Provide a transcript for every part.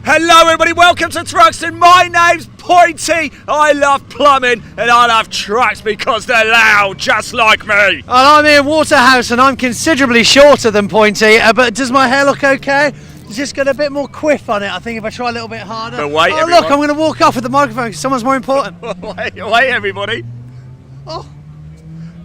Hello everybody, welcome to Thruxton. My name's Pointy. I love plumbing and I love trucks because they're loud, just like me. And I'm Ian Waterhouse and I'm considerably shorter than Pointy, but does my hair look okay? It's just got a bit more quiff on it, I think, if I try a little bit harder. But wait, everyone. Look, I'm going to walk off with the microphone because someone's more important. wait everybody. Oh.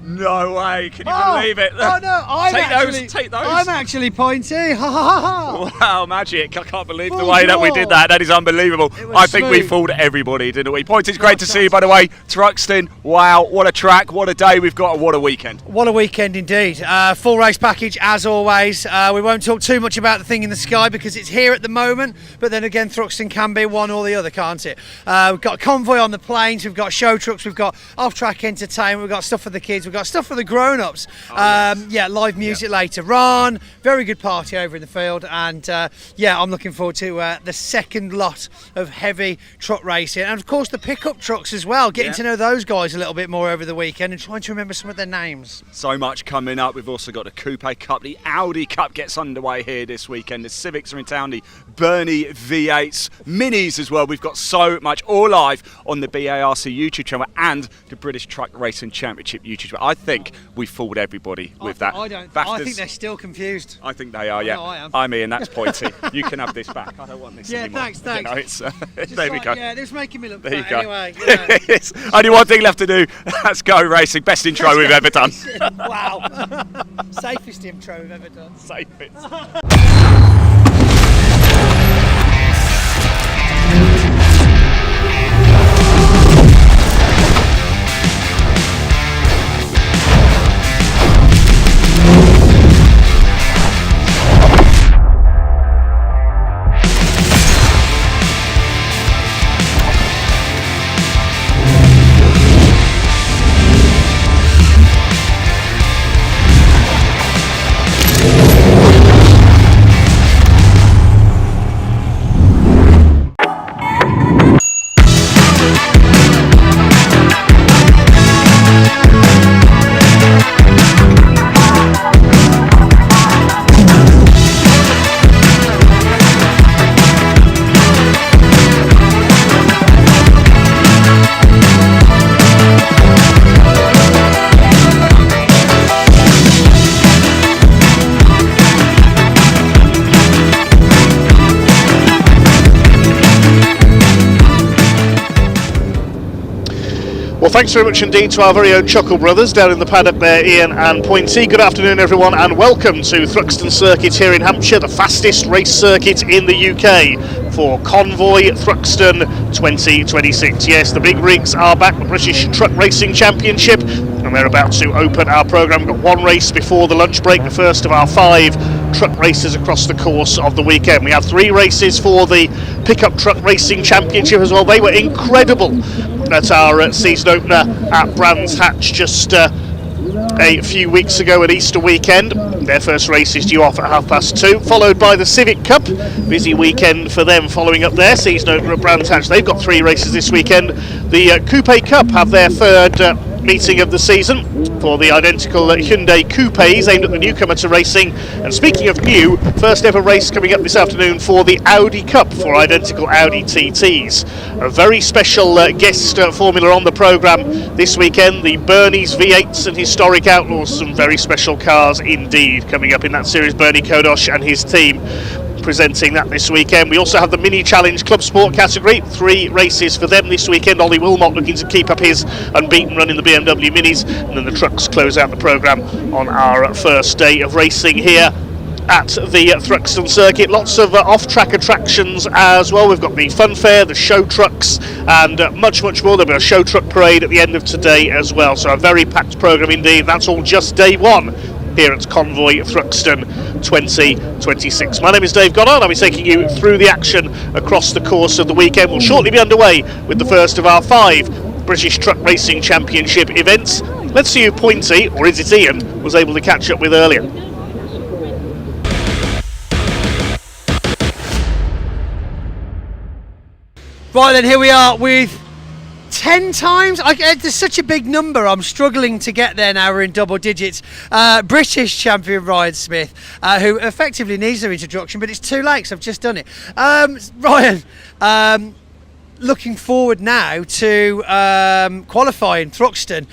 No way, can you believe it? Oh no, Take those. I'm actually Pointy. Ha ha ha. Wow, magic. I can't believe the way that we did that. That is unbelievable. I think we fooled everybody, didn't we? Pointy's great to see you, by the way. Thruxton, wow, what a track, what a day we've got, and what a weekend. What a weekend indeed. Full race package as always. We won't talk too much about the thing in the sky because it's here at the moment, but then again, Thruxton can be one or the other, can't it? We've got a convoy on the plains, we've got show trucks, we've got off-track entertainment, we've got stuff for the kids, we've got stuff for the grown-ups. Live music later on. Very good party over in the field, and I'm looking forward to the second lot of heavy truck racing, and of course the pickup trucks as well. Getting to know those guys a little bit more over the weekend and trying to remember some of their names. So much coming up. We've also got the Coupe Cup. The Audi Cup gets underway here this weekend. The Civics are in town. The Bernie V8s, Minis as well. We've got so much, all live on the BARC YouTube channel and the British Truck Racing Championship YouTube channel. I think we fooled everybody with that. I don't. BAFTAs. I think they're still confused. I think they are, yeah. No, I am. I'm Ian, that's Pointy. You can have this back. I don't want this anymore. Thanks. You know, there we go. Yeah, this is making me look there you fat go. anyway. You know. Only one thing left to do. Let's go racing. Best intro we've ever done. Wow. Safest intro we've ever done. Safest. Well, thanks very much indeed to our very own Chuckle Brothers down in the paddock there, Ian and Pointy. Good afternoon, everyone, and welcome to Thruxton Circuit here in Hampshire, the fastest race circuit in the UK for Convoy Thruxton 2026. Yes, the big rigs are back, the British Truck Racing Championship, and we're about to open our programme. We've got one race before the lunch break, the first of our 5 truck races across the course of the weekend. We have 3 races for the Pickup Truck Racing Championship as well. They were incredible at our season opener at Brands Hatch just a few weeks ago at Easter weekend. Their first race is due off at 2:30, followed by the Civic Cup. Busy weekend for them following up their season opener at Brands Hatch. They've got 3 races this weekend. The Coupe Cup have their third meeting of the season for the identical Hyundai Coupes aimed at the newcomer to racing. And speaking of new, first ever race coming up this afternoon for the Audi Cup for identical Audi TTs. A very special guest formula on the programme this weekend, the Bernie's V8s and Historic Outlaws. Some very special cars indeed coming up in that series. Bernie Kodosh and his team presenting that this weekend. We also have the Mini Challenge Club Sport category. 3 races for them this weekend. Ollie Wilmot looking to keep up his unbeaten run in the BMW Minis, and then the trucks close out the programme on our first day of racing here at the Thruxton circuit. Lots of off-track attractions as well. We've got the fun fair, the show trucks, and much more. There'll be a show truck parade at the end of today as well, so a very packed programme indeed. That's all just day 1 here at Convoy Thruxton 2026. My name is Dave Goddard. I'll be taking you through the action across the course of the weekend. We'll shortly be underway with the first of our 5 British Truck Racing Championship events. Let's see who Pointy, or is it Ian, was able to catch up with earlier. Right then, here we are with 10 times? There's such a big number. I'm struggling to get there now. We're in double digits. British champion Ryan Smith, who effectively needs their introduction, but it's too late 'cause I've just done it. Ryan, looking forward now to qualifying Thruxton.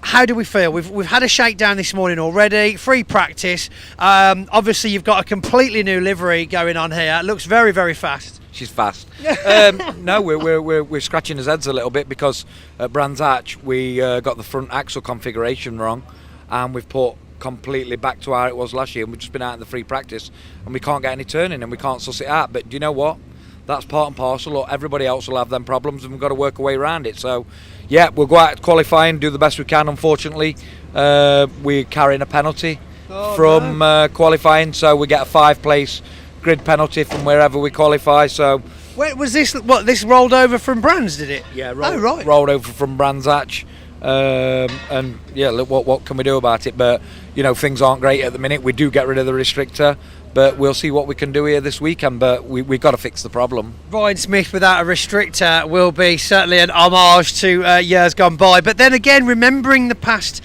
How do we feel? We've had a shakedown this morning already, free practice. Obviously, you've got a completely new livery going on here. It looks very, very fast. She's fast. No, we're scratching his heads a little bit because at Brands Hatch we got the front axle configuration wrong, and we've put completely back to how it was last year. And we've just been out in the free practice, and we can't get any turning, and we can't suss it out. But do you know what? That's part and parcel. Look, everybody else will have them problems, and we've got to work our way around it. So, yeah, we'll go out qualifying, do the best we can. Unfortunately, we're carrying a penalty from qualifying, so we get a 5-place grid penalty from wherever we qualify. So, wait, was this what this rolled over from Brands? Did it? Yeah, rolled over from Brands Hatch. And yeah, look, what can we do about it? But you know, things aren't great at the minute. We do get rid of the restrictor, but we'll see what we can do here this weekend. But we've got to fix the problem. Ryan Smith without a restrictor will be certainly an homage to years gone by. But then again, remembering the past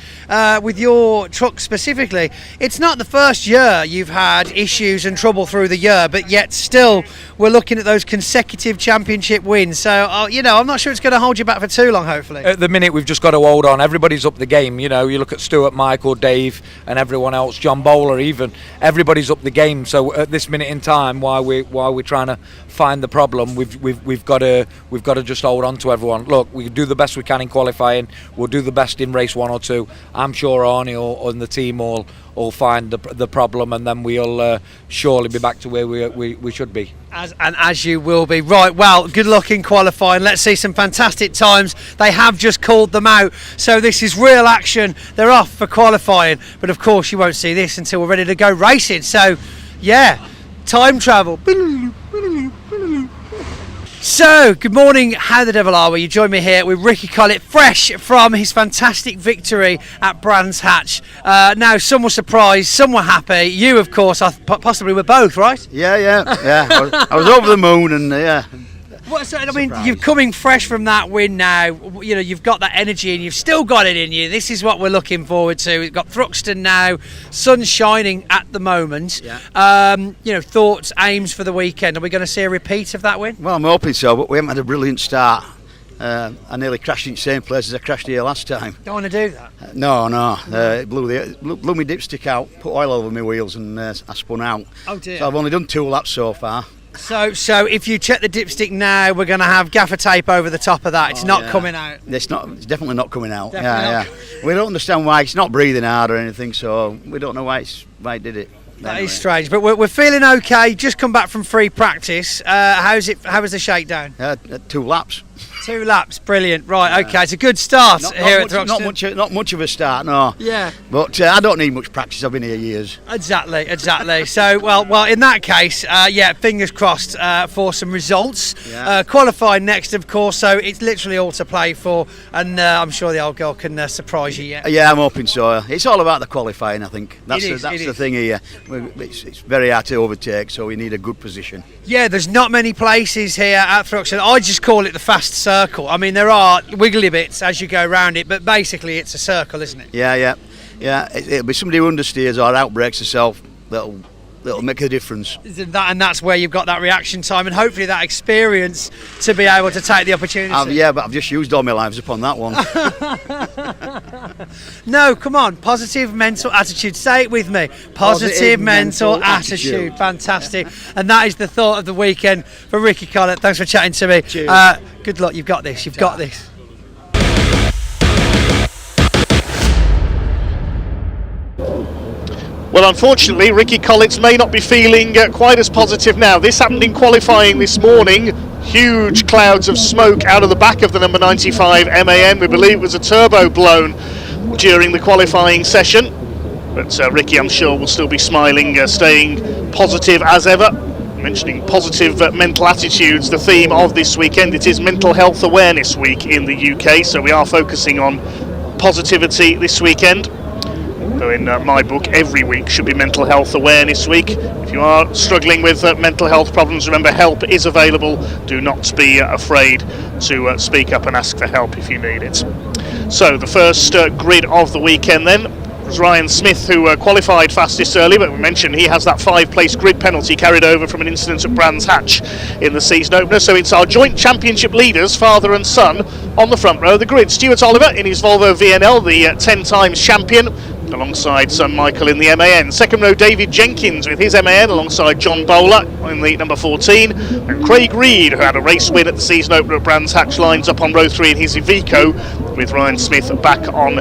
with your truck specifically, it's not the first year you've had issues and trouble through the year, but yet still we're looking at those consecutive championship wins. So, you know, I'm not sure it's going to hold you back for too long, hopefully. At the minute, we've just got to hold on. Everybody's up the game. You know, you look at Stuart, Michael, Dave, and everyone else, John Bowler even. Everybody's up the game. So at this minute in time, while we're trying to find the problem, we've got to just hold on to everyone. Look, we do the best we can in qualifying. We'll do the best in race 1 or 2. I'm sure Arnie and the team will find the problem, and then we'll surely be back to where we should be. As you will be. Right, well, good luck in qualifying. Let's see some fantastic times. They have just called them out, so this is real action. They're off for qualifying, but of course you won't see this until we're ready to go racing. So, yeah, time travel. So, good morning, how the devil are we? You join me here with Ricky Collett, fresh from his fantastic victory at Brands Hatch. Now, some were surprised, some were happy. You, of course, possibly were both, right? Yeah. I was over the moon, and yeah. So, I mean, you're coming fresh from that win now. You know, you've got that energy and you've still got it in you. This is what we're looking forward to. We've got Thruxton now, sun shining at the moment. Yeah. You know, thoughts, aims for the weekend. Are we going to see a repeat of that win? Well, I'm hoping so, but we haven't had a brilliant start. I nearly crashed in the same place as I crashed here last time. Don't want to do that? No. It blew my dipstick out, put oil over my wheels, and I spun out. Oh dear. So I've only done 2 laps so far. So if you check the dipstick now, we're going to have gaffer tape over the top of that. It's not coming out. It's definitely not coming out. Definitely Yeah. We don't understand why it's not breathing hard or anything, so we don't know why it did it. That is strange, but we're feeling okay. Just come back from free practice. How was the shakedown? 2 laps. 2 laps, brilliant. Right, okay, it's a good start here at Thruxton. Not much of a start, no. Yeah. But I don't need much practice. I've been here years. Exactly. So, well, in that case, fingers crossed for some results. Yeah. Qualifying next, of course. So it's literally all to play for, and I'm sure the old girl can surprise you yet. Yeah, I'm hoping so. It's all about the qualifying, I think. That's It the is. thing here. It's very hard to overtake, so we need a good position. Yeah, there's not many places here at Thruxton. I just call it the fast circle. I mean, there are wiggly bits as you go around it, but basically it's a circle, isn't it? Yeah. It'll be somebody who understeers or outbreaks herself that'll make a difference. And that's where you've got that reaction time and hopefully that experience to be able to take the opportunity. But I've just used all my lives upon that one. No, come on, positive mental attitude. Say it with me. Positive mental attitude. Fantastic. And that is the thought of the weekend for Ricky Collett. Thanks for chatting to me. Cheers. Good luck. You've got this. You've got this. Well, unfortunately, Ricky Collett may not be feeling quite as positive now. This happened in qualifying this morning. Huge clouds of smoke out of the back of the number 95 MAN. We believe it was a turbo blown during the qualifying session. But Ricky, I'm sure, will still be smiling, staying positive as ever. Mentioning positive mental attitudes, the theme of this weekend. It is Mental Health Awareness Week in the UK, so we are focusing on positivity this weekend. So in my book, every week should be Mental Health Awareness Week. If you are struggling with mental health problems, remember help is available. Do not be afraid to speak up and ask for help if you need it. So the first grid of the weekend then was Ryan Smith, who qualified fastest early, but we mentioned he has that 5-place grid penalty carried over from an incident at Brands Hatch in the season opener. So it's our joint championship leaders, father and son, on the front row of the grid. Stuart Oliver in his Volvo VNL, the 10 times champion, alongside son Michael in the MAN. Second row, David Jenkins with his MAN alongside John Bowler in the number 14, and Craig Reed, who had a race win at the season opener at Brands Hatch, lines up on row 3 in his Iveco, with Ryan Smith back on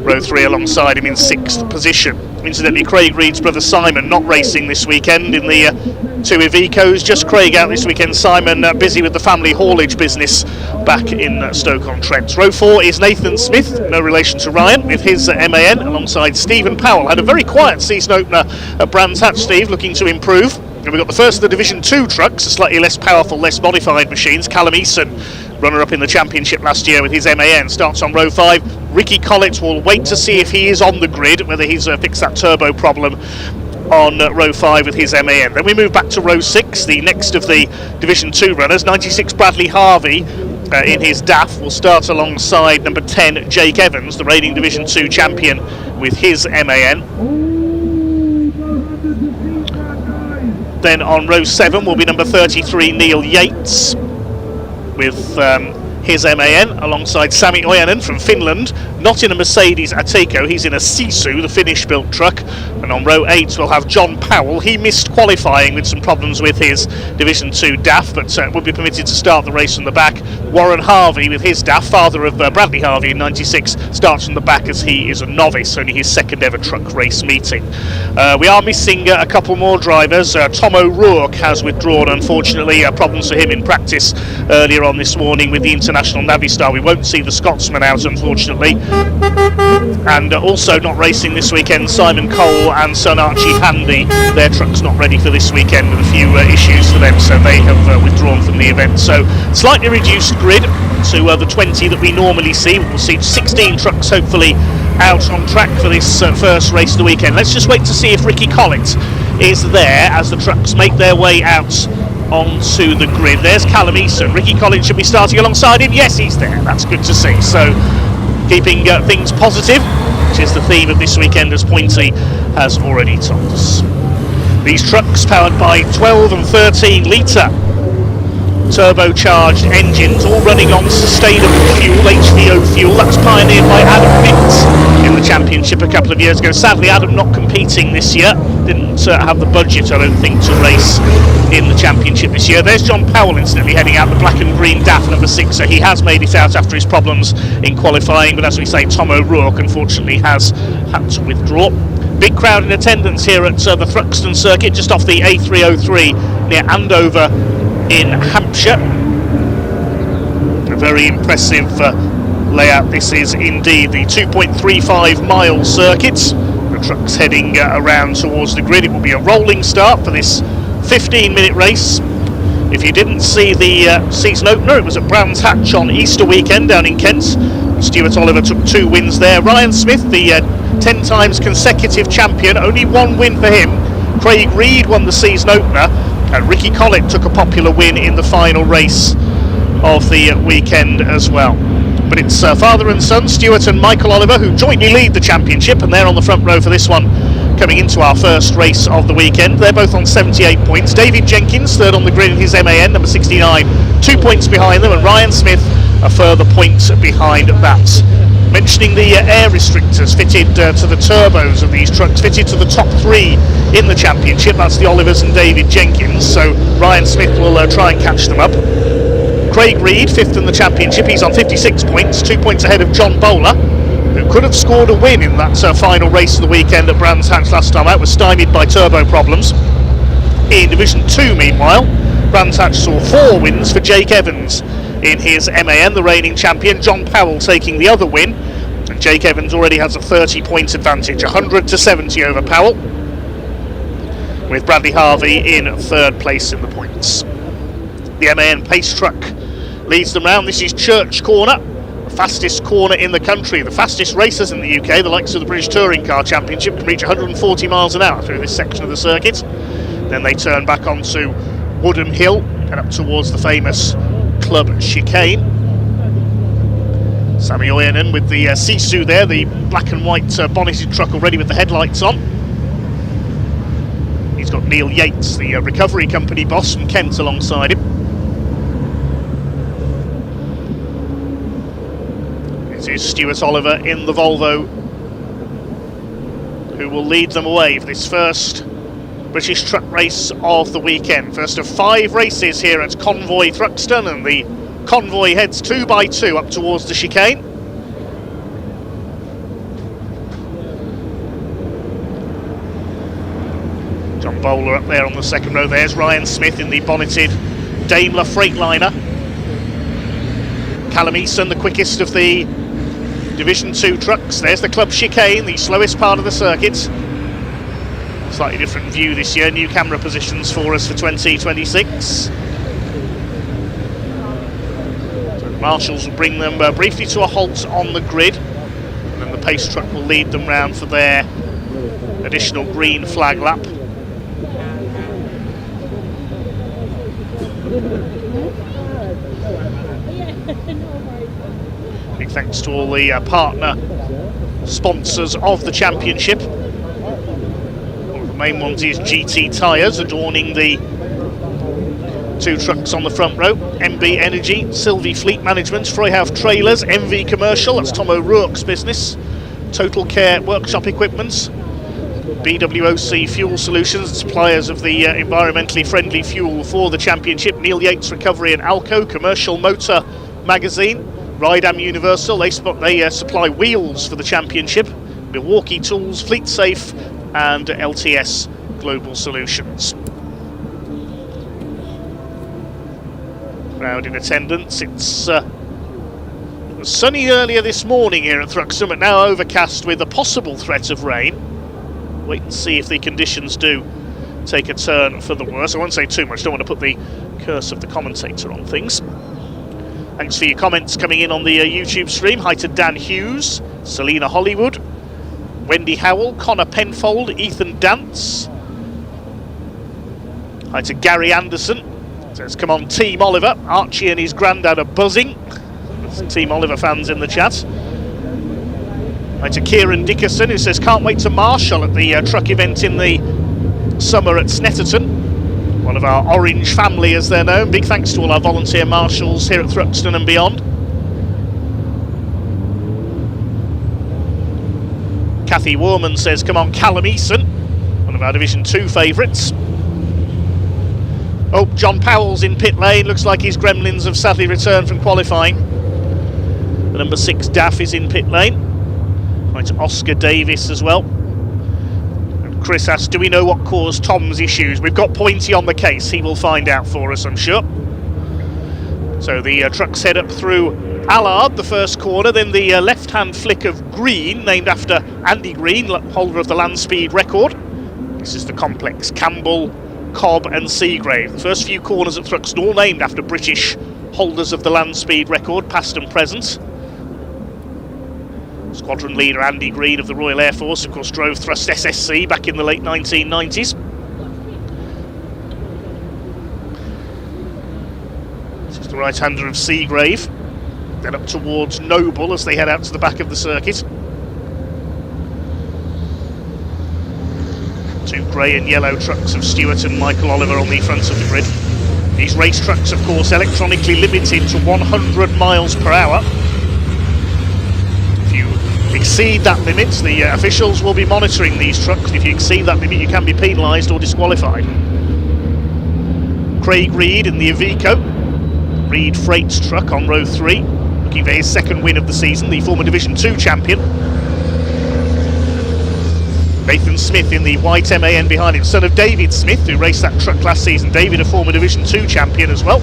row 3 alongside him in 6th position. Incidentally, Craig Reed's brother Simon not racing this weekend in the 2 Ivecos, just Craig out this weekend. Simon busy with the family haulage business back in Stoke-on-Trent. Row 4 is Nathan Smith, no relation to Ryan, with his MAN alongside Stephen Powell. Had a very quiet season opener at Brands Hatch, Steve, looking to improve. And we've got the first of the Division 2 trucks, the slightly less powerful, less modified machines. Callum Eason, runner-up in the championship last year with his MAN, starts on row 5. Ricky Collett will wait to see if he is on the grid, whether he's fixed that turbo problem on row 5 with his MAN. Then we move back to row 6, the next of the Division 2 runners. 96 Bradley Harvey in his DAF will start alongside number 10 Jake Evans, the reigning Division 2 champion, with his MAN. Then on row 7 will be number 33 Neil Yates with his MAN alongside Sami Ojanen from Finland, not in a Mercedes Ateco, he's in a Sisu, the Finnish-built truck. And on row 8 we'll have John Powell. He missed qualifying with some problems with his Division 2 DAF, but will be permitted to start the race from the back. Warren Harvey with his DAF, father of Bradley Harvey in 96, starts from the back as he is a novice, only his second ever truck race meeting. We are missing a couple more drivers. Tom O'Rourke has withdrawn, unfortunately. Problems for him in practice earlier on this morning with the International Navistar. We won't see the Scotsman out, unfortunately. And also not racing this weekend, Simon Cole and son Archie Handy. Their truck's not ready for this weekend with a few issues for them, so they have withdrawn from the event. So slightly reduced grid to the 20 that we normally see. We'll see 16 trucks hopefully out on track for this first race of the weekend. Let's just wait to see if Ricky Collett is there as the trucks make their way out onto the grid. There's Callum Eason. Ricky Collins should be starting alongside him. Yes, he's there. That's good to see. So keeping things positive, which is the theme of this weekend, as Pointy has already told us. These trucks powered by 12 and 13 litre turbocharged engines, all running on sustainable fuel, HVO fuel. That's pioneered by Adam Vitt in the championship a couple of years ago. Sadly, Adam not competing this year. Didn't have the budget, I don't think, to race in the championship this year. There's John Powell, incidentally, heading out the black and green DAF number 6, so he has made it out after his problems in qualifying, but as we say, Tom O'Rourke unfortunately has had to withdraw. Big crowd in attendance here at the Thruxton circuit, just off the A303 near Andover in Hampshire. A very impressive layout this is indeed. The 2.35 mile circuit. The truck's heading around towards the grid. It will be a rolling start for this 15-minute race. If you didn't see the season opener, it was at Brands Hatch on Easter weekend down in Kent. Stuart Oliver took 2 wins there. Ryan Smith, the 10 times consecutive champion, only 1 win for him. Craig Reed won the season opener, and Ricky Collett took a popular win in the final race of the weekend as well. But it's father and son, Stuart and Michael Oliver, who jointly lead the championship, and they're on the front row for this one, coming into our first race of the weekend. They're both on 78 points. David Jenkins, third on the grid in his MAN, number 69, 2 points behind them, and Ryan Smith, a further point behind that. Mentioning the air restrictors fitted to the turbos of these trucks, fitted to the top 3 in the championship. That's the Olivers and David Jenkins, so Ryan Smith will try and catch them up. Craig Reed, 5th in the championship, he's on 56 points, 2 points ahead of John Bowler, who could have scored a win in that final race of the weekend at Brands Hatch last time out, was stymied by turbo problems. In Division 2, meanwhile, Brands Hatch saw 4 wins for Jake Evans in his MAN, the reigning champion. John Powell taking the other win, and Jake Evans already has a 30-point advantage, 100 to 70 over Powell, with Bradley Harvey in 3rd place in the points. The MAN pace truck leads them round. This is Church Corner, a fastest corner in the country. The fastest racers in the UK, the likes of the British Touring Car Championship, can reach 140 miles an hour through this section of the circuit. Then they turn back onto Woodham Hill and up towards the famous Club Chicane. Sammy Oyanen with the Sisu there, the black and white bonneted truck already with the headlights on. He's got Neil Yates, the recovery company boss from Kent, alongside him. It is Stuart Oliver in the Volvo who will lead them away for this first British truck race of the weekend. First of 5 races here at Convoy Thruxton, and the convoy heads 2 by 2 up towards the chicane. John Bowler up there on the second row. There's Ryan Smith in the bonneted Daimler Freightliner. Callum Eason, the quickest of the Division 2 trucks. There's the Club Chicane, the slowest part of the circuit. Slightly different view this year, new camera positions for us for 2026. Marshals will bring them briefly to a halt on the grid, and then the pace truck will lead them round for their additional green flag lap. Big thanks to all the partner sponsors of the championship. One of the main ones is GT Tyres, adorning the 2 trucks on the front row. MB Energy, Sylvie Fleet Management, Freyhouse Trailers, MV Commercial, that's Tom O'Rourke's business, Total Care Workshop Equipments, BWOC Fuel Solutions, suppliers of the environmentally friendly fuel for the championship, Neil Yates Recovery and Alco, Commercial Motor Magazine, Ride-Am Universal, they supply wheels for the championship, Milwaukee Tools, Fleet Safe and LTS Global Solutions. Crowd in attendance. It was sunny earlier this morning here at Thruxton, but now overcast with a possible threat of rain. Wait and see if the conditions do take a turn for the worse. I won't say too much, don't want to put the curse of the commentator on things. Thanks for your comments coming in on the YouTube stream. Hi to Dan Hughes, Selena Hollywood, Wendy Howell, Connor Penfold, Ethan Dance. Hi to Gary Anderson. Says, come on, Team Oliver. Archie and his granddad are buzzing. There's Team Oliver fans in the chat. Hi to Kieran Dickerson, who says, can't wait to marshal at the truck event in the summer at Snetterton. One of our Orange family, as they're known. Big thanks to all our volunteer marshals here at Thruxton and beyond. Kathy Warman says, come on, Callum Eason, one of our Division 2 favourites. Oh, John Powell's in pit lane. Looks like his Gremlins have sadly returned from qualifying. The number 6 Daff is in pit lane. Right to Oscar Davis as well. And Chris asks, do we know what caused Tom's issues? We've got Pointy on the case. He will find out for us, I'm sure. So the trucks head up through Allard, the first corner, then the left-hand flick of Green, named after Andy Green, holder of the land speed record. This is the complex Campbell, Cobb and Seagrave. The first few corners at Thruxton all named after British holders of the land speed record, past and present. Squadron leader Andy Green of the Royal Air Force, of course, drove Thrust SSC back in the late 1990s. This is the right-hander of Seagrave. Then up towards Noble as they head out to the back of the circuit. 2 grey and yellow trucks of Stuart and Michael Oliver on the front of the grid. These race trucks, of course, electronically limited to 100 miles per hour. If you exceed that limit, the officials will be monitoring these trucks. If you exceed that limit, you can be penalised or disqualified. Craig Reed in the Iveco. Reed Freight's truck on row 3, looking for his second win of the season, the former Division 2 champion. Nathan Smith in the white MAN behind him, son of David Smith, who raced that truck last season. David, a former Division 2 champion as well.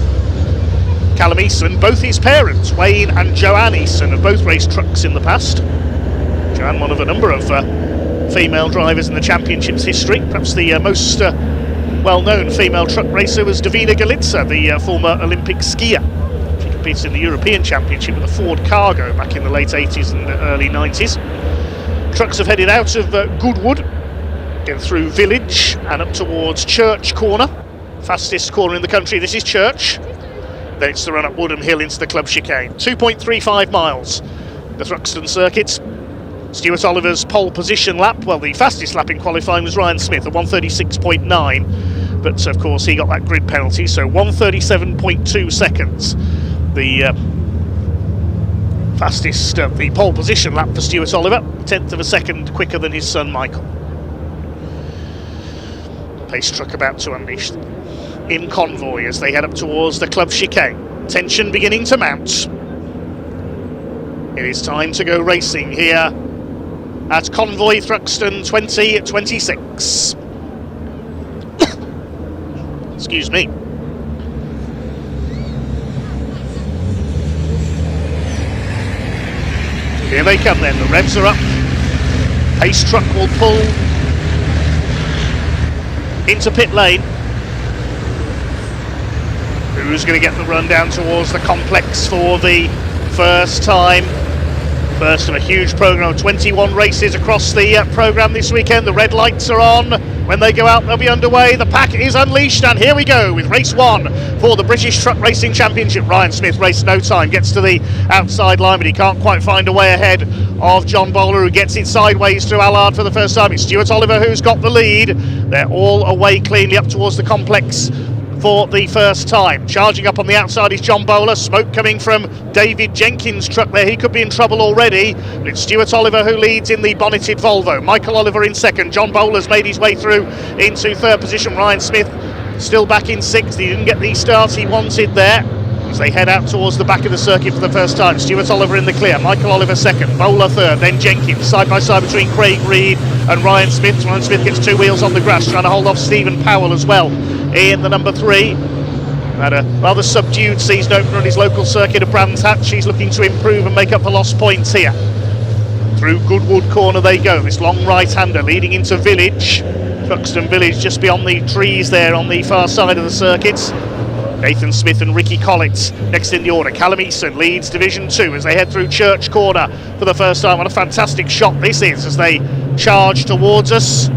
Callum Eason, both his parents, Wayne and Joanne Eason, have both raced trucks in the past. Joanne, one of a number of female drivers in the championship's history. Perhaps the most well-known female truck racer was Davina Galitza, the former Olympic skier. She it in the European Championship with a Ford Cargo back in the late 80s and early 90s. Trucks have headed out of Goodwood, in through Village and up towards Church Corner, fastest corner in the country. This is Church. Then it's the run up Woodham Hill into the club chicane. 2.35 miles, the Thruxton circuit. Stuart Oliver's pole position lap, well, the fastest lap in qualifying was Ryan Smith at 1:36.9, but of course he got that grid penalty, so 1:37.2 seconds. The fastest, the pole position lap for Stuart Oliver, 1/10 of a second quicker than his son Michael. Pace truck about to unleash in convoy as they head up towards the club chicane. Tension beginning to mount. It is time to go racing here at Convoy Thruxton 2026. Excuse me. Here they come then, the revs are up. Pace truck will pull into pit lane. Who's going to get the run down towards the complex for the first time? First of a huge programme of 21 races across the programme this weekend. The red lights are on. When they go out, they'll be underway. The pack is unleashed, and here we go with race one for the British Truck Racing Championship. Ryan Smith raced no time, gets to the outside line, but he can't quite find a way ahead of John Bowler, who gets it sideways through Allard for the first time. It's Stuart Oliver who's got the lead. They're all away cleanly up towards the complex for the first time. Charging up on the outside is John Bowler. Smoke coming from David Jenkins' truck there. He could be in trouble already, but it's Stuart Oliver who leads in the bonneted Volvo. Michael Oliver in second. John Bowler's made his way through into third position. Ryan Smith still back in sixth. He didn't get the start he wanted there as they head out towards the back of the circuit for the first time. Stuart Oliver in the clear. Michael Oliver second. Bowler third. Then Jenkins side by side between Craig Reed and Ryan Smith. Ryan Smith gets two wheels on the grass, trying to hold off Stephen Powell as well in the number 3. Had a rather subdued season opener on his local circuit of Brands Hatch. He's looking to improve and make up for lost points here. Through Goodwood Corner they go. This long right-hander leading into Village. Thruxton Village just beyond the trees there on the far side of the circuit. Nathan Smith and Ricky Collins next in the order. Callum Eason leads Division 2 as they head through Church Corner for the first time. What a fantastic shot this is as they charge towards us.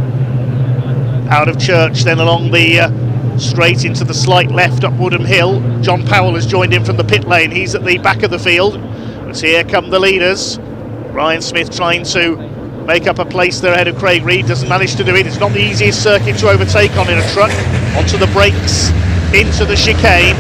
Out of Church, then along the straight into the slight left up Woodham Hill. John Powell has joined in from the pit lane. He's at the back of the field. But here come the leaders. Ryan Smith trying to make up a place there ahead of Craig Reed. Doesn't manage to do it. It's not the easiest circuit to overtake on in a truck. Onto the brakes, into the chicane.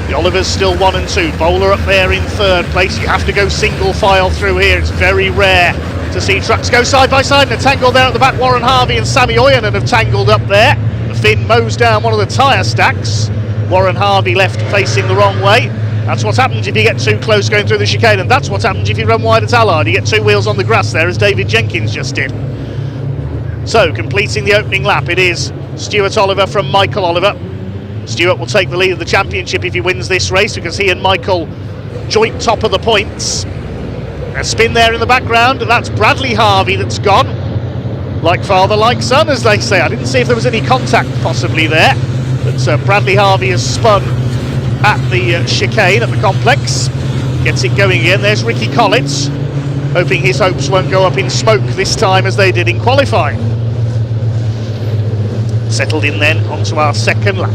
The Olivers still 1 and 2. Bowler up there in third place. You have to go single file through here. It's very rare to see trucks go side by side, and a tangle there at the back. Warren Harvey and Sammy Oyanen have tangled up there. The Finn mows down one of the tyre stacks. Warren Harvey left facing the wrong way. That's what happens if you get too close going through the chicane, and that's what happens if you run wide at Allard. You get two wheels on the grass there, as David Jenkins just did. So, completing the opening lap, it is Stuart Oliver from Michael Oliver. Stuart will take the lead of the championship if he wins this race, because he and Michael joint top of the points. A spin there in the background, and that's Bradley Harvey that's gone. Like father, like son, as they say. I didn't see if there was any contact possibly there, but Bradley Harvey has spun at the chicane at the complex. Gets it going again. There's Ricky Collins, hoping his hopes won't go up in smoke this time as they did in qualifying. Settled in then onto our second lap.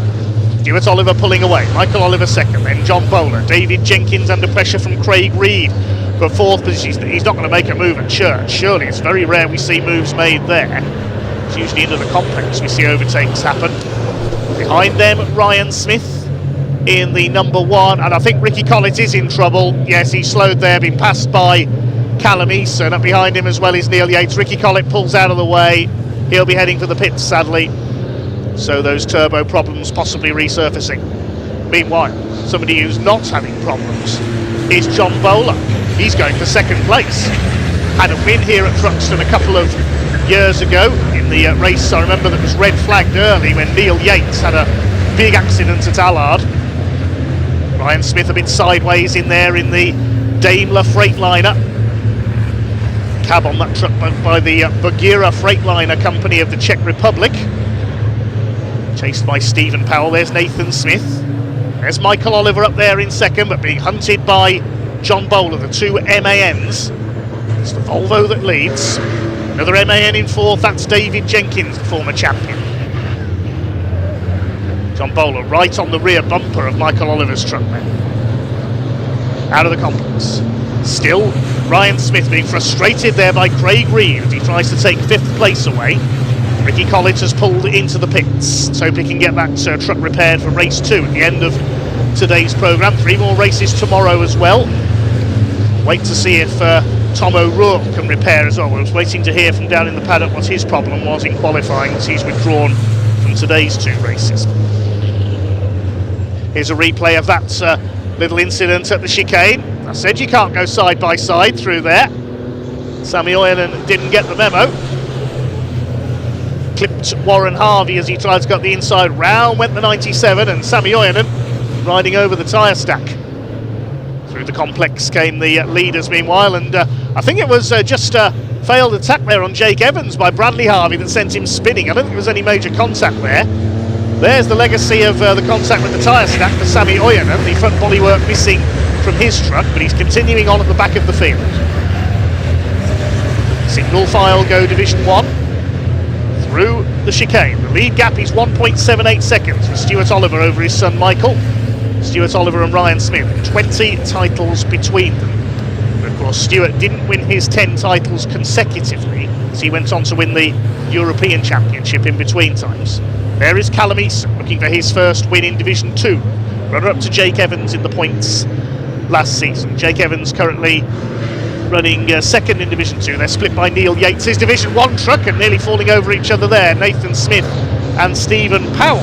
Stuart Oliver pulling away. Michael Oliver second, then John Bowler. David Jenkins under pressure from Craig Reed for fourth position. He's not going to make a move at Church. Surely it's very rare we see moves made there. It's usually into the complex we see overtakes happen. Behind them, Ryan Smith in the number 1, and I think Ricky Collins is in trouble. Yes, he's slowed there, been passed by Callum Eason. Up behind him as well is Neil Yates. Ricky Collins pulls out of the way. He'll be heading for the pits, sadly. So those turbo problems possibly resurfacing. Meanwhile, somebody who's not having problems is John Bowler. He's going for second place. Had a win here at Thruxton a couple of years ago in the race. I remember that was red flagged early when Neil Yates had a big accident at Allard. Ryan Smith a bit sideways in there in the Daimler Freightliner. Cab on that truck by the Bagheera Freightliner company of the Czech Republic. Chased by Stephen Powell. There's Nathan Smith. There's Michael Oliver up there in second, but being hunted by John Bowler, the two MANs. It's the Volvo that leads. Another MAN in fourth, that's David Jenkins, the former champion. John Bowler right on the rear bumper of Michael Oliver's truck there. Out of the complex. Still, Ryan Smith being frustrated there by Craig Reed as he tries to take fifth place away. Ricky Collins has pulled into the pits. Let's hope he can get that truck repaired for race 2 at the end of today's programme. 3 more races tomorrow as well. Wait to see if Tom O'Rourke can repair as well. I was waiting to hear from down in the paddock what his problem was in qualifying, as he's withdrawn from today's 2 races. Here's a replay of that little incident at the chicane. I said you can't go side by side through there. Sammy Oyenan didn't get the memo. Clipped Warren Harvey as he tried to get the inside. Round went the 97, and Sammy Oyenan riding over the tyre stack. Through the complex came the leaders meanwhile, and I think it was just a failed attack there on Jake Evans by Bradley Harvey that sent him spinning. I don't think there was any major contact there. There's the legacy of the contact with the tyre stack for Sammy Oyenan, the front bodywork missing from his truck, but he's continuing on at the back of the field. Single file go Division 1 through the chicane. The lead gap is 1.78 seconds for Stuart Oliver over his son Michael. Stuart Oliver and Ryan Smith, 20 titles between them. But of course, Stuart didn't win his 10 titles consecutively, as he went on to win the European Championship in between times. There is Callum Easton looking for his first win in Division 2. Runner-up to Jake Evans in the points last season. Jake Evans currently running second in Division 2. They're split by Neil Yates' Division 1 truck and nearly falling over each other there. Nathan Smith and Stephen Powell.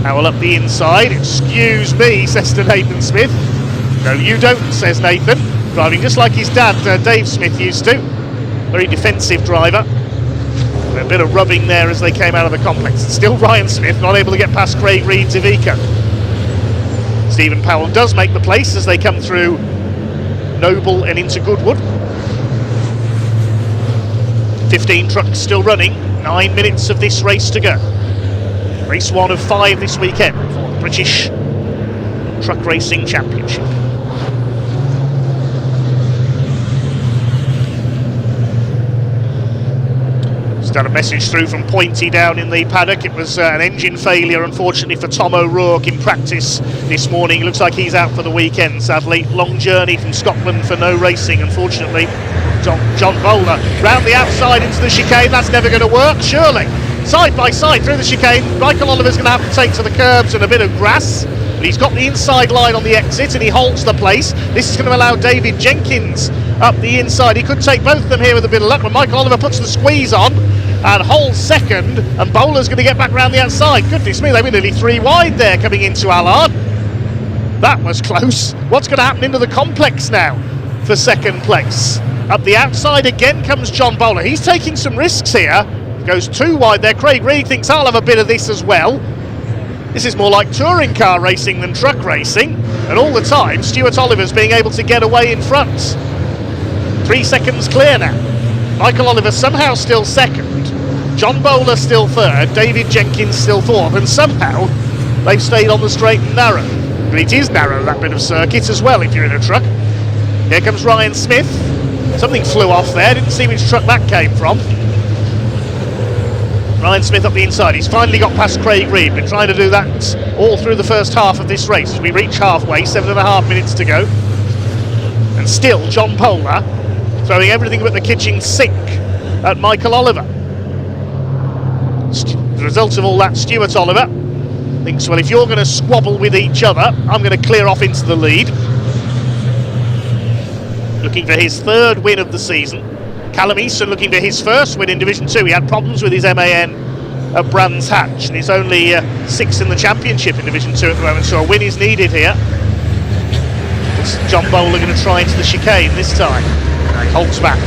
Powell up the inside. Excuse me, says to Nathan Smith. No, you don't, says Nathan. Driving just like his dad, Dave Smith, used to. Very defensive driver. A bit of rubbing there as they came out of the complex. Still Ryan Smith not able to get past Craig Reed's Iveco. Stephen Powell does make the place as they come through Noble and into Goodwood. 15 trucks still running, 9 minutes of this race to go. Race 1 of 5 this weekend for the British Truck Racing Championship. Got a message through from Pointy down in the paddock. It was an engine failure, unfortunately, for Tom O'Rourke in practice this morning. Looks like he's out for the weekend, sadly. Long journey from Scotland for no racing, unfortunately. John Bowler round the outside into the chicane. That's never going to work, surely. Side by side through the chicane. Michael Oliver's going to have to take to the curbs and a bit of grass. But he's got the inside line on the exit and he holds the place. This is going to allow David Jenkins up the inside. He could take both of them here with a bit of luck, but Michael Oliver puts the squeeze on and holds second, and Bowler's going to get back round the outside. Goodness me, they were nearly 3 wide there coming into Allard. That was close. What's going to happen into the complex now for second place? Up the outside again comes John Bowler. He's taking some risks here. Goes 2 wide there. Craig Reed thinks I'll have a bit of this as well. This is more like touring car racing than truck racing, and all the time Stuart Oliver's being able to get away in front. 3 seconds clear now. Michael Oliver somehow still second, John Bowler still third, David Jenkins still fourth, and somehow they've stayed on the straight and narrow. But it is narrow, that bit of circuit as well if you're in a truck. Here comes Ryan Smith. Something flew off there, didn't see which truck that came from. Ryan Smith up the inside. He's finally got past Craig Reed. Been trying to do that all through the first half of this race. As we reach halfway, 7.5 minutes to go. And still John Bowler throwing everything but the kitchen sink at Michael Oliver. The result of all that, Stuart Oliver thinks, well, if you're going to squabble with each other, I'm going to clear off into the lead. Looking for his 3rd win of the season. Callum Easton looking for his 1st win in Division 2. He had problems with his MAN at Brands Hatch, and he's only 6th in the championship in Division 2 at the moment, so a win is needed here. It's John Bowler going to try into the chicane this time. He holds back.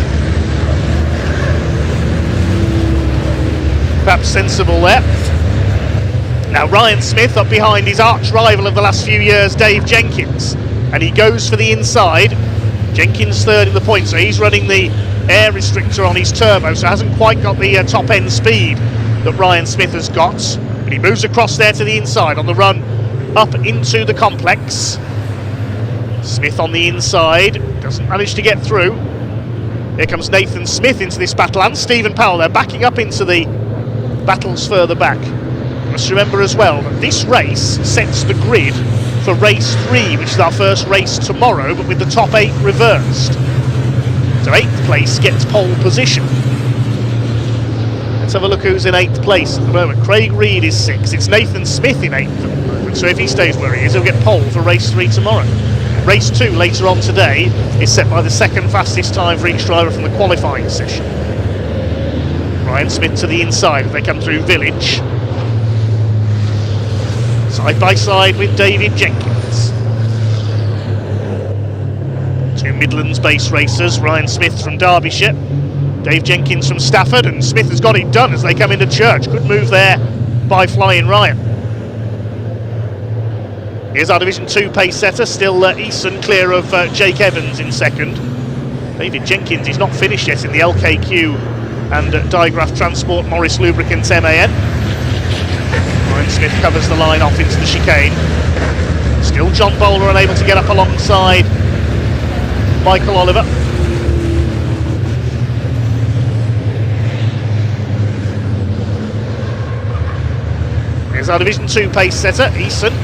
Perhaps sensible there. Now Ryan Smith up behind his arch rival of the last few years, Dave Jenkins, and he goes for the inside. Jenkins 3rd in the points, so he's running the air restrictor on his turbo, so hasn't quite got the top end speed that Ryan Smith has got, but he moves across there to the inside. On the run up into the complex. Smith on the inside, doesn't manage to get through. Here comes Nathan Smith into this battle, and Stephen Powell. They're backing up into the battles further back. Let's remember as well that this race sets the grid for race 3, which is our first race tomorrow, but with the top 8 reversed. So 8th place gets pole position. Let's have a look who's in 8th place at the moment. Craig Reed is 6th. It's Nathan Smith in 8th at the moment. So if he stays where he is, he'll get pole for race 3 tomorrow. Race 2 later on today is set by the second fastest time for each driver from the qualifying session. Ryan Smith to the inside as they come through Village. Side by side with David Jenkins. 2 Midlands-based racers, Ryan Smith from Derbyshire, Dave Jenkins from Stafford, and Smith has got it done as they come into Church. Good move there by Flying Ryan. Here's our Division 2 pace setter, still Eason clear of Jake Evans in second. David Jenkins is not finished yet in the LKQ and Digraph Transport Morris Lubricants MAN. Ryan Smith covers the line off into the chicane. Still John Bowler unable to get up alongside Michael Oliver. Here's our Division 2 pace setter, Eason.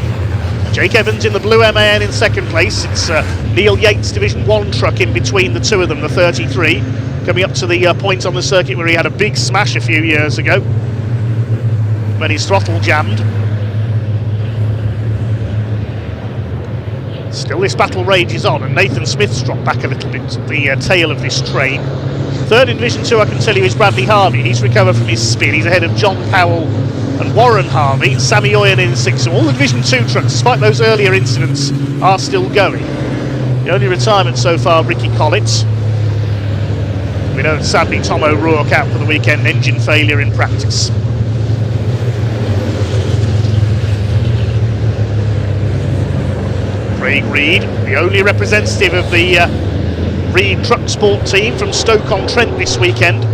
Jake Evans in the blue MAN in second place. It's Neil Yates' Division 1 truck in between the two of them, the 33, coming up to the point on the circuit where he had a big smash a few years ago when his throttle jammed. Still this battle rages on, and Nathan Smith's dropped back a little bit at the tail of this train. Third in Division 2, I can tell you, is Bradley Harvey. He's recovered from his spin. He's ahead of John Powell and Warren Harvey. Sammy Oyen in 6th. All the Division 2 trucks, despite those earlier incidents, are still going. The only retirement so far, Ricky Collett. We know, sadly, Tom O'Rourke out for the weekend, engine failure in practice. Craig Reed, the only representative of the Reed Truck Sport team from Stoke-on-Trent this weekend,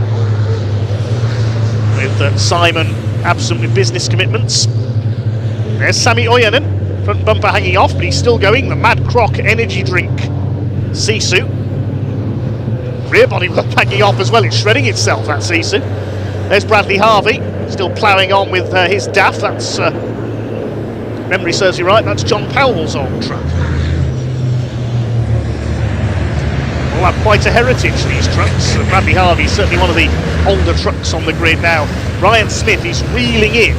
with Simon absent with business commitments. There's Sammy Oyanen, front bumper hanging off, but he's still going. The Mad Croc energy drink Sisu. Rear body hanging off as well, it's shredding itself, that Sisu. There's Bradley Harvey, still ploughing on with his DAF. That's, memory serves you right, that's John Powell's old truck. All have quite a heritage, these trucks. Bradley Harvey is certainly one of the older trucks on the grid now. Ryan Smith is reeling in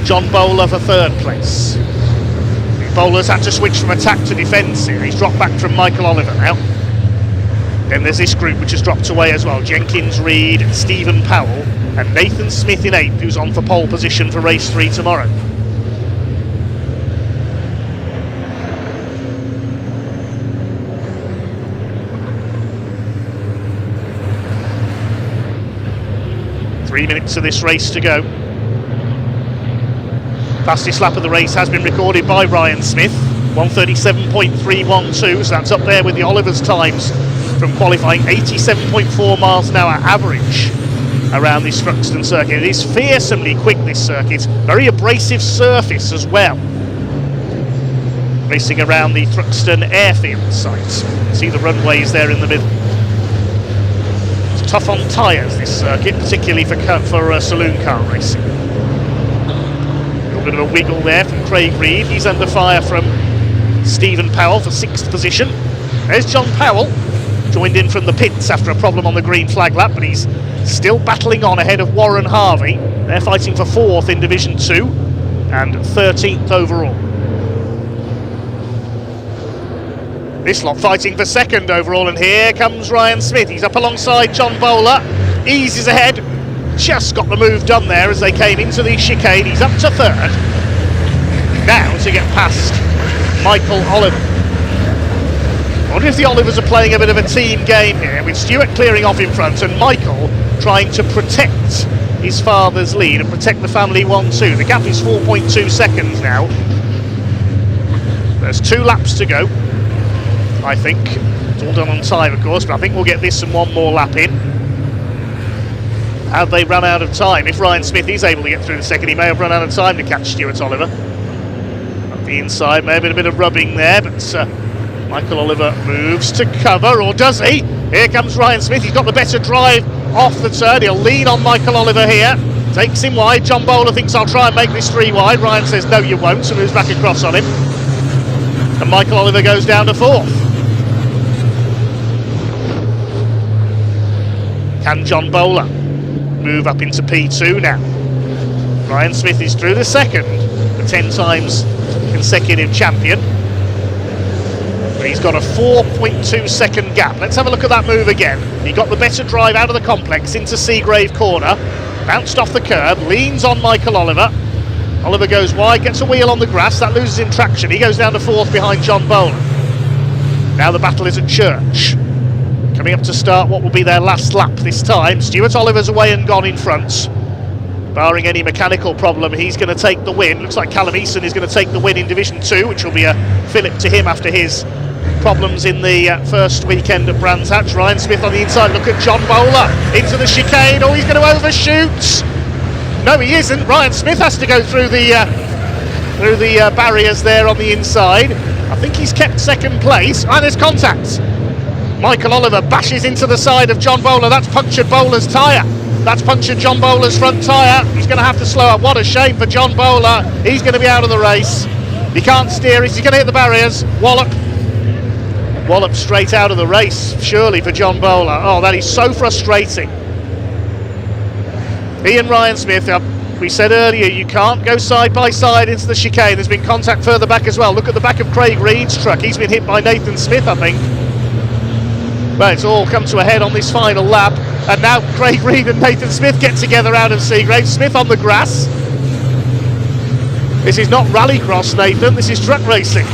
John Bowler for 3rd place. The Bowler's had to switch from attack to defence here. He's dropped back from Michael Oliver now. Then there's this group which has dropped away as well. Jenkins, Reed, Stephen Powell, and Nathan Smith in 8th, who's on for pole position for race 3 tomorrow. Three minutes of this race to go. Fastest lap of the race has been recorded by Ryan Smith, 137.312, so that's up there with the Oliver's times from qualifying. 87.4 miles an hour average around this Thruxton circuit. It is fearsomely quick, this circuit, very abrasive surface as well. Racing around the Thruxton airfield site. See the runways there in the middle. Tough on tyres, this circuit, particularly for saloon car racing. A little bit of a wiggle there from Craig Reed. He's under fire from Stephen Powell for 6th position. There's John Powell, joined in from the pits after a problem on the green flag lap, but he's still battling on ahead of Warren Harvey. They're fighting for 4th in Division 2 and 13th overall. This lot fighting for 2nd overall, and here comes Ryan Smith. He's up alongside John Bowler, eases ahead, just got the move done there as they came into the chicane. He's up to 3rd. Now to get past Michael Oliver. I wonder if the Olivers are playing a bit of a team game here, with Stuart clearing off in front and Michael trying to protect his father's lead and protect the family 1-2. The gap is 4.2 seconds now. There's 2 laps to go, I think. It's all done on time, of course, but I think we'll get this and one more lap in. Have they run out of time? If Ryan Smith is able to get through the second, he may have run out of time to catch Stuart Oliver. The inside, maybe a bit of rubbing there, but Michael Oliver moves to cover, or does he? Here comes Ryan Smith, he's got the better drive off the turn, he'll lean on Michael Oliver here, takes him wide. John Bowler thinks, I'll try and make this 3 wide. Ryan says, no you won't, so moves back across on him. And Michael Oliver goes down to 4th. Can John Bowler move up into P2 now? Ryan Smith is through the 2nd, the 10 times consecutive champion. But he's got a 4.2 second gap. Let's have a look at that move again. He got the better drive out of the complex into Seagrave corner, bounced off the curb, leans on Michael Oliver. Oliver goes wide, gets a wheel on the grass, that loses him traction. He goes down to 4th behind John Bowler. Now the battle is at Church. Coming up to start what will be their last lap this time. Stuart Oliver's away and gone in front. Barring any mechanical problem, he's going to take the win. Looks like Callum Eason is going to take the win in Division 2, which will be a fillip to him after his problems in the first weekend at Brands Hatch. Ryan Smith on the inside, look at John Bowler into the chicane. Oh, he's going to overshoot. No, he isn't. Ryan Smith has to go through the barriers there on the inside. I think he's kept 2nd place. And there's contact. Michael Oliver bashes into the side of John Bowler. That's punctured Bowler's tyre. That's punctured John Bowler's front tyre. He's going to have to slow up. What a shame for John Bowler. He's going to be out of the race. He can't steer it. He's going to hit the barriers. Wallop straight out of the race, surely, for John Bowler. Oh, that is so frustrating. He and Ryan Smith, we said earlier, you can't go side by side into the chicane. There's been contact further back as well. Look at the back of Craig Reed's truck. He's been hit by Nathan Smith, I think. Well, it's all come to a head on this final lap. And now Craig Reed and Nathan Smith get together out of Seagrave. Smith on the grass. This is not rallycross, Nathan. This is truck racing.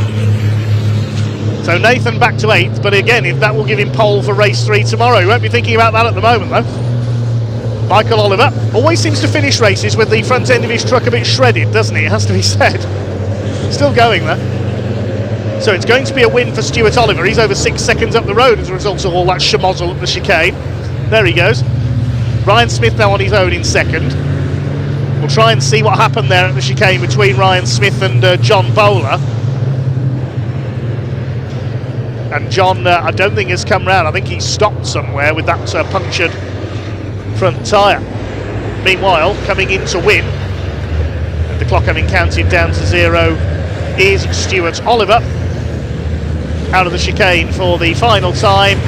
So Nathan back to 8th, but again, if that will give him pole for race 3 tomorrow. He won't be thinking about that at the moment, though. Michael Oliver always seems to finish races with the front end of his truck a bit shredded, doesn't he? It has to be said. Still going there. So it's going to be a win for Stuart Oliver. He's over 6 seconds up the road as a result of all that schmozzle at the chicane. There he goes. Ryan Smith now on his own in 2nd. We'll try and see what happened there at the chicane between Ryan Smith and John Bowler. And John, I don't think has come round. I think he's stopped somewhere with that punctured front tyre. Meanwhile, coming in to win, and the clock having counted down to 0, is Stuart Oliver. Out of the chicane for the final time.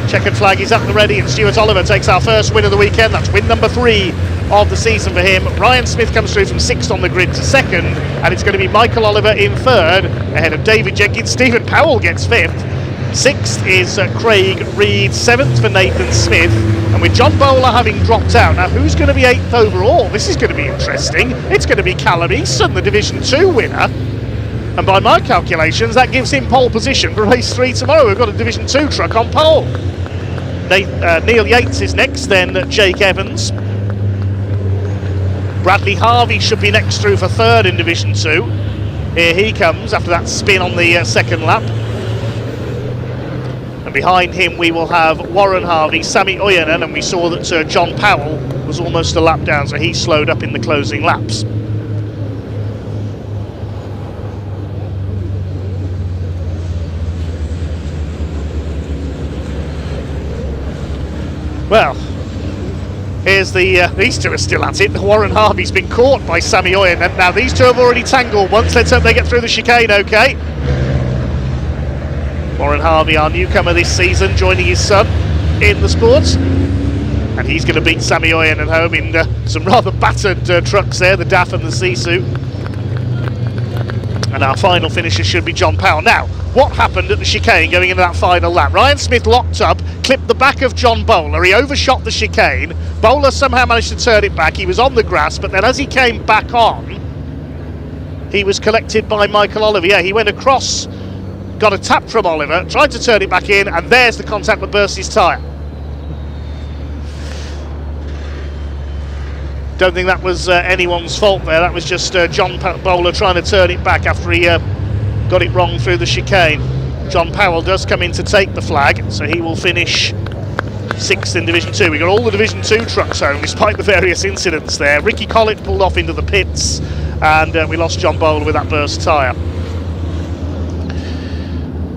Checkered flag is up and ready, and Stuart Oliver takes our first win of the weekend. That's win number 3 of the season for him. Ryan Smith comes through from 6th on the grid to 2nd, and it's going to be Michael Oliver in 3rd, ahead of David Jenkins. Stephen Powell gets 5th. 6th is Craig Reed, 7th for Nathan Smith, and with John Bowler having dropped out, now who's going to be 8th overall? This is going to be interesting. It's going to be Callum Eason, the Division 2 winner, and by my calculations that gives him pole position for race 3 tomorrow. We've got a Division 2 truck on pole. Neil Yates is next, then Jake Evans. Bradley Harvey should be next through for 3rd in Division 2. Here he comes after that spin on the 2nd lap. And behind him we will have Warren Harvey, Sammy Oyanen, and we saw that John Powell was almost a lap down, so he slowed up in the closing laps. Well, here's these two are still at it. Warren Harvey's been caught by Sammy Oyanen. Now these two have already tangled once. Let's hope they get through the chicane okay. Warren Harvey, our newcomer this season, joining his son in the sports. And he's going to beat Sammy Oyanen home in some rather battered trucks there, the DAF and the C-suit. And our final finisher should be John Powell. Now, what happened at the chicane going into that final lap? Ryan Smith locked up, clipped the back of John Bowler. He overshot the chicane. Bowler somehow managed to turn it back. He was on the grass, but then as he came back on, he was collected by Michael Oliver. Yeah, he went across, got a tap from Oliver, tried to turn it back in, and there's the contact that burst his tyre. Don't think that was anyone's fault there. That was just John Bowler trying to turn it back after he got it wrong through the chicane. John Powell does come in to take the flag, so he will finish 6th in Division 2. We got all the Division 2 trucks home despite the various incidents there. Ricky Collett pulled off into the pits, and we lost John Bowler with that burst tyre.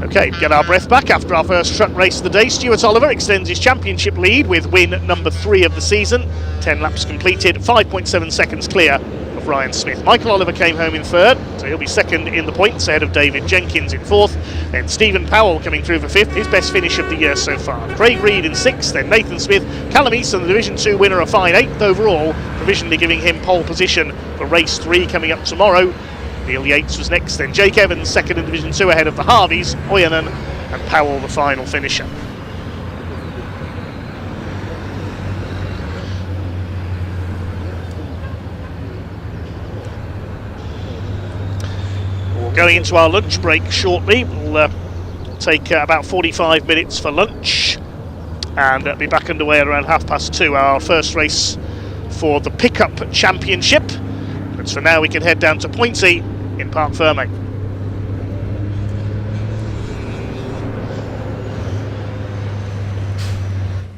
Okay, get our breath back after our first truck race of the day. Stuart Oliver extends his championship lead with win number 3 of the season. 10 laps completed, 5.7 seconds clear of Ryan Smith. Michael Oliver came home in 3rd, so he'll be 2nd in the points ahead of David Jenkins in 4th. Then Stephen Powell coming through for 5th, his best finish of the year so far. Craig Reed in 6th, then Nathan Smith. Callum Easton, the Division 2 winner, a fine 8th overall, provisionally giving him pole position for race 3 coming up tomorrow. Neil Yates was next, then Jake Evans 2nd in Division 2 ahead of the Harveys, Oyanen and Powell the final finisher. We're going into our lunch break shortly. We'll take about 45 minutes for lunch and be back underway at around 2:30, our first race for the Pickup Championship. But for now we can head down to Pointsy in Parc Ferme.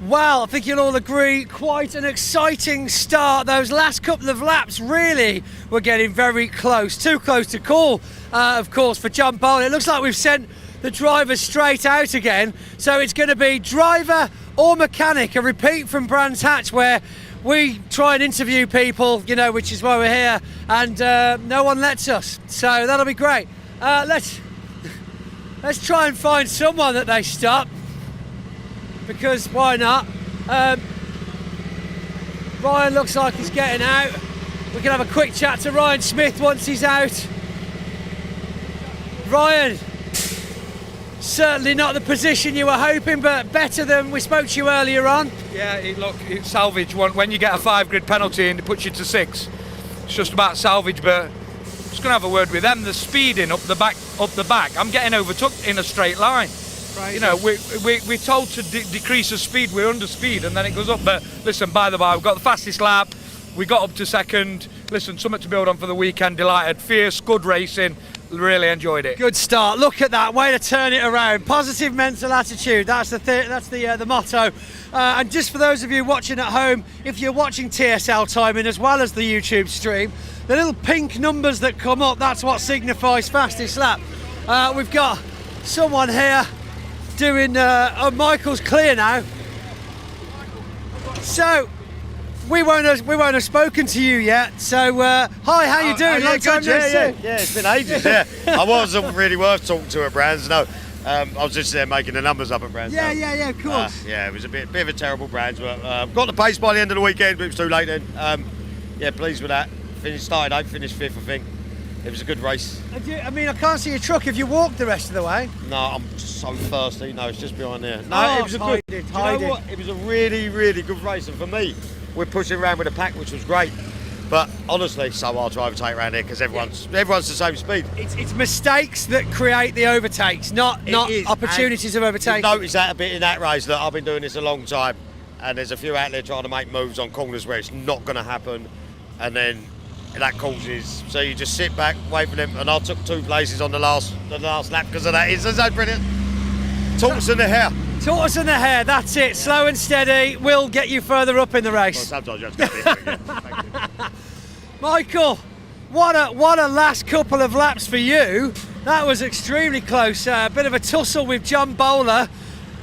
Well, I think you'll all agree, quite an exciting start. Those last couple of laps really were getting very close. Too close to call, of course, for John Bowler. It looks like we've sent the driver straight out again. So it's going to be driver or mechanic, a repeat from Brands Hatch, where we try and interview people, you know, which is why we're here, and no one lets us. So that'll be great. Let's try and find someone that they stop, because why not? Ryan looks like he's getting out. We can have a quick chat to Ryan Smith once he's out. Ryan, certainly not the position you were hoping, but better than we spoke to you earlier on. Yeah, it's salvage. When you get a 5-grid penalty and it puts you to 6, it's just about salvage. But just gonna have a word with them. The speeding up the back. I'm getting overtook in a straight line. Right. You know, we're told to decrease the speed. We're under speed, and then it goes up. But listen, by the way, we've got the fastest lap. We got up to 2nd. Listen, something to build on for the weekend. Delighted, fierce, good racing. Really enjoyed it. Good start. Look at that way to turn it around. Positive mental attitude. That's the motto. And just for those of you watching at home, if you're watching TSL timing as well as the YouTube stream, the little pink numbers that come up, that's what signifies fastest lap. We've got someone here doing. Michael's clear now. So. We won't have spoken to you yet. So, hi, how you doing? Long time no see. Yeah, it's been ages. Yeah, I wasn't really worth talking to at Brands. No, I was just there making the numbers up at Brands. Yeah, of course. Yeah, it was a bit of a terrible Brands, but got the pace by the end of the weekend, but it was too late then. Yeah, pleased with that. Started 8th, finished 5th, I think. It was a good race. I mean, I can't see your truck. Have you walked the rest of the way? No, I'm so thirsty. No, it's just behind there. No, it was a good. Do you know what? It was a really, really good race, and for me, we're pushing around with a pack, which was great. But honestly, so hard to overtake around here because everyone's the same speed. It's mistakes that create the overtakes, not opportunities of overtaking. You've noticed that a bit in that race. Look, I've been doing this a long time, and there's a few out there trying to make moves on corners where it's not going to happen, and then that causes. So you just sit back, wait for them, and I took 2 places on the last lap because of that. It's so brilliant. Tortoise in the hair. Tortoise in the hair, that's it. Slow and steady will get you further up in the race. Well, sometimes you have to get it. Thank you. Michael, what a last couple of laps for you. That was extremely close. A bit of a tussle with John Bowler.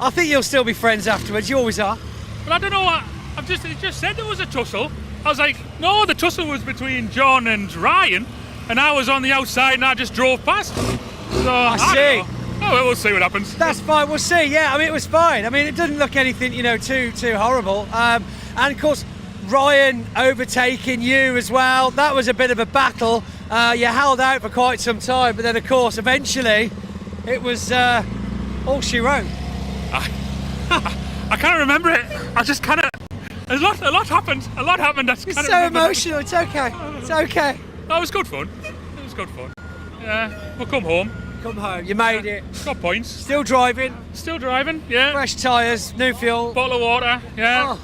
I think you'll still be friends afterwards. You always are. But I don't know what. It just said there was a tussle. I was like, no, the tussle was between John and Ryan, and I was on the outside and I just drove past. So I see. Oh, well, we'll see what happens. That's fine. We'll see. Yeah, I mean, it was fine. I mean, it didn't look anything, too horrible. And of course, Ryan overtaking you as well. That was a bit of a battle. You held out for quite some time, but then, of course, eventually, it was all she wrote. I can't remember it. I just kind of. A lot happened. That's it's so emotional. It's okay. It's okay. That was good fun. It was good fun. Yeah, we'll come home. Come home. You made it. Got points. Still driving. Yeah. Fresh tyres, new fuel. Bottle of water. Yeah. Oh.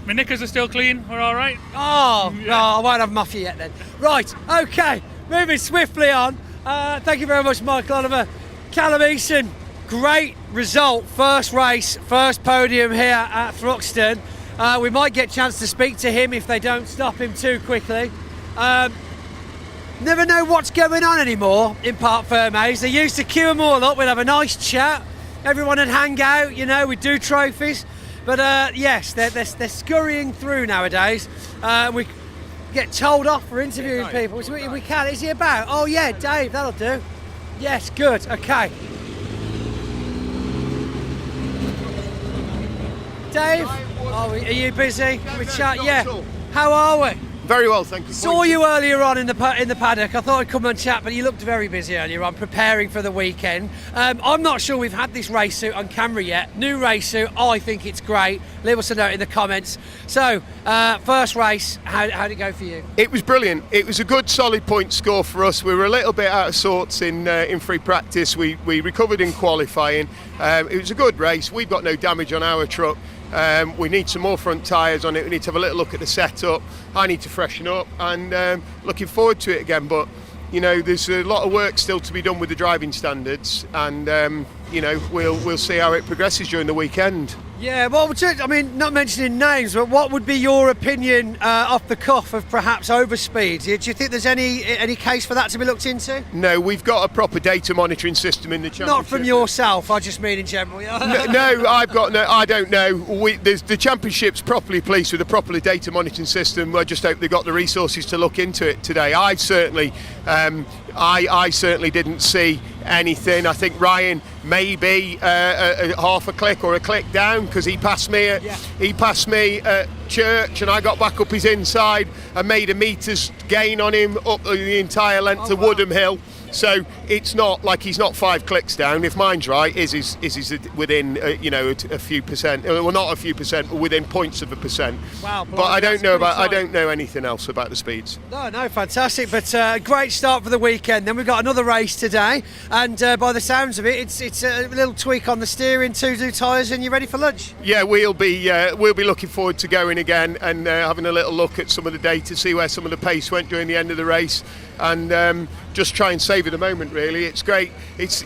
My knickers are still clean. We're all right. Oh, yeah. No, I won't have muffy yet then. Right. Okay. Moving swiftly on. Thank you very much, Michael Oliver. Callum Easton, great result. First race, first podium here at Thruxton. We might get a chance to speak to him if they don't stop him too quickly. Never know what's going on anymore in Parc Fermés. They used to queue them all up, we'd have a nice chat, everyone would hang out, you know, we'd do trophies. But yes, they're scurrying through nowadays. We get told off for interviewing people, which we can. Is he about? Oh yeah, Dave, that'll do. Yes, good, okay. Dave, are you busy? Can we chat? Yeah. How are we? Very well, thank you. Saw you earlier on in the paddock. I thought I'd come and chat, but you looked very busy earlier on preparing for the weekend. I'm not sure we've had this race suit on camera yet. New race suit, I think it's great. Leave us a note in the comments. So, first race, how did it go for you? It was brilliant. It was a good solid point score for us. We were a little bit out of sorts in free practice. We recovered in qualifying. It was a good race. We've got no damage on our truck. We need some more front tyres on it. We need to have a little look at the setup. I need to freshen up, and looking forward to it again. But you know, there's a lot of work still to be done with the driving standards, and you know, we'll see how it progresses during the weekend. Yeah, well, I mean, not mentioning names, but what would be your opinion off the cuff of perhaps overspeed? Do you think there's any case for that to be looked into? No, we've got a proper data monitoring system in the championship. Not from yourself, I just mean in general. No, I don't know. The championship's properly policed with a proper data monitoring system. I just hope they got the resources to look into it today. I certainly didn't see anything. I think Ryan maybe a half a click or a click down, because he passed me at Church, and I got back up his inside and made a meter's gain on him up the entire length of Woodham Hill. So it's not like he's not 5 clicks down. If mine's right, is within a few percent. Well, not a few percent, but within points of a percent. Wow! But I don't know anything else about the speeds. No, fantastic. But great start for the weekend. Then we've got another race today, and by the sounds of it, it's a little tweak on the steering, 2 new tyres, and you're ready for lunch. Yeah, we'll be looking forward to going again and having a little look at some of the data, see where some of the pace went during the end of the race, and just try and savour the moment. Really, it's great. It's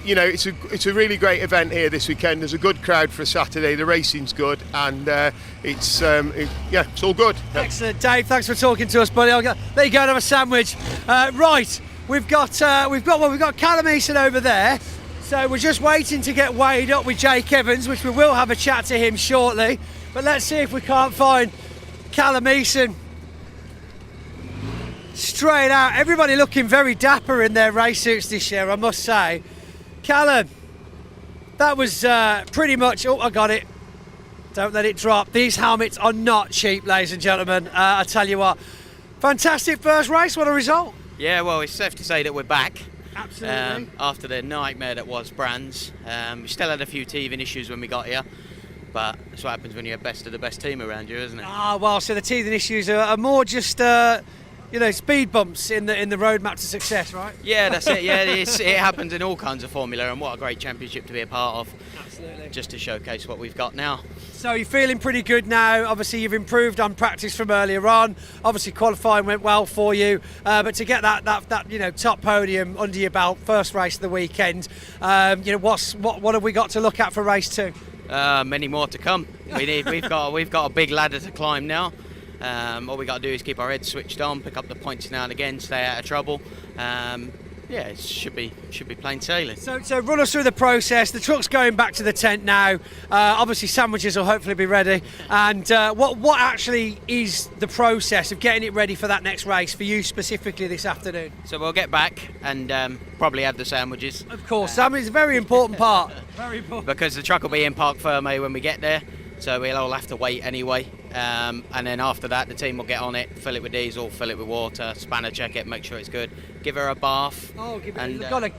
a really great event here this weekend. There's a good crowd for a Saturday. The racing's good, and it's all good. Excellent, Dave. Thanks for talking to us, buddy. There you go, and have a sandwich. Right, we've got Callum Eason over there. So we're just waiting to get weighed up with Jake Evans, which we will have a chat to him shortly. But let's see if we can't find Callum Eason. Straight out, everybody looking very dapper in their race suits this year, I must say. Callum, that was pretty much. Oh, I got it. Don't let it drop. These helmets are not cheap, ladies and gentlemen. I tell you what, fantastic first race. What a result! Yeah, well, it's safe to say that we're back. Absolutely. After the nightmare that was Brands, we still had a few teething issues when we got here. But that's what happens when you have best of the best team around you, isn't it? Well, so the teething issues are more just. Speed bumps in the roadmap to success, right? Yeah, that's it. Yeah, it happens in all kinds of formula, and what a great championship to be a part of. Absolutely. Just to showcase what we've got now. So you're feeling pretty good now. Obviously, you've improved on practice from earlier on. Obviously, qualifying went well for you, but to get that top podium under your belt, first race of the weekend, what have we got to look at for race 2? Many more to come. We've got a big ladder to climb now. All we got to do is keep our heads switched on, pick up the points now and again, stay out of trouble. It should be plain sailing. So run us through the process. The truck's going back to the tent now. Obviously sandwiches will hopefully be ready. And what actually is the process of getting it ready for that next race for you specifically this afternoon? So we'll get back and probably have the sandwiches. Of course, sandwich is a very important part. Very important. Because the truck will be in Parc Fermé when we get there. So we'll all have to wait anyway, and then after that the team will get on it, fill it with diesel, fill it with water, spanner check it, make sure it's good, give her a bath. Got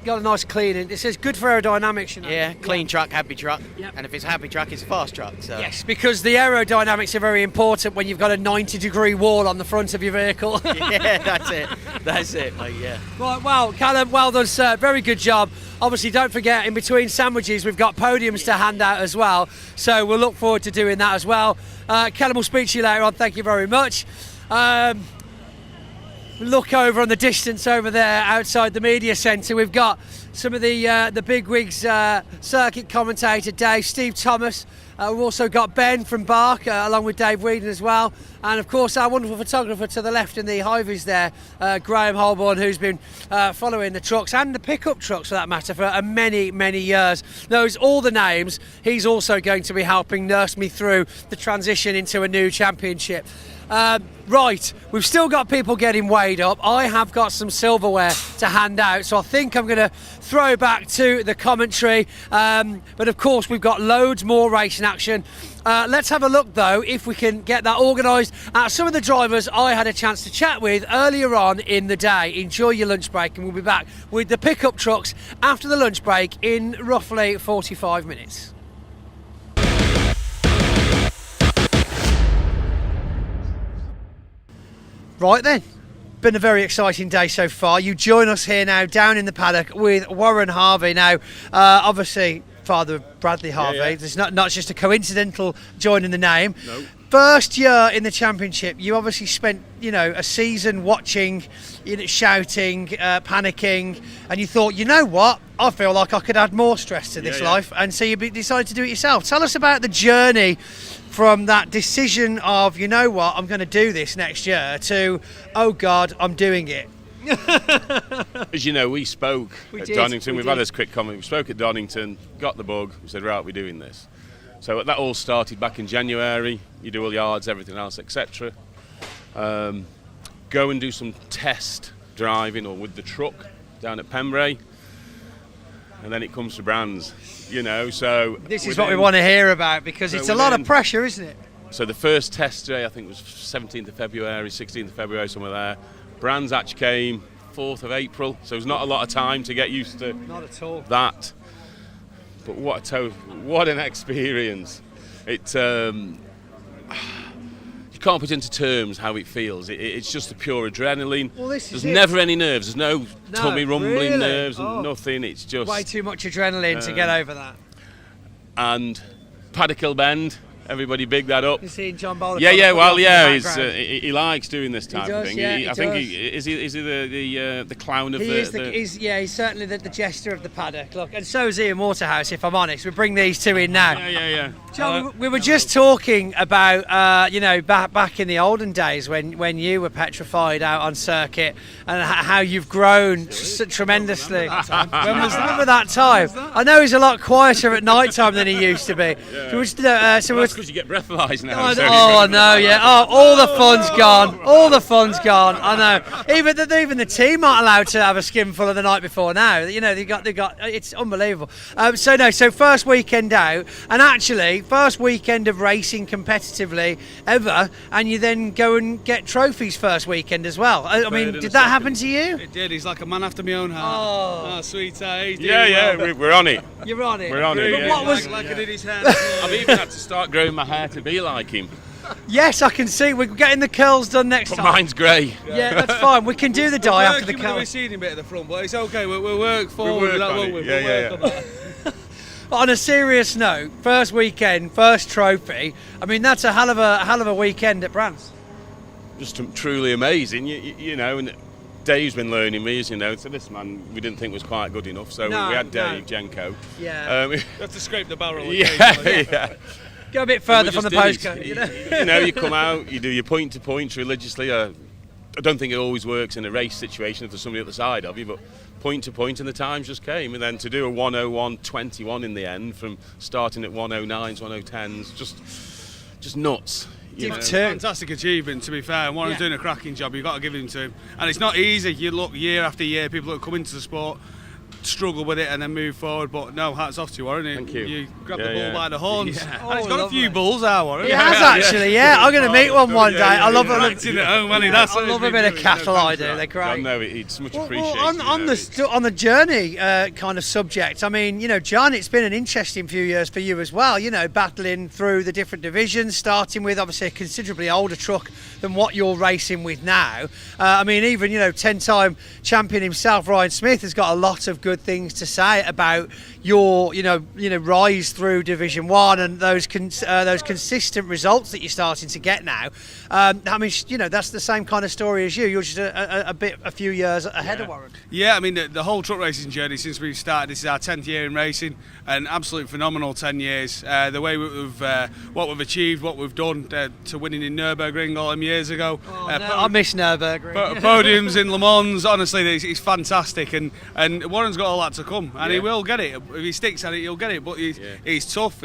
a nice cleaning. It says good for aerodynamics, you know. Yeah, clean truck, happy truck. Yep. And if it's a happy truck, it's a fast truck. So. Yes, because the aerodynamics are very important when you've got a 90-degree wall on the front of your vehicle. Yeah, that's it, mate, yeah. Right, well, Callum, well done, sir. Very good job. Obviously, don't forget, in between sandwiches, we've got podiums to hand out as well. So we'll look forward to doing that as well. Callum will speak to you later on. Thank you very much. Look over on the distance over there outside the media centre. We've got some of the bigwigs, circuit commentator Dave, Steve Thomas, We've also got Ben from BARC, along with Dave Whedon as well. And of course, our wonderful photographer to the left in the high-vis there, Graham Holborn, who's been following the trucks and the pickup trucks for that matter for many, many years. Knows all the names. He's also going to be helping nurse me through the transition into a new championship. Right, we've still got people getting weighed up. I have got some silverware to hand out, so I think I'm going to throw back to the commentary. But of course, we've got loads more racing action. Let's have a look, though, if we can get that organised. Some of the drivers I had a chance to chat with earlier on in the day. Enjoy your lunch break, and we'll be back with the pickup trucks after the lunch break in roughly 45 minutes. Right then, been a very exciting day so far. You join us here now down in the paddock with Warren Harvey. Now, obviously, father of Bradley Harvey. Yeah. It's not just a coincidental join in the name. No. First year in the championship, you obviously spent, a season watching, shouting, panicking, and you thought, you know what? I feel like I could add more stress to this life, and so you decided to do it yourself. Tell us about the journey from that decision of, you know what, I'm going to do this next year, to, oh God, I'm doing it. As you know, we spoke at Donington. We've had this quick comment. We spoke at Donington, got the bug. We said, right, we're doing this. So that all started back in January. You do all yards, everything else, etc. Go and do some test driving or with the truck down at Pembrey, and then it comes to Brands. So this is what we want to hear about, because it's a lot of pressure, isn't it? So the first test day, I think, was 17th of February, 16th of February, somewhere there. Brands Hatch came 4th of April, so there's not a lot of time to get used to not at all that. But what an experience! It you can't put into terms how it feels. It's just a pure adrenaline. Well, there's never any nerves. There's no tummy rumbling really? nerves and nothing. It's just way too much adrenaline to get over that. And Paddock Hill Bend. Everybody big that up. You're seeing John Bowler. He likes doing this type of thing. Yeah, I think is he the clown of he's certainly the jester of the paddock. Look, and so is Ian Waterhouse, if I'm honest. We bring these two in now. Yeah. John, we were just talking about back in the olden days when you were petrified out on circuit, and how you've grown tremendously. Remember that time? I know he's a lot quieter at night time than he used to be. Yeah. Because you get breathalyzed now. All the fun's gone. All the fun's gone. I know. Even the team aren't allowed to have a skinful of the night before now. They got. It's unbelievable. So first weekend out, and actually first weekend of racing competitively ever, and you then go and get trophies first weekend as well. I mean, did that happen to you? It did. He's like a man after my own heart. Oh, sweetheart. We're on it. You're on it. We're on it. But what was? Like I did his hair. I've even had to start growing my hair to be like him. Yes, I can see. We're getting the curls done next time. Mine's grey. Yeah, that's fine. We can do the dye after the curls. We're receding bit at the front, but it's okay. We'll work forward with that, won't we? We'll work on that. On a serious note, first weekend, first trophy. I mean, that's a hell of a weekend at Brands. Just truly amazing, and Dave's been learning me, as you know. So this man we didn't think was quite good enough, so we had Dave Jenko. Yeah. You have to scrape the barrel. Yeah. Go a bit further from the postcode. You come out, you do your point to points religiously. I don't think it always works in a race situation if there's somebody at the side of you, but point to point, and the times just came. And then to do a 1:01:21 in the end, from starting at 1:09s, 1:10s, just nuts. Fantastic achievement, to be fair. And Warren's doing a cracking job. You've got to give him to him. And it's not easy. You look year after year, people that come into the sport struggle with it and then move forward, but no, hats off to you, Warren. Thank you. You grabbed the bull by the horns. Yeah. And he's got a few bulls there, Warren. He has actually, I'm going to meet one day. I love a bit of cattle. I do. They're great. No, it's much appreciated. On the journey kind of subject, I mean, John, it's been an interesting few years for you as well. Battling through the different divisions, starting with obviously a considerably older truck than what you're racing with now. I mean, even 10-time champion himself, Ryan Smith, has got a lot of good things to say about your, rise through Division 1 and those consistent results that you're starting to get now. I mean, that's the same kind of story as you. You're just a few years ahead of Warren. Yeah, I mean, the whole truck racing journey since we've started, this is our 10th year in racing, an absolute phenomenal 10 years. The way what we've achieved, what we've done to winning in Nürburgring all them years ago. I miss Nürburgring. Podiums in Le Mans, honestly, it's fantastic, and Warren's got all that to come, and he will get it. If he sticks at it, he'll get it, but he's tough.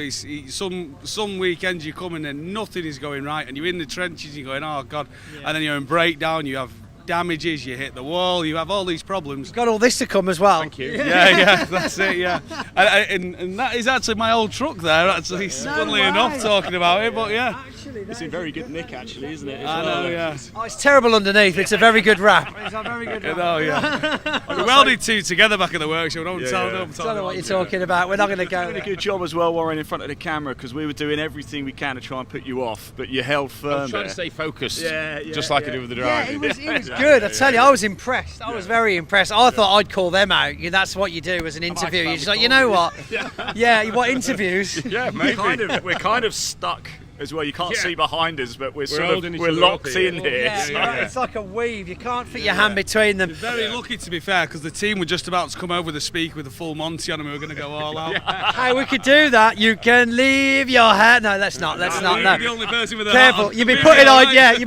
Some weekends you come in and nothing is going right, and you're in the trenches, you're going, oh God, and then you're in breakdown, you have damages, you hit the wall, you have all these problems. You've got all this to come as well. Thank you. Yeah, that's it, yeah. And that is actually my old truck there, actually, funnily enough, talking about it, but yeah. It's in very good nick, actually, isn't it? I know, yeah. Oh, it's terrible underneath. It's a very good wrap. It's a very good wrap. Oh, yeah. We welded two together back in the workshop. Don't know what you're talking about. We're not going to go. You did a good job as well, Warren, in front of the camera, because we were doing everything we can to try and put you off, but you held firm. I was trying to stay focused, just like I do with the driving. Yeah, it was good. I tell you, I was impressed. I was very impressed. I thought I'd call them out. That's what you do as an interview. You're just like, you know what? Yeah, what interviews? Yeah, maybe. We're kind of stuck as well. You can't see behind us, but we're locked in here. It's like a weave. You can't fit your hand between them. Very lucky, to be fair, because the team were just about to come over with a speaker with a full Monty on and we were going to go all out. Hey, we could do that. You can leave your hat. No, let's not. No. The only person with a Careful. You'll be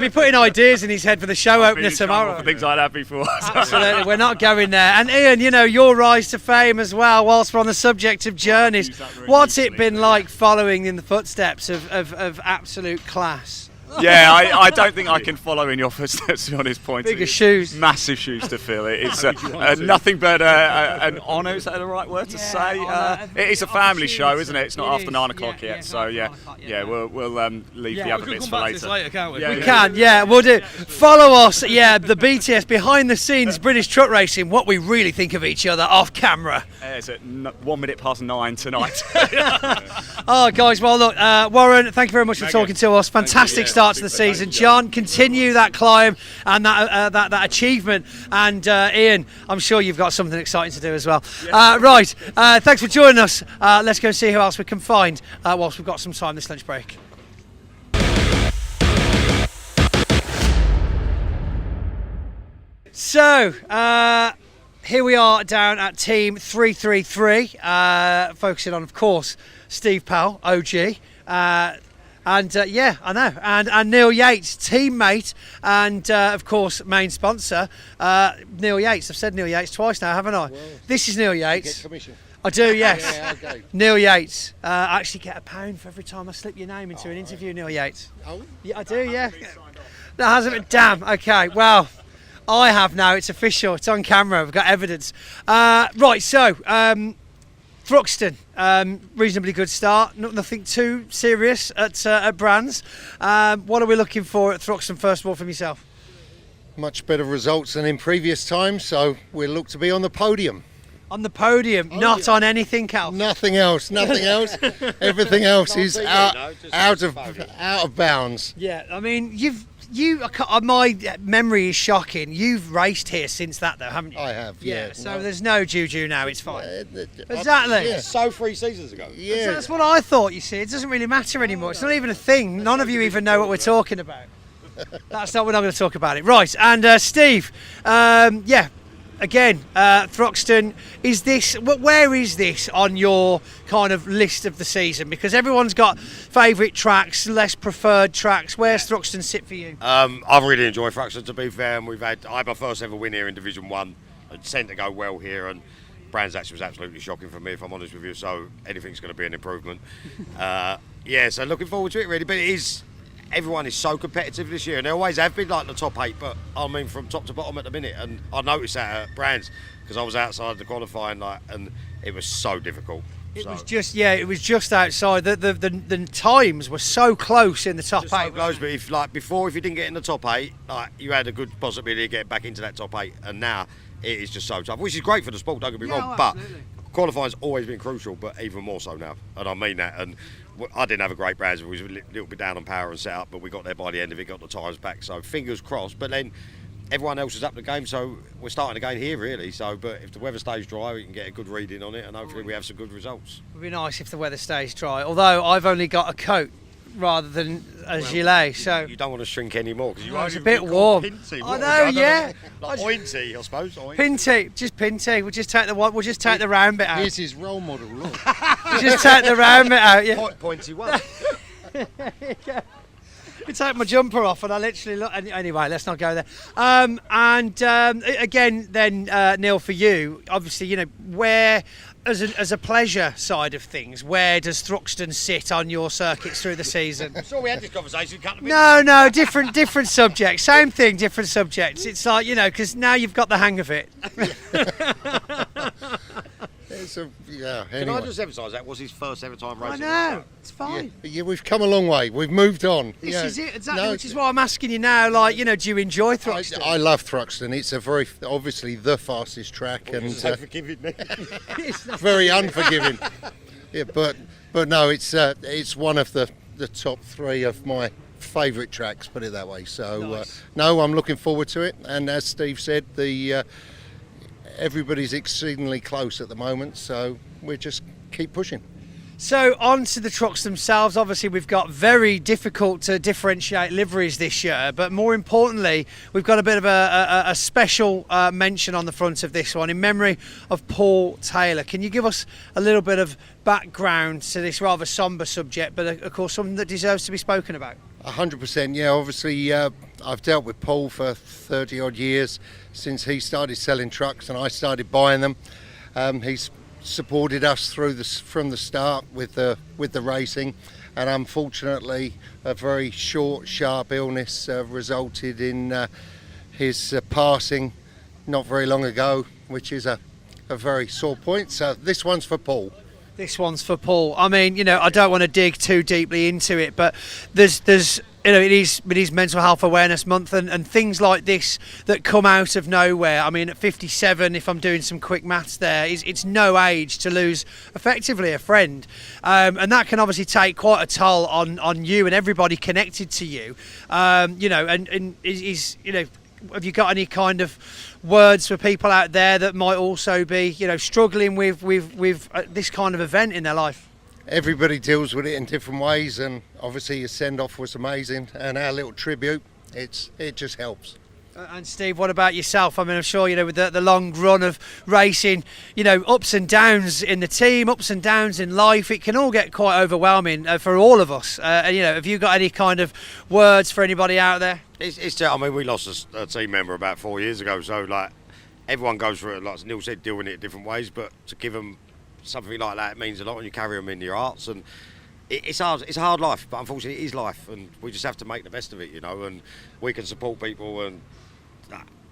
putting ideas in his head for the show opener tomorrow. Things like that before. Absolutely, we're not going there. And Ian, your rise to fame as well. Whilst we're on the subject of journeys, what's it been like following in the footsteps of absolute class? Yeah, I don't think I can follow in your footsteps, to be honest. Bigger shoes. Massive shoes to fill. It's nothing but an honour, is that the right word to say? It's a family show, isn't it? It's not after 9 o'clock yet, so we'll leave the other bits for later. Later, can't we? We can, we'll do. Follow us, the BTS, behind the scenes, British truck racing, what we really think of each other off camera. It's at 1 minute past 9 tonight. Oh, guys, well, look, Warren, thank you very much for talking to us. Fantastic start to the season. John, continue that climb and that achievement. And Ian, I'm sure you've got something exciting to do as well. Right, thanks for joining us. Let's go see who else we can find whilst we've got some time this lunch break. So, here we are down at Team 333, focusing on, of course, Steve Powell, OG. And I know. And Neil Yates, teammate, and of course main sponsor, Neil Yates. I've said Neil Yates twice now, haven't I? Well, this is Neil Yates. You get commission. I do, yes. Yeah, okay. Neil Yates. I actually get £1 for every time I slip your name into an interview, Neil Yates. Oh? Yeah, I do, yeah. That hasn't been. Damn. Okay. Well, I have now. It's official. It's on camera. We've got evidence. Right. So. Thruxton, reasonably good start. Nothing too serious at Brands. What are we looking for at Thruxton, first of all, from yourself? Much better results than in previous times, so we'll look to be on the podium. On the podium, not on anything else. Nothing else. Everything else is out of bounds. Yeah, I mean, my memory is shocking. You've raced here since that, though, haven't you? I have, yeah. So there's no juju now, it's fine. Exactly. Yeah. So 3 seasons ago. Yeah. That's what I thought, you see. It doesn't really matter anymore. It's not even a thing. None of you even know what we're talking about. We're not going to talk about it. Right, and Steve, again, Thruxton, where is this on your kind of list of the season? Because everyone's got favourite tracks, less preferred tracks. Where's Thruxton sit for you? I've really enjoyed Thruxton, to be fair, and I had my first ever win here in Division 1. It seemed to go well here, and Brands actually was absolutely shocking for me, if I'm honest with you, so anything's going to be an improvement. So looking forward to it, really, but everyone is so competitive this year, and they always have been, like the top 8, but I mean from top to bottom at the minute, and I noticed that at Brands because I was outside the qualifying, and it was so difficult. It was just outside. The times were so close in the top 8. So close, but if you didn't get in the top 8, you had a good possibility of getting back into that top 8, and now it is just so tough, which is great for the sport. Don't get me wrong, but qualifying's always been crucial, but even more so now, and I mean that. And I didn't have a great Brands. We was a little bit down on power and setup, but we got there by the end of it, got the tyres back. So fingers crossed. But then everyone else is up the game, so we're starting again here really. So, but if the weather stays dry, we can get a good reading on it, and hopefully we have some good results. It would be nice if the weather stays dry. Although I've only got a coat rather than a gilet, so you don't want to shrink anymore because you it's a bit warm. I know, yeah. Like pointy, I suppose. Pinty, just pinty. We'll just take the round bit out. Here's his role model. Look. We'll just take the round bit out. Yeah. Pointy one. I take my jumper off and I literally look. Anyway, let's not go there. Again, then Neil, for you, obviously, you know, where as a pleasure side of things, where does Thruxton sit on your circuits through the season? I'm sure we had this conversation a couple of minutes. No, different subject. Same thing, different subjects. It's like, you know, because now you've got the hang of it. Anyway. Can I just emphasise that was his first ever time racing? I know, it's fine. Yeah, we've come a long way. We've moved on. This is it, exactly, which is why I'm asking you now, like, you know, do you enjoy Thruxton? I love Thruxton. It's obviously the fastest track, and so forgiving me. very unforgiving. Yeah, but no, it's one of the top 3 of my favourite tracks, put it that way. So nice. No, I'm looking forward to it, and as Steve said, everybody's exceedingly close at the moment, so we just keep pushing. So on to the trucks themselves. Obviously we've got very difficult to differentiate liveries this year, but more importantly we've got a bit of a special mention on the front of this one in memory of Paul Taylor. Can you give us a little bit of background to this rather sombre subject, but of course something that deserves to be spoken about? 100%, yeah. Obviously I've dealt with Paul for 30 odd years since he started selling trucks and I started buying them. He's supported us from the start with the racing, and unfortunately a very short, sharp illness resulted in his passing not very long ago, which is a very sore point. So this one's for Paul. This one's for Paul. I mean, you know, I don't want to dig too deeply into it, but there's you know, it is Mental Health Awareness Month, and things like this that come out of nowhere. I mean, at 57, if I'm doing some quick maths there, it's no age to lose effectively a friend, and that can obviously take quite a toll on you and everybody connected to you. You know, and is you know, have you got any kind of words for people out there that might also be, you know, struggling with this kind of event in their life? Everybody deals with it in different ways, and obviously your send-off was amazing, and our little tribute, it just helps. And Steve, what about yourself? I mean, I'm sure, you know, with the long run of racing, you know, ups and downs in the team, ups and downs in life, it can all get quite overwhelming for all of us. You know, have you got any kind of words for anybody out there? It's I mean, we lost a team member about 4 years ago, so like everyone goes through it, like Neil said, doing it different ways, but to give them something like that means a lot, and you carry them in your hearts, and it's hard. It's a hard life, but unfortunately it is life, and we just have to make the best of it, you know, and we can support people, and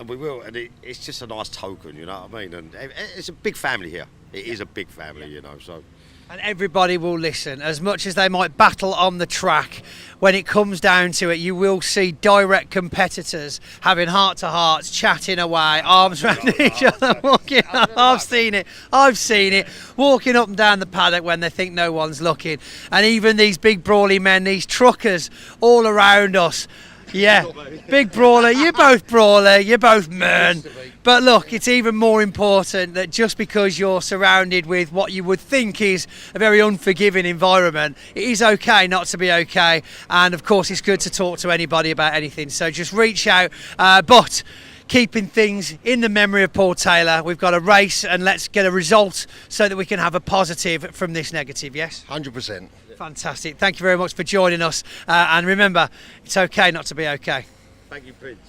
we will, and it's just a nice token, you know what I mean, and it's a big family here. It is a big family, you know, so. And everybody will listen. As much as they might battle on the track, when it comes down to it, you will see direct competitors having heart-to-hearts, chatting away, arms around each other, walking up. I've seen it, walking up and down the paddock when they think no one's looking. And even these big brawly men, these truckers all around us. Yeah, big brawler, you're both brawler, you're both men. But look, it's even more important that just because you're surrounded with what you would think is a very unforgiving environment, it is okay not to be okay. And of course, it's good to talk to anybody about anything. So just reach out, but keeping things in the memory of Paul Taylor. We've got a race, and let's get a result so that we can have a positive from this negative, yes? 100%. Fantastic. Thank you very much for joining us. And remember, it's okay not to be okay. Thank you, Prince.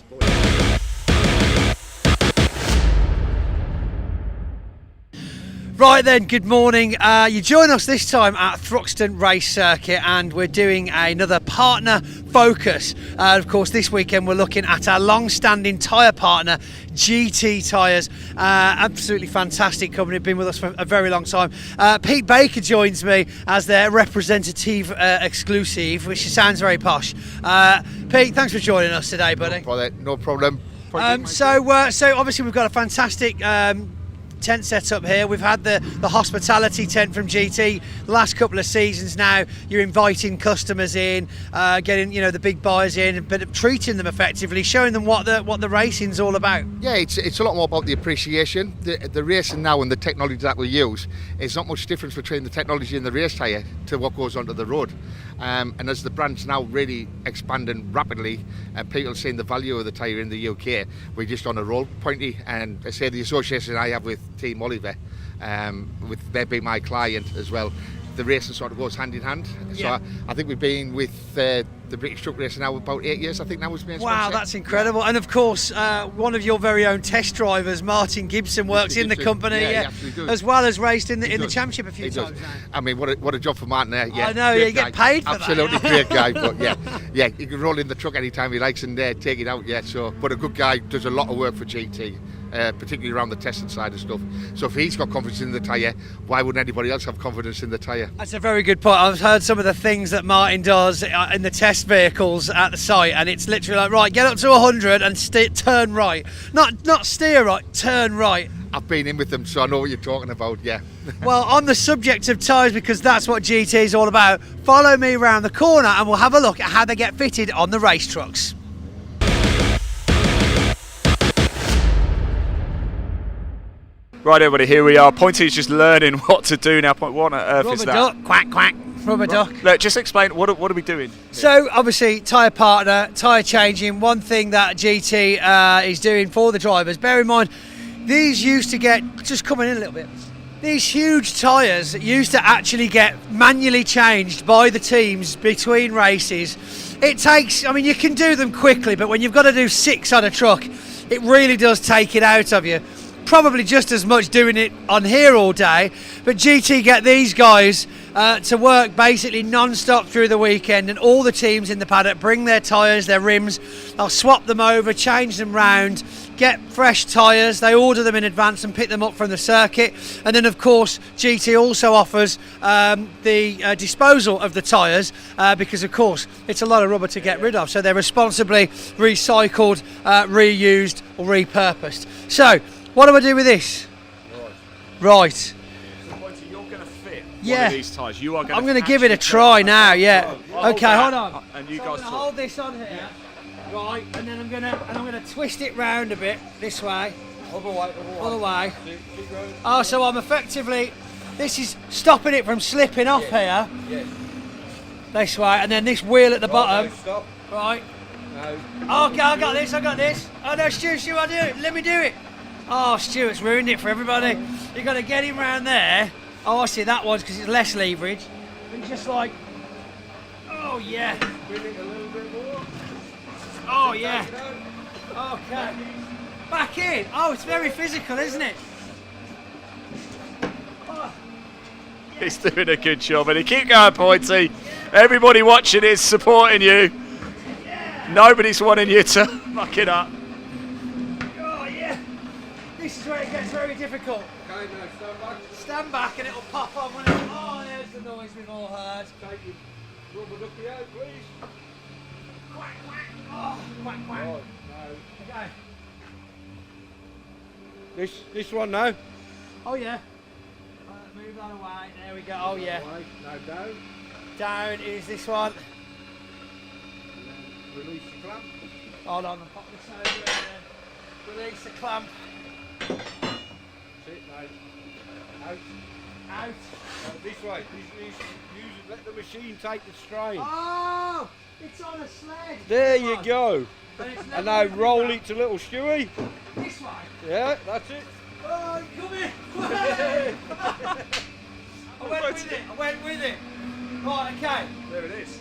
Right then, good morning. You join us this time at Thruxton Race Circuit, and we're doing another partner focus. Of course, this weekend we're looking at our long-standing tyre partner, GT Tyres. Absolutely fantastic company, been with us for a very long time. Pete Baker joins me as their representative exclusive, which sounds very posh. Pete, thanks for joining us today, buddy. No problem. So obviously we've got a fantastic tent set up here. We've had the hospitality tent from GT the last couple of seasons now. You're inviting customers in, getting the big buyers in, but treating them effectively, showing them what the racing's all about. Yeah, it's a lot more about the appreciation. The racing now and the technology that we use, it's not much difference between the technology in the race tyre to what goes onto the road. And as the brand's now really expanding rapidly and people are seeing the value of the tyre in the UK, we're just on a roll, Pointy. And I say the association I have with Team Oliver, with their being my client as well, the racing sort of goes hand in hand. Yeah. So I think we've been with the British truck racing now about 8 years. I think that was me. Wow, that's incredible. And of course, one of your very own test drivers, Martin Gibson, works in the company, as well as raced in the championship a few times now. I mean, what a job for Martin there. Yeah, I know, you get paid for absolutely that. Great guy, but yeah, he can roll in the truck anytime he likes and take it out. Yeah, so but a good guy, does a lot of work for GT. Particularly around the testing side of stuff. So if he's got confidence in the tyre, why wouldn't anybody else have confidence in the tyre? That's a very good point. I've heard some of the things that Martin does in the test vehicles at the site, and it's literally like, right, get up to 100 and turn right. Not steer right, turn right. I've been in with them, so I know what you're talking about, yeah. Well, on the subject of tyres, because that's what GT is all about, follow me around the corner and we'll have a look at how they get fitted on the race trucks. Right, everybody, here we are. Pointy's just learning what to do now. What on earth is that? Rubber duck, quack, quack, rubber duck. Look, just explain, what are we doing? So, obviously, tyre partner, tyre changing. One thing that GT is doing for the drivers, bear in mind, these used to get, just coming in a little bit, these huge tyres used to actually get manually changed by the teams between races. It takes, I mean, you can do them quickly, but when you've got to do 6 on a truck, it really does take it out of you. Probably just as much doing it on here all day, but GT get these guys to work basically non-stop through the weekend, and all the teams in the paddock bring their tyres, their rims, they'll swap them over, change them round, get fresh tyres, they order them in advance and pick them up from the circuit. And then of course GT also offers the disposal of the tyres, because of course it's a lot of rubber to get rid of, so they're responsibly recycled, reused or repurposed. So what do I do with this? Right. So, Pointy, you're going to fit Yeah. one of these tyres. You are going. I'm going to give it a try now. Yeah. Okay, hold on. And you So guys I'm going to hold this on here, right, and then I'm going to twist it round a bit this way. Other way. Oh, so I'm effectively, this is stopping it from slipping off here. This way, and then this wheel at the bottom. Right. No. Okay, I got this. Oh no, Stu, I'll do it. Let me do it. Oh, Stuart's ruined it for everybody. You've got to get him round there. Oh, I see that one's because it's less leverage. And just like, oh yeah. Bring it a little bit more. Oh yeah. Okay. Back in. Oh, it's very physical, isn't it? Oh. He's doing a good job, and he keep going, Pointy. Everybody watching is supporting you. Nobody's wanting you to muck it up. Oh yeah. This is where it gets very difficult. Okay, now stand back. Stand back and it'll pop on when it. Oh, there's the noise we've all heard. Take your rubber ducky out, please. Quack quack. Oh, quack quack. Right, now. Okay. This one now. Oh yeah. Move that away. There we go. Oh yeah. Now down. Down is this one. Release the clamp. Hold on, I'll pop this over and then release the clamp. Sit now. Out. Out. This way. Let the machine take the strain. Oh! It's on a sled. There you go. But it's And never now roll it to little Stewie. This way. Yeah, that's it. Oh, come here. I went with it. Right, okay. There it is.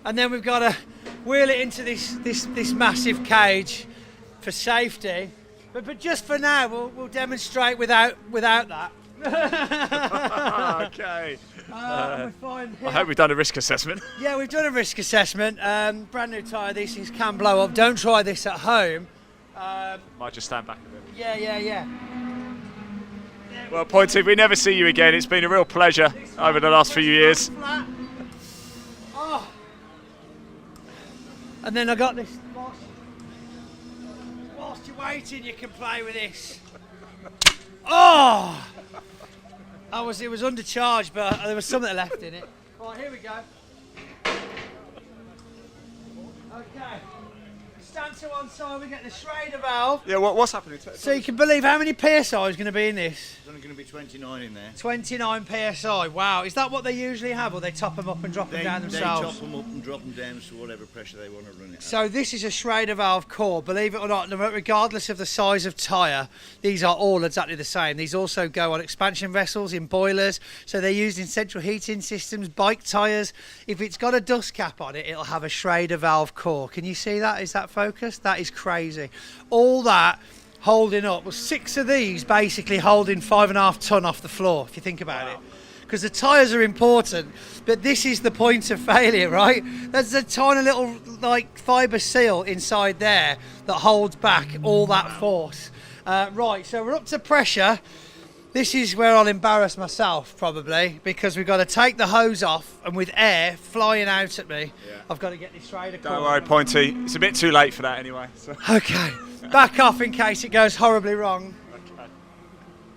And then we've got to wheel it into this massive cage for safety. But just for now, we'll demonstrate without that. Okay. We're fine here. I hope we've done a risk assessment. Yeah, we've done a risk assessment. Brand new tyre, these things can blow up. Don't try this at home. Might just stand back a bit. Yeah. Well, Pointy, if we never see you again, it's been a real pleasure over the last few years. Oh. And then I got this. Whilst you're waiting, you can play with this. Oh! It was undercharged, but there was something left in it. Right, here we go. Okay. Stand to one side, we get the Schrader valve. Yeah, what's happening? So you can believe how many PSI is going to be in this? There's only going to be 29 in there. 29 PSI, wow. Is that what they usually have, or they top them up and drop them down themselves? They top them up and drop them down to whatever pressure they want to run it at. So this is a Schrader valve core, believe it or not, regardless of the size of tyre, these are all exactly the same. These also go on expansion vessels, in boilers, so they're used in central heating systems, bike tyres. If it's got a dust cap on it, it'll have a Schrader valve core. Can you see that? Is that focused? That is crazy. All that holding up was 6 of these basically holding 5.5 tonne off the floor, if you think about it. Because the tyres are important, but this is the point of failure, right? There's a tiny little like fibre seal inside there that holds back all that force. Right, so we're up to pressure. This is where I'll embarrass myself probably, because we've got to take the hose off, and with air flying out at me, I've got to get this straight across. Don't worry, Pointy. It's a bit too late for that anyway. So. Okay, back off in case it goes horribly wrong. Okay.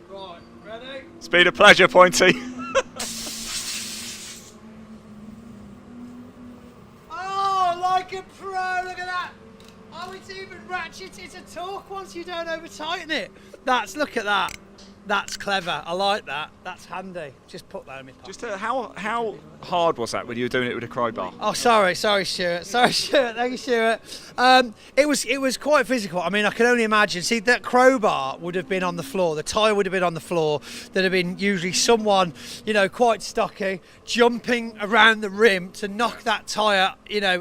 Right, ready? It's been a pleasure, Pointy. Oh, like a pro, look at that. Oh, it's even ratchet, it's a torque once you don't over tighten it. Look at that. That's clever. I like that. That's handy. Just put that in my pocket. Just how hard was that when you were doing it with a crowbar? Oh, sorry, Stuart. Sorry, Stuart. Thank you, Stuart. It was quite physical. I mean, I can only imagine. See, that crowbar would have been on the floor. The tyre would have been on the floor. There'd have been usually someone, quite stocky, jumping around the rim to knock that tyre,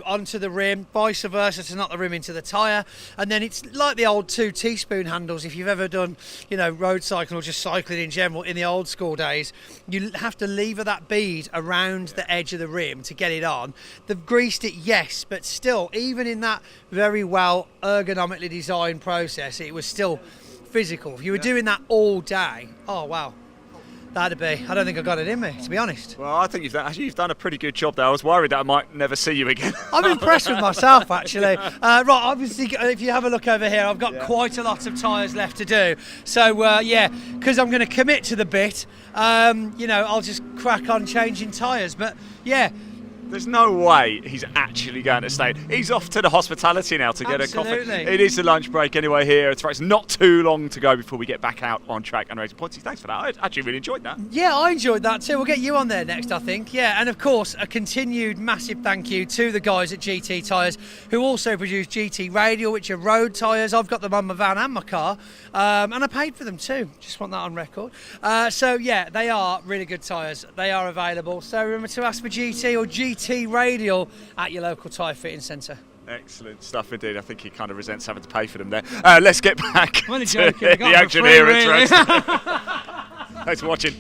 onto the rim. Vice versa to knock the rim into the tyre. And then it's like the old 2 teaspoon handles. If you've ever done, road cycling or just cycling in general in the old school days, you have to lever that bead around the edge of the rim to get it on. They've greased it, yes, but still, even in that very well ergonomically designed process, it was still physical. If you were doing that all day, oh wow, that'd be, I don't think I got it in me, to be honest. Well, I think you've done a pretty good job there. I was worried that I might never see you again. I'm impressed with myself, actually. Right, obviously, if you have a look over here, I've got quite a lot of tyres left to do. So, because I'm going to commit to the bit, I'll just crack on changing tyres. But, yeah. There's no way he's actually going to stay. He's off to the hospitality now to get a coffee. It is the lunch break anyway here. It's not too long to go before we get back out on track and racing. Pointy, thanks for that. I actually really enjoyed that. Yeah, I enjoyed that too. We'll get you on there next, I think. Yeah, and of course, a continued massive thank you to the guys at GT Tyres who also produce GT Radial, which are road tyres. I've got them on my van and my car, and I paid for them too. Just want that on record. They are really good tyres. They are available. So remember to ask for GT or GT Radial at your local tyre fitting centre. Excellent stuff indeed. I think he kind of resents having to pay for them there. Let's get back to the action here at Thruxton. Thanks for watching.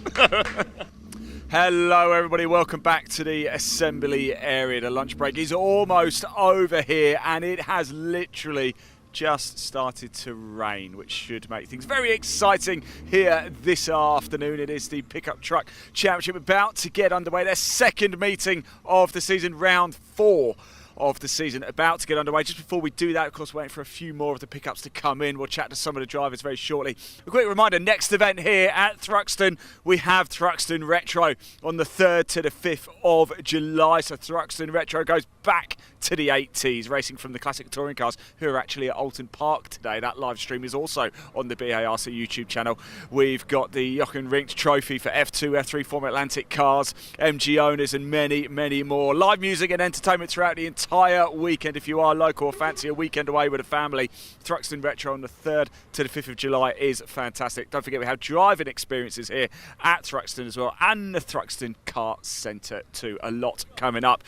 Hello everybody, welcome back to the assembly area. The lunch break is almost over here and it has literally just started to rain, which should make things very exciting here this afternoon. It is the Pickup Truck Championship about to get underway. Their second meeting of the season, round 4 of the season about to get underway. Just before we do that, of course, waiting for a few more of the pickups to come in. We'll chat to some of the drivers very shortly. A quick reminder, next event here at Thruxton, we have Thruxton Retro on the 3rd to the 5th of July. So Thruxton Retro goes back to the 80s, racing from the classic touring cars who are actually at Alton Park today. That live stream is also on the BARC YouTube channel. We've got the Jochen Rinkt Trophy for F2, F3 Formula Atlantic cars, MG owners and many, many more. Live music and entertainment throughout the entire weekend. If you are local or fancy a weekend away with a family, Thruxton Retro on the 3rd to the 5th of July is fantastic. Don't forget we have driving experiences here at Thruxton as well, and the Thruxton Car Centre too. A lot coming up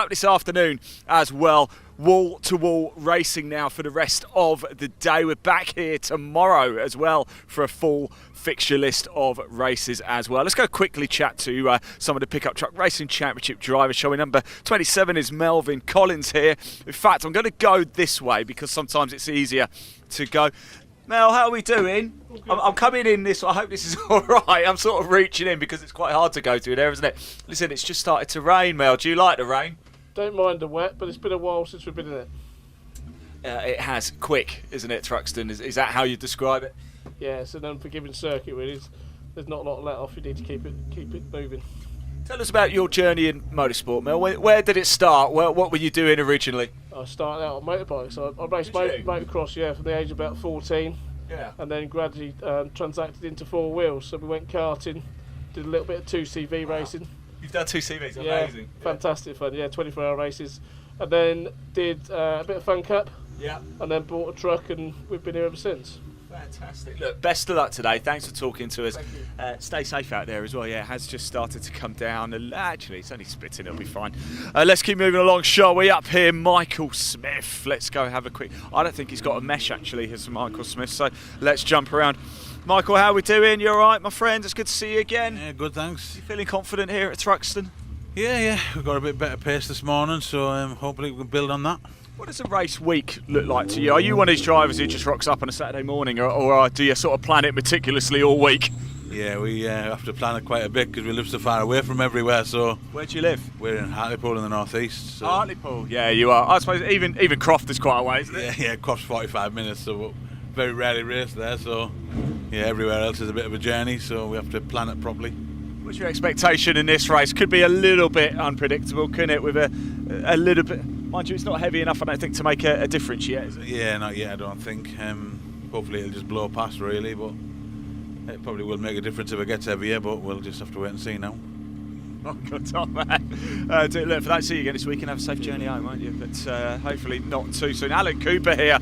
this afternoon as well. Wall-to-wall racing now for the rest of the day. We're back here tomorrow as well for a full fixture list of races as well. Let's go quickly chat to some of the Pickup Truck Racing Championship drivers. Showing number 27 is Melvin Collins here. In fact, I'm going to go this way because sometimes it's easier to go. Mel, how are we doing? I'm coming in this. I hope this is all right. I'm sort of reaching in because it's quite hard to go through there, isn't it? Listen, it's just started to rain, Mel. Do you like the rain? Don't mind the wet, but it's been a while since we've been in it. It has. Quick, isn't it, Thruxton? Is that how you describe it? yeah, it's an unforgiving circuit. Really, there's not a lot of let off. You need to keep it moving. Tell us about your journey in motorsport, Mel. Where did it start? What were you doing originally? I started out on motorbikes. I raced motocross, from the age of about 14. Yeah. And then gradually transacted into four wheels. So we went karting, did a little bit of 2CV racing. You've done 2 CVs, amazing. Yeah, fantastic fun. Yeah, 24-hour races, and then did a bit of Fun Cup. Yeah. And then bought a truck, and we've been here ever since. Fantastic. Look, best of luck today. Thanks for talking to us. Stay safe out there as well. Yeah, it has just started to come down. Actually, it's only spitting. It'll be fine. Let's keep moving along, shall we? Up here, Michael Smith. Let's go have a quick... I don't think he's got a mesh, actually, as Michael Smith. So let's jump around. Michael, how are we doing? You all right, my friend? It's good to see you again. Yeah, good, thanks. You feeling confident here at Thruxton? Yeah. We've got a bit better pace this morning, so hopefully we can build on that. What does a race week look like to you? Are you one of these drivers who just rocks up on a Saturday morning, or do you sort of plan it meticulously all week? Yeah, we have to plan it quite a bit because we live so far away from everywhere. So where do you live? We're in Hartlepool in the northeast. So. Hartlepool, yeah, you are. I suppose even Croft is quite a way, isn't it? Yeah, Croft's 45 minutes, so we'll very rarely race there. So yeah, everywhere else is a bit of a journey, so we have to plan it properly. What's your expectation in this race? Could be a little bit unpredictable, couldn't it? With a little bit, mind you, it's not heavy enough, I don't think, to make a difference yet, is it? Yeah, not yet, I don't think. Hopefully it'll just blow past, really, but it probably will make a difference if it gets heavier, but we'll just have to wait and see now. Oh, good time, man. Look, if I don't see you again this week, and have a safe journey home, won't you? But hopefully not too soon. Alan Cooper here,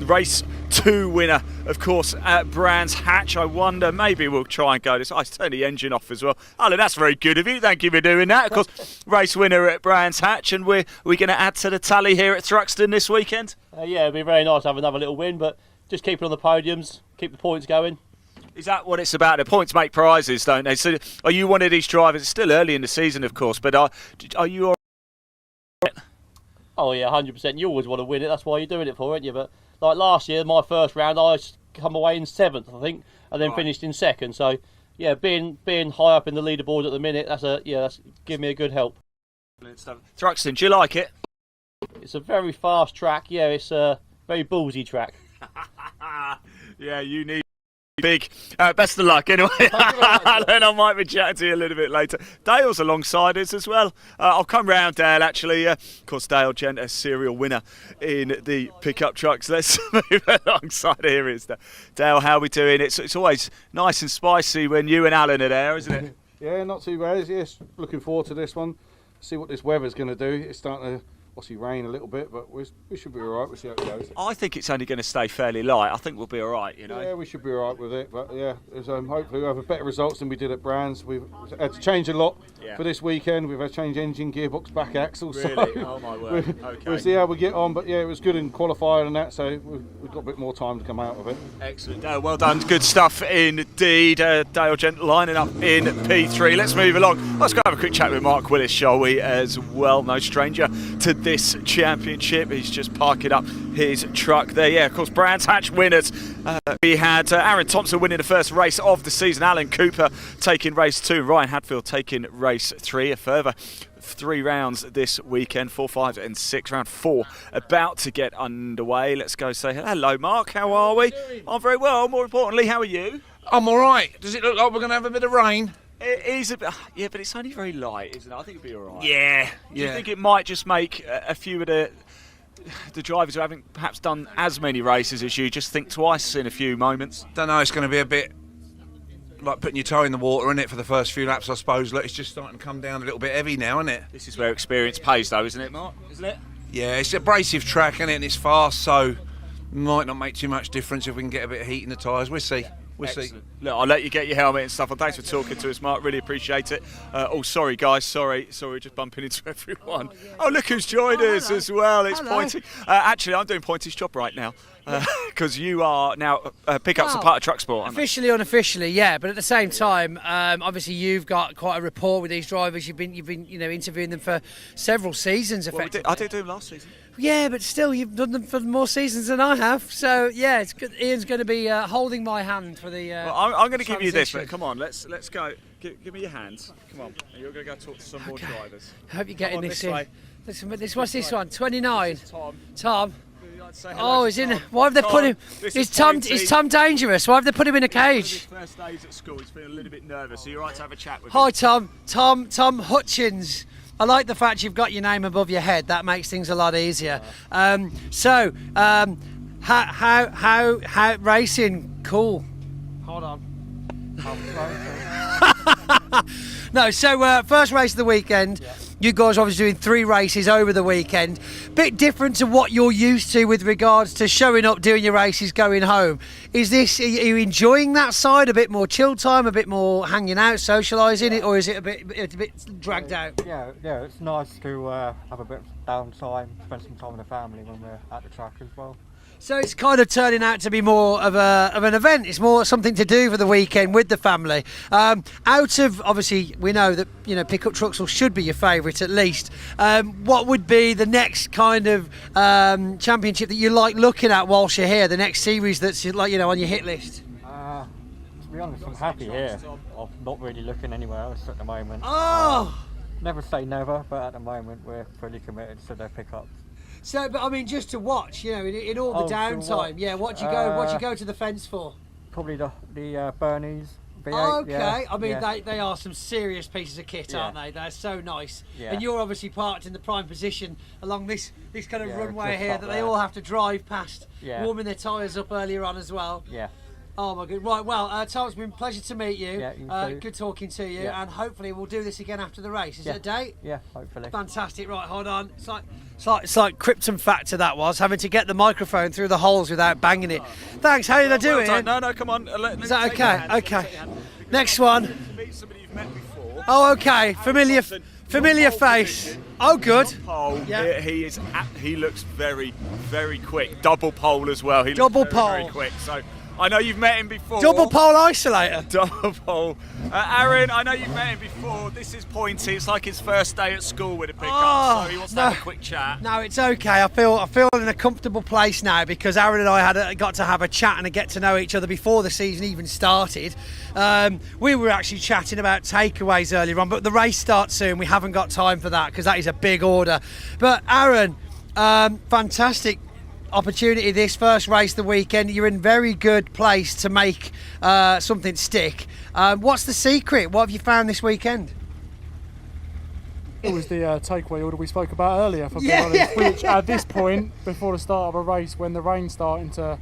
race 2 winner, of course, at Brands Hatch. I wonder, maybe we'll try and go this. I turned the engine off as well. Alan, that's very good of you. Thank you for doing that. Of course, race winner at Brands Hatch, and we're going to add to the tally here at Thruxton this weekend. Yeah, it'd be very nice to have another little win, but just keep it on the podiums, keep the points going. Is that what it's about? The points make prizes, don't they? So are you one of these drivers? It's still early in the season, of course, but are you all right? Oh yeah, 100%. You always want to win it. That's why you're doing it for, aren't you? But like last year, my first round, I come away in 7th, I think, and then finished in 2nd. So yeah, being high up in the leaderboard at the minute, that's give me a good help. Thruxton, do you like it? It's a very fast track. Yeah, it's a very ballsy track. Yeah, you need big. Best of luck anyway. Then I might be chatting to you a little bit later. Dale's alongside us as well. I'll come round, Dale, actually. Of course, Dale Gent, a serial winner in the pickup trucks. Let's move alongside. Here is Dale. How are we doing? It's always nice and spicy when you and Alan are there, isn't it? Yeah, not too bad. Yes, looking forward to this one. See what this weather's going to do. It's starting to obviously rain a little bit, but we should be all right. We'll see how it goes. I think it's only going to stay fairly light. I think we'll be all right, you know. Yeah, we should be all right with it. But yeah, hopefully we'll have better results than we did at Brands. We've had to change a lot for this weekend. We've had to change engine, gearbox, back axle. Really? So oh my word. Okay. We'll see how we get on. But yeah, it was good in qualifying and that, so we've got a bit more time to come out of it. Excellent. Well done. Good stuff indeed. Dale Gent lining up in P3. Let's move along. Let's go have a quick chat with Mark Willis, shall we, as well. No stranger to this championship. He's just parking up his truck there. Yeah, of course, Brands Hatch winners. We had Aaron Thompson winning the first race of the season, Alan Cooper taking race 2, Ryan Hadfield taking race 3. A further 3 rounds this weekend, 4, 5 and 6. Round 4 about to get underway. Let's go say hello, Mark. How are we? I'm very well. More importantly, how are you? I'm all right. Does it look like we're going to have a bit of rain? It is a bit, yeah, but it's only very light, isn't it? I think it'll be all right. Yeah. Do you think it might just make a few of the drivers who haven't perhaps done as many races as you just think twice in a few moments? Don't know. It's going to be a bit like putting your toe in the water, isn't it, for the first few laps, I suppose. Look, it's just starting to come down a little bit heavy now, isn't it? This is where experience pays, though, isn't it, Mark? Isn't it? Yeah, it's an abrasive track, isn't it? And it's fast, so might not make too much difference if we can get a bit of heat in the tyres. We'll see. We'll see. Look, I'll let you get your helmet and stuff on. Thanks for talking to us, Mark. Really appreciate it. Sorry, guys. Sorry, just bumping into everyone. Oh, look who's joined us as well. It's Pointy. Actually, I'm doing Pointy's job right now because you are now pickups are part of Truck Sport. Officially, unofficially, yeah. But at the same time, obviously, you've got quite a rapport with these drivers. You've been, interviewing them for several seasons. Effectively, I did do them last season. Yeah, but still, you've done them for more seasons than I have. So yeah, it's good. Ian's going to be holding my hand for the. Well, I'm going to give you this, but come on, let's go. Give me your hands. Come on, you're going to go talk to some more drivers. I hope you're getting this in. Way. Listen, what's this one? 29. This is Tom. Tom. Oh, he's in. Why have they put him? Is Tom dangerous? Why have they put him in a cage? First days at school, he's feeling a little bit nervous. So you're right to have a chat with Hi, him. Tom Hutchins. I like the fact you've got your name above your head. That makes things a lot easier. How racing? Cool. Hold on. No, so first race of the weekend. Yeah. You guys are obviously doing 3 races over the weekend. Bit different to what you're used to with regards to showing up, doing your races, going home. Are you enjoying that side? A bit more chill time, a bit more hanging out, socialising, or is it a bit dragged out? Yeah, it's nice to have a bit of downtime, spend some time with the family when we're at the track as well. So it's kind of turning out to be more of an event. It's more something to do for the weekend with the family. Out of, obviously, we know that pickup trucks should be your favourite at least. What would be the next kind of championship that you like looking at whilst you're here? The next series that's on your hit list? To be honest, I'm happy here. I'm not really looking anywhere else at the moment. Oh! Never say never, but at the moment we're fully committed to their pickups. So, but I mean, just to watch, in all the downtime. Yeah, what do you go to the fence for? Probably the Bernies. V8, oh, okay. Yeah, I mean, they are some serious pieces of kit, aren't they? They're so nice. Yeah. And you're obviously parked in the prime position along this kind of runway here that they all have to drive past, warming their tyres up earlier on as well. Yeah. Oh my good. Right, well, Tom, it's been a pleasure to meet you. Yeah, you too. Good talking to you, and hopefully we'll do this again after the race. Is it a date? Yeah, hopefully. Fantastic. Right, hold on. It's like Krypton Factor that was, having to get the microphone through the holes without banging it. Thanks. How did I do it? No, come on. Is that okay? Okay. Next one. Somebody you've met before. Oh, okay. Familiar face. Oh, good. Pole. Yeah. He looks very, very quick. Double pole as well. He looks Double very, pole. very quick. So I know you've met him before. Double pole isolator. Double pole. Aaron, I know you've met him before. This is Pointy. It's like his first day at school with a pickup, so he wants to have a quick chat. No, it's okay. I feel in a comfortable place now because Aaron and I got to have a chat and a get to know each other before the season even started. We were actually chatting about takeaways earlier on, but the race starts soon. We haven't got time for that because that is a big order. But Aaron, fantastic opportunity, this first race of the weekend. You're in very good place to make something stick. What's the secret? What have you found this weekend? It was the takeaway order we spoke about earlier, if I'm being honest, which at this point, before the start of a race, when the rain's starting to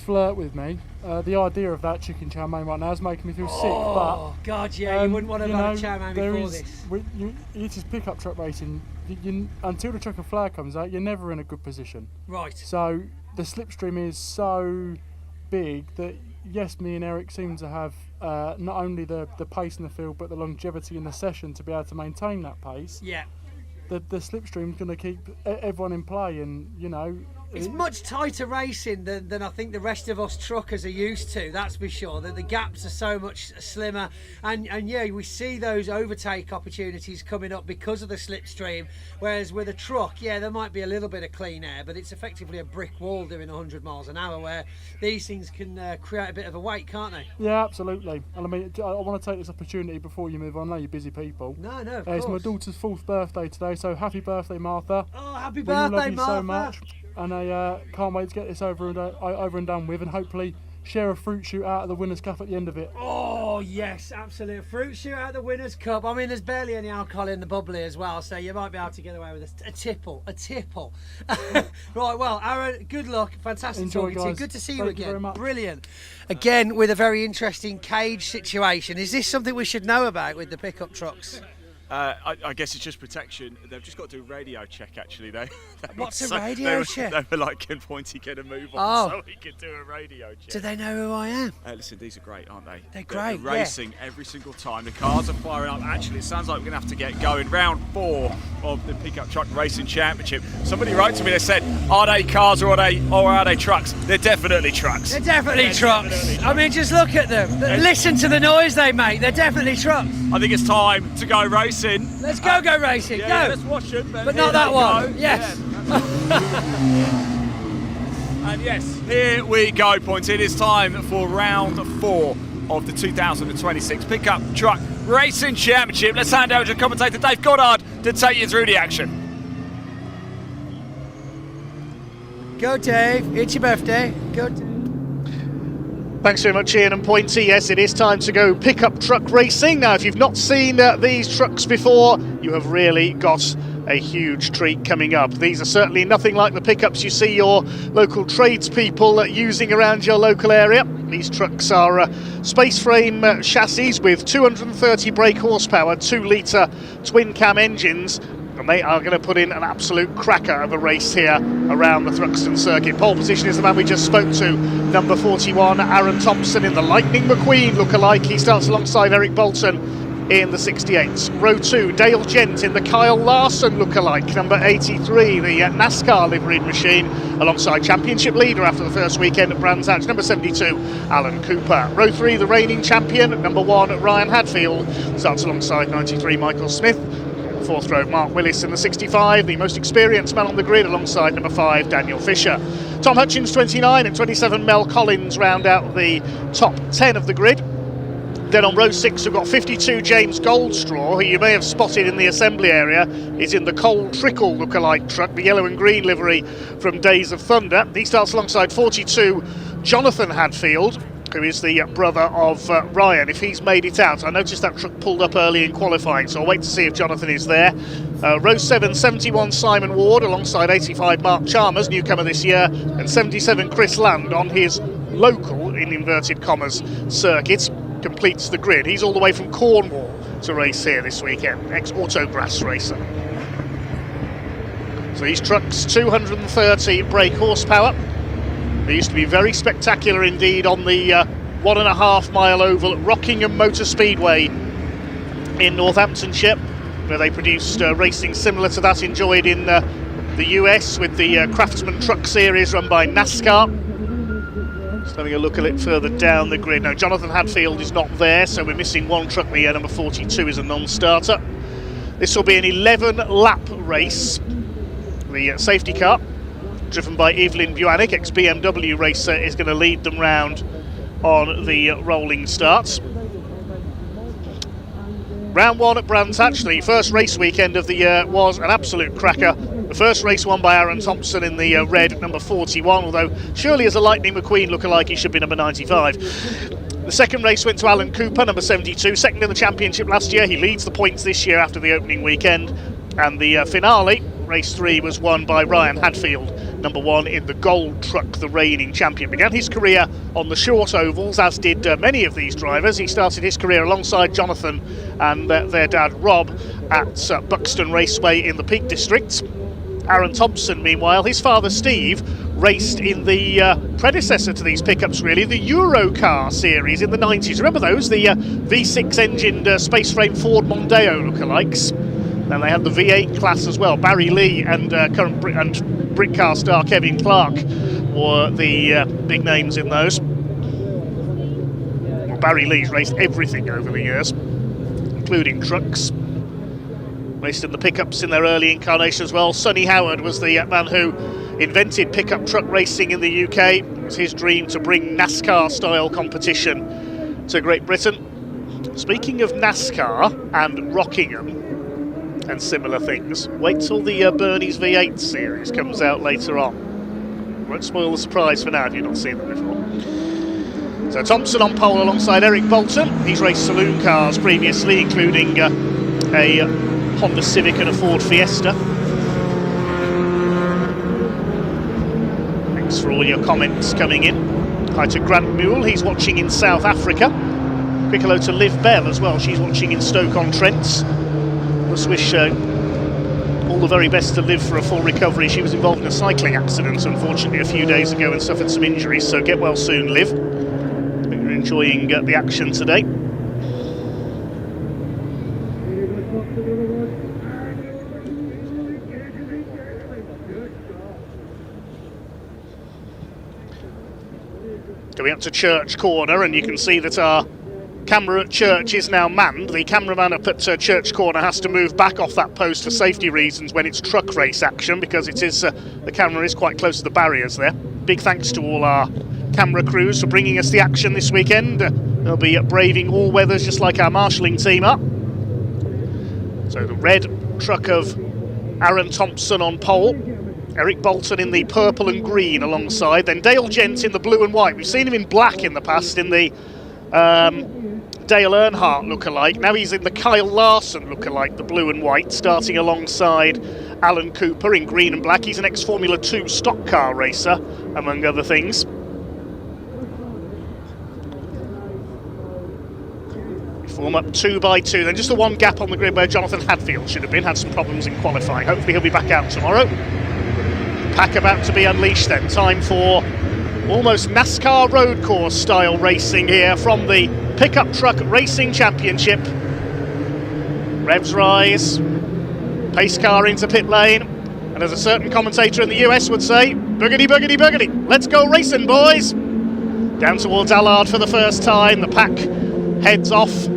flirt with me, the idea of that chicken chow mein right now is making me feel sick. Oh, God, yeah, you wouldn't want to have a chow mein before this. It is pickup truck racing. Until the checker flag comes out, you're never in a good position. Right. So the slipstream is so big that, yes, me and Eric seem to have not only the pace in the field, but the longevity in the session to be able to maintain that pace. Yeah. The slipstream's going to keep everyone in play, and it's much tighter racing than I think the rest of us truckers are used to, that's for sure. The gaps are so much slimmer, and yeah, we see those overtake opportunities coming up because of the slipstream, whereas with a truck, yeah, there might be a little bit of clean air, but it's effectively a brick wall doing 100 miles an hour, where these things can create a bit of a weight, can't they? Yeah, absolutely. And I mean, I want to take this opportunity before you move on. I know you're busy people. No, of course. It's my daughter's 4th birthday today, so happy birthday, Martha. Oh, happy We birthday, love you Martha. so much. And I can't wait to get this over and done with, and hopefully share a fruit shoot out of the Winners' Cup at the end of it. Oh yes, absolutely. Fruit shoot out of the Winners' Cup. I mean, there's barely any alcohol in the bubbly as well, so you might be able to get away with a tipple. Right, well, Aaron, good luck. Fantastic Enjoy, talking to you. guys. Good to see you Thank you again. very much. Brilliant. Again, with a very interesting cage situation. Is this something we should know about with the pickup trucks? I guess it's just protection. They've just got to do a radio check, actually. What's a radio check? They were like, can Pointy get a move on so he could do a radio check. Do they know who I am? Listen, these are great, aren't they? They're great, They're racing every single time. The cars are firing up. Actually, it sounds like we're going to have to get going. Round 4 of the Pickup Truck Racing Championship. Somebody wrote to me, they said, are they cars or are they trucks? They're definitely trucks. They're definitely trucks. I mean, just look at them. Listen to the noise they make. They're definitely trucks. I think it's time to go racing. Let's go racing. Yeah, go. let's watch them. But not that one. Go. Yes. And yes, here we go, Pointy. It is time for round 4 of the 2026 Pickup Truck Racing Championship. Let's hand over to commentator Dave Goddard to take you through the action. Go Dave, it's your birthday. Go Dave. Thanks very much, Ian and Pointy. Yes, it is time to go pickup truck racing. Now, if you've not seen these trucks before, you have really got a huge treat coming up. These are certainly nothing like the pickups you see your local tradespeople using around your local area. These trucks are space frame chassis with 230 brake horsepower, 2-litre twin cam engines, and they are going to put in an absolute cracker of a race here around the Thruxton circuit. Pole position is the man we just spoke to, number 41, Aaron Thompson in the Lightning McQueen lookalike. He starts alongside Eric Bolton in the 68s. Row 2, Dale Gent in the Kyle Larson lookalike, number 83, the NASCAR liveried machine, alongside championship leader after the first weekend at Brands Hatch, number 72, Alan Cooper. Row 3, the reigning champion, number 1, Ryan Hadfield, starts alongside 93, Michael Smith. Fourth row, Mark Willis in the 65, the most experienced man on the grid, alongside number 5, Daniel Fisher. Tom Hutchins, 29, and 27, Mel Collins round out the top 10 of the grid. Then on row 6 we've got 52 James Goldstraw, who you may have spotted in the assembly area. Is in the Cole Trickle lookalike truck, the yellow and green livery from Days of Thunder. He starts alongside 42 Jonathan Hadfield, who is the brother of Ryan, if he's made it out. I noticed that truck pulled up early in qualifying, so I'll wait to see if Jonathan is there. Row 7, 71 Simon Ward alongside 85 Mark Chalmers, newcomer this year, and 77 Chris Land on his local, in inverted commas, circuit. Completes the grid. He's all the way from Cornwall to race here this weekend, ex-Autograss racer. So these trucks, 230 brake horsepower. They used to be very spectacular indeed on the 1.5 mile oval at Rockingham Motor Speedway in Northamptonshire, where they produced racing similar to that enjoyed in the US with the Craftsman Truck Series run by NASCAR. Just having a look a little further down the grid. Now, Jonathan Hadfield is not there, so we're missing one truck. The number 42 is a non-starter. This will be an 11-lap race. The safety car, driven by Evelyn Buanik, ex-BMW racer, is going to lead them round on the rolling starts. Round 1 at Brands Hatch, the first race weekend of the year, was an absolute cracker. The first race won by Aaron Thompson in the red, number 41, although surely as a Lightning McQueen lookalike he should be number 95. The second race went to Alan Cooper, number 72, second in the championship last year. He leads the points this year after the opening weekend. And the finale, race 3, was won by Ryan Hadfield, number 1 in the gold truck, the reigning champion. Began his career on the short ovals, as did many of these drivers. He started his career alongside Jonathan and their dad Rob at Buxton Raceway in the Peak District. Aaron Thompson, meanwhile, his father Steve raced in the predecessor to these pickups, really, the Eurocar series in the 90s. Remember those? The V6 engined space frame Ford Mondeo lookalikes. Then they had the V8 class as well. Barry Lee and current Brick Car star Kevin Clark were the big names in those. Well, Barry Lee's raced everything over the years, including trucks. Raced in the pickups in their early incarnation as well. Sonny Howard was the man who invented pickup truck racing in the UK. It was his dream to bring NASCAR-style competition to Great Britain. Speaking of NASCAR and Rockingham and similar things, wait till the Bernie's V8 series comes out later on. Won't spoil the surprise for now if you've not seen them before. So Thompson on pole alongside Eric Bolton. He's raced saloon cars previously, including a Honda Civic and a Ford Fiesta. Thanks for all your comments coming in. Hi to Grant Mule, he's watching in South Africa. Quick hello to Liv Bell as well, she's watching in Stoke-on-Trent. Let's wish all the very best to Liv for a full recovery. She was involved in a cycling accident, unfortunately, a few days ago and suffered some injuries, so get well soon, Liv. Hope you're enjoying the action today. Going up to Church Corner, and you can see that our camera at Church is now manned. The cameraman up at Church Corner has to move back off that post for safety reasons when it's truck race action, because it is the camera is quite close to the barriers there. Big thanks to all our camera crews for bringing us the action this weekend. They'll be braving all weathers just like our marshalling team are. So the red truck of Aaron Thompson on pole, Eric Bolton in the purple and green alongside, then Dale Gent in the blue and white. We've seen him in black in the past in the Dale Earnhardt lookalike. Now he's in the Kyle Larson lookalike, the blue and white, starting alongside Alan Cooper in green and black. He's an ex-Formula 2 stock car racer, among other things. Form up 2 by 2, then just the one gap on the grid where Jonathan Hadfield should have been, had some problems in qualifying. Hopefully he'll be back out tomorrow. Pack about to be unleashed then, time for almost NASCAR road course style racing here from the Pickup Truck Racing Championship. Revs rise, pace car into pit lane, and as a certain commentator in the US would say, boogity, boogity, boogity, let's go racing, boys! Down towards Allard for the first time, the pack heads off,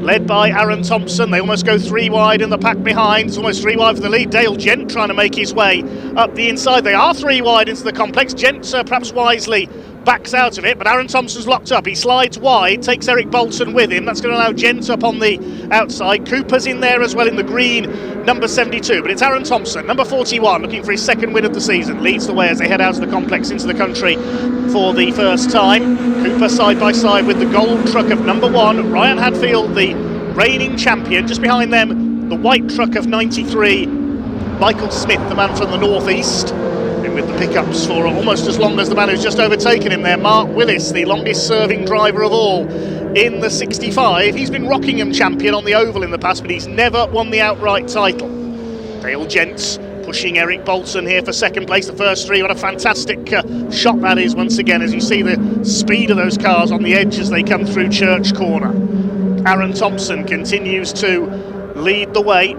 led by Aaron Thompson. They almost go 3 wide in the pack behind. It's almost 3 wide for the lead. Dale Gent trying to make his way up the inside. They are 3 wide into the complex. Gent perhaps wisely backs out of it, but Aaron Thompson's locked up. He slides wide, takes Eric Bolton with him. That's going to allow Gent up on the outside. Cooper's in there as well in the green, number 72, but it's Aaron Thompson, number 41, looking for his second win of the season. Leads the way as they head out of the complex into the country for the first time. Cooper side by side with the gold truck of number 1, Ryan Hadfield, the reigning champion. Just behind them, the white truck of 93, Michael Smith, the man from the northeast. Been with the pickups for almost as long as the man who's just overtaken him there, Mark Willis, the longest serving driver of all in the 65. He's been Rockingham champion on the oval in the past, but he's never won the outright title. Dale Gent pushing Eric Bolton here for second place. The first 3, what a fantastic shot that is once again, as you see the speed of those cars on the edge as they come through Church Corner. Aaron Thompson continues to lead the way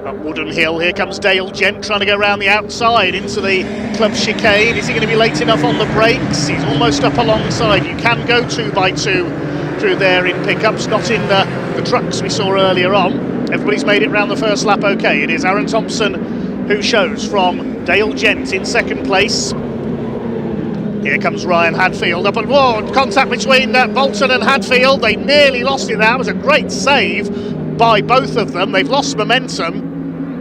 up Wooden Hill. Here comes Dale Gent trying to go around the outside into the club chicane. Is he going to be late enough on the brakes? He's almost up alongside. You can go 2 by 2 through there in pickups, not in the trucks we saw earlier on. Everybody's made it round the first lap okay. It is Aaron Thompson who shows from Dale Gent in second place. Here comes Ryan Hadfield up and contact between Bolton and Hadfield. They nearly lost it. That was a great save by both of them. They've lost momentum.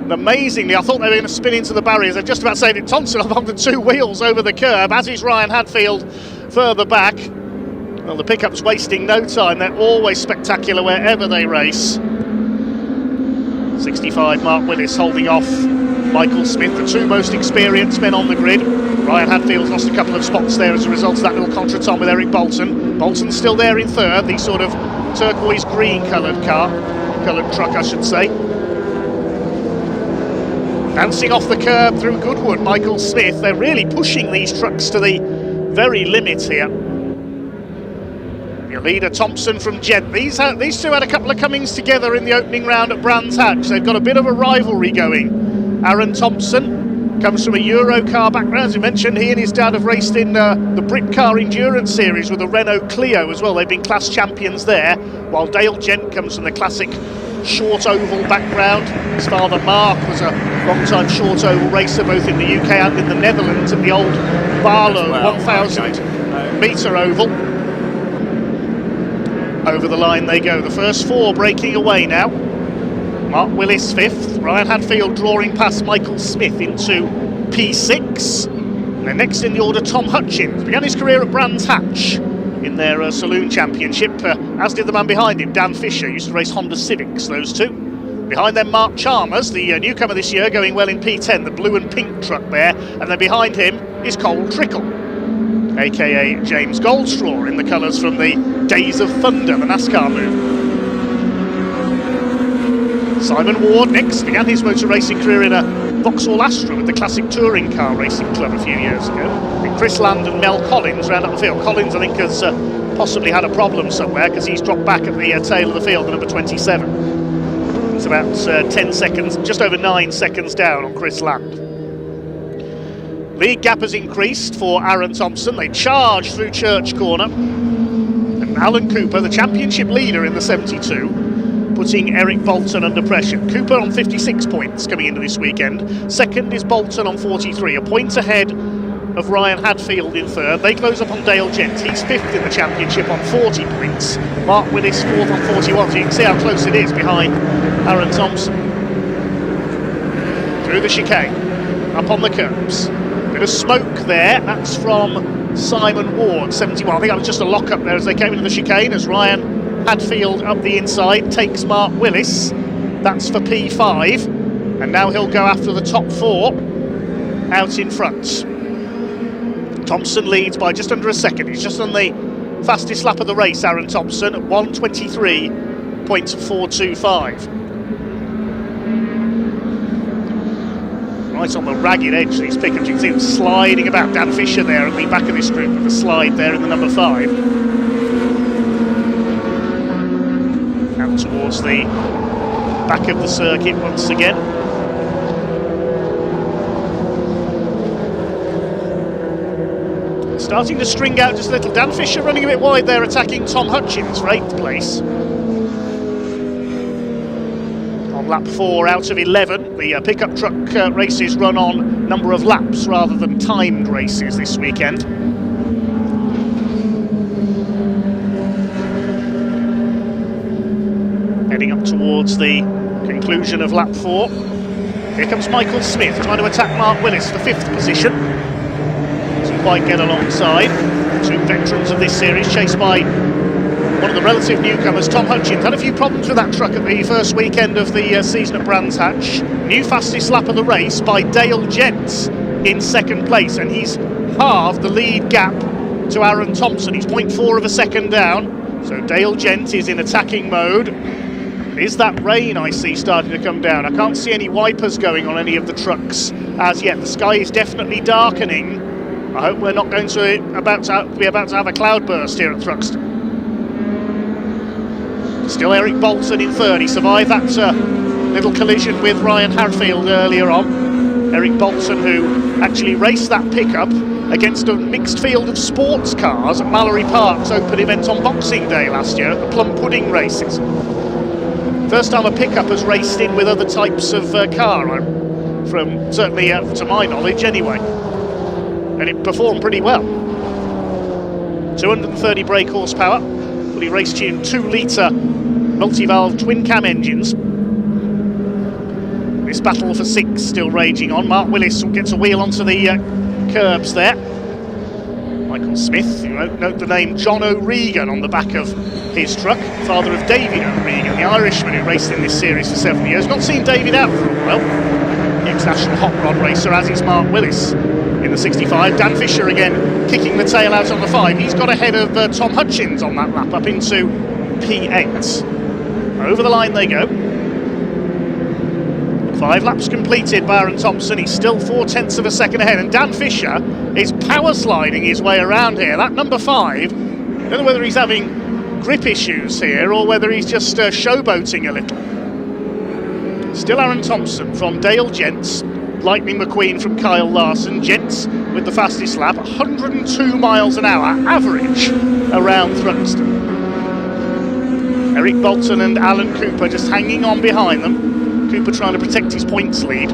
And amazingly, I thought they were going to spin into the barriers. They've just about saved it. Thompson up on the 2 wheels over the curb, as is Ryan Hadfield further back. Well, the pickup's wasting no time. They're always spectacular wherever they race. 65, Mark Willis holding off Michael Smith, the 2 most experienced men on the grid. Ryan Hadfield's lost a couple of spots there as a result of that little contretemps with Eric Bolton. Bolton's still there in third, the sort of turquoise green coloured truck I should say. Bouncing off the curb through Goodwood, Michael Smith. They're really pushing these trucks to the very limit here. Your leader Thompson from Gent. These 2 had a couple of comings together in the opening round at Brands Hatch. They've got a bit of a rivalry going. Aaron Thompson comes from a Eurocar background. As you mentioned, he and his dad have raced in the Brit Car Endurance Series with a Renault Clio as well. They've been class champions there, while Dale Gent comes from the classic short oval background. His father Mark was a long-time short oval racer both in the UK and in the Netherlands at the old Barlow 1000 metre oval. Over the line they go. The first 4 breaking away now. Mark Willis 5th. Ryan Hadfield drawing past Michael Smith into P6. And then next in the order, Tom Hutchins. Began his career at Brands Hatch in their saloon championship, as did the man behind him, Dan Fisher. Used to race Honda Civics, those 2. Behind them, Mark Chalmers, the newcomer this year, going well in P10, the blue and pink truck there. And then behind him is Cole Trickle, aka James Goldstraw, in the colours from the Days of Thunder, the NASCAR movie. Simon Ward next, began his motor racing career in a Vauxhall Astra with the Classic Touring Car Racing Club a few years ago. And Chris Land and Mel Collins round up the field. Collins, I think, has possibly had a problem somewhere because he's dropped back at the tail of the field at number 27. It's about 10 seconds, just over 9 seconds down on Chris Land. Lead gap has increased for Aaron Thompson. They charge through Church Corner. And Alan Cooper, the championship leader in the 72, putting Eric Bolton under pressure. Cooper on 56 points coming into this weekend. Second is Bolton on 43, a point ahead of Ryan Hadfield in third. They close up on Dale Gent. He's 5th in the championship on 40 points. Mark Willis 4th on 41, so you can see how close it is behind Aaron Thompson. through the chicane, up on the curbs. Bit of smoke there, that's from Simon Ward, 71. I think that was just a lock-up there as they came into the chicane, as Ryan Hadfield up the inside takes Mark Willis. That's for P5, and now he'll go after the top 4 out in front. Thompson leads by just under a second. He's just on the fastest lap of the race, Aaron Thompson, at 1:23.425. Right on the ragged edge, these pickups. You can see them sliding about. Dan Fisher there at the back of this group with a slide there in the number 5. Out towards the back of the circuit once again. Starting to string out just a little. Dan Fisher running a bit wide there, attacking Tom Hutchins for 8th place. On lap 4 out of 11, the pickup truck races run on number of laps rather than timed races this weekend. Heading up towards the conclusion of lap 4. Here comes Michael Smith trying to attack Mark Willis for 5th position. Doesn't quite get alongside. 2 veterans of this series, chased by one of the relative newcomers, Tom Hutchins. Had a few problems with that truck at the first weekend of the season at Brands Hatch. New fastest lap of the race by Dale Gents in 2nd place, and he's halved the lead gap to Aaron Thompson. He's 0.4 of a second down, so Dale Gent is in attacking mode. Is that rain I see starting to come down? I can't see any wipers going on any of the trucks as yet. The sky is definitely darkening. I hope we're not going to be about to have a cloudburst here at Thruxton. Still Eric Bolton in 3rd. He survived that little collision with Ryan Hadfield earlier on. Eric Bolton, who actually raced that pickup against a mixed field of sports cars at Mallory Park's open event on Boxing Day last year at the Plum Pudding races. First time a pickup has raced in with other types of car, from certainly to my knowledge anyway. And it performed pretty well. 230 brake horsepower, fully race-tuned 2-litre multi-valve twin-cam engines. This battle for 6 still raging on. Mark Willis gets a wheel onto the curbs there. Michael Smith, you note the name John O'Regan on the back of his truck, father of David O'Regan, the Irishman who raced in this series for 7 years. Not seen David out for a while. The international hot rod racer, as is Mark Willis in the 65. Dan Fisher again kicking the tail out on the 5. He's got ahead of Tom Hutchins on that lap, up into P8. Over the line they go. 5 laps completed by Aaron Thompson. He's still 0.4 of a second ahead, and Dan Fisher is power sliding his way around here. That number 5, I don't know whether he's having grip issues here or whether he's just showboating a little. Still Aaron Thompson from Dale Gents, Lightning McQueen from Kyle Larson. Gents with the fastest lap, 102 miles an hour average around Thruxton. Eric Bolton and Alan Cooper just hanging on behind them. Cooper trying to protect his points lead.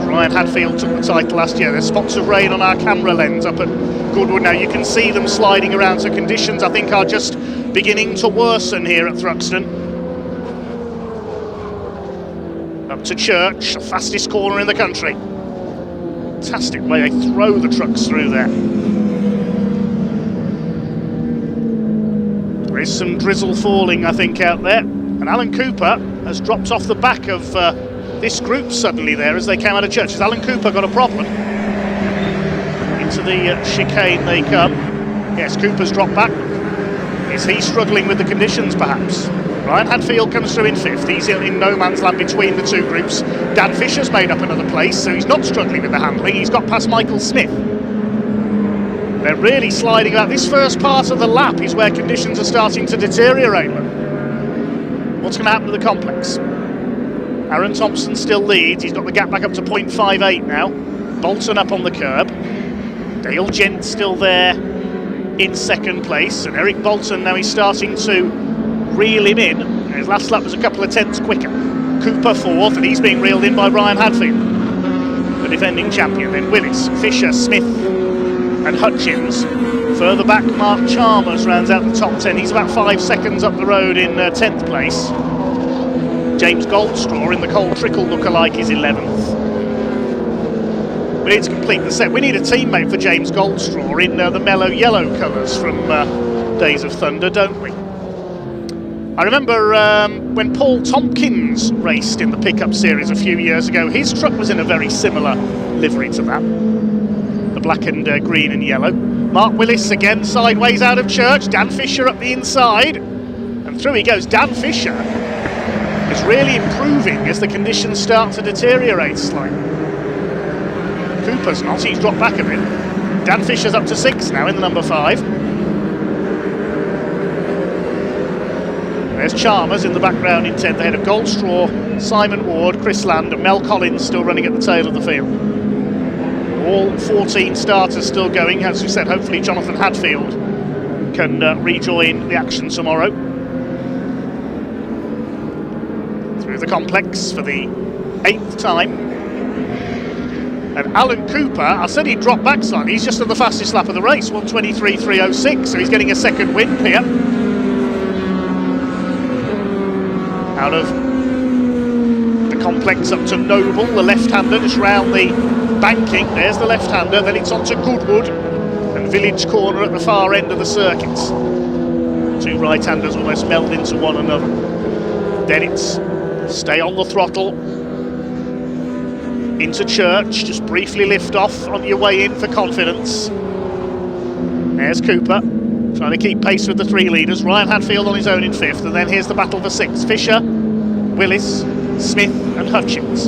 Ryan Hadfield took the title last year. There's spots of rain on our camera lens up at Goodwood now. You can see them sliding around, so conditions I think are just beginning to worsen here at Thruxton. Up to Church, the fastest corner in the country. Fantastic way they throw the trucks through there. There is some drizzle falling, I think, out there. And Alan Cooper has dropped off the back of this group suddenly there as they came out of Church. Has Alan Cooper got a problem? Into the chicane they come. Yes, Cooper's dropped back. Is he struggling with the conditions, perhaps? Ryan Hadfield comes through in 5th. He's in no man's land between the 2 groups. Dan Fisher's made up another place, so he's not struggling with the handling. He's got past Michael Smith. They're really sliding out. This first part of the lap is where conditions are starting to deteriorate. What's going to happen to the complex? Aaron Thompson still leads. He's got the gap back up to 0.58 now. Bolton up on the curb. Dale Gent still there in 2nd place. And Eric Bolton now he's starting to reel him in. His last lap was a couple of tenths quicker. Cooper 4th, and he's being reeled in by Ryan Hadfield, the defending champion. Then Willis, Fisher, Smith and Hutchins. Further back, Mark Chalmers rounds out the top 10. He's about 5 seconds up the road in 10th place. James Goldstraw in the Cole Trickle lookalike is 11th. We need to complete the set. We need a teammate for James Goldstraw in the mellow yellow colours from Days of Thunder, don't we? I remember when Paul Tompkins raced in the pickup series a few years ago, his truck was in a very similar livery to that. The black and green and yellow. Mark Willis again sideways out of Church. Dan Fisher up the inside. And through he goes. Dan Fisher is really improving as the conditions start to deteriorate slightly. Cooper's not, he's dropped back a bit. Dan Fisher's up to 6 now in the number 5. There's Chalmers in the background in 10th ahead of Goldstraw, Simon Ward, Chris Land and Mel Collins still running at the tail of the field. All 14 starters still going. As we said, hopefully Jonathan Hadfield can rejoin the action tomorrow. Through the complex for the 8th time. And Alan Cooper, I said he dropped back slightly, he's just on the fastest lap of the race, 1:23.306, so he's getting a second win here. Out of the complex up to Noble, the left-hander just round the banking. There's the left-hander, then it's on to Goodwood and Village Corner at the far end of the circuits. Two right-handers almost meld into one another. Then it's stay on the throttle into Church, just briefly lift off on your way in for confidence. There's Cooper trying to keep pace with the 3 leaders. Ryan Hadfield on his own in 5th, and then here's the battle for 6th. Fisher, Willis, Smith and Hutchins.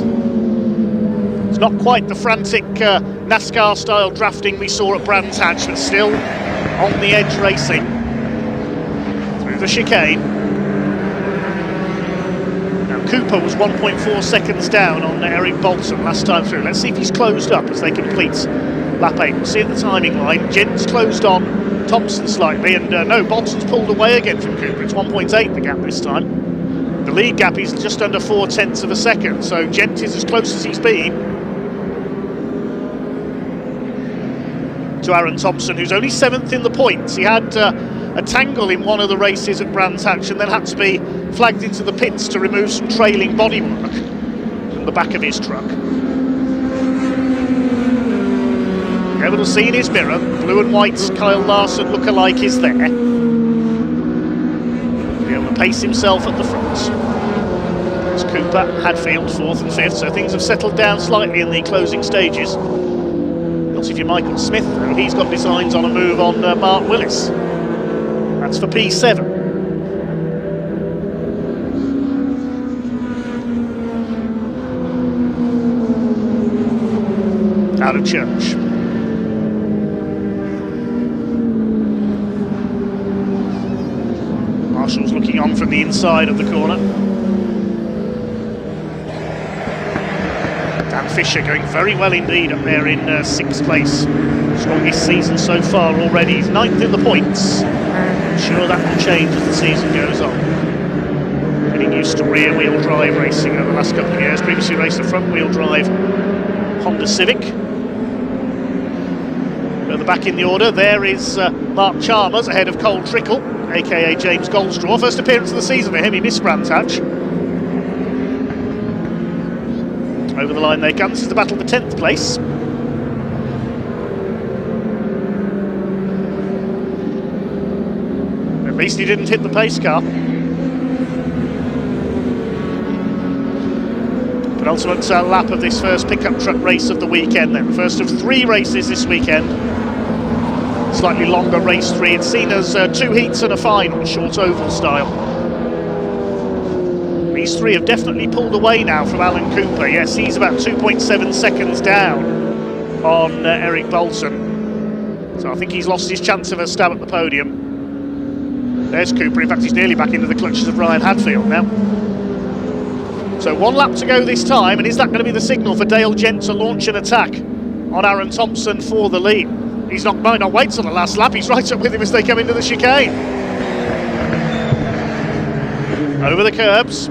It's not quite the frantic NASCAR style drafting we saw at Brands Hatch, but still on the edge racing through the chicane. Now Cooper was 1.4 seconds down on Eric Bolton last time through. Let's see if he's closed up as they complete lap 8. We'll see at the timing line. Gent's closed on Thompson slightly, and no, Bolton's pulled away again from Cooper. It's 1.8 the gap this time. The lead gap is just under 0.4 of a second, so Gent is as close as he's been to Aaron Thompson, who's only 7th in the points. He had a tangle in one of the races at Brands Hatch and then had to be flagged into the pits to remove some trailing bodywork from the back of his truck. Able to see in his mirror, blue and white Kyle Larson lookalike is there. Be able to pace himself at the front. It's Cooper, Hadfield, 4th and 5th, so things have settled down slightly in the closing stages. Not if you're Michael Smith, though. He's got designs on a move on Mark Willis. That's for P7. Out of Church. Marshall's looking on from the inside of the corner. Dan Fisher going very well indeed up there in 6th place. Strongest season so far already. He's 9th in the points. I'm sure that will change as the season goes on. Getting used to rear wheel drive racing over the last couple of years. Previously raced a front wheel drive Honda Civic. Further back in the order, there is Mark Chalmers ahead of Cole Trickle, aka James Goldstraw. First appearance of the season for him, he missed Brands Hatch. Over the line they come. This is the battle for 10th place. At least he didn't hit the pace car. Penultimate lap of this first pickup truck race of the weekend then. First of 3 races this weekend. Slightly longer race 3. It's seen as 2 heats and a final, short oval style. These 3 have definitely pulled away now from Alan Cooper. Yes, he's about 2.7 seconds down on Eric Bolton. So I think he's lost his chance of a stab at the podium. There's Cooper. In fact, he's nearly back into the clutches of Ryan Hadfield now. So 1 lap to go this time, and is that going to be the signal for Dale Gent to launch an attack on Aaron Thompson for the lead? He's might not wait till the last lap. He's right up with him as they come into the chicane. Over the curbs.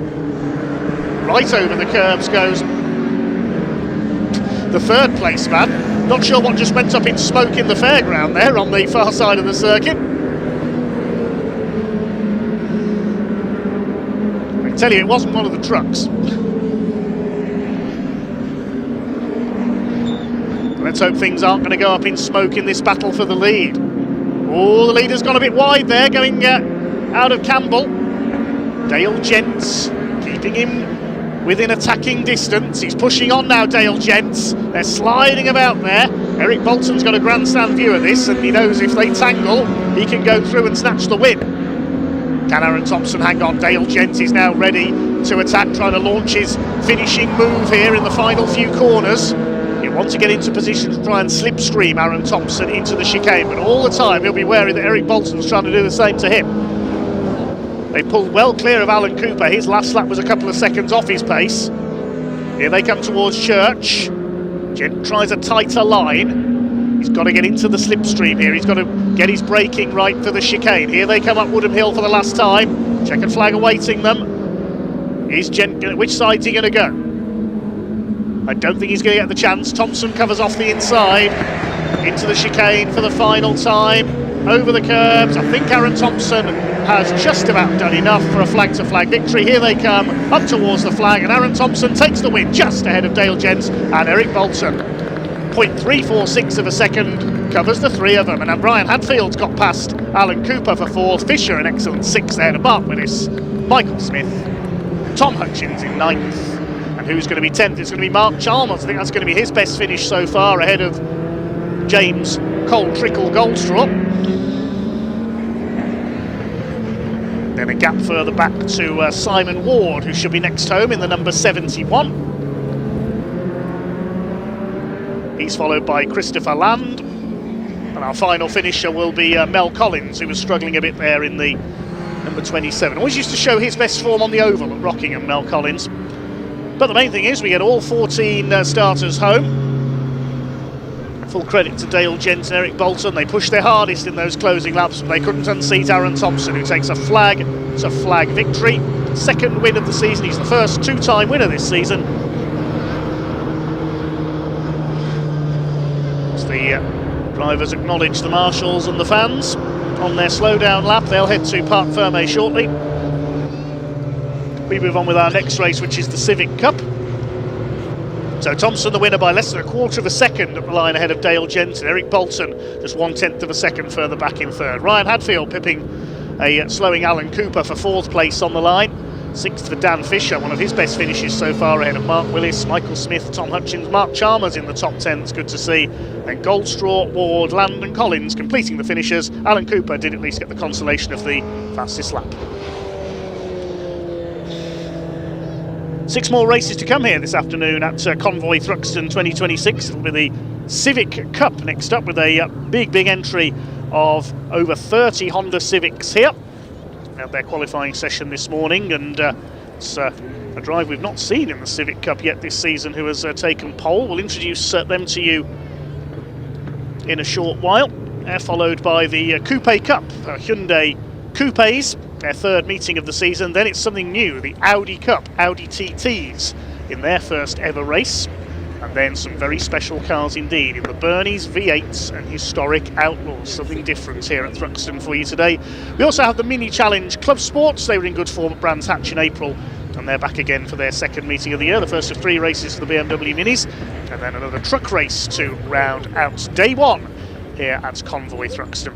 Right over the curbs goes the 3rd place man. Not sure what just went up in smoke in the fairground there on the far side of the circuit. tell you, it wasn't one of the trucks. Let's hope things aren't going to go up in smoke in this battle for the lead. Oh, the leader's gone a bit wide there, going out of Campbell. Dale Gents keeping him within attacking distance. He's pushing on now, Dale Gents. They're sliding about there. Eric Bolton's got a grandstand view of this, and he knows if they tangle, he can go through and snatch the win. Can Aaron Thompson hang on? Dale Gents is now ready to attack, trying to launch his finishing move here in the final few corners. He'll want to get into position to try and slipstream Aaron Thompson into the chicane, but all the time he'll be wary that Eric Bolton's trying to do the same to him. They pulled well clear of Alan Cooper. His last lap was a couple of seconds off his pace. Here they come towards Church. Gent tries a tighter line. He's got to get into the slipstream here. He's got to get his braking right for the chicane. Here they come up Woodham Hill for the last time. Checkered flag awaiting them. Is Gent, which side's he going to go? I don't think he's going to get the chance. Thompson covers off the inside. Into the chicane for the final time. Over the curbs. I think Aaron Thompson has just about done enough for a flag-to-flag victory. Here they come, up towards the flag, and Aaron Thompson takes the win just ahead of Dale Gents and Eric Bolton. 0.346 of a second covers the three of them, and Brian Hadfield's got past Alan Cooper for fourth. Fisher an excellent sixth ahead of Mark Willis, Michael Smith, Tom Hutchins in ninth. And who's going to be 10th? It's going to be Mark Chalmers. I think that's going to be his best finish so far, ahead of James Cole Trickle Goldstraw. Then a gap further back to Simon Ward, who should be next home in the number 71. He's followed by Christopher Land. And our final finisher will be Mel Collins, who was struggling a bit there in the number 27. Always used to show his best form on the oval at Rockingham, Mel Collins. But the main thing is we get all 14 starters home. Full credit to Dale Gents and Eric Bolton. They pushed their hardest in those closing laps, but they couldn't unseat Aaron Thompson, who takes a flag-to-flag victory. Second win of the season. He's the first two-time winner this season. As the drivers acknowledge the marshals and the fans on their slow-down lap, they'll head to Parc Fermé shortly. We move on with our next race, which is the Civic Cup. So Thompson the winner by less than a quarter of a second at the line ahead of Dale Gents, and Eric Bolton just 1/10 of a second further back in third. Ryan Hadfield pipping slowing Alan Cooper for fourth place on the line. Sixth for Dan Fisher, one of his best finishes so far, ahead of Mark Willis, Michael Smith, Tom Hutchins, Mark Chalmers in the top 10, it's good to see. And Goldstraw, Ward, Land and Collins completing the finishers. Alan Cooper did at least get the consolation of the fastest lap. 6 more races to come here this afternoon at Convoy Thruxton 2026. It'll be the Civic Cup next up, with a big entry of over 30 Honda Civics here. Had their qualifying session this morning, and it's a drive we've not seen in the Civic Cup yet this season who has taken pole. We'll introduce them to you in a short while. They're followed by the Coupe Cup, Hyundai Coupes, their third meeting of the season. Then it's something new, the Audi Cup, Audi TTs in their first ever race. And then some very special cars indeed in the Bernies, V8s and historic Outlaws. Something different here at Thruxton for you today. We also have the Mini Challenge Club Sports. They were in good form at Brands Hatch in April, and they're back again for their second meeting of the year. The first of 3 races for the BMW Minis, and then another truck race to round out day 1 here at Convoy Thruxton.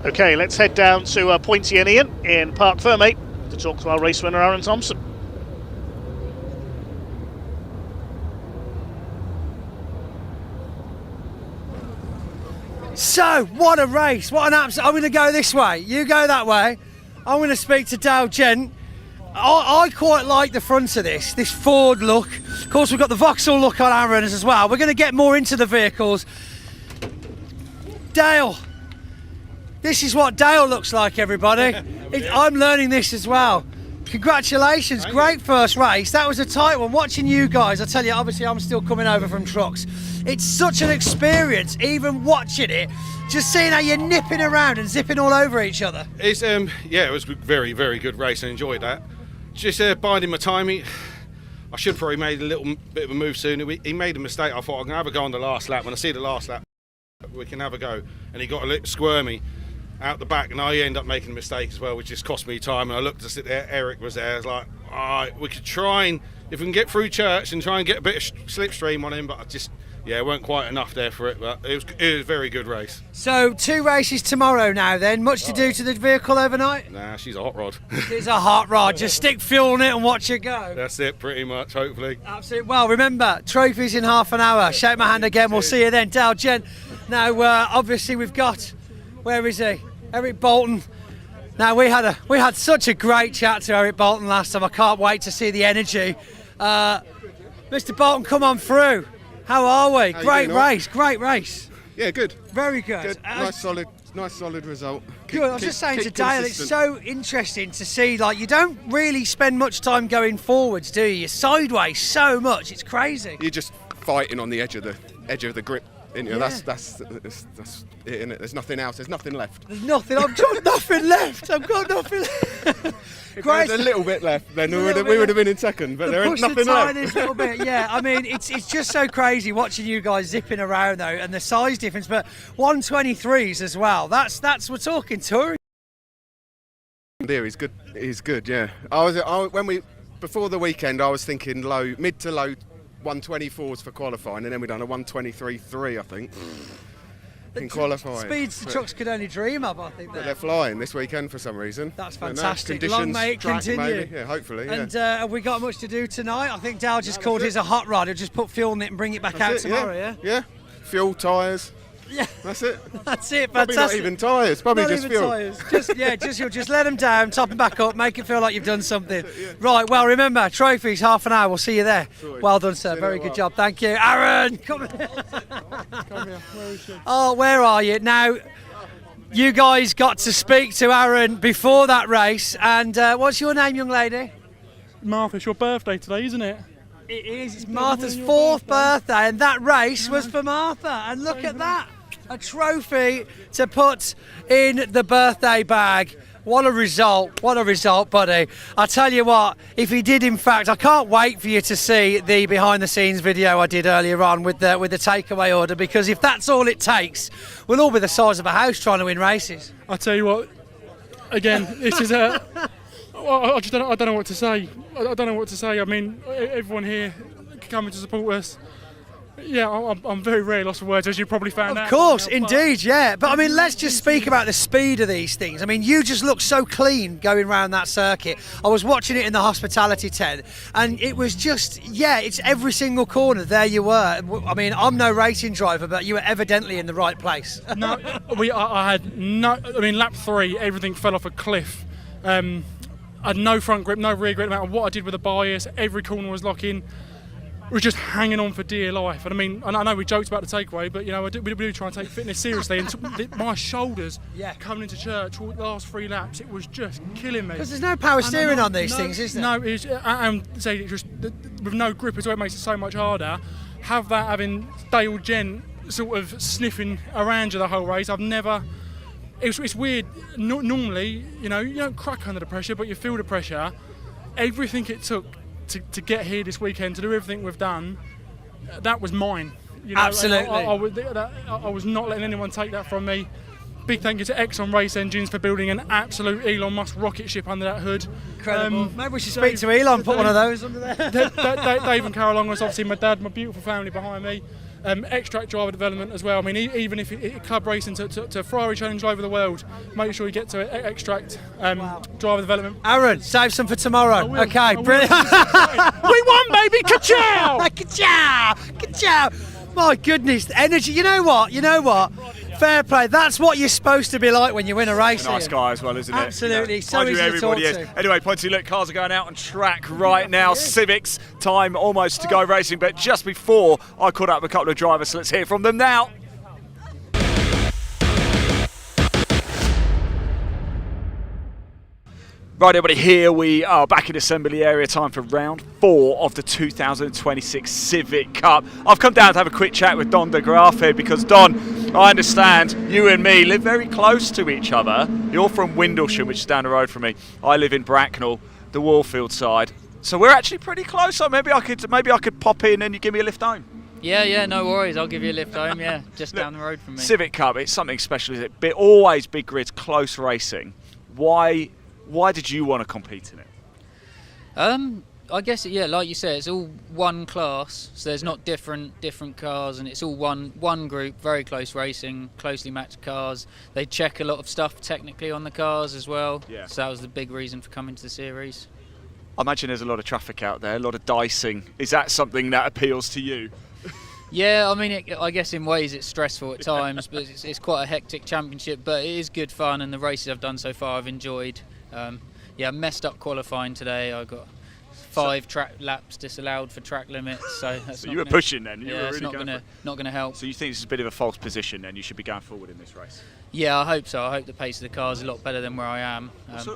Okay, let's head down to Pointy and Ian in Parc Fermé to talk to our race winner Aaron Thompson. So, what a race, what an absolute... I'm going to go this way, you go that way. I'm going to speak to Dale Gent. I quite like the front of this Ford look. Of course, we've got the Vauxhall look on Aaron's as well. We're going to get more into the vehicles. Dale, this is what Dale looks like, everybody. I'm learning this as well. Congratulations, great first race. That was a tight one. Watching you guys, I tell you, obviously I'm still coming over from trucks. It's such an experience, even watching it, just seeing how you're nipping around and zipping all over each other. It's yeah, it was a very, very good race. I enjoyed that. Just biding my timing. I should probably made a little bit of a move sooner. He made a mistake. I thought I'm going to have a go on the last lap. When I see the last lap we can have a go. And he got a little squirmy out the back, and I end up making a mistake as well, which just cost me time. And I looked to sit there, Eric was there. I was like, all right, we could try and, if we can get through church and try and get a bit of slipstream on him, but I just, it weren't quite enough there for it. But it was a very good race. So 2 races tomorrow now then. Much to do to the vehicle overnight? Nah, she's a hot rod. It's a hot rod. Just stick fuel in it and watch it go. That's it, pretty much, hopefully. Absolutely. Well, remember, trophies in half an hour. Shake my hand again. We'll see you then. Dale Gent. Now, obviously, we've got, where is he? Eric Bolton. Now, we had such a great chat to Eric Bolton last time. I can't wait to see the energy. Mr. Bolton, come on through. How are we? Great race. Yeah, good. Very good. Nice solid result. Good. I was just saying to Dale, it's so interesting to see, like, you don't really spend much time going forwards, do you? You're sideways so much, it's crazy. You're just fighting on the edge of the grip. You know, that's it, isn't it? There's nothing else. There's nothing left. There's nothing. I've got nothing left. I've got nothing left. If there's a little bit left, then we would have been in second. But there ain't nothing left. This little bit, yeah. I mean, it's just so crazy watching you guys zipping around though, and the size difference. But 123s as well. That's we're talking touring. There, he's good. He's good. Yeah. Before the weekend, I was thinking mid to low 124s for qualifying, and then we done a 123.3, I think, in qualifying. Speeds the trucks could only dream of, I think. But they're flying this weekend for some reason. That's fantastic. Long may it continue. Maybe. Yeah, hopefully. And have we got much to do tonight? I think Dale just called his a hot rod. He'll just put fuel in it and bring it back out tomorrow, yeah? Yeah. Fuel, tyres. Yeah. That's it. That's it. Probably Fantastic. not even tyres. Probably not just even fuel. Tyres. Just let them down, top them back up, make it feel like you've done something. Right. Well, remember, trophies, half an hour. We'll see you there. Well done, sir. Very good job. Thank you, Aaron. Come here. Come here. Where is she? Oh, where are you now? You guys got to speak to Aaron before that race, and what's your name, young lady? Martha, it's your birthday today, isn't it? It is. It's Martha's 4th birthday, and that race was for Martha. And look at that. A trophy to put in the birthday bag. What a result, buddy. I tell you what, if he did, in fact, I can't wait for you to see the behind the scenes video I did earlier on with the takeaway order, because if that's all it takes, we'll all be the size of a house trying to win races. I tell you what, again, this is I don't know what to say. I don't know what to say. I mean, everyone here coming to support us. Yeah, I'm very, very lost for words, as you probably found out. Of course, indeed, yeah. But I mean, let's just speak about the speed of these things. I mean, you just look so clean going around that circuit. I was watching it in the hospitality tent, and it was just, it's every single corner. There you were. I mean, I'm no racing driver, but you were evidently in the right place. No, I had no. I mean, lap 3, everything fell off a cliff. I had no front grip, no rear grip. No matter what I did with the bias, every corner was locking. We're just hanging on for dear life. And I mean, I know we joked about the takeaway, but you know, we do try and take fitness seriously. And my shoulders coming into church all the last 3 laps, it was just killing me. Because there's no power steering on these things, is there? No, and say it just with no grip as well, it makes it so much harder. Having Dale Gent sort of sniffing around you the whole race, I've never. It's weird. Normally, you know, you don't crack under the pressure, but you feel the pressure. Everything it took to get here this weekend, to do everything we've done, that was mine. You know, absolutely. I was not letting anyone take that from me. Big thank you to Exxon Race Engines for building an absolute Elon Musk rocket ship under that hood. Incredible. Maybe we should speak to Elon, put one of those under there. Dave and Carol Longers, obviously my dad, my beautiful family behind me. Extract driver development as well. I mean, even if club racing to Ferrari Challenge over the world, make sure you get to Extract driver development. Aaron, save some for tomorrow. Okay, brilliant. We won, baby! Ka-chow! Ka-chow! Ka-chow! My goodness, the energy. You know what? Fair play. That's what you're supposed to be like when you win a race. Nice guy as well, isn't it? Absolutely. You know, so easy to talk to. Anyway, Pointy, look, cars are going out on track right now. Civics, time almost to go racing, but just before I caught up with a couple of drivers, so let's hear from them now. Right, everybody, here we are back in assembly area. Time for round 4 of the 2026 Civic Cup. I've come down to have a quick chat with Don de Graaf here because, Don, I understand you and me live very close to each other. You're from Windlesham, which is down the road from me. I live in Bracknell, the Warfield side. So we're actually pretty close. So maybe I could pop in and you give me a lift home. Yeah, no worries. I'll give you a lift home. Yeah, just down the road from me. Civic Cup, it's something special, is it? Always big grids, close racing. Why did you want to compete in it? I guess like you said, it's all one class, so there's not different cars, and it's all one group, very close racing, closely matched cars. They check a lot of stuff technically on the cars as well. Yeah. So that was the big reason for coming to the series. I imagine there's a lot of traffic out there, a lot of dicing. Is that something that appeals to you? Yeah, I mean, I guess in ways it's stressful at times, but it's quite a hectic championship. But it is good fun, and the races I've done so far I've enjoyed. I messed up qualifying today. I got 5 track laps disallowed for track limits, so that's you were pushing then. You were it's really not gonna help. So you think this is a bit of a false position then? You should be going forward in this race. Yeah, I hope so. I hope the pace of the car is a lot better than where I am.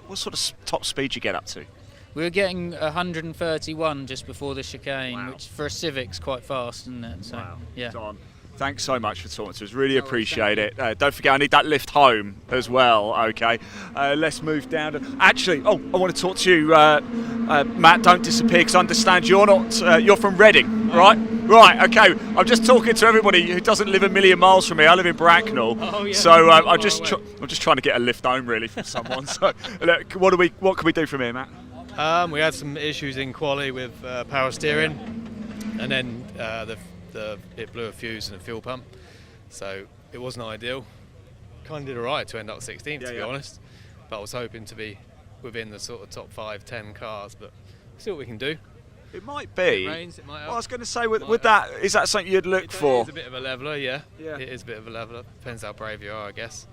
What sort of top speed you get up to? We were getting 131 just before the chicane, which for a Civic's quite fast, isn't it? So, yeah. Don, thanks so much for talking to us. Really appreciate it. Don't forget, I need that lift home as well. Okay, let's move down to. Actually, I want to talk to you, Matt. Don't disappear, because I understand you're not. You're from Reading, right? Right. Okay. I'm just talking to everybody who doesn't live a million miles from me. I live in Bracknell, so I'm just trying to get a lift home really from someone. So, look, what can we do from here, Matt? We had some issues in quali with power steering, and then it blew a fuse in the fuel pump, so it wasn't ideal. Kind of did alright to end up 16th, to be honest, but I was hoping to be within the sort of top 5-10 cars, but see what we can do. It might be. It rains, it might help. Well, I was going to say, with that, is that something you'd look for? It's a bit of a leveller, yeah. It is a bit of a leveller. Depends how brave you are, I guess.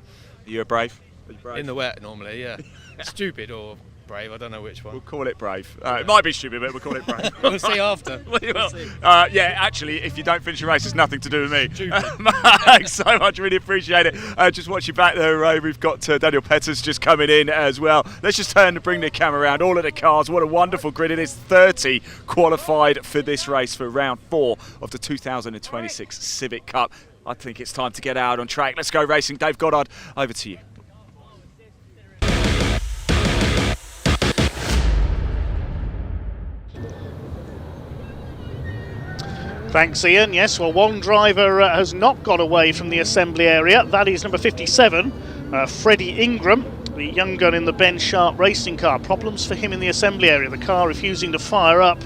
You're brave? Are you brave? In the wet, normally, yeah. Stupid or brave, I don't know which one. We'll call it brave. It might be stupid, but we'll call it brave. We'll see after. We'll see. Actually, if you don't finish your race, it's nothing to do with me. Thanks so much, really appreciate it. Just watch you back there, Ray. We've got Daniel Peters just coming in as well. Let's just turn and bring the camera around. All of the cars, what a wonderful grid it is. 30 qualified for this race for round 4 of the 2026 Civic Cup. I think it's time to get out on track. Let's go racing. Dave Goddard, over to you. Thanks, Ian. Yes, well, one driver has not got away from the assembly area. That is number 57, Freddie Ingram, the young gun in the Ben Sharp racing car. Problems for him in the assembly area. The car refusing to fire up,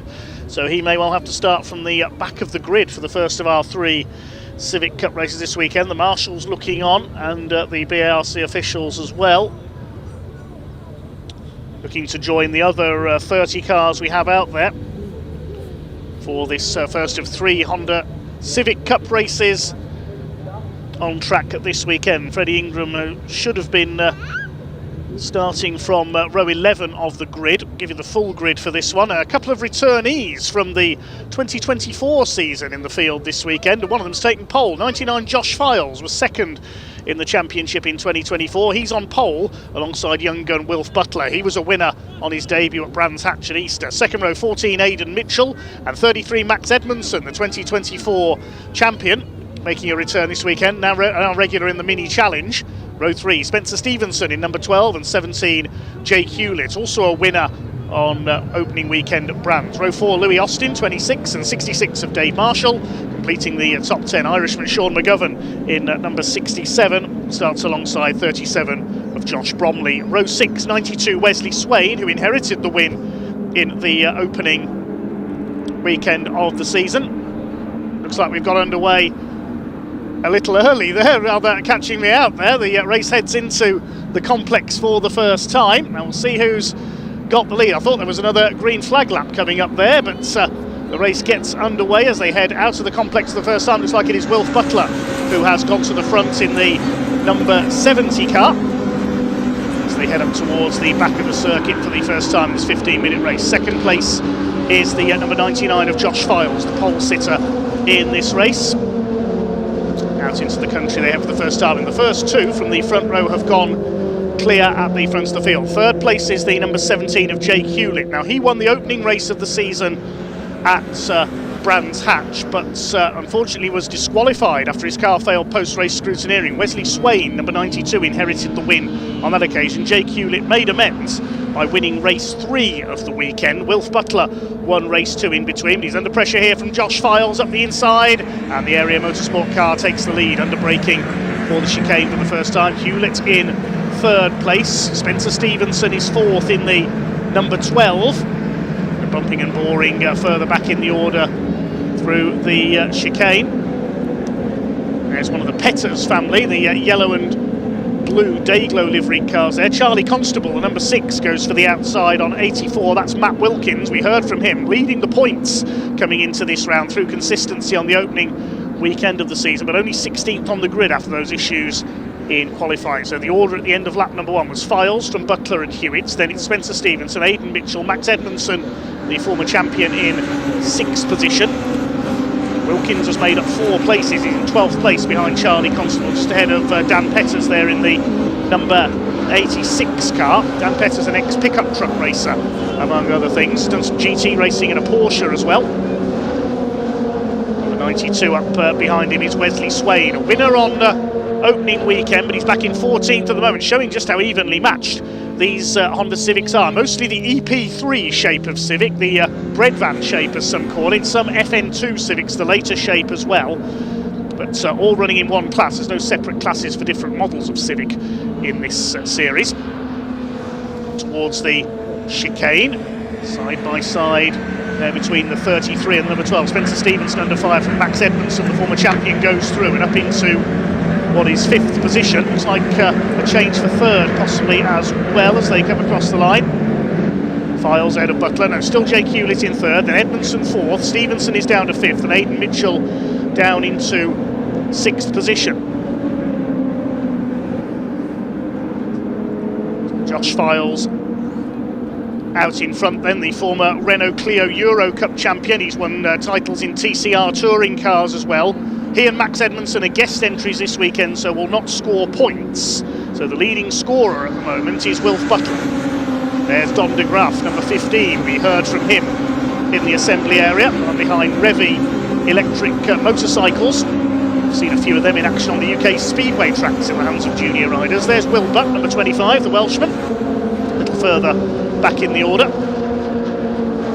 so he may well have to start from the back of the grid for the first of our 3 Civic Cup races this weekend. The marshals looking on, and the BARC officials as well, looking to join the other 30 cars we have out there for this first of 3 Honda Civic Cup races on track this weekend. Freddie Ingram should have been starting from row 11 of the grid. I'll give you the full grid for this one. A couple of returnees from the 2024 season in the field this weekend. One of them's taken pole. 99 Josh Files was second in the championship in 2024. He's on pole alongside young gun Wilf Butler. He was a winner on his debut at Brands Hatch at Easter. Second row, 14 Aidan Mitchell, and 33 Max Edmondson, the 2024 champion, making a return this weekend, now regular in the mini challenge. Row 3, Spencer Stevenson in number 12, and 17 Jake Hewlett, also a winner on opening weekend at Brands. Row 4, Louis Austin, 26, and 66 of Dave Marshall, completing the top 10. Irishman Sean McGovern in number 67, starts alongside 37 of Josh Bromley. Row 6, 92 Wesley Swain, who inherited the win in the opening weekend of the season. Looks like we've got underway a little early there, rather catching me out there. The race heads into the complex for the first time, and we'll see who's got the lead. I thought there was another green flag lap coming up there, but the race gets underway as they head out of the complex for the first time. Looks like it is Wilf Butler who has got to the front in the number 70 car as they head up towards the back of the circuit for the first time in this 15-minute race. Second place is the number 99 of Josh Files, the pole sitter in this race. Out into the country they have for the first time, and the first 2 from the front row have gone clear at the front of the field. Third place is the number 17 of Jake Hewlett. Now, he won the opening race of the season at Brands Hatch, but unfortunately was disqualified after his car failed post-race scrutineering. Wesley Swain, number 92, inherited the win on that occasion. Jake Hewlett made amends by winning race 3 of the weekend. Wilf Butler won race 2 in between. He's under pressure here from Josh Files up the inside, and the Area Motorsport car takes the lead under braking for the chicane for the first time. Hewlett in 3rd place. Spencer Stevenson is 4th in the number 12. They're bumping and boring further back in the order through the chicane. There's one of the Petters family, the yellow and blue Dayglow livery cars there. Charlie Constable, the number 6, goes for the outside on 84. That's Matt Wilkins. We heard from him, leading the points coming into this round through consistency on the opening weekend of the season, but only 16th on the grid after those issues in qualifying. So the order at the end of lap number 1 was Files from Butler and Hewitt, then it's Spencer Stevenson, Aidan Mitchell, Max Edmondson, the former champion, in 6th position. Wilkins has made up 4 places. He's in 12th place behind Charlie Constable, just ahead of Dan Petters there in the number 86 car. Dan Petters, an ex-pickup truck racer, among other things. Done some GT racing in a Porsche as well. Number 92 up behind him is Wesley Swain, a winner on opening weekend, but he's back in 14th at the moment, showing just how evenly matched these Honda Civics are. Mostly the EP3 shape of Civic, the bread van shape as some call it, some FN2 Civics, the later shape as well, but all running in one class. There's no separate classes for different models of Civic in this series. Towards the chicane, side by side there between the 33 and the number 12. Spencer Stevenson under fire from Max Edmondson, the former champion, goes through and up into what is 5th position. Looks like a change for 3rd possibly as well as they come across the line. Files ahead of Butler. No, still Jake Hewlett in 3rd, then Edmondson 4th, Stevenson is down to 5th, and Aidan Mitchell down into 6th position. Josh Files out in front then, the former Renault Clio Euro Cup champion. He's won titles in TCR touring cars as well. He and Max Edmondson are guest entries this weekend, so will not score points. So the leading scorer at the moment is Wilf Butler. There's Don de Graaf, number 15. We heard from him in the assembly area, behind Revy electric motorcycles. We've seen a few of them in action on the UK speedway tracks in the hands of junior riders. There's Will Butt, number 25, the Welshman. A little further back in the order.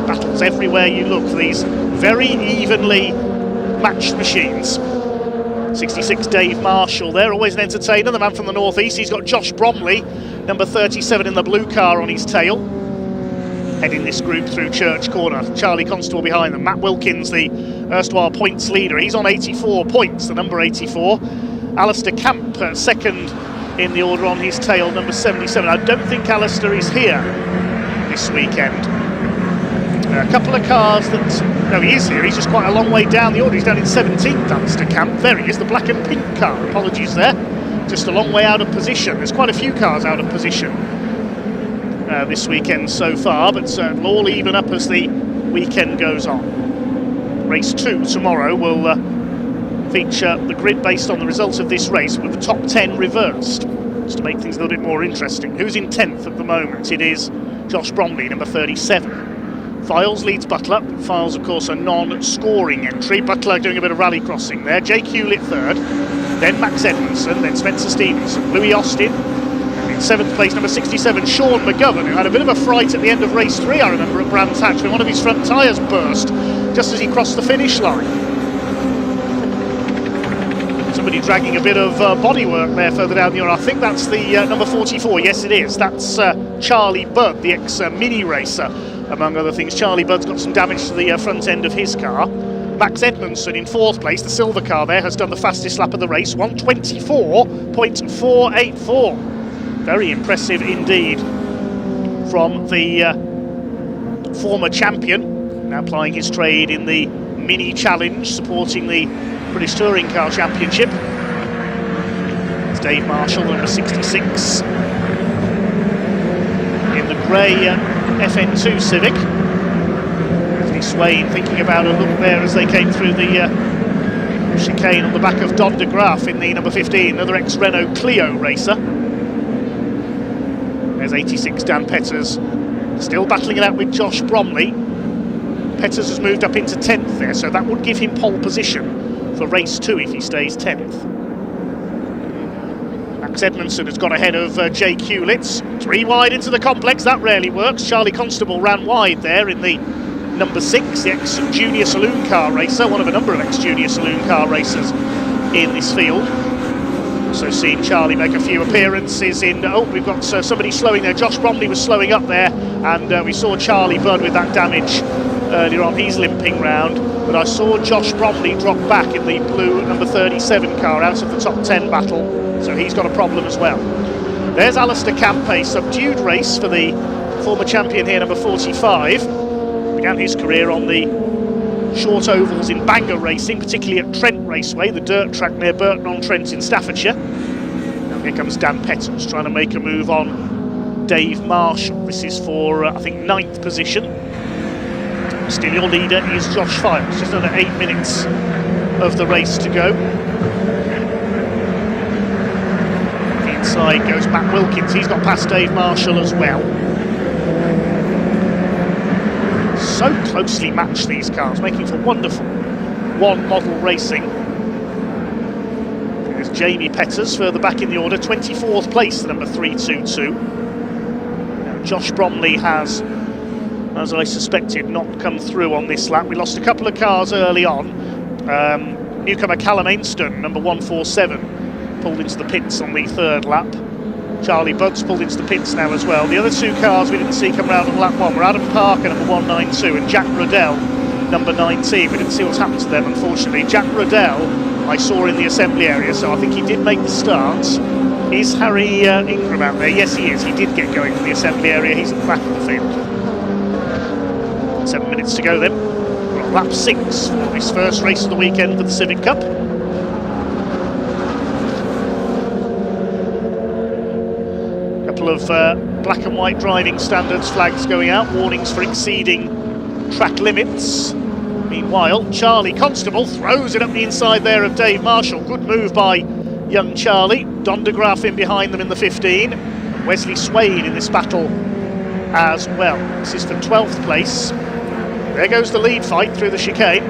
Battles everywhere you look for these very evenly matched machines. 66 Dave Marshall there, always an entertainer, the man from the northeast. He's got Josh Bromley, number 37 in the blue car, on his tail, heading this group through Church Corner. Charlie Constable behind them. Matt Wilkins, the erstwhile points leader, he's on 84 points, the number 84. Alistair Camp, 2nd in the order on his tail, number 77. I don't think Alistair is here this weekend. A couple of cars that... No, he is here. He's just quite a long way down the order. He's down in 17th, Alistair Camp. There he is, the black and pink car. Apologies there. Just a long way out of position. There's quite a few cars out of position this weekend so far, but it'll all even up as the weekend goes on. Race 2 tomorrow will feature the grid based on the results of this race, with the top 10 reversed, just to make things a little bit more interesting. Who's in 10th at the moment? It is Josh Bromley, number 37. Files leads Butler. Files, of course, a non-scoring entry. Butler doing a bit of rally crossing there. Jake Hewlett 3rd, then Max Edmondson, then Spencer Stevenson, Louis Austin, and in 7th place, number 67, Sean McGovern, who had a bit of a fright at the end of race 3, I remember, at Brands Hatch, when one of his front tyres burst just as he crossed the finish line. Somebody dragging a bit of bodywork there further down the order. I think that's the number 44. Yes, it is. That's Charlie Budd, the ex-mini racer, among other things. Charlie Budd's got some damage to the front end of his car. Max Edmondson in 4th place, the silver car there, has done the fastest lap of the race, 1:24.484. Very impressive indeed from the former champion, now plying his trade in the Mini Challenge, supporting the British Touring Car Championship. It's Dave Marshall, number 66, in the grey FN2 Civic. Swain thinking about a look there as they came through the chicane on the back of Don de Graaf in the number 15, another ex-Renault Clio racer. There's 86 Dan Petters, still battling it out with Josh Bromley. Petters has moved up into 10th there, so that would give him pole position for race 2 if he stays 10th. Max Edmondson has got ahead of Jake Hewlett. 3 wide into the complex, that rarely works. Charlie Constable ran wide there in the number 6, the ex-junior saloon car racer, one of a number of ex-junior saloon car racers in this field. So seen Charlie make a few appearances in... Oh, we've got somebody slowing there. Josh Bromley was slowing up there, and we saw Charlie Budd with that damage earlier on. He's limping round, but I saw Josh Bromley drop back in the blue number 37 car out of the top 10 battle, so he's got a problem as well. There's Alistair Camp, a subdued race for the former champion here, number 45. Began his career on the short ovals in Bangor racing, particularly at Trent Raceway, the dirt track near Burton-on-Trent in Staffordshire. Now here comes Dan Peters trying to make a move on Dave Marshall. This is for, I think, 9th position. Still your leader is Josh Files, just under 8 minutes of the race to go. The inside goes Matt Wilkins, he's got past Dave Marshall as well. So closely matched, these cars, making for wonderful one model racing. There's Jamie Peters further back in the order, 24th place, the number 322. Now Josh Bromley has, as I suspected, not come through on this lap. We lost a couple of cars early on. Newcomer Callum Ainston, number 147, pulled into the pits on the 3rd lap. Charlie Budd's pulled into the pits now as well. The other 2 cars we didn't see come round on lap 1 were Adam Parker, number 192, and Jack Riddell, number 19. We didn't see what's happened to them, unfortunately. Jack Riddell I saw in the assembly area, so I think he did make the start. Is Harry Ingram out there? Yes, he is. He did get going from the assembly area. He's at the back of the field. 7 minutes to go then. We're on lap 6 for this first race of the weekend for the Civic Cup. Of black and white driving standards flags going out, warnings for exceeding track limits. Meanwhile, Charlie Constable throws it up the inside there of Dave Marshall. Good move by young Charlie. Don de Graaf in behind them in the 15. Wesley Swain in this battle as well. This is for 12th place. There goes the lead fight through the chicane.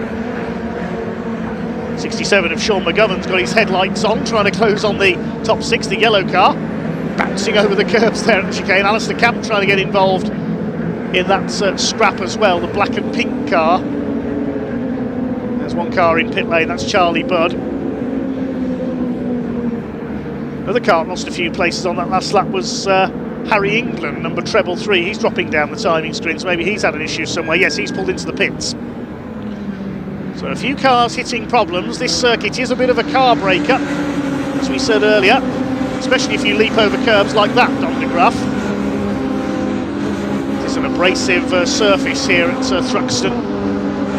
67 of Sean McGovern's got his headlights on, trying to close on the top 6, the yellow car. Bouncing over the curbs there at the chicane. Alistair Camp trying to get involved in that scrap as well, the black and pink car. There's one car in pit lane, that's Charlie Budd. Another car lost a few places on that last lap was Harry England, number 333. He's dropping down the timing screen, so maybe he's had an issue somewhere. Yes, he's pulled into the pits. So a few cars hitting problems. This circuit is a bit of a car breaker, as we said earlier, especially if you leap over curbs like that, Don de Graaf. It's an abrasive surface here at Thruxton.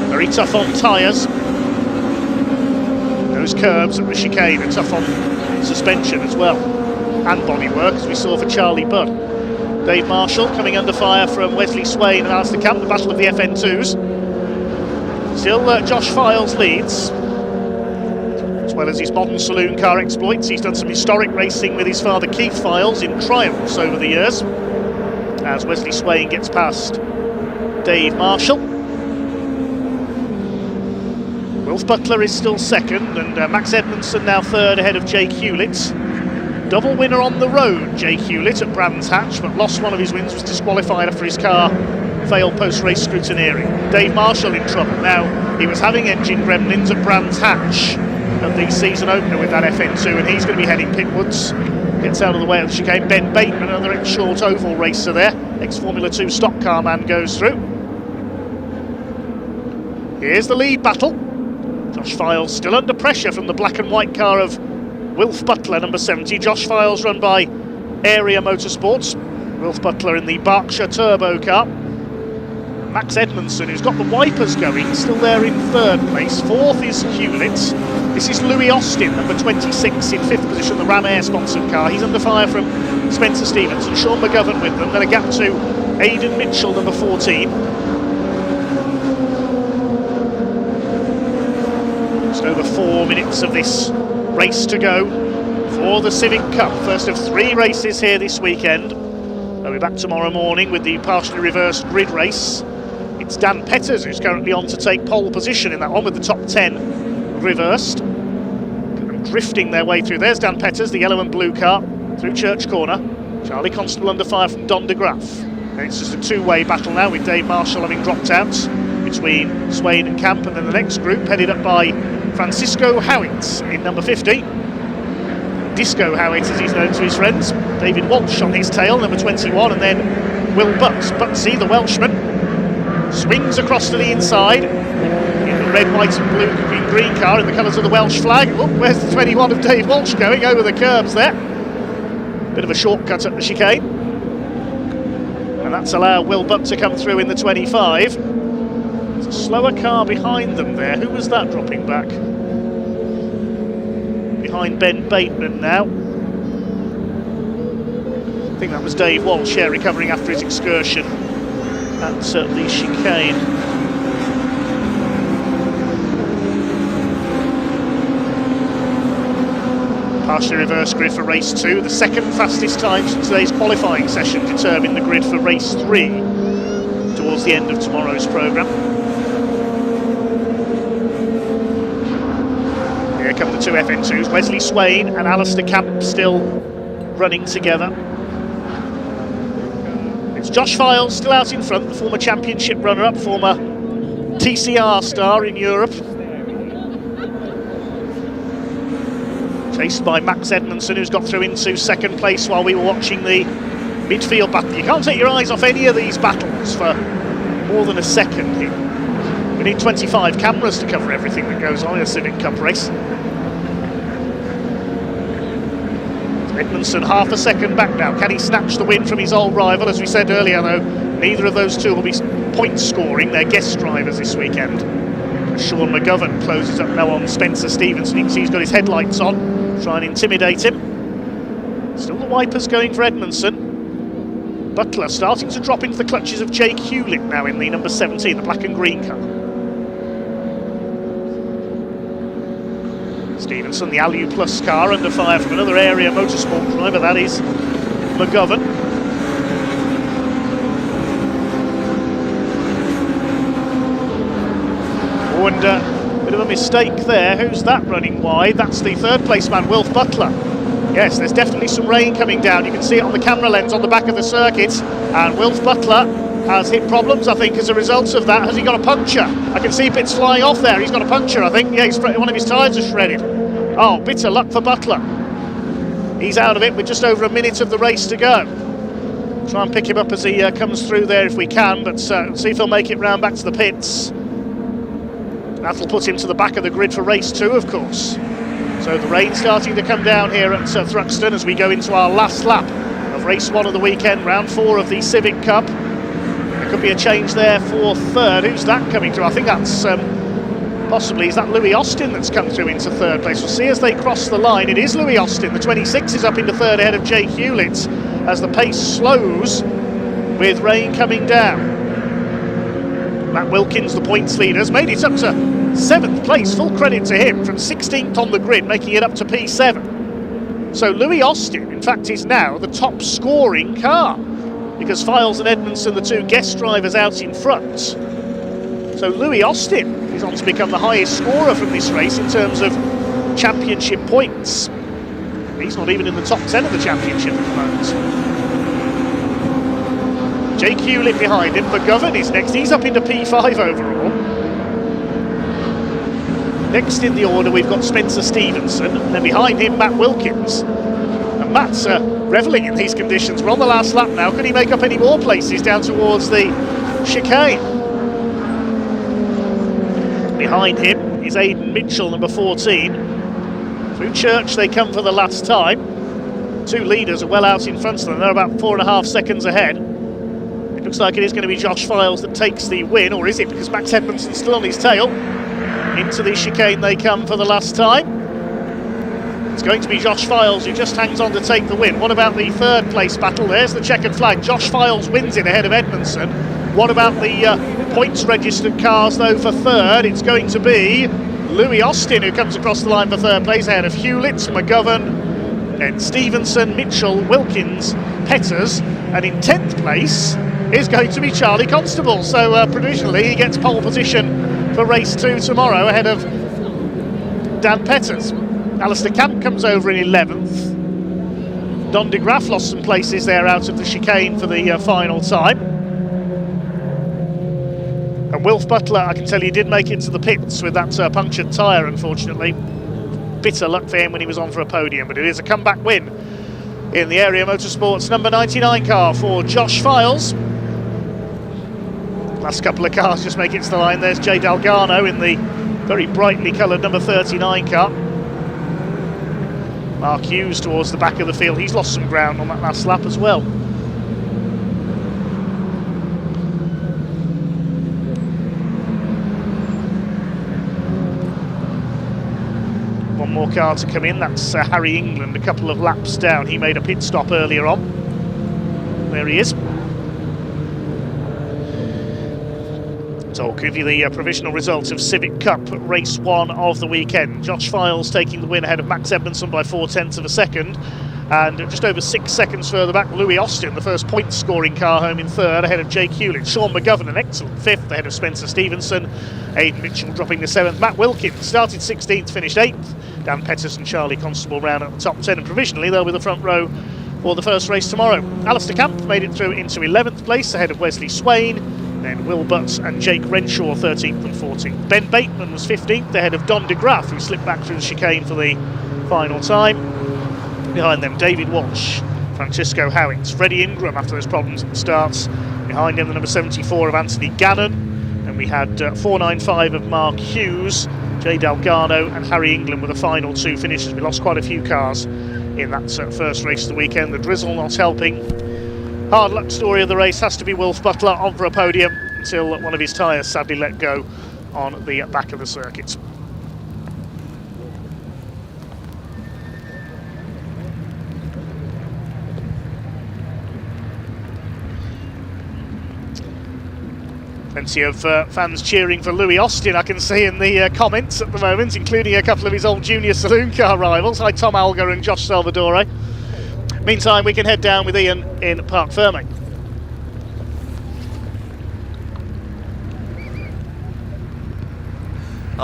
Very tough on tyres. Those curbs at the chicane are tough on suspension as well, and bodywork, as we saw for Charlie Budd. Dave Marshall coming under fire from Wesley Swain and Alistair Camp, the battle of the FN2s. Still Josh Files leads, as well as his modern saloon car exploits. He's done some historic racing with his father Keith Files in triumphs over the years, as Wesley Swain gets past Dave Marshall. Wilf Butler is still second, and Max Edmondson now third ahead of Jake Hewlett. Double winner on the road, Jake Hewlett at Brands Hatch, but lost one of his wins, was disqualified after his car failed post-race scrutineering. Dave Marshall in trouble. Now, he was having engine gremlins at Brands Hatch at the season opener with that FN2, and he's going to be heading pitwards. Gets out of the way of the chicane. Ben Bateman, another ex-short oval racer there. Ex-Formula 2 stock car man goes through. Here's the lead battle. Josh Files still under pressure from the black and white car of Wilf Butler, number 70. Josh Files run by Area Motorsports. Wilf Butler in the Berkshire Turbo car. Max Edmondson, who's got the wipers going, still there in third place. Fourth is Hewlett. This is Louis Austin, number 26, in fifth position, the Ram Air sponsored car. He's under fire from Spencer Stevens and Sean McGovern with them. Then a gap to Aidan Mitchell, number 14. Just over 4 minutes of this race to go for the Civic Cup. First of 3 races here this weekend. I'll be back tomorrow morning with the partially reversed grid race. It's Dan Peters who's currently on to take pole position in that one with the top 10 reversed. And drifting their way through. There's Dan Petters, the yellow and blue car, through Church Corner. Charlie Constable under fire from Don de Graaf. And it's just a two-way battle now, with Dave Marshall having dropped out between Swain and Camp, and then the next group headed up by Francisco Howitt in number 50. Disco Howitt, as he's known to his friends. David Walsh on his tail, number 21, and then Will Butts. Butsy, the Welshman, swings across to the inside in the red, white and blue and green car in the colours of the Welsh flag. Oh, where's the 21 of Dave Walsh going? Over the curbs there. Bit of a shortcut up the chicane. And that's allowed Will Butt to come through in the 25. It's a slower car behind them there. Who was that dropping back? Behind Ben Bateman now. I think that was Dave Walsh, yeah, recovering after his excursion at the chicane. Partially reverse grid for race 2. The second fastest time since today's qualifying session determined the grid for race 3 towards the end of tomorrow's programme. Here come the two FN2s, Wesley Swain and Alistair Camp, still running together. It's Josh Files still out in front, the former championship runner-up, former TCR star in Europe. Chased by Max Edmondson, who's got through into second place while we were watching the midfield battle. You can't take your eyes off any of these battles for more than a second. We need 25 cameras to cover everything that goes on in a Civic Cup race. Edmondson half a second back now. Can he snatch the win from his old rival? As we said earlier, though, neither of those two will be point scoring. They're guest drivers this weekend. Sean McGovern closes up now on Spencer Stevenson. You can see he's got his headlights on, try and intimidate him. Still the wipers going for Edmondson. Butler starting to drop into the clutches of Jake Hewlett now in the number 17, the black and green car. Stevenson, the Alu Plus car, under fire from another area motorsport driver, that is McGovern. Oh, and a bit of a mistake there. Who's that running wide? That's the third place man, Wilf Butler. Yes, there's definitely some rain coming down. You can see it on the camera lens on the back of the circuit. And Wilf Butler has hit problems, I think, as a result of that. Has he got a puncture? I can see bits flying off there. He's got a puncture, I think. Yeah, one of his tyres is shredded. Oh, bitter luck for Butler. He's out of it with just over a minute of the race to go. Try and pick him up as he comes through there if we can, but see if he'll make it round back to the pits. That'll put him to the back of the grid for race 2, of course. So the rain starting to come down here at Thruxton as we go into our last lap of race 1 of the weekend, round 4 of the Civic Cup. There could be a change there for third. Who's that coming through? I think that's possibly, is that Louis Austin that's come through into third place? We'll see as they cross the line. It is Louis Austin. The 26 is up into third ahead of Jake Hewlett as the pace slows with rain coming down. Matt Wilkins, the points leader, has made it up to 7th place. Full credit to him, from 16th on the grid, making it up to P7. So Louis Austin, in fact, is now the top scoring car, because Files and Edmondson, the two guest drivers, out in front. So Louis Austin is on to become the highest scorer from this race in terms of championship points. He's not even in the top 10 of the championship at the moment. Jake Hewlett behind him. McGovern is next. He's up into P5 overall. Next in the order we've got Spencer Stevenson, and then behind him Matt Wilkins. And Matt's revelling in these conditions. We're on the last lap now. Can he make up any more places down towards the chicane? Behind him is Aidan Mitchell, number 14. Through Church they come for the last time. Two leaders are well out in front of them. They're about 4.5 seconds ahead. It looks like it is going to be Josh Files that takes the win, or is it? Because Max Edmondson's still on his tail. Into the chicane they come for the last time. It's going to be Josh Files who just hangs on to take the win. What about the third place battle? There's the checkered flag. Josh Files wins it ahead of Edmondson. What about the points registered cars though for third? It's going to be Louis Austin who comes across the line for third place ahead of Hewlett, McGovern, and Stevenson, Mitchell, Wilkins, Petters, and in 10th place is going to be Charlie Constable. So provisionally he gets pole position for race 2 tomorrow ahead of Dan Petters. Alistair Camp comes over in 11th. Don de Graaf lost some places there out of the chicane for the final time. And Wilf Butler, I can tell you, did make it to the pits with that punctured tyre, unfortunately. Bitter luck for him when he was on for a podium, but it is a comeback win in the Area Motorsports number 99 car for Josh Files. Last couple of cars just make it to the line. There's Jay Dalgarno in the very brightly coloured number 39 car. Mark Hughes towards the back of the field. He's lost some ground on that last lap as well. One more car to come in. That's Harry England, a couple of laps down. He made a pit stop earlier on. There he is. So I'll give you the provisional result of Civic Cup race 1 of the weekend. Josh Files taking the win ahead of Max Edmondson by 0.4 of a second. And just over 6 seconds further back, Louis Austin, the first point-scoring car home in third, ahead of Jake Hewlett. Sean McGovern, an excellent fifth, ahead of Spencer Stevenson. Aidan Mitchell dropping to 7th. Matt Wilkins started 16th, finished 8th. Dan Pettis and Charlie Constable round at the top 10. And provisionally, they'll be the front row for the first race tomorrow. Alistair Camp made it through into 11th place, ahead of Wesley Swain. Then Will Butts and Jake Renshaw 13th and 14th. Ben Bateman was 15th, ahead of Don de Graaf, who slipped back through the chicane for the final time. Behind them, David Walsh, Francisco Howitt, Freddie Ingram after those problems at the starts. Behind him, the number 74 of Anthony Gannon. And we had 495 of Mark Hughes, Jay Dalgarno and Harry England were the final 2 finishes. We lost quite a few cars in that first race of the weekend. The drizzle not helping. Hard luck story of the race has to be Wilf Butler on for a podium until one of his tyres sadly let go on the back of the circuit. Plenty of fans cheering for Louis Austin, I can see in the comments at the moment, including a couple of his old junior saloon car rivals. Hi Tom Alger and Josh Salvadore. Meantime, we can head down with Ian in Parc Ferme.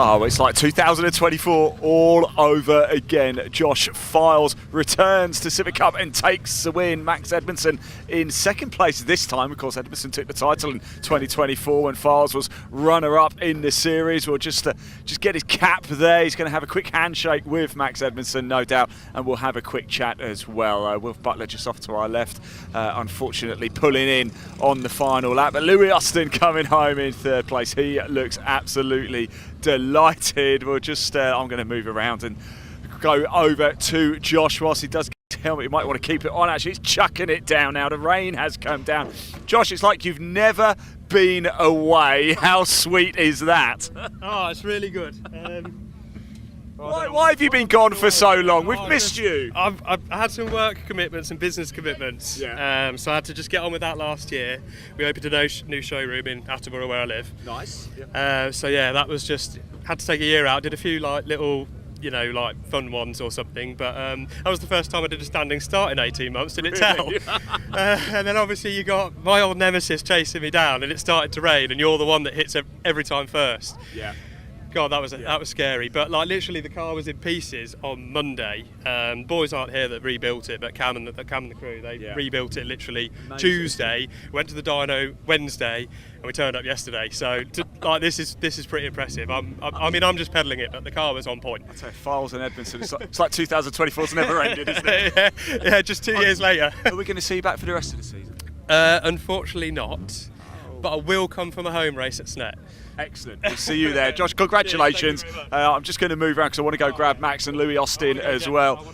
Oh, it's like 2024 all over again. Josh Files returns to Civic Cup and takes the win. Max Edmondson in second place this time. Of course, Edmondson took the title in 2024 when Files was runner-up in the series. We'll just get his cap there. He's going to have a quick handshake with Max Edmondson, no doubt, and we'll have a quick chat as well. Wilf Butler just off to our left, unfortunately pulling in on the final lap. But Louis Austin coming home in third place. He looks absolutely delighted. We'll just I'm going to move around and go over to Josh whilst he does tell me he might want to keep it on. Actually, he's chucking it down now. The rain has come down. Josh, it's like you've never been away. How sweet is that? Oh, it's really good. Why have you been gone for so long? We've missed you. I've had some work commitments and business commitments, Yeah. So I had to just get on with that last year. We opened a new showroom in Attleborough where I live. Nice. So yeah, that was just, had to take a year out. Did a few like little, you know, like fun ones or something, but that was the first time I did a standing start in 18 months, did it tell? And then obviously you got my old nemesis chasing me down and it started to rain and you're the one that hits every time first. Yeah. God, that was scary. But like literally, the car was in pieces on Monday. Boys aren't here that rebuilt it, but Cam and the crew, they rebuilt it literally Tuesday. Went to the dyno Wednesday, and we turned up yesterday. So like this is pretty impressive. I mean I'm just pedaling it, but the car was on point. I'd say Files and Edmondson. It's like 2024's never ended, isn't it? yeah, just 2 years later. Are we going to see you back for the rest of the season? Unfortunately not. But I will come from a home race at Snet. Excellent. We'll see you there. Josh, congratulations. I'm just going to move around because I want to go grab Max and Louis Austin as well.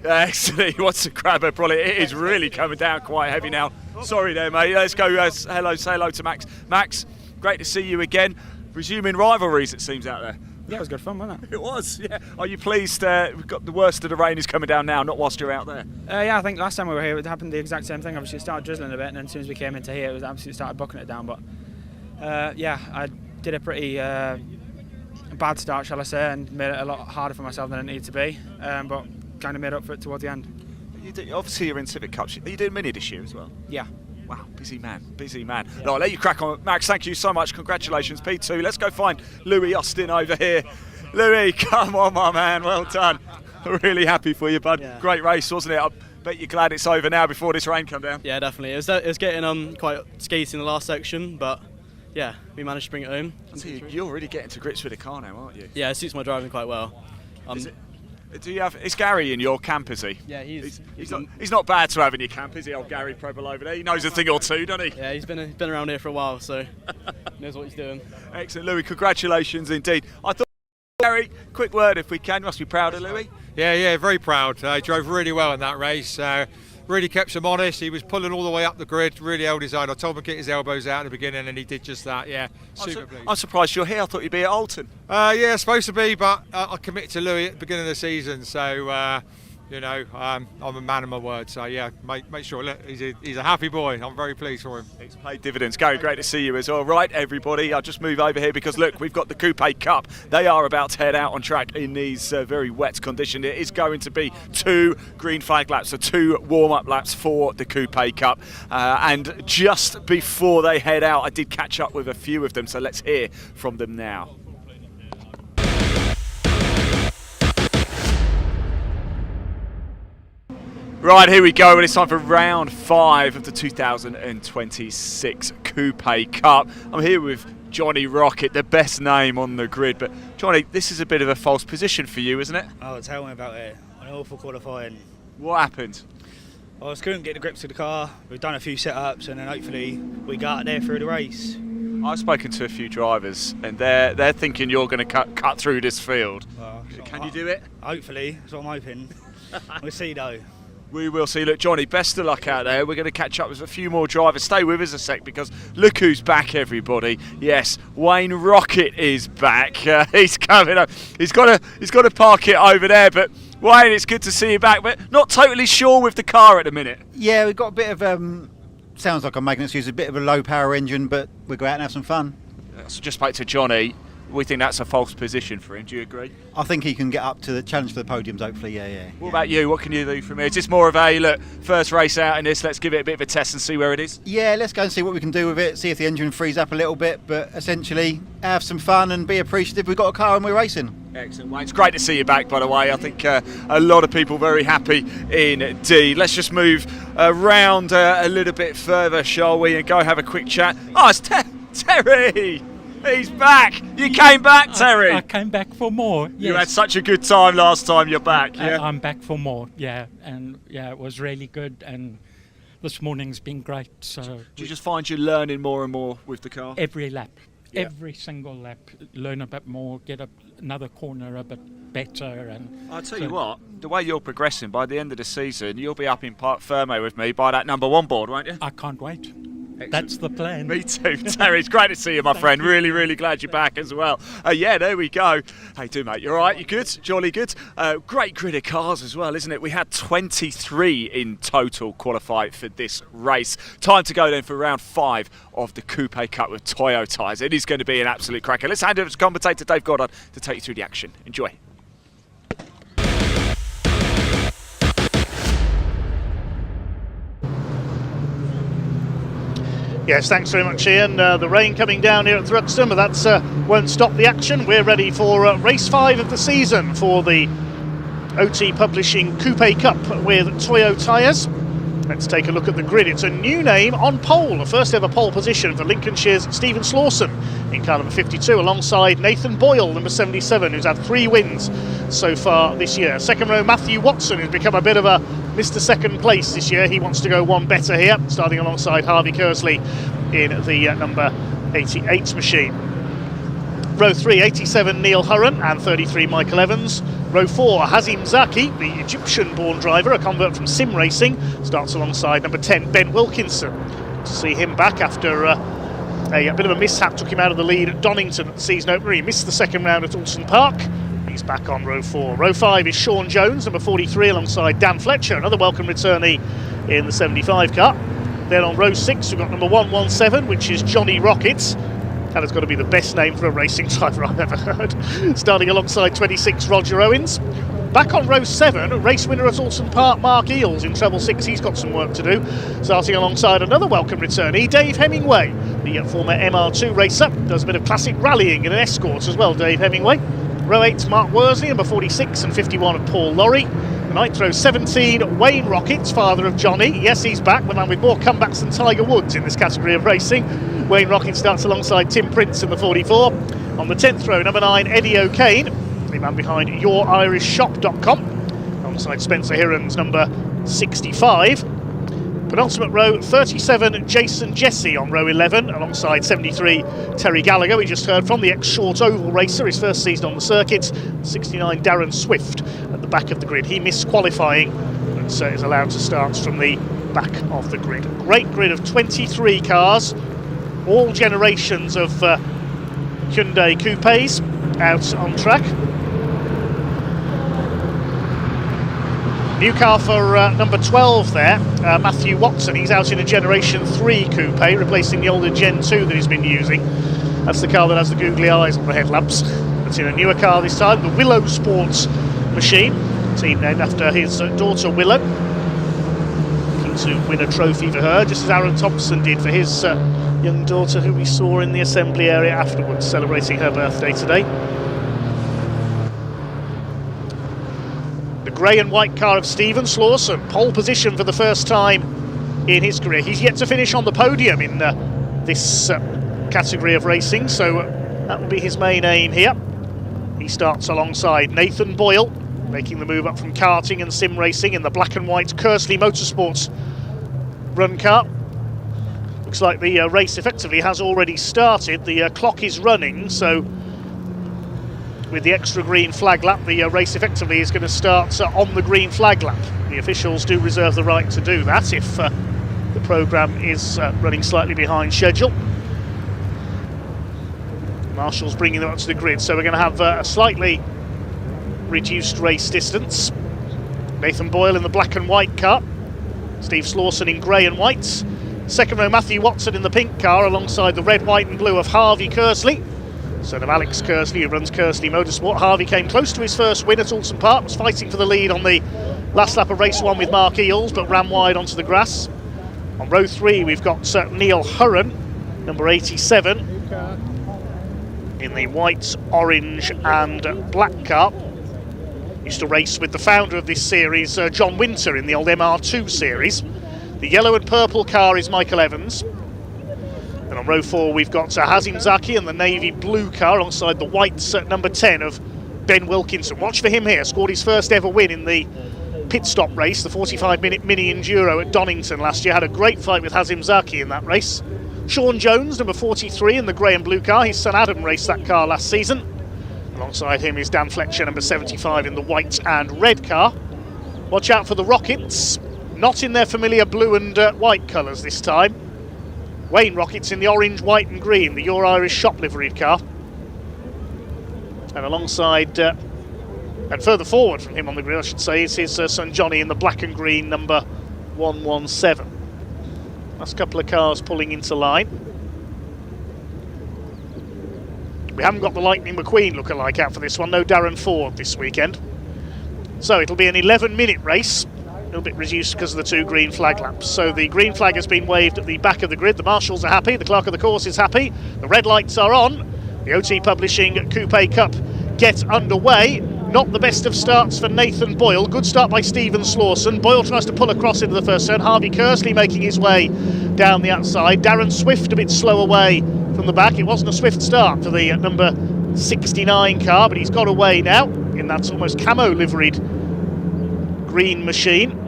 Excellent. He wants to grab her, probably. It is really coming down quite heavy now. Sorry there, mate. Let's go say hello to Max. Max, great to see you again. Resuming rivalries, it seems, out there. Yeah, it was good fun, wasn't it? It was, yeah. Are you pleased? We've got the worst of the rain is coming down now, not whilst you're out there. Yeah, I think last time we were here it happened the exact same thing. Obviously it started drizzling a bit and then as soon as we came into here it was absolutely started bucking it down, but yeah, I did a pretty bad start, shall I say, and made it a lot harder for myself than it needed to be, but kind of made up for it towards the end. Obviously you're in Civic Cup. Are you doing Mini this year as well? Yeah. Wow, busy man. Yeah. No, I'll let you crack on. Max, thank you so much. Congratulations, P2. Let's go find Louis Austin over here Louis, come on, my man, well done. Really happy for you, bud. Yeah. Great race, wasn't it? I bet you're glad it's over now before this rain come down. Yeah, definitely. It was getting quite skaty in the last section, but yeah, we managed to bring it home. You're really getting to grips with the car now, aren't you? Yeah, it suits my driving quite well. Is Gary in your camp, is he? Yeah, he's not bad to have in your camp, is he, old Gary Preble over there? He knows a thing or two, doesn't he? Yeah, he's been around here for a while, so knows what he's doing. Excellent, Louis, congratulations indeed. I thought, Gary, quick word if we can. You must be proud of Louis. Yeah, very proud. He drove really well in that race. Really kept him honest. He was pulling all the way up the grid, really held his own. I told him to get his elbows out at the beginning and he did just that. Yeah, super pleased. I'm surprised you're here. I thought you'd be at Alton. Yeah, supposed to be, but I committed to Louis at the beginning of the season, so I'm a man of my word. So yeah, make sure. Look, he's a happy boy. I'm very pleased for him. It's paid dividends. Gary, great to see you as well. Right, everybody, I'll just move over here because look, we've got the Coupe Cup. They are about to head out on track in these very wet conditions. It is going to be 2 green flag laps, so 2 warm-up laps for the Coupe Cup. And just before they head out, I did catch up with a few of them, so let's hear from them now. Right, here we go, and it's time for round 5 of the 2026 Coupe Cup. I'm here with Johnny Rocket, the best name on the grid, but Johnny, this is a bit of a false position for you, isn't it? Oh, tell me about it. An awful qualifying. What happened? I just couldn't get the grips of the car. We've done a few setups, and then hopefully we got there through the race. I've spoken to a few drivers, and they're thinking you're going to cut through this field. Can you do it? Hopefully, that's what I'm hoping. We'll see though. We will see. Look, Johnny, best of luck out there. We're going to catch up with a few more drivers. Stay with us a sec because look who's back, everybody. Yes, Wayne Rocket is back. He's coming up. He's got to park it over there. But Wayne, it's good to see you back. But not totally sure with the car at the minute. Yeah, we've got a bit of sounds like I'm making an excuse. A bit of a low power engine, but we'll go out and have some fun. So just spoke to Johnny. We think that's a false position for him. Do you agree? I think he can get up to the challenge for the podiums, hopefully, yeah. What about you? What can you do from here? Is this more of a, look, first race out in this, let's give it a bit of a test and see where it is? Yeah, let's go and see what we can do with it, see if the engine frees up a little bit, but essentially have some fun and be appreciative we've got a car and we're racing. Excellent, Wayne. It's great to see you back, by the way. I think a lot of people very happy indeed. Let's just move around a little bit further, shall we, and go have a quick chat. Oh, it's Terry! He's back! You came back, Terry! I came back for more, yes. You had such a good time last time you're back, yeah? I'm back for more, yeah. And yeah, it was really good, and this morning's been great. So do you just find you're learning more and more with the car? Every lap. Yeah. Every single lap, learn a bit more, get another corner a bit better. And I'll tell you what, the way you're progressing, by the end of the season, you'll be up in Park Ferme with me by that #1 board, won't you? I can't wait. Excellent. That's the plan. Me too, Terry. It's great to see you, my friend. You. Really, really glad you're back as well. Yeah, there we go. How you doing, mate? You all right? You good? Jolly good? Great grid of cars as well, isn't it? We had 23 in total qualify for this race. Time to go then for round 5 of the Coupe Cup with Toyo tyres. It is going to be an absolute cracker. Let's hand over to commentator Dave Goddard to take you through the action. Enjoy. Yes, thanks very much, Ian. The rain coming down here at Thruxton, but that won't stop the action. We're ready for race 5 of the season for the OT Publishing Coupe Cup with Toyo tyres. Let's take a look at the grid. It's a new name on pole, the first ever pole position for Lincolnshire's Stephen Slawson in car number 52, alongside Nathan Boyle, number 77, who's had 3 wins so far this year. Second row, Matthew Watson, who's become a bit of a Mr. Second Place this year. He wants to go one better here, starting alongside Harvey Kersley in the number 88 machine. Row 3, 87 Neil Hurren and 33 Michael Evans. Row 4, Hazim Zaki, the Egyptian-born driver, a convert from Sim Racing, starts alongside number 10 Ben Wilkinson. To see him back after a bit of a mishap took him out of the lead at Donington at the season opener. He missed the second round at Alton Park. He's back on row 4. Row 5 is Sean Jones, number 43, alongside Dan Fletcher, another welcome returnee in the 75 car. Then on row 6 we've got number 117, which is Johnny Rocket. That has got to be the best name for a racing driver I've ever heard. Starting alongside 26 Roger Owens. Back on row 7, race winner at Alton Park, Mark Eales in treble 6. He's got some work to do. Starting alongside another welcome returnee, Dave Hemingway, the former MR2 racer. Does a bit of classic rallying in an Escort as well, Dave Hemingway. Row 8, Mark Worsley, number 46 and 51 of Paul Lorry. The ninth row 17, Wayne Rockets, father of Johnny. Yes, he's back, the man with more comebacks than Tiger Woods in this category of racing. Wayne Rockets starts alongside Tim Prince in the 44. On the 10th row, number 9, Eddie O'Kane, the man behind YourIrishShop.com, alongside Spencer Hirons, number 65. Penultimate row, 37, Jason Jesse on row 11, alongside 73, Terry Gallagher, we just heard from, the ex-short oval racer, his first season on the circuit. 69, Darren Swift at the back of the grid. He missed qualifying, but is allowed to start from the back of the grid. Great grid of 23 cars, all generations of Hyundai Coupes out on track. New car for number 12 there, Matthew Watson. He's out in a Generation 3 coupe, replacing the older Gen 2 that he's been using. That's the car that has the googly eyes on the headlamps. It's in a newer car this time, the Willow Sports machine, team named after his daughter Willow. Looking to win a trophy for her, just as Aaron Thompson did for his young daughter, who we saw in the assembly area afterwards, celebrating her birthday today. Grey and white car of Stephen Slawson, pole position for the first time in his career. He's yet to finish on the podium in this category of racing, so that will be his main aim here. He starts alongside Nathan Boyle, making the move up from karting and sim racing in the black and white Kersley Motorsports run car. Looks like the race effectively has already started. The clock is running, so with the extra green flag lap, the race effectively is going to start on the green flag lap. The officials do reserve the right to do that if the programme is running slightly behind schedule. Marshall's bringing them up to the grid, so we're going to have a slightly reduced race distance. Nathan Boyle in the black and white car, Steve Slawson in grey and white. Second row, Matthew Watson in the pink car alongside the red, white and blue of Harvey Kersley, son of Alex Kersley, who runs Kersley Motorsport. Harvey came close to his first win at Alton Park, was fighting for the lead on the last lap of race 1 with Mark Eales, but ran wide onto the grass. On row 3 we've got Neil Hurren, number 87, in the white, orange and black car. Used to race with the founder of this series, John Winter, in the old MR2 series. The yellow and purple car is Michael Evans. And on row 4 we've got Hazim Zaki and the navy blue car alongside the white number 10 of Ben Wilkinson. Watch for him here, scored his first ever win in the pit stop race, the 45-minute mini enduro at Donington last year. Had a great fight with Hazim Zaki in that race. Sean Jones, number 43 in the grey and blue car. His son Adam raced that car last season. Alongside him is Dan Fletcher, number 75 in the white and red car. Watch out for the Rockets, not in their familiar blue and white colours this time. Wayne Rockets in the orange, white and green, the Your Irish Shop liveried car. And alongside, and further forward from him on the grid, I should say, is his son Johnny in the black and green number 117. Last couple of cars pulling into line. We haven't got the Lightning McQueen lookalike out for this one, no Darren Ford this weekend. So it'll be an 11-minute race. A little bit reduced because of the 2 green flag laps. So the green flag has been waved at the back of the grid. The marshals are happy, the clerk of the course is happy, the red lights are on. The OT Publishing Coupe Cup get underway. Not the best of starts for Nathan Boyle. Good start by Stephen Slawson. Boyle tries to pull across into the first turn. Harvey Kersley making his way down the outside. Darren Swift a bit slow away from the back. It wasn't a swift start for the number 69 car, but he's got away now in that almost camo liveried green machine.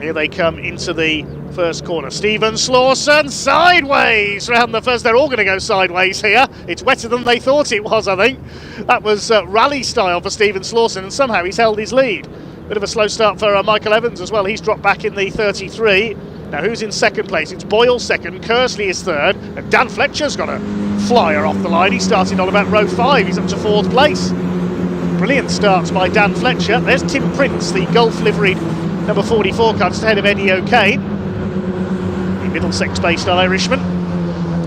Here they come into the first corner. Stephen Slawson sideways round the first. They're all going to go sideways here. It's wetter than they thought it was, I think. That was rally style for Stephen Slawson, and somehow he's held his lead. Bit of a slow start for Michael Evans as well. He's dropped back in the 33. Now who's in second place? It's Boyle second, Kersley is third, and Dan Fletcher's got a flyer off the line. He started on about row 5. He's up to 4th place. Brilliant starts by Dan Fletcher. There's Tim Prince, the Gulf liveried number 44 car, just ahead of Eddie O'Kane, the Middlesex-based Irishman.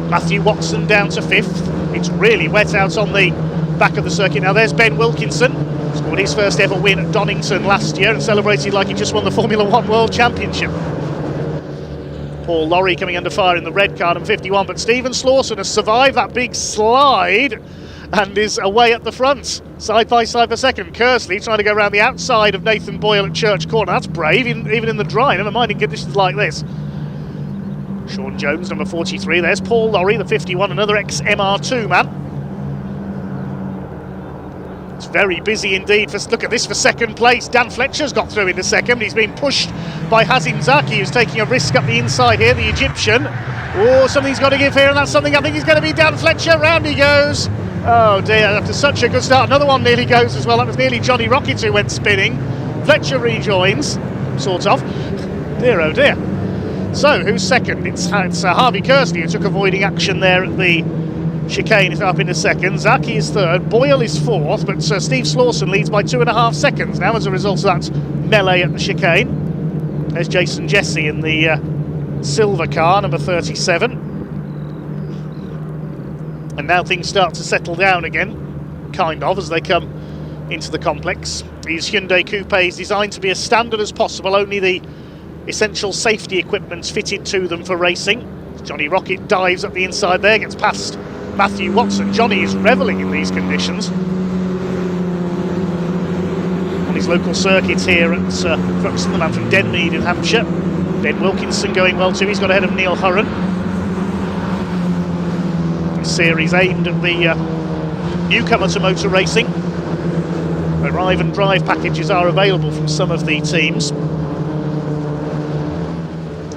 Matthew Watson down to 5th. It's really wet out on the back of the circuit. Now there's Ben Wilkinson, scored his first ever win at Donington last year and celebrated like he just won the Formula 1 World Championship. Paul Lorry coming under fire in the red car, number 51, but Stephen Slawson has survived that big slide and is away at the front. Side by side for second. Kersley trying to go around the outside of Nathan Boyle at Church Corner. That's brave, even in the dry, never mind in conditions like this. Sean Jones, number 43. There's Paul Lorry, the 51, another ex-MR2 man. It's very busy indeed. Look at this for second place. Dan Fletcher's got through into second. He's being pushed by Hazim Zaki, who's taking a risk up the inside here, the Egyptian. Oh, something's got to give here, and that's something I think is going to be Dan Fletcher. Round he goes. Oh dear, after such a good start, another one nearly goes as well. That was nearly Johnny Rockets who went spinning. Fletcher rejoins, sort of. Dear, oh dear. So, who's second? It's Harvey Kersley who took avoiding action there at the chicane. Is up into second. Zaki is third. Boyle is fourth, but Steve Slawson leads by 2.5 seconds now as a result of that melee at the chicane. There's Jason Jesse in the silver car, number 37. And now things start to settle down again, kind of, as they come into the complex. These Hyundai Coupes designed to be as standard as possible, only the essential safety equipment's fitted to them for racing. Johnny Rocket dives up the inside there, gets past Matthew Watson. Johnny is revelling in these conditions. On his local circuit here at Thruxton, the man from Denmead in Hampshire. Ben Wilkinson going well too, he's got ahead of Neil Hurren. Series aimed at the newcomer to motor racing. Arrive and drive packages are available from some of the teams.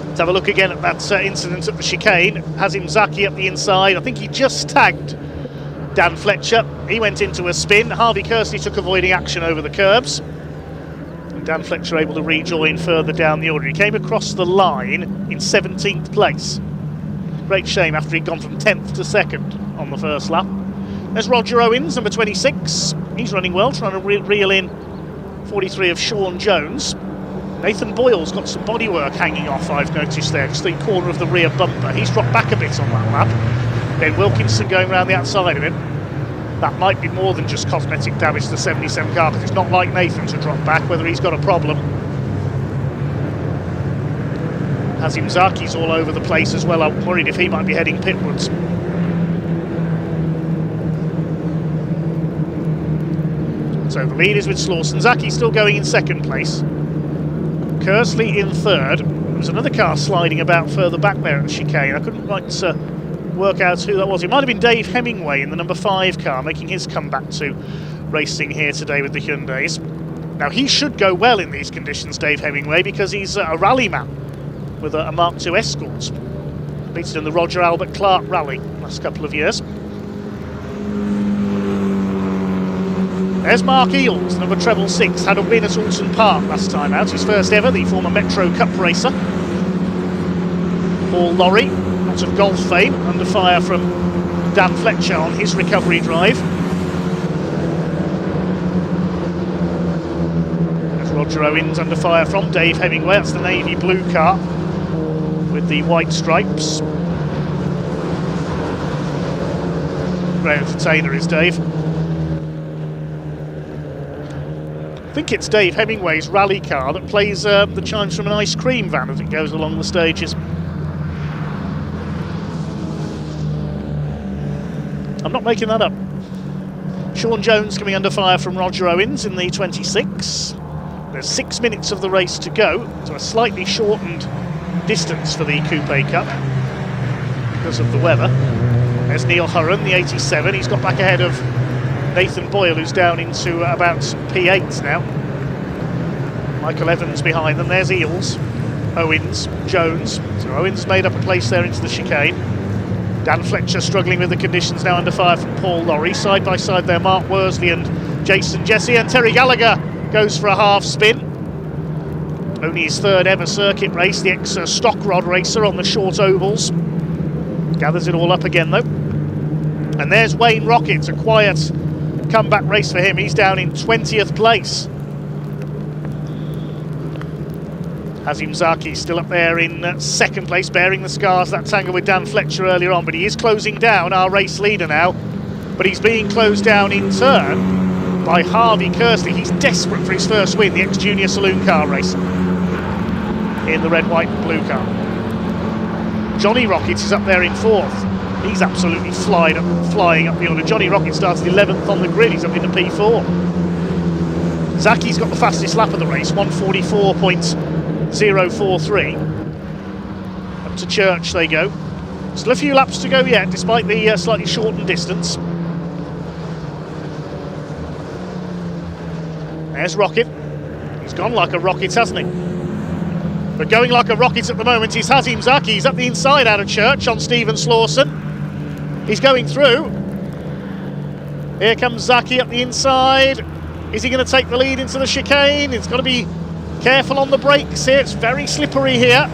Let's have a look again at that incident at the chicane. Hazim Zaki up the inside. I think he just tagged Dan Fletcher. He went into a spin. Harvey Kersley took avoiding action over the curbs. And Dan Fletcher able to rejoin further down the order. He came across the line in 17th place. Great shame after he'd gone from 10th to 2nd on the first lap. There's Roger Owens, number 26. He's running well, trying to reel in 43 of Sean Jones. Nathan Boyle's got some bodywork hanging off, I've noticed there, just the corner of the rear bumper. He's dropped back a bit on that lap. Ben Wilkinson going around the outside of him. That might be more than just cosmetic damage to the 77 car, because it's not like Nathan to drop back, whether he's got a problem. Hazim Zaki's all over the place as well. I'm worried if he might be heading pitwards. So the lead is with Slawson. Zaki still going in second place. Kersley in third. There was another car sliding about further back there at the chicane. I couldn't quite work out who that was. It might have been Dave Hemingway in the number 5 car, making his comeback to racing here today with the Hyundais. Now he should go well in these conditions, Dave Hemingway, because he's a rally man with a Mark II Escort. Competed in the Roger Albert Clark Rally last couple of years. There's Mark Eales, number 666, had a win at Alton Park last time out, his first ever, the former Metro Cup racer. Paul Lorry, lots of golf fame, under fire from Dan Fletcher on his recovery drive. There's Roger Owens under fire from Dave Hemingway, that's the navy blue car with the white stripes. Great entertainer is Dave. I think it's Dave Hemingway's rally car that plays the chimes from an ice cream van as it goes along the stages. I'm not making that up. Sean Jones coming under fire from Roger Owens in the 26. There's 6 minutes of the race to go, so a slightly shortened distance for the Coupe Cup because of the weather. There's Neil Hurren, the 87. He's got back ahead of Nathan Boyle, who's down into about P8 now. Michael Evans behind them. There's Eales, Owens, Jones. So Owens made up a place there into the chicane. Dan Fletcher struggling with the conditions, now under fire from Paul Lorry. Side by side there, Mark Worsley and Jason Jesse. And Terry Gallagher goes for a half spin. Only his 3rd ever circuit race, the ex-stock rod racer on the short ovals. Gathers it all up again though. And there's Wayne Rockets, a quiet comeback race for him. He's down in 20th place. Hazim Zaki still up there in 2nd place, bearing the scars that tangle with Dan Fletcher earlier on, but he is closing down, our race leader now. But he's being closed down in turn by Harvey Kersley. He's desperate for his first win, the ex-junior saloon car racer in the red, white and blue car. Johnny Rockets is up there in 4th. He's absolutely flying up the order. Johnny Rocket started 11th on the grid. He's up into P4. Zaki's got the fastest lap of the race, 1:44.043. Up to Church they go. Still a few laps to go yet, despite the slightly shortened distance. There's Rocket. He's gone like a rocket, hasn't he? But going like a rocket at the moment is Hazim Zaki. He's up the inside out of Church on Stephen Slawson. He's going through. Here comes Zaki up the inside. Is he going to take the lead into the chicane? He's got to be careful on the brakes here. It's very slippery here.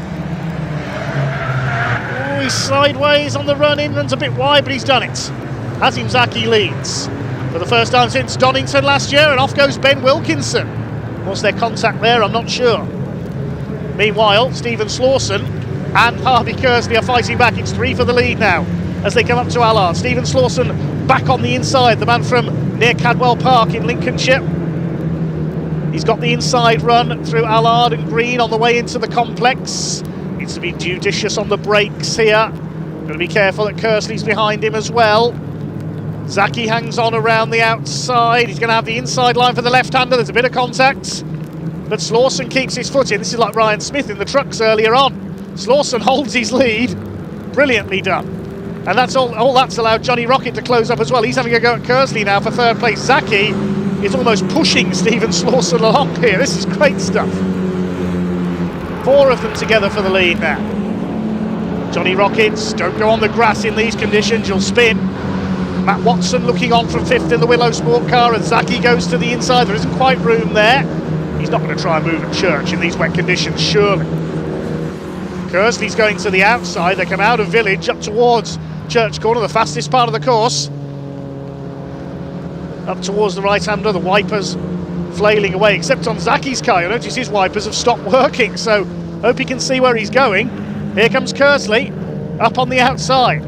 Oh, he's sideways on the run-in. Runs a bit wide, but he's done it. Hazim Zaki leads for the first time since Donington last year, and off goes Ben Wilkinson. Was there contact there? I'm not sure. Meanwhile, Stephen Slawson and Harvey Kersley are fighting back. It's 3 for the lead now as they come up to Allard. Stephen Slawson back on the inside, the man from near Cadwell Park in Lincolnshire. He's got the inside run through Allard and Green on the way into the complex. Needs to be judicious on the brakes here. Got to be careful that Kersley's behind him as well. Zaki hangs on around the outside. He's going to have the inside line for the left-hander. There's a bit of contact, but Slawson keeps his foot in. This is like Ryan Smith in the trucks earlier on. Slawson holds his lead. Brilliantly done. And that's all that's allowed Johnny Rocket to close up as well. He's having a go at Kersley now for third place. Zaki is almost pushing Stephen Slawson along here. This is great stuff. 4 of them together for the lead now. Johnny Rockets, don't go on the grass in these conditions, you'll spin. Matt Watson looking on from 5th in the Willow Sport car, and Zaki goes to the inside. There isn't quite room there. He's not going to try and move at Church in these wet conditions, surely. Kersley's going to the outside. They come out of Village up towards Church Corner, the fastest part of the course. Up towards the right-hander, the wipers flailing away, except on Zaki's car. You'll notice his wipers have stopped working, so hope he can see where he's going. Here comes Kersley, up on the outside.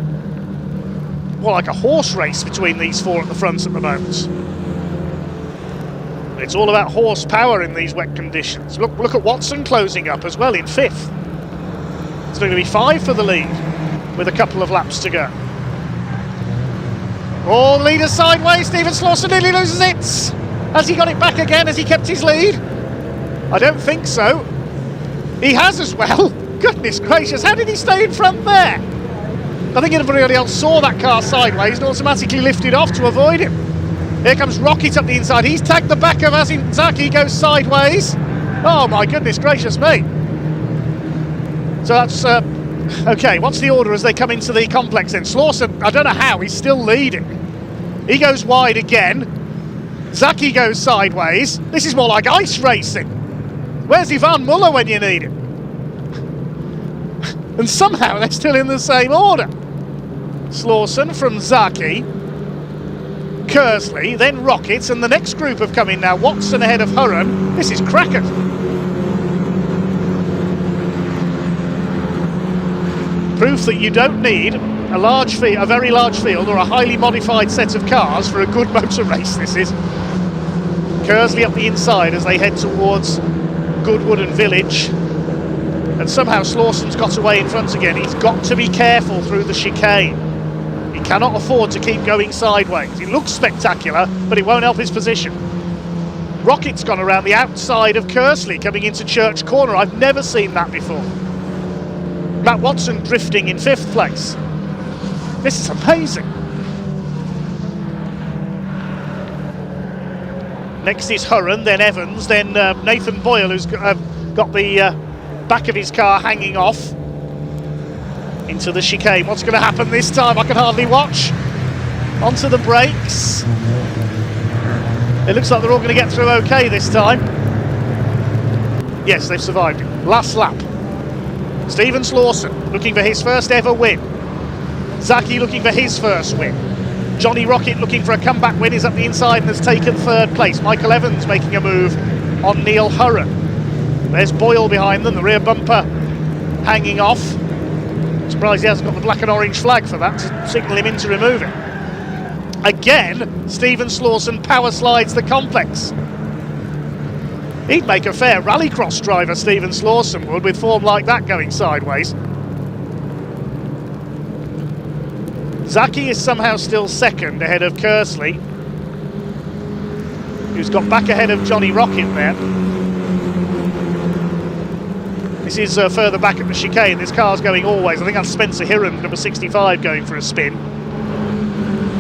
More like a horse race between these 4 at the front at the moment. It's all about horsepower in these wet conditions. Look at Watson closing up as well in 5th. It's going to be 5 for the lead with a couple of laps to go. Oh, the leader sideways. Stephen Slawson nearly loses it. Has he got it back again? Has he kept his lead? I don't think so. He has as well. Goodness gracious, how did he stay in front there? I think everybody else saw that car sideways and automatically lifted off to avoid him. Here comes Rocket up the inside. He's tagged the back of Hazim Zaki, goes sideways. Oh my goodness gracious me. So that's okay. What's the order as they come into the complex then? Slawson, I don't know how, he's still leading. He goes wide again. Zaki goes sideways. This is more like ice racing. Where's Ivan Muller when you need him? And somehow they're still in the same order. Slawson from Zaki, Kersley, then Rockets, and the next group have come in now. Watson ahead of Hurren. This is cracker. Proof that you don't need a very large field or a highly modified set of cars for a good motor race. This is Kersley up the inside as they head towards Goodwood and Village, and somehow Slawson's got away in front again. He's got to be careful through the chicane. He cannot afford to keep going sideways. He looks spectacular, but it won't help his position. Rocket's gone around the outside of Kersley coming into Church Corner. I've never seen that before. Matt Watson drifting in 5th place. This is amazing. Next is Hurren, then Evans, then Nathan Boyle, who's got the back of his car hanging off into the chicane. What's going to happen this time? I can hardly watch. Onto the brakes. It looks like they're all going to get through okay this time. Yes, they've survived it. Last lap. Stephen Slawson looking for his first ever win. Zaki looking for his first win. Johnny Rocket looking for a comeback win, is up the inside and has taken 3rd place. Michael Evans making a move on Neil Hurren. There's Boyle behind them, the rear bumper hanging off. Surprised he hasn't got the black and orange flag for that to signal him in to remove it. Again, Stephen Slawson power slides the complex. He'd make a fair rallycross driver, Stephen Slawson would, with form like that going sideways. Zaki is somehow still second ahead of Kersley, who's got back ahead of Johnny Rocket there. This is further back at the chicane. This car's going always. I think that's Spencer Hiran, number 65, going for a spin.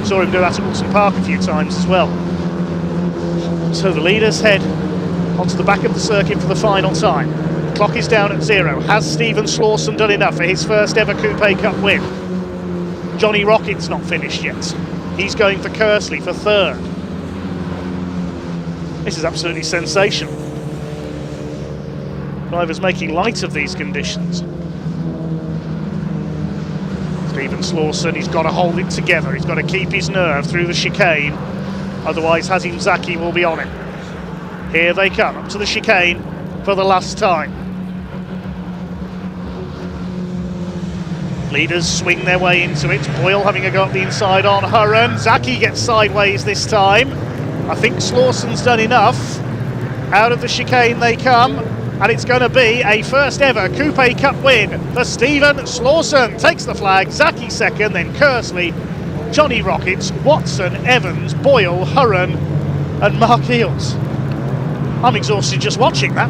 Saw him do that at Wilson Park a few times as well. So the leaders head onto the back of the circuit for the final time. Clock is down at 0. Has Stephen Slawson done enough for his first ever Coupe Cup win? Johnny Rocket's not finished yet. He's going for Kersley for third. This is absolutely sensational. Drivers making light of these conditions. Stephen Slawson, he's got to hold it together. He's got to keep his nerve through the chicane. Otherwise, Hazim Zaki will be on him. Here they come, up to the chicane for the last time. Leaders swing their way into it. Boyle having a go at the inside on Hurren. Zaki gets sideways this time. I think Slawson's done enough. Out of the chicane they come, and it's going to be a first ever Coupe Cup win for Stephen Slawson. Takes the flag, Zaki second, then Kersley, Johnny Rockets, Watson, Evans, Boyle, Hurren and Mark Eels. I'm exhausted just watching that.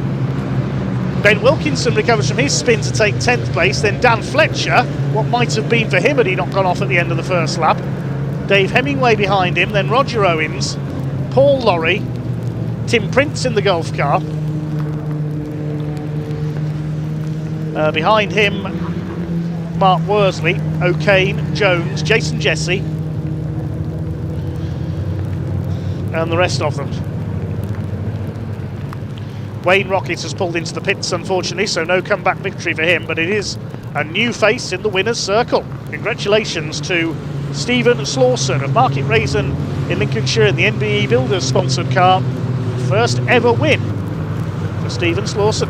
Ben Wilkinson recovers from his spin to take 10th place, then Dan Fletcher, what might have been for him had he not gone off at the end of the first lap. Dave Hemingway behind him, then Roger Owens, Paul Lorry, Tim Prince in the golf car. Behind him, Mark Worsley, O'Kane, Jones, Jason Jesse, and the rest of them. Wayne Rockett has pulled into the pits, unfortunately, so no comeback victory for him, but it is a new face in the winner's circle. Congratulations to Stephen Slawson of Market Raisin in Lincolnshire in the NBE Builders sponsored car. First ever win for Stephen Slawson.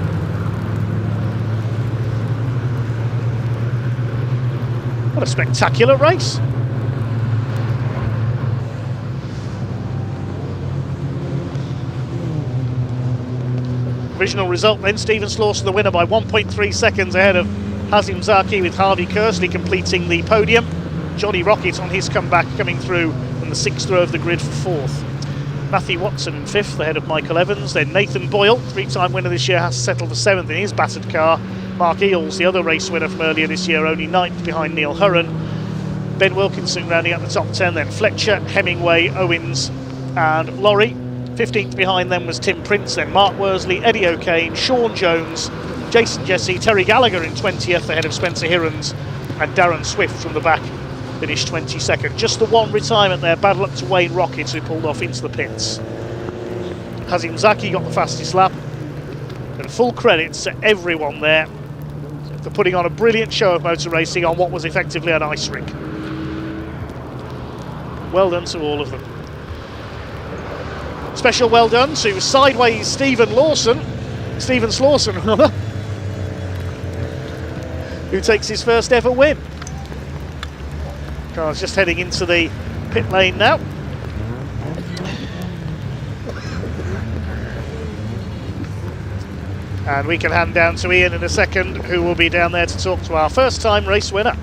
What a spectacular race. Provisional result then, Stephen Slawson the winner by 1.3 seconds ahead of Hazim Zaki, with Harvey Kersley completing the podium. Johnny Rocket on his comeback coming through in the 6th row of the grid for 4th. Matthew Watson in 5th ahead of Michael Evans. Then Nathan Boyle, 3-time winner this year, has settled for 7th in his battered car. Mark Eels, the other race winner from earlier this year, only 9th behind Neil Hurren. Ben Wilkinson rounding out the top 10, then Fletcher, Hemingway, Owens and Lorry. 15th behind them was Tim Prince, then Mark Worsley, Eddie O'Kane, Sean Jones, Jason Jesse, Terry Gallagher in 20th ahead of Spencer Hirons, and Darren Swift from the back finished 22nd. Just the one retirement there, bad luck to Wayne Rockett, who pulled off into the pits. Hazim Zaki got the fastest lap, and full credits to everyone there for putting on a brilliant show of motor racing on what was effectively an ice rink. Well done to all of them. Special well done to Sideways Stephen Slawson, who takes his first ever win. Car's just heading into the pit lane now. And we can hand down to Ian in a second, who will be down there to talk to our first time race winner.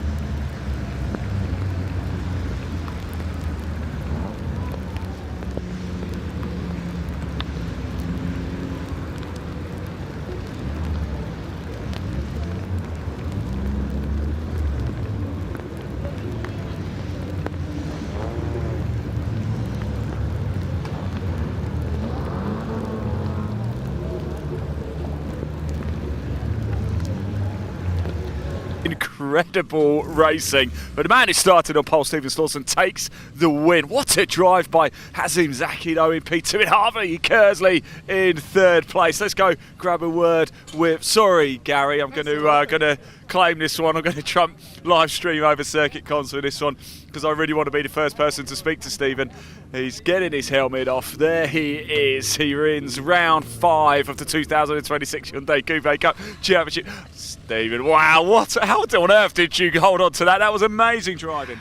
Incredible racing, but the man who started on pole, Stephen Slawson, takes the win. What a drive by Hazim Zaki though in P2, and Harvey Kersley in 3rd place. Let's go grab a word with, sorry Gary, I'm going to claim this one. I'm going to trump live stream over Circuit Console this one, because I really want to be the first person to speak to Stephen. He's getting his helmet off. There he is. He wins round 5 of the 2026 Hyundai Coupe Cup Championship. Stephen, wow, how on earth did you hold on to that? That was amazing driving.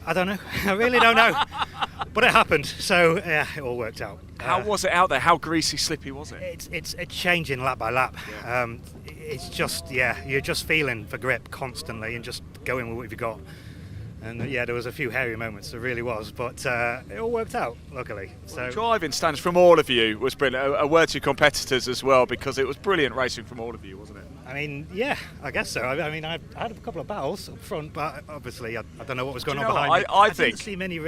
I don't know. I really don't know. But it happened, so yeah, it all worked out. How was it out there? How greasy, slippy was it? It's changing lap by lap. Yeah. It's just, yeah, you're just feeling for grip constantly and just going with what you've got. And yeah, there was a few hairy moments, there really was, but it all worked out, luckily. So Driving stands from all of you was brilliant. A word to your competitors as well, because it was brilliant racing from all of you, wasn't it? I mean, yeah, I guess so. I mean, I had a couple of battles up front, but obviously I don't know what was going on behind me. I didn't see many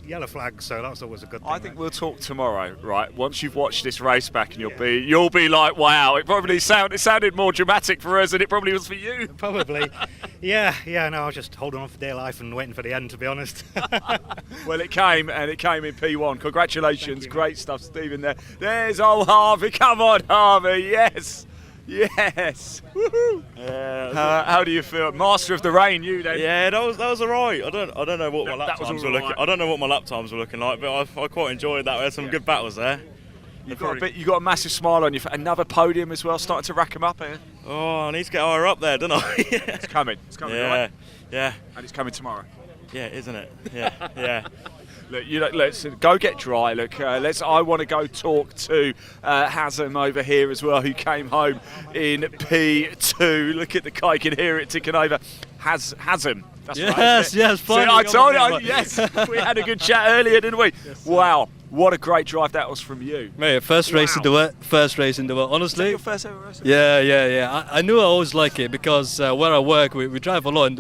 yellow flags, so that's always a good thing. I think we'll talk tomorrow, right? Once you've watched this race back, and you'll be like, wow, it probably sounded more dramatic for us than it probably was for you. Probably, yeah. No, I was just holding on for dear life and waiting for the end, to be honest. Well, it came in P1. Congratulations, great stuff, Stephen. There's old Harvey. Come on, Harvey. Yes. Woohoo! How do you feel, master of the rain? You then? Yeah, that was alright. I don't know what my lap times were looking. I don't know what my lap times were looking like, but I quite enjoyed that. We had some good battles there. You got a massive smile on your face. Another podium as well, starting to rack them up here. Oh, I need to get higher up there, don't I? It's coming. Yeah, right? yeah. And it's coming tomorrow. Yeah, isn't it? Yeah. Look, let's go get dry. Look, I want to go talk to Hazem over here as well, who came home in P2. Look at the guy, you can hear it ticking over. Hazem. That's right. Yes, finally. I told you. Yes, we had a good chat earlier, didn't we? Yes, wow, what a great drive that was from you. Mate, first race in the world. Honestly. Your first ever race? Yeah. I knew I always like it because where I work, we drive a lot,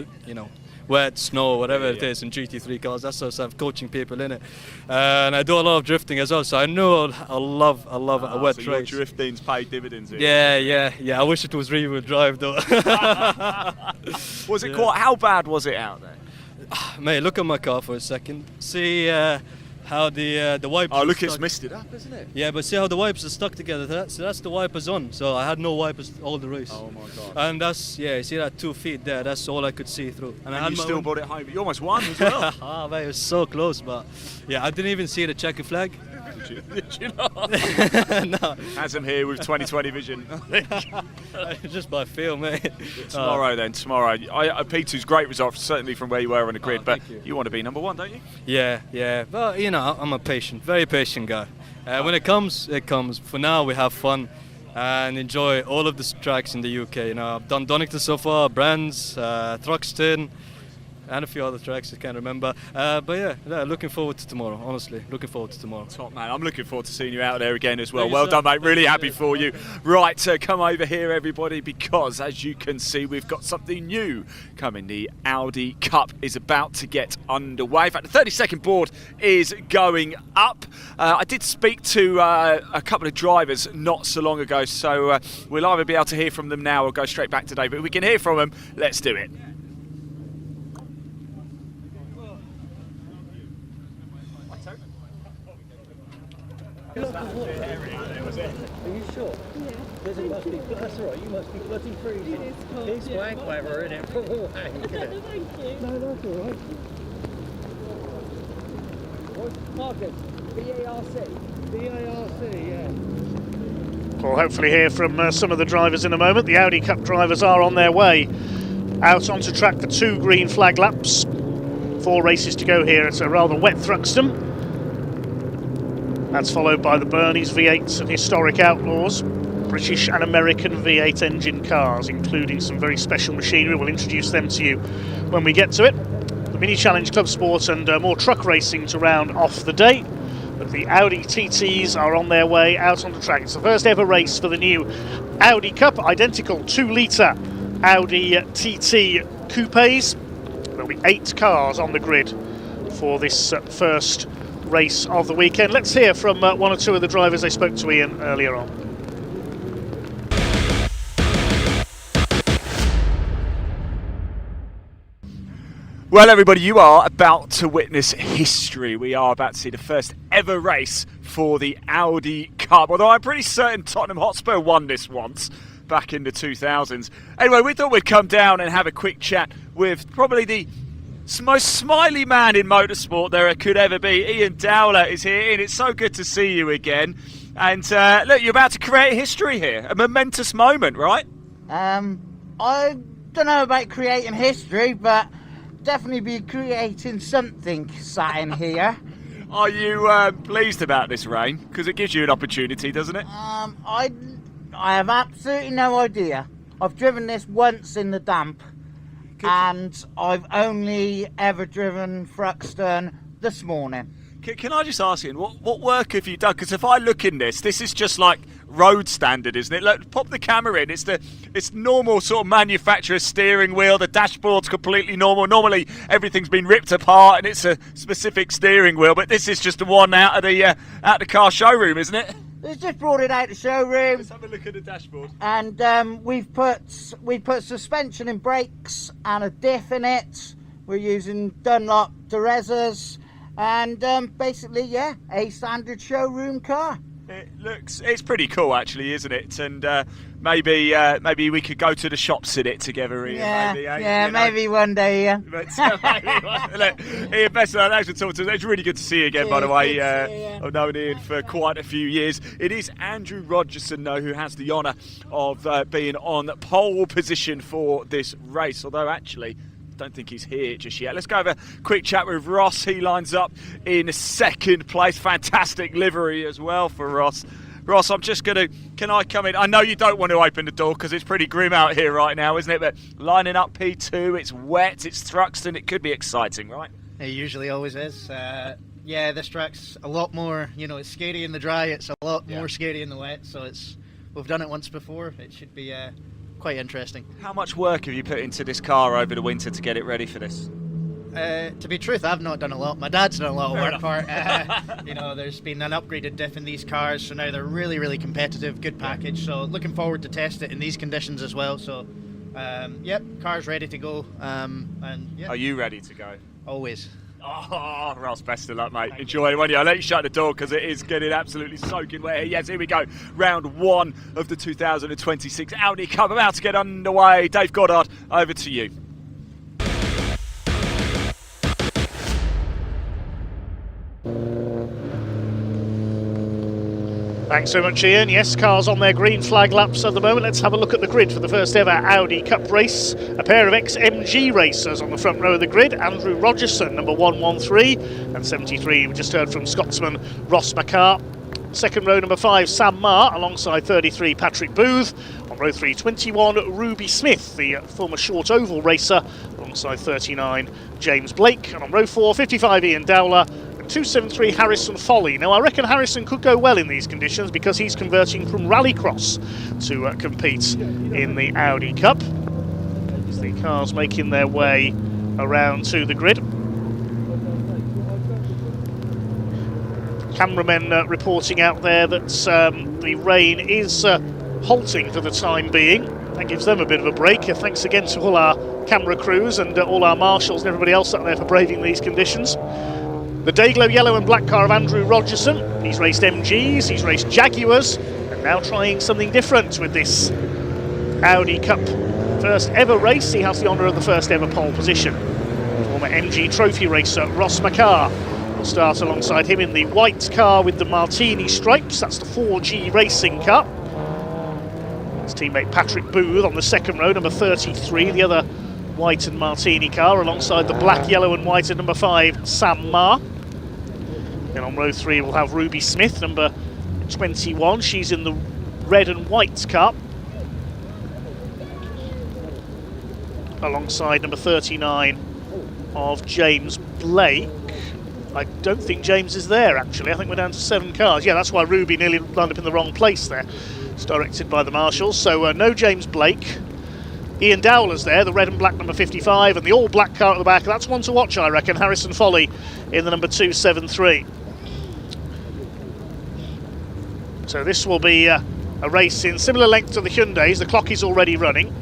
wet, snow, whatever it is, in GT3 cars. That's us. I'm coaching people in it, and I do a lot of drifting as well. So I know I love a wet race. Your drifting's paid dividends here. Yeah. I wish it was rear-wheel drive though. Was it quite? How bad was it out there? Mate, look at my car for a second. See how the wipers. Oh, look, it's misted up, isn't it? Yeah, but see how the wipers are stuck together. That's the wipers on. So I had no wipers all the race. Oh my god! And that's you see that 2 feet there. That's all I could see through. And I had you still brought it home. You almost won as well. Mate, it was so close, but yeah, I didn't even see the checker flag. Did you not? No. Hazem here with 20/20 vision. Just by feel, mate. Tomorrow. P2's great result, certainly from where you were on the grid, but you want to be number one, don't you? Yeah. But I'm a very patient guy. When it comes, it comes. For now, we have fun and enjoy all of the tracks in the UK. I've done Donington so far, Brands, Thruxton, and a few other tracks I can't remember. But yeah, looking forward to tomorrow, honestly. Looking forward to tomorrow. Top man, I'm looking forward to seeing you out there again as well. Well done, mate. Really happy for you. Right, come over here, everybody, because as you can see, we've got something new coming. The Audi Cup is about to get underway. In fact, the 30-second board is going up. I did speak to a couple of drivers not so long ago, so we'll either be able to hear from them now or go straight back today. But if we can hear from them, let's do it. Are you sure? Yeah. That's alright, you must be bloody freezing. It's wank weather, isn't it? Thank you. No, that's alright. Marcus, BARC, yeah. We'll hopefully hear from some of the drivers in a moment. The Audi Cup drivers are on their way out onto track for 2 green flag laps. 4 races to go here. It's a rather wet Thruxton. That's followed by the Bernie's V8s and historic Outlaws, British and American V8 engine cars, including some very special machinery. We'll introduce them to you when we get to it. The Mini Challenge Club Sport and more truck racing to round off the day. But the Audi TTs are on their way out on the track. It's the first ever race for the new Audi Cup, identical 2-litre Audi TT coupes. There'll be 8 cars on the grid for this first race of the weekend. Let's hear from one or two of the drivers. I spoke to Ian earlier on. Well, everybody, you are about to witness history. We are about to see the first ever race for the Audi Cup, although I'm pretty certain Tottenham Hotspur won this once back in the 2000s. Anyway, we thought we'd come down and have a quick chat with probably the most smiley man in motorsport there could ever be. Ian Dowler is here. Ian, it's so good to see you again. And look, you're about to create history here, a momentous moment, right? I don't know about creating history, but definitely be creating something sat in here. Are you pleased about this rain? Because it gives you an opportunity, doesn't it? I have absolutely no idea. I've driven this once in the damp. and I've only ever driven Thruxton this morning. Can I just ask you, what work have you done? Because if I look in this is just like road standard, isn't it? Look, pop the camera in. It's normal sort of manufacturer's steering wheel. The dashboard's completely normal. Normally everything's been ripped apart and it's a specific steering wheel, but this is just the one out of the car showroom, isn't it? It's just brought it out the showroom. Let's have a look at the dashboard. And we've put suspension and brakes and a diff in it. We're using Dunlop Durezas. And basically, yeah, a standard showroom car. It's pretty cool, actually, isn't it? And maybe we could go to the shops in it together, Ian. Yeah, maybe one day, yeah. But, look, Ian, best of luck. Thanks for talking to us. It's really good to see you again, by the way. I've known Ian for quite a few years. It is Andrew Rogerson, though, who has the honour of being on pole position for this race, although actually don't think he's here just yet. Let's go have a quick chat with Ross. He lines up in second place. Fantastic livery as well for Ross. Ross, I'm just going to, can I come in? I know you don't want to open the door because it's pretty grim out here right now, isn't it? But lining up P2, it's wet, it's Thruxton, it could be exciting, right? It usually always is. Yeah, this track's a lot more, it's scary in the dry, it's a lot more scary in the wet, so we've done it once before, it should be quite interesting. How much work have you put into this car over the winter to get it ready for this? To be truth, I've not done a lot. My dad's done a lot of work for it. There's been an upgraded diff in these cars, so now they're really, really competitive, good package. So looking forward to test it in these conditions as well. So, yep, car's ready to go. Are you ready to go? Always. Oh, Ross, best of luck, mate. Enjoy it, won't you? I'll let you shut the door because it is getting absolutely soaking wet. Yes, here we go. Round 1 of the 2026 Audi Cup about to get underway. Dave Goddard, over to you. Thanks so much, Ian. Yes, cars on their green flag laps at the moment. Let's have a look at the grid for the first ever Audi Cup race. A pair of ex-MG racers on the front row of the grid. Andrew Rogerson, number 113, and 73. We just heard from Scotsman Ross McCarr. Second row, number 5, Sam Marr, alongside 33, Patrick Booth. On row 3, 21, Ruby Smith, the former short oval racer, alongside 39, James Blake. And on row 4, 55, Ian Dowler. 273 Harrison Foley. Now I reckon Harrison could go well in these conditions because he's converting from rallycross to compete in the Audi Cup. As the cars making their way around to the grid. Cameramen reporting out there that the rain is halting for the time being. That gives them a bit of a break. Thanks again to all our camera crews and all our marshals and everybody else out there for braving these conditions. The Dayglow yellow and black car of Andrew Rogerson. He's raced MGs, he's raced Jaguars, and now trying something different with this Audi Cup. First ever race, he has the honour of the first ever pole position. Former MG trophy racer Ross McCarr will start alongside him in the white car with the Martini stripes. That's the 4G Racing car. His teammate Patrick Booth on the second row, number 33, the other white and Martini car, alongside the black, yellow and white at number 5, Sam Marr. And on row 3 we'll have Ruby Smith, number 21. She's in the red and white car, alongside number 39 of James Blake. I don't think James is there, actually. I think we're down to 7 cars. Yeah, that's why Ruby nearly lined up in the wrong place there. It's directed by the marshals. So no James Blake. Ian Dowler's there, the red and black number 55, and the all-black car at the back. That's one to watch, I reckon. Harrison Foley in the number 273. So this will be a race in similar length to the Hyundais. The clock is already running.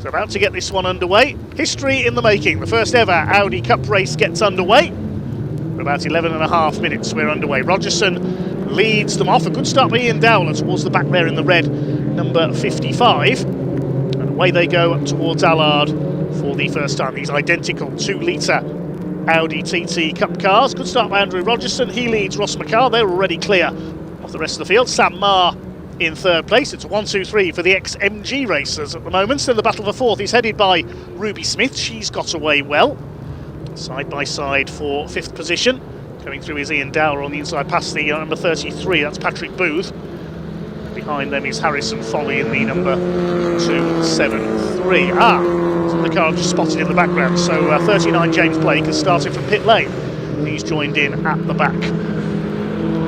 So about to get this one underway. History in the making. The first ever Audi Cup race gets underway. For about 11.5 minutes we're underway. Rogerson leads them off. A good start by Ian Dowler towards the back there in the red, number 55. And away they go up towards Allard for the first time. These identical 2-litre Audi TT Cup cars. Good start by Andrew Rogerson. He leads Ross McCarr. They're already clear of the rest of the field. Sam Marr in third place. It's a 1-2-3 for the ex-MG racers at the moment. Still the battle for fourth is headed by Ruby Smith. She's got away well. Side by side for fifth position. Coming through is Ian Dowler on the inside past the number 33. That's Patrick Booth. Behind them is Harrison Foley in the number 273. the car I've just spotted in the background. So 39 James Blake has started from pit lane. He's joined in at the back.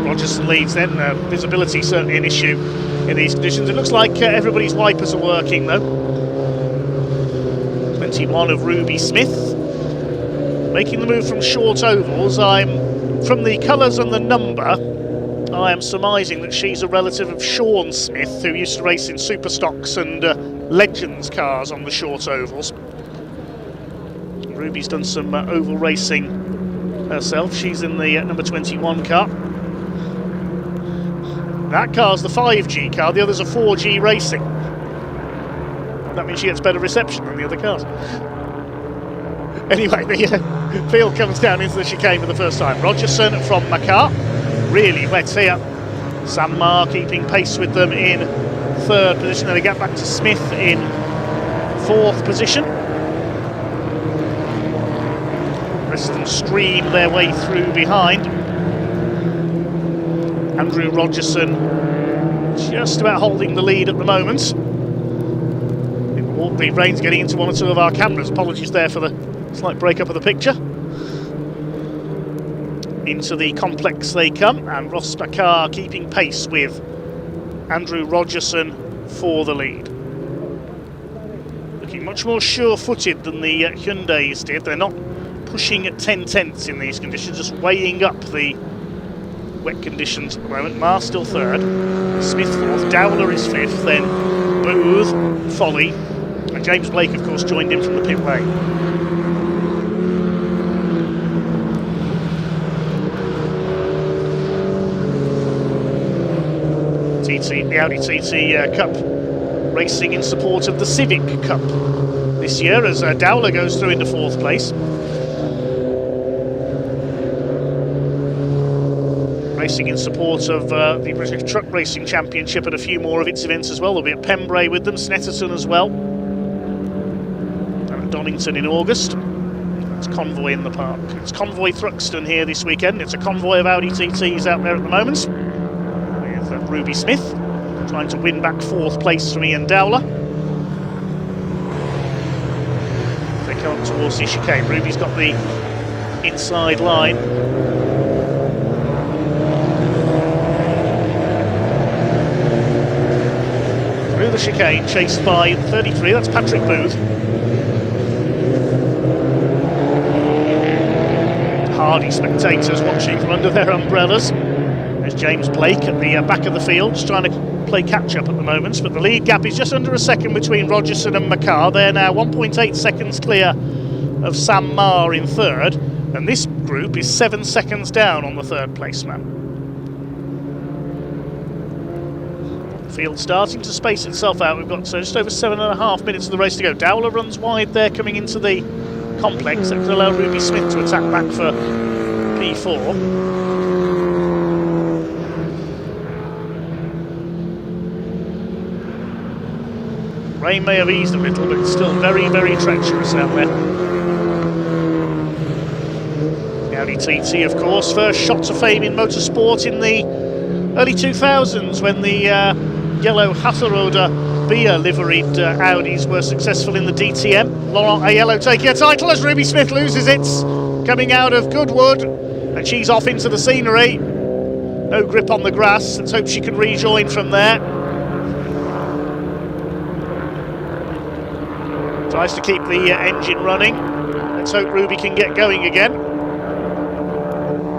Rogerson leads then. Visibility certainly an issue in these conditions. It looks like everybody's wipers are working though. 21 of Ruby Smith making the move from short ovals. From the colours and the number, I am surmising that she's a relative of Sean Smith, who used to race in super stocks and Legends cars on the short ovals. Ruby's done some oval racing herself. She's in the number 21 car. That car's the 5G car, the other's a 4G racing. That means she gets better reception than the other cars. Anyway, the field comes down into the chicane for the first time. Rogerson from Makar, really wet here. Sam Marr keeping pace with them in third position. Then they get back to Smith in fourth position. Rest of them stream their way through behind. Andrew Rogerson just about holding the lead at the moment. The rain's getting into one or two of our cameras. Apologies there for the slight break-up of the picture. Into the complex they come, and Ross Makar keeping pace with Andrew Rogerson for the lead. Looking much more sure-footed than the Hyundais did. They're not pushing at 10 tenths in these conditions, just weighing up the wet conditions at the moment. Marr still third, Smith fourth, Dowler is fifth, then Booth, Folly, and James Blake, of course, joined in from the pit lane. The Audi TT Cup racing in support of the Civic Cup this year, as Dowler goes through into fourth place. Racing in support of the British Truck Racing Championship and a few more of its events as well. They'll be at Pembrey with them, Snetterton as well, and at Donington in August. It's Convoy in the park. It's Convoy Thruxton here this weekend. It's a convoy of Audi TTs out there at the moment, with Ruby Smith trying to win back fourth place from Ian Dowler. They come up towards the chicane. Ruby's got the inside line. Through the chicane, chased by 33, that's Patrick Booth. Hardy spectators watching from under their umbrellas. There's James Blake at the back of the field, just trying to play catch-up at the moment, but the lead gap is just under a second between Rogerson and Makar. They're now 1.8 seconds clear of Sam Marr in third, and this group is 7 seconds down on the third place man. Field starting to space itself out. We've got just over 7.5 minutes of the race to go. Dowler runs wide there coming into the complex. That could allow Ruby Smith to attack back for P4. Rain may have eased a little, but it's still very, very treacherous out there. The Audi TT, of course, first shot to fame in motorsport in the early 2000s when the yellow Hatteroda beer liveried Audis were successful in the DTM. Laurent Aiello taking a title as Ruby Smith loses it, coming out of Goodwood, and she's off into the scenery. No grip on the grass. Let's hope she can rejoin from there. Tries to keep the engine running. Let's hope Ruby can get going again.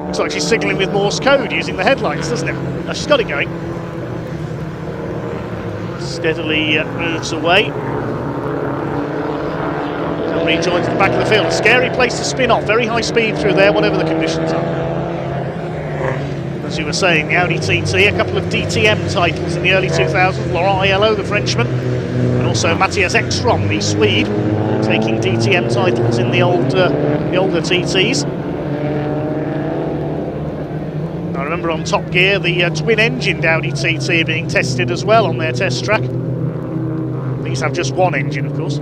Looks like she's signalling with Morse code using the headlights, doesn't it? Now she's got it going. Steadily moves away. And rejoins the back of the field. A scary place to spin off. Very high speed through there, whatever the conditions are. As you were saying, the Audi TT, a couple of DTM titles in the early 2000s. Laurent Aiello, the Frenchman, and also Matthias Ekstrom, the Swede, taking DTM titles in the older TTs. I remember on Top Gear the twin-engined Audi TT being tested as well on their test track. These have just one engine, of course.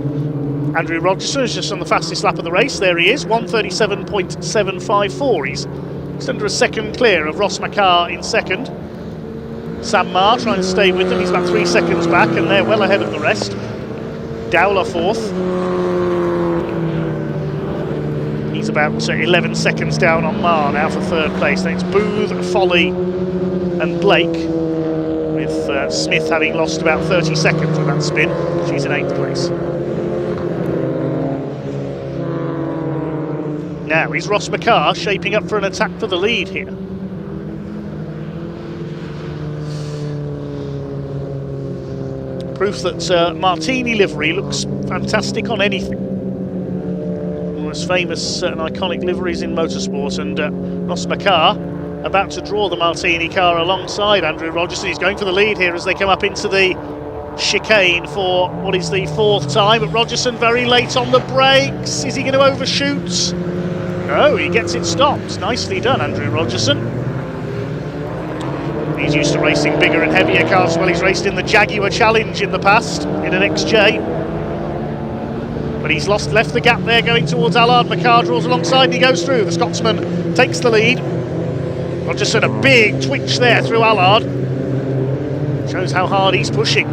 Andrew Rogerson is just on the fastest lap of the race. There he is, 1:37.754. He's just under a second clear of Ross Makar in second. Sam Marr trying to stay with them. He's about 3 seconds back, and they're well ahead of the rest. Dowler fourth. He's about 11 seconds down on Marr now for third place. Then it's Booth, Folly and Blake, with Smith having lost about 30 seconds with that spin. She's in 8th place. Now is Ross McCarr shaping up for an attack for the lead here. Proof that Martini livery looks fantastic on anything. One of the most famous and iconic liveries in motorsport, and Ross McCarr about to draw the Martini car alongside Andrew Rogerson. He's going for the lead here as they come up into the chicane for what is the 4th time, but Rogerson very late on the brakes. Is he going to overshoot? No, he gets it stopped. Nicely done, Andrew Rogerson. He's used to racing bigger and heavier cars. Well, he's raced in the Jaguar Challenge in the past, in an XJ. But he's left the gap there going towards Allard. McCarr draws alongside and he goes through. The Scotsman takes the lead. Rogerson, a big twitch there through Allard. Shows how hard he's pushing.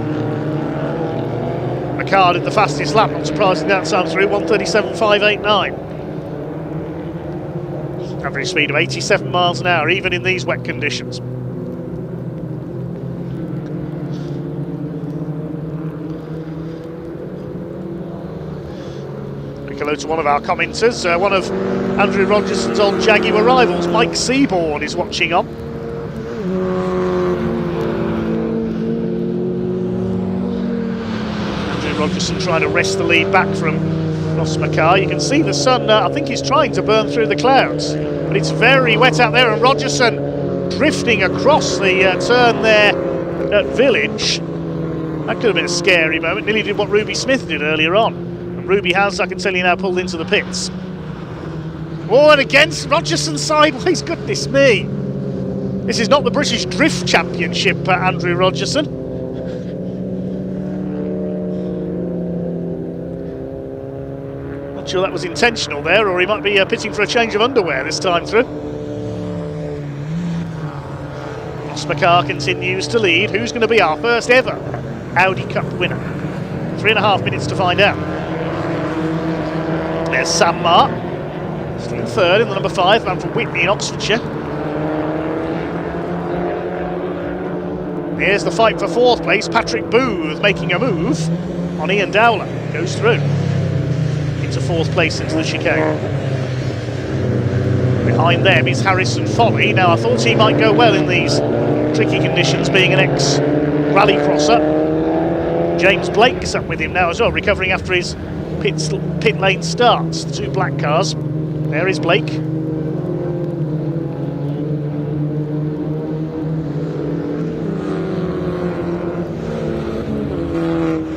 McCarr did the fastest lap, not surprising that time through, 1:37.589. Average speed of 87 miles an hour, even in these wet conditions. Hello to one of our commenters, one of Andrew Rogerson's old Jaguar rivals, Mike Seaborn, is watching on. Andrew Rogerson trying to wrest the lead back from Ross McCarr. You can see the sun, I think he's trying to burn through the clouds, but it's very wet out there, and Rogerson drifting across the turn there at Village. That could have been a scary moment, nearly did what Ruby Smith did earlier on. Ruby has, I can tell you now, pulled into the pits. Oh, and against Rogerson sideways, goodness me. This is not the British Drift Championship, Andrew Rogerson. Not sure that was intentional there, or he might be pitting for a change of underwear this time through. Ross McCarr continues to lead. Who's going to be our first ever Audi Cup winner? 3.5 minutes to find out. There's Sam Marr, still in third in the number 5, man from Whitney in Oxfordshire. Here's the fight for 4th place, Patrick Booth making a move on Ian Dowler, goes through into 4th place into the chicane. Behind them is Harrison Folly. Now I thought he might go well in these tricky conditions, being an ex-rally crosser. James Blake is up with him now as well, recovering after his pit lane starts. The 2 black cars. There is Blake.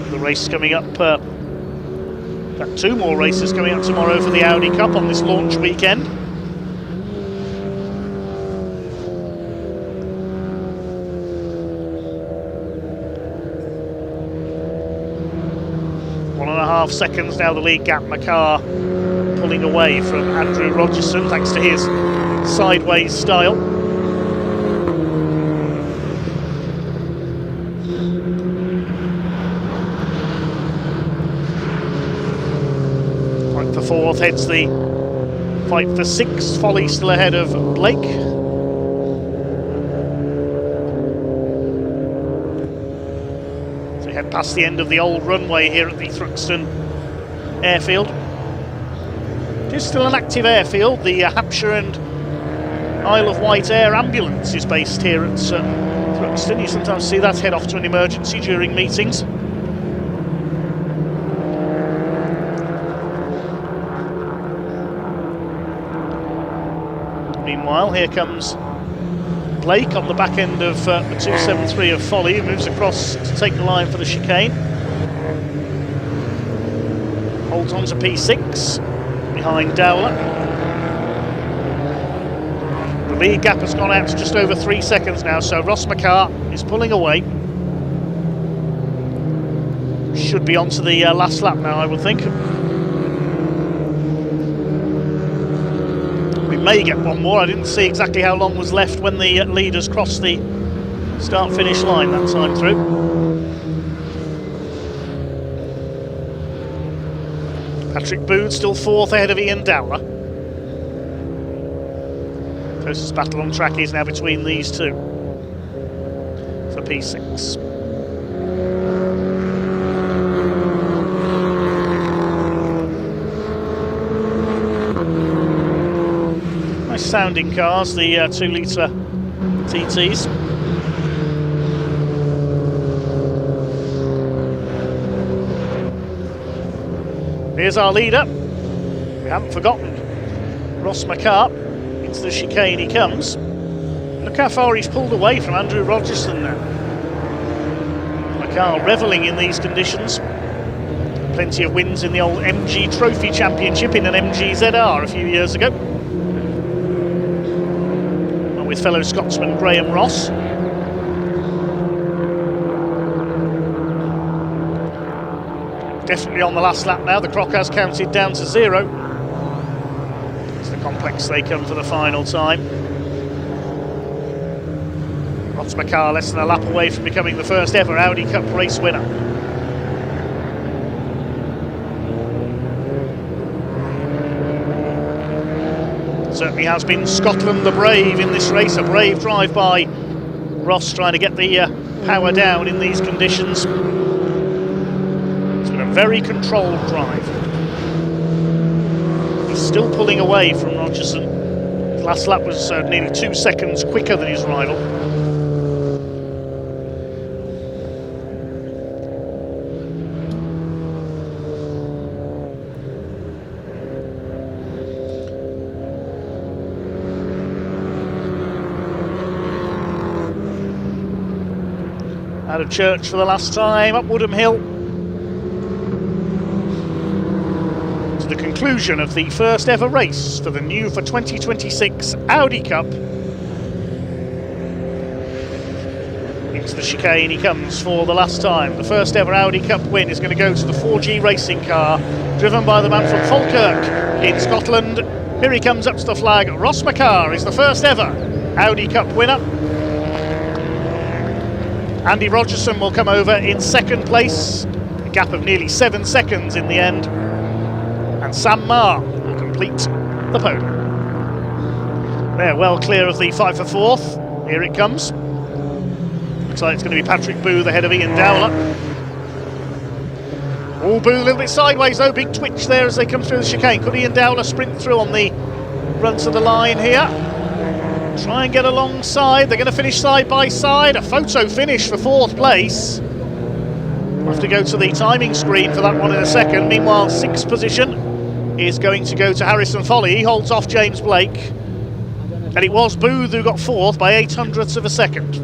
The race coming up. Got 2 more races coming up tomorrow for the Audi Cup on this launch weekend. Seconds now the lead gap. McCarr pulling away from Andrew Rogerson thanks to his sideways style. Fight for 4th, heads the fight for 6th. Folly still ahead of Blake. Head past the end of the old runway here at the Thruxton airfield. It is still an active airfield. The Hampshire and Isle of Wight Air Ambulance is based here at Thruxton. You sometimes see that head off to an emergency during meetings. Meanwhile, here comes Blake on the back end of the 273 of Folly. He moves across to take the line for the chicane. Holds on to P6 behind Dowler. The lead gap has gone out to just over 3 seconds now, so Ross McCarr is pulling away. Should be on to the last lap now, I would think. May get one more. I didn't see exactly how long was left when the leaders crossed the start-finish line that time through. Patrick Booth still 4th ahead of Ian Dowler. Closest battle on track is now between these two for P6. Nice sounding cars, the 2-litre TTs. Here's our leader. We haven't forgotten Ross McCart. Into the chicane he comes. Look how far he's pulled away from Andrew Rogerson now. McCart revelling in these conditions. Plenty of wins in the old MG Trophy Championship in an MG ZR a few years ago. And with fellow Scotsman Graham Ross. Definitely on the last lap now. The clock has counted down to 0. It's the complex they come for the final time. Ross McCart less than a lap away from becoming the first ever Audi Cup race winner. Certainly has been Scotland the brave in this race. A brave drive by Ross, trying to get the power down in these conditions. Very controlled drive. He's still pulling away from Rogerson. His last lap was nearly 2 seconds quicker than his rival. Out of church for the last time, up Woodham Hill. The conclusion of the first ever race for the new for 2026 Audi Cup. Into the chicane he comes for the last time. The first ever Audi Cup win is going to go to the 4G racing car driven by the man from Falkirk in Scotland. Here he comes up to the flag. Ross McCart is the first ever Audi Cup winner. Andy Rogerson will come over in second place, a gap of nearly 7 seconds in the end. And Sam Marr will complete the podium. They're well clear of the fight for fourth. Here it comes. Looks like it's going to be Patrick Booth ahead of Ian Dowler. Oh, Booth a little bit sideways though. Big twitch there as they come through the chicane. Could Ian Dowler sprint through on the run to the line here? Try and get alongside. They're going to finish side by side. A photo finish for fourth place. We'll have to go to the timing screen for that one in a second. Meanwhile, sixth position is going to go to Harrison Foley. He holds off James Blake. And it was Booth who got fourth by 0.08 of a second.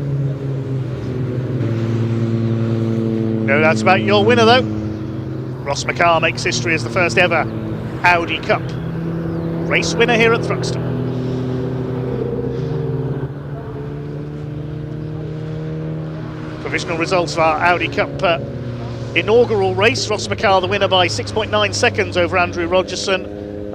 No doubt about your winner though. Ross McCart makes history as the first ever Audi Cup race winner here at Thruxton. Provisional results of our Audi Cup inaugural race. Ross McCart the winner by 6.9 seconds over Andrew Rogerson,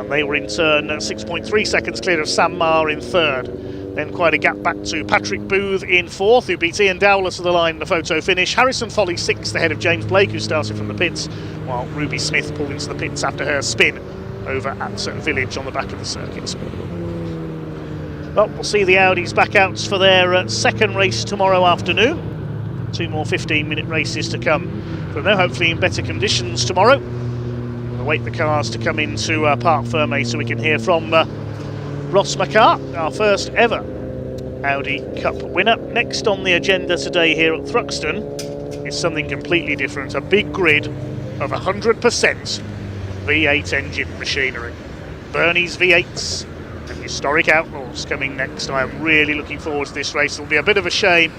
and they were in turn 6.3 seconds clear of Sam Marr in third. Then quite a gap back to Patrick Booth in fourth, who beat Ian Dowler to the line in the photo finish. Harrison Foley sixth ahead of James Blake, who started from the pits, while Ruby Smith pulled into the pits after her spin over at Village on the back of the circuit. Well, we'll see the Audis back out for their second race tomorrow afternoon. 2 more 15-minute races to come from there, hopefully in better conditions tomorrow. We'll await the cars to come into Parc Fermé so we can hear from Ross McCart, our first ever Audi Cup winner. Next on the agenda today here at Thruxton is something completely different, a big grid of 100% V8 engine machinery. Bernie's V8s and Historic Outlaws coming next. I am really looking forward to this race. It'll be a bit of a shame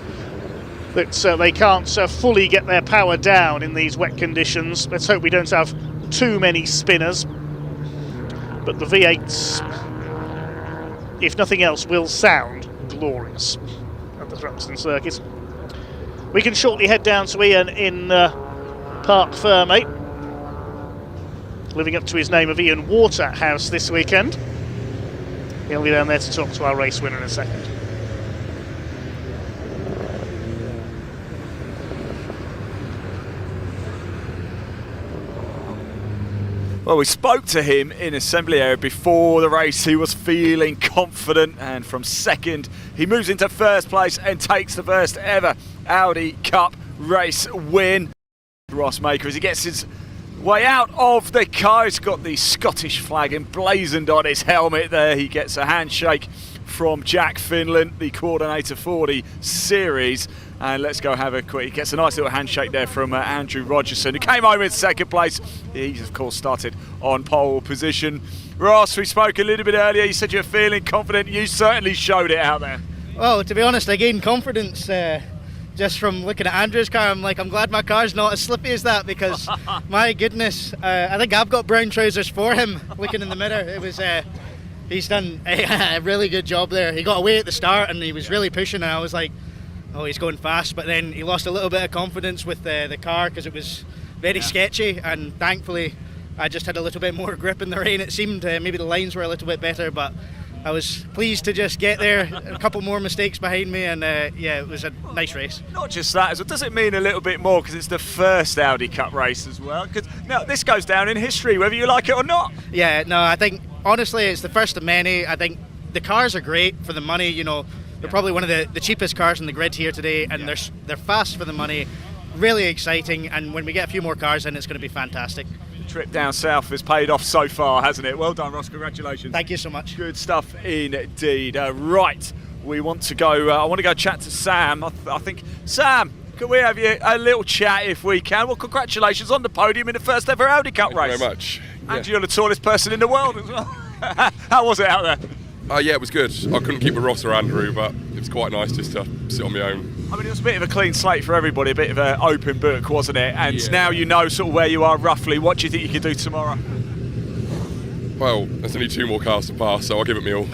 that they can't fully get their power down in these wet conditions. Let's hope we don't have too many spinners. But the V8s, if nothing else, will sound glorious at the Thruxton circuit. We can shortly head down to Ian in Parc Fermé, living up to his name of Ian Waterhouse this weekend. He'll be down there to talk to our race winner in a second. Well, we spoke to him in assembly area before the race. He was feeling confident, and from second he moves into first place and takes the first ever Audi Cup race win. Ross Maker, as he gets his way out of the car, he's got the Scottish flag emblazoned on his helmet there. He gets a handshake from Jack Finland, the coordinator for the series. And let's go have a quick, he gets a nice little handshake there from Andrew Rogerson, who came home in second place. He's of course started on pole position. Ross, we spoke a little bit earlier, you said you're feeling confident. You certainly showed it out there. Well, to be honest, I gained confidence just from looking at Andrew's car. I'm glad my car's not as slippy as that, because my goodness, I think I've got brown trousers for him. Looking in the mirror, it was he's done a really good job there. He got away at the start and he was really pushing, and I was like, oh, he's going fast, but then he lost a little bit of confidence with the car because it was very sketchy, and thankfully I just had a little bit more grip in the rain. It seemed maybe the lines were a little bit better, but I was pleased to just get there. A couple more mistakes behind me, and yeah, it was a nice race. Not just that, as well, does it mean a little bit more because it's the first Audi Cup race as well? Because now this goes down in history, whether you like it or not. Yeah, no, I think honestly it's the first of many. I think the cars are great for the money, you know. They're probably one of the cheapest cars in the grid here today, and they're fast for the money, really exciting, and when we get a few more cars in, it's going to be fantastic. The trip down south has paid off so far, hasn't it? Well done, Ross, congratulations. Thank you so much. Good stuff indeed. Right, we want to go, I want to go chat to Sam. I think, Sam, can we have you a little chat if we can? Well, congratulations on the podium in the first ever Audi Cup race. Thank you very much. And you're the tallest person in the world as well. How was it out there? Yeah, it was good. I couldn't keep with Ross or Andrew, but it was quite nice just to sit on my own. I mean, it was a bit of a clean slate for everybody, a bit of an open book, wasn't it? And now you know sort of where you are roughly. What do you think you can do tomorrow? Well, there's only 2 more cars to pass, so I'll give it me all.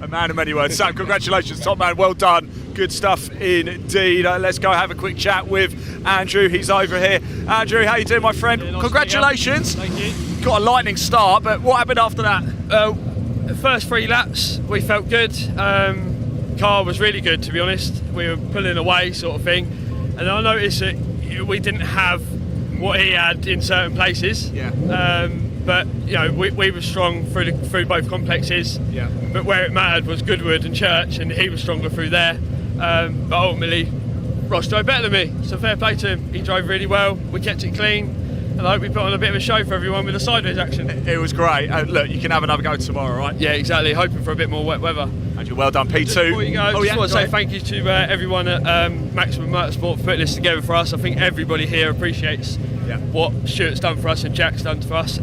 A man of many words. Sam, congratulations, top man. Well done. Good stuff indeed. Let's go have a quick chat with Andrew. He's over here. Andrew, how you doing, my friend? Nice congratulations. Thank you. Got a lightning start, but what happened after that? The first 3 laps, we felt good. Car was really good, to be honest. We were pulling away, sort of thing. And I noticed that we didn't have what he had in certain places. Yeah. But you know, we were strong through both complexes. Yeah. But where it mattered was Goodwood and Church, and he was stronger through there. But ultimately, Ross drove better than me. So fair play to him. He drove really well. We kept it clean. And I hope we put on a bit of a show for everyone with the sideways action. It was great. Look, you can have another go tomorrow, right? Yeah, exactly. Hoping for a bit more wet weather. Andrew, well done, P2. Just before you go, I just want to say thank you to everyone at Maximum Motorsport for putting this together for us. I think everybody here appreciates what Stuart's done for us and Jack's done for us.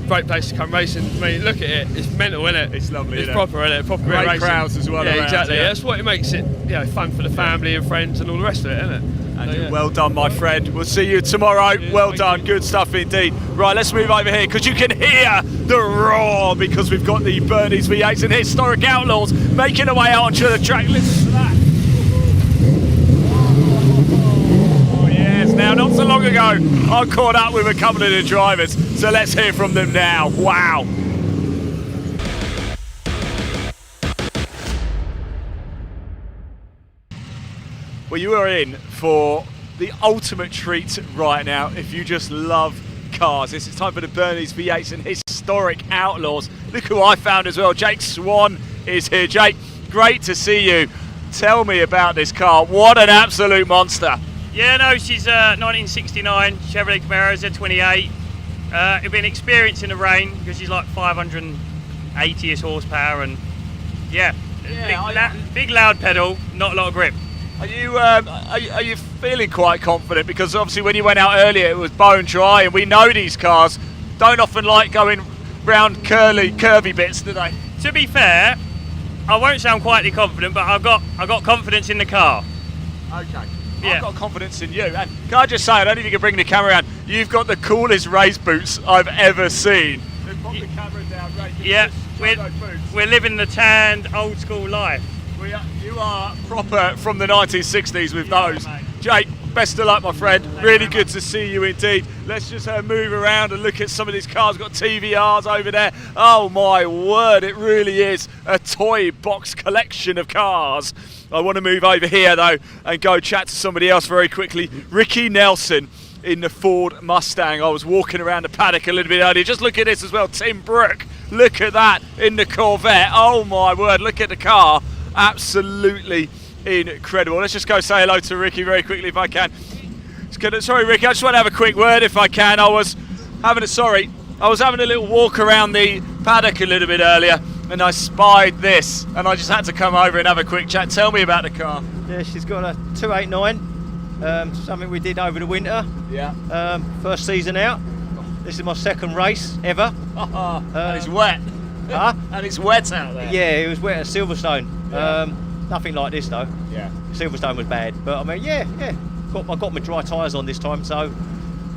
Great place to come racing. I mean, look at it. It's mental, isn't it? It's lovely. It's proper, isn't it? Proper great racing. crowds as well. Yeah, around, exactly. Yeah. That's what it makes it, you know, fun for the family and friends and all the rest of it, isn't it? Andrew, well done, my friend. We'll see you tomorrow. Well done. Good stuff indeed. Right, let's move over here because you can hear the roar because we've got the Bernie's V8s and Historic Outlaws making their way out onto the track. Listen to that. Oh, yes. Now, not so long ago, I caught up with a couple of the drivers, so let's hear from them now. Wow. Well, you are in for the ultimate treat right now if you just love cars. This is time for the Bernie's V8s and Historic Outlaws. Look who I found as well. Jake Swan is here. Jake, great to see you. Tell me about this car. What an absolute monster. Yeah, no, she's 1969 Chevrolet Camaro Z28. It'll be an experience in the rain because she's like 580-ish horsepower and big loud pedal, not a lot of grip. Are you feeling quite confident? Because obviously when you went out earlier it was bone dry, and we know these cars don't often like going round curvy bits, do they? To be fair, I won't sound quietly confident, but I got confidence in the car. Okay. Yeah. I've got confidence in you. And can I just say, I don't know if you can bring the camera around, you've got the coolest race boots I've ever seen. Pop the camera down, right? Yeah, we're living the tanned old school life. You are proper from the 1960s with those. Jake, best of luck, my friend. Really good to see you indeed. Let's just move around and look at some of these cars. We've got TVRs over there. Oh my word, it really is a toy box collection of cars. I want to move over here though and go chat to somebody else very quickly. Ricky Nelson. in the Ford Mustang. I was walking around the paddock a little bit earlier. Just look at this as well, Tim Brook. Look at that in the Corvette. Oh my word, look at the car. Absolutely incredible. Let's just go say hello to Ricky very quickly if I can. Sorry Ricky, I just want to have a quick word if I can. I was having a little walk around the paddock a little bit earlier and I spied this and I just had to come over and have a quick chat. Tell me about the car. Yeah, she's got a 289, something we did over the winter. Yeah. First season out. This is my second race ever. And it's wet. Huh? And it's wet out there. Yeah, it was wet at Silverstone. Yeah. Nothing like this though. Yeah. Silverstone was bad, but I mean, yeah. I got my dry tyres on this time, so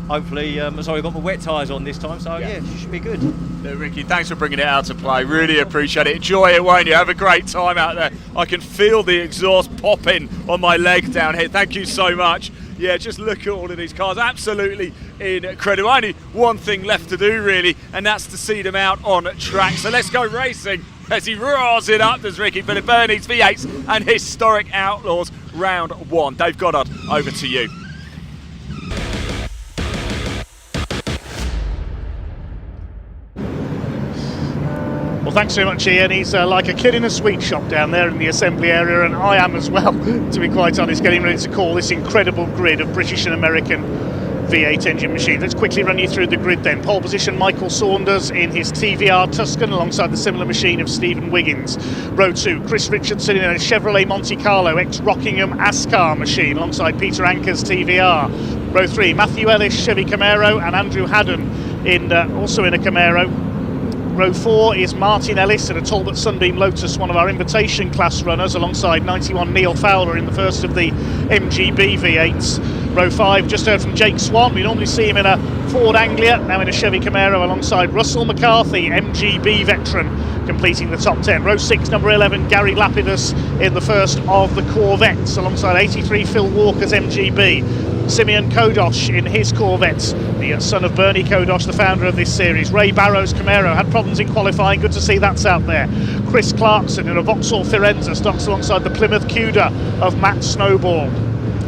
hopefully, I got my wet tyres on this time, so yeah, she should be good. No, Ricky, thanks for bringing it out to play. Really appreciate it. Enjoy it, won't you? Have a great time out there. I can feel the exhaust popping on my leg down here. Thank you so much. Yeah, just look at all of these cars. Absolutely incredible. Only one thing left to do, really, and that's to see them out on track. So let's go racing as he roars it up. There's Ricky Philip Bernie's V8s and Historic Outlaws round 1. Dave Goddard, over to you. Well, thanks very much, Ian. He's like a kid in a sweet shop down there in the assembly area, and I am as well, to be quite honest, getting ready to call this incredible grid of British and American V8 engine machines. Let's quickly run you through the grid then. Pole position, Michael Saunders in his TVR Tuscan alongside the similar machine of Stephen Wiggins. Row 2, Chris Richardson in a Chevrolet Monte Carlo ex-Rockingham ASCAR machine alongside Peter Anker's TVR. Row 3, Matthew Ellis, Chevy Camaro, and Andrew Haddon also in a Camaro. Row 4 is Martin Ellis in a Talbot Sunbeam Lotus, one of our invitation class runners, alongside 91 Neil Fowler in the first of the MGB V8s. Row 5, just heard from Jake Swan. We normally see him in a Ford Anglia, now in a Chevy Camaro alongside Russell McCarthy, MGB veteran, completing the top 10. Row 6, number 11, Gary Lapidus in the first of the Corvettes, alongside 83 Phil Walker's MGB. Simeon Kodosh in his Corvettes, the son of Bernie Kodosh, the founder of this series. Ray Barrow's Camaro had problems in qualifying, good to see that's out there. Chris Clarkson in a Vauxhall Firenze stocks alongside the Plymouth Cuda of Matt Snowball.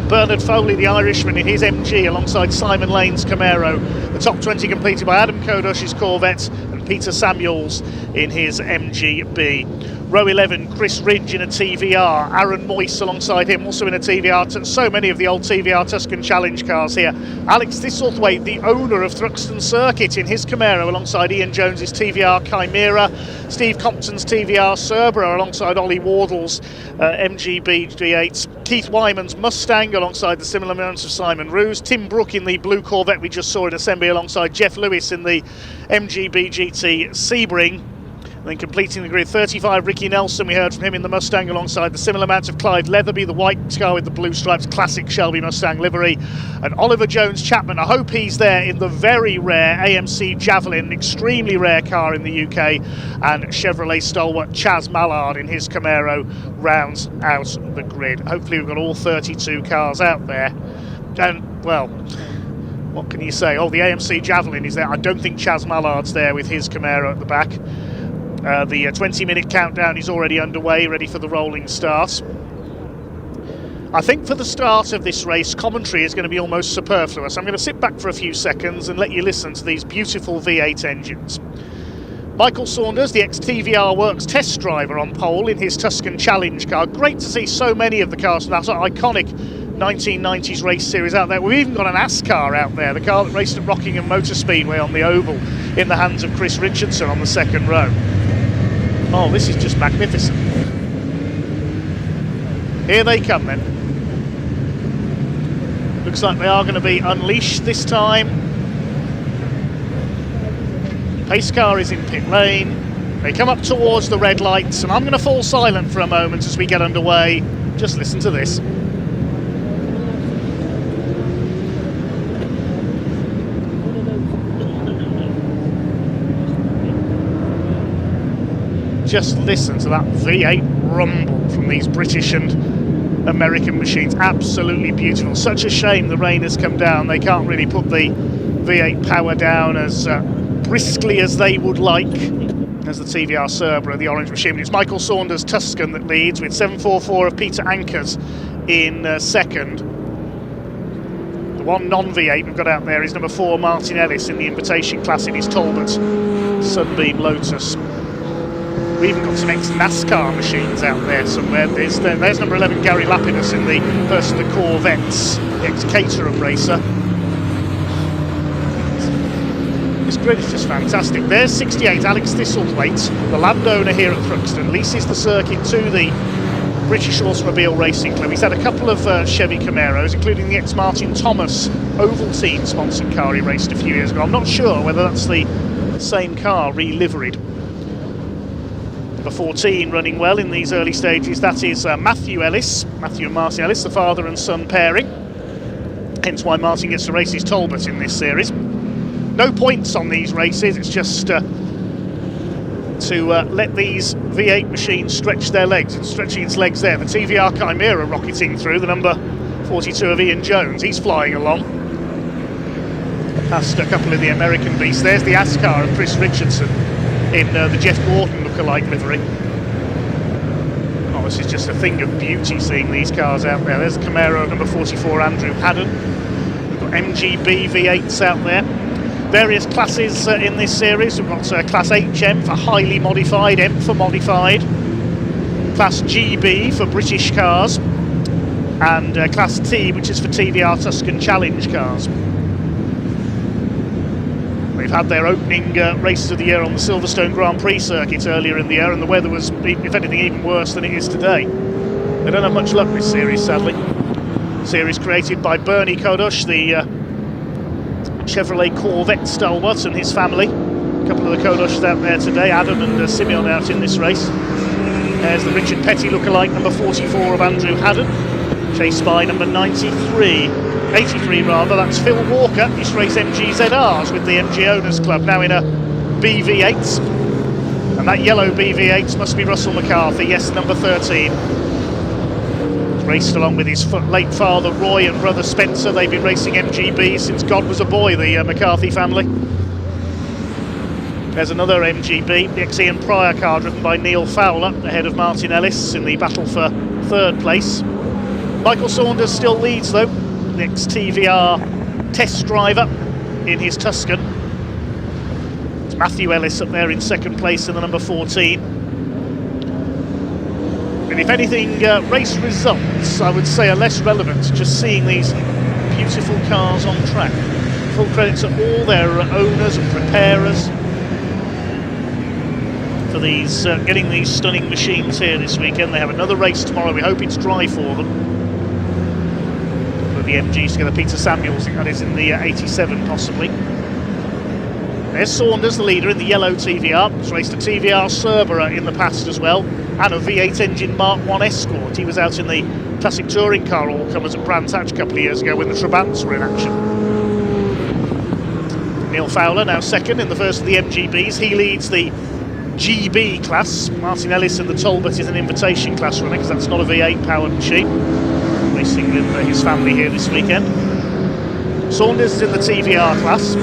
Bernard Foley, the Irishman, in his MG alongside Simon Lane's Camaro. The top 20 completed by Adam Kodosh's Corvette and Peter Samuels in his MGB. Row 11, Chris Ridge in a TVR, Aaron Moyse alongside him, also in a TVR. So many of the old TVR Tuscan Challenge cars here. Alex Thistlethwaite, the owner of Thruxton Circuit, in his Camaro alongside Ian Jones's TVR Chimera. Steve Compton's TVR Cerbera alongside Ollie Wardle's MGB G8s. Keith Wyman's Mustang alongside the similar amounts of Simon Roos. Tim Brook in the blue Corvette we just saw in assembly alongside Jeff Lewis in the MGB GT Sebring. And then completing the grid, 35, Ricky Nelson, we heard from him in the Mustang alongside the similar amounts of Clive Leatherby, the white car with the blue stripes, classic Shelby Mustang livery, and Oliver Jones Chapman. I hope he's there in the very rare AMC Javelin, extremely rare car in the UK, and Chevrolet stalwart Chaz Mallard in his Camaro rounds out the grid. Hopefully we've got all 32 cars out there. And, well, what can you say? Oh, the AMC Javelin is there. I don't think Chaz Mallard's there with his Camaro at the back. The 20-minute countdown is already underway, ready for the rolling start. I think for the start of this race, commentary is going to be almost superfluous. I'm going to sit back for a few seconds and let you listen to these beautiful V8 engines. Michael Saunders, the ex-TVR Works test driver, on pole in his Tuscan Challenge car. Great to see so many of the cars from that iconic 1990s race series out there. We've even got an ASCAR out there, the car that raced at Rockingham Motor Speedway on the Oval, in the hands of Chris Richardson on the second row. Oh, this is just magnificent. Here they come then. Looks like they are going to be unleashed this time. Pace car is in pit lane. They come up towards the red lights, and I'm going to fall silent for a moment as we get underway. Just listen to this. Just listen to that V8 rumble from these British and American machines. Absolutely beautiful. Such a shame the rain has come down. They can't really put the V8 power down as briskly as they would like, as the TVR Cerbera, the orange machine. It's Michael Saunders' Tuscan that leads, with 744 of Peter Ankers in second. The one non-V8 we've got out there is number 4 Martin Ellis in the invitation class in his Talbot Sunbeam Lotus. We've even got some ex-NASCAR machines out there somewhere. There's number 11 Gary Lapidus in the person of the Corvettes, ex-Caterham racer. This grid is just fantastic. There's 68 Alex Thistlethwaite, the landowner here at Thruxton, leases the circuit to the British Automobile Racing Club. He's had a couple of Chevy Camaros, including the ex-Martin Thomas Ovaltine sponsored car he raced a few years ago. I'm not sure whether that's the same car re-liveried. Number 14 running well in these early stages. That is Matthew and Martin Ellis, the father and son pairing. Hence why Martin gets to race his Talbot in this series. No points on these races, it's just to let these V8 machines stretch their legs. It's stretching its legs there. The TVR Chimera rocketing through, the number 42 of Ian Jones. He's flying along. Past a couple of the American beasts. There's the Ascar of Chris Richardson in the Jeff Gordon lookalike livery. Oh, this is just a thing of beauty seeing these cars out there. There's the Camaro number 44 Andrew Haddon. We've got MGB V8s out there. Various classes in this series. We've got Class HM for highly modified, M for modified, Class GB for British cars, and Class T, which is for TVR Tuscan Challenge cars. They've had their opening races of the year on the Silverstone Grand Prix circuit earlier in the year, and the weather was, if anything, even worse than it is today. They don't have much luck this series, sadly. Series created by Bernie Kodush, the Chevrolet Corvette stalwart, and his family. A couple of the Kodoshes out there today, Adam and Simeon out in this race. There's the Richard Petty lookalike, number 44 of Andrew Haddon, chased by number 83 rather, that's Phil Walker. Used to race MGZRs with the MG Owners Club, now in a BV8. And that yellow BV8 must be Russell McCarthy, yes, number 13. Raced along with his late father Roy and brother Spencer. They've been racing MGB since God was a boy, the McCarthy family. There's another MGB, the ex-Ian Pryor car driven by Neil Fowler, ahead of Martin Ellis in the battle for third place. Michael Saunders still leads though, the ex-TVR test driver in his Tuscan. It's Matthew Ellis up there in second place in the number 14. And if anything, race results, I would say, are less relevant, just seeing these beautiful cars on track. Full credit to all their owners and preparers for these getting these stunning machines here this weekend. They have another race tomorrow. We hope it's dry for them. Put the MGs together. Peter Samuels, I think that is in the 87 possibly. There's Saunders, the leader in the yellow TVR. He's raced a TVR Cerberus in the past as well, and a V8 engine Mark 1 Escort. He was out in the classic touring car all-comers at Brands Hatch a couple of years ago when the Trabants were in action. Neil Fowler now second in the first of the MGBs. He leads the GB class. Martin Ellis in the Talbot is an invitation class runner because that's not a V8 powered machine. Racing with his family here this weekend. Saunders is in the TVR class.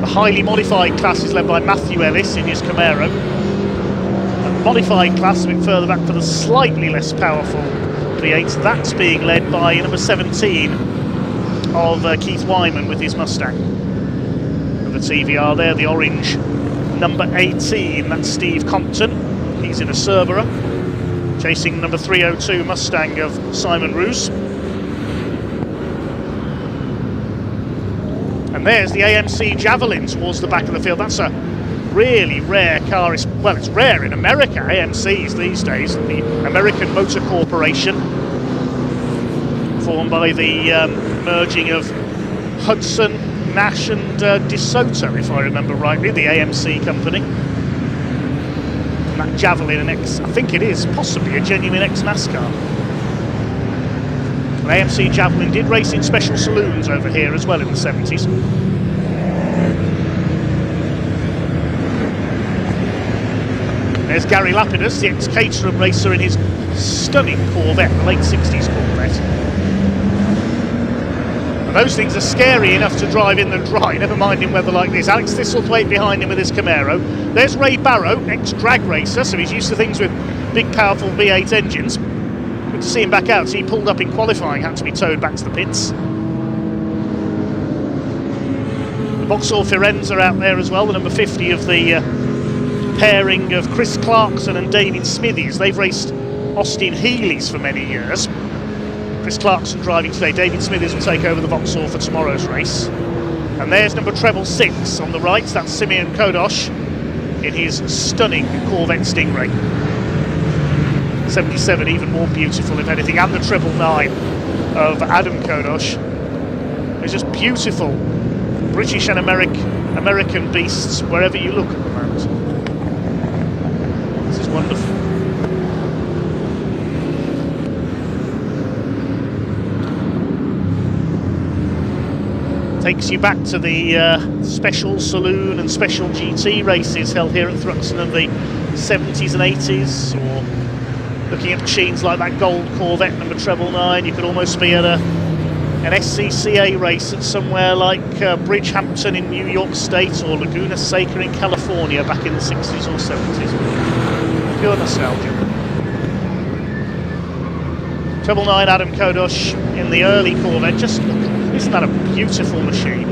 The highly modified class is led by Matthew Ellis in his Camaro. And the modified class a bit further back for the slightly less powerful V8s. That's being led by number 17 of Keith Wyman with his Mustang. And the TVR there, the orange number 18, that's Steve Compton. He's in a Cerberus, chasing number 302 Mustang of Simon Roos. And there's the AMC Javelin towards the back of the field. That's a really rare car. It's rare in America, AMCs these days. The American Motor Corporation, formed by the merging of Hudson, Nash and DeSoto, if I remember rightly, the AMC company. And that Javelin, I think it is possibly a genuine ex-NASCAR. AMC Javelin did race in special saloons over here as well in the 70s. There's Gary Lapidus, the ex-Caterham racer in his stunning Corvette, the late 60s Corvette. And those things are scary enough to drive in the dry, never mind in weather like this. Alex Thistlethwaite behind him with his Camaro. There's Ray Barrow, ex-drag racer, so he's used to things with big powerful V8 engines. to see him back out. So he pulled up in qualifying, had to be towed back to the pits. The Vauxhall Firenze are out there as well, the number 50 of the pairing of Chris Clarkson and David Smithies. They've raced Austin Healey's for many years. Chris Clarkson driving today. David Smithies will take over the Vauxhall for tomorrow's race. And there's number 6 on the right. That's Simeon Kodosh in his stunning Corvette Stingray. 77, even more beautiful if anything, and the 999 of Adam Kodosh. It's just beautiful British and American beasts wherever you look at the moment. This is wonderful. Takes you back to the special saloon and special GT races held here at Thruxton in the 70s and 80s, or looking at machines like that gold Corvette number 999. You could almost be at an SCCA race at somewhere like Bridgehampton in New York State or Laguna Seca in California back in the 60s or 70s. Pure nostalgia. 999 Adam Kodosh in the early Corvette. Just look, isn't that a beautiful machine?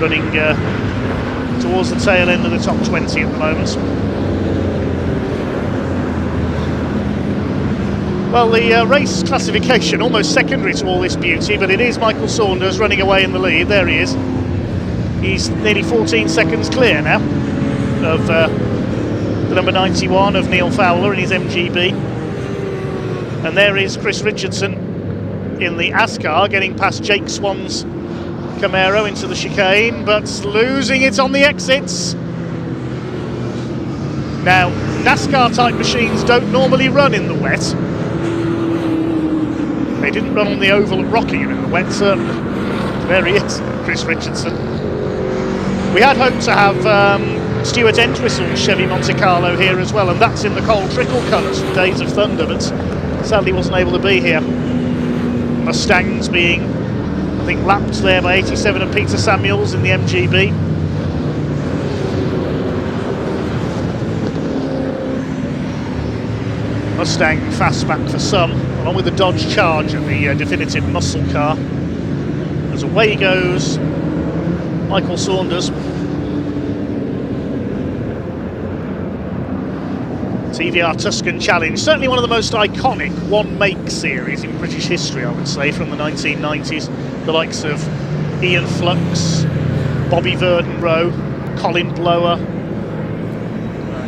Running towards the tail end of the top 20 at the moment. Well, the race classification, almost secondary to all this beauty, but it is Michael Saunders running away in the lead. There he is. He's nearly 14 seconds clear now of the number 91 of Neil Fowler in his MGB. And there is Chris Richardson in the ASCAR, getting past Jake Swan's Camaro into the chicane, but losing it on the exits. Now, NASCAR type machines don't normally run in the wet. They didn't run on the oval at Rockingham in the wet, certainly. There he is, Chris Richardson. We had hoped to have Stuart Entwistle's Chevy Monte Carlo here as well, and that's in the Cole Trickle colours from Days of Thunder, but sadly wasn't able to be here. Mustangs being, I think, lapped there by 87 of Peter Samuels in the MGB. Mustang fastback for some, along with the Dodge Charger, the definitive muscle car. As away goes Michael Saunders. TVR Tuscan Challenge, certainly one of the most iconic one-make series in British history, I would say, from the 1990s. The likes of Ian Flux, Bobby Verden-Rowe, Colin Blower,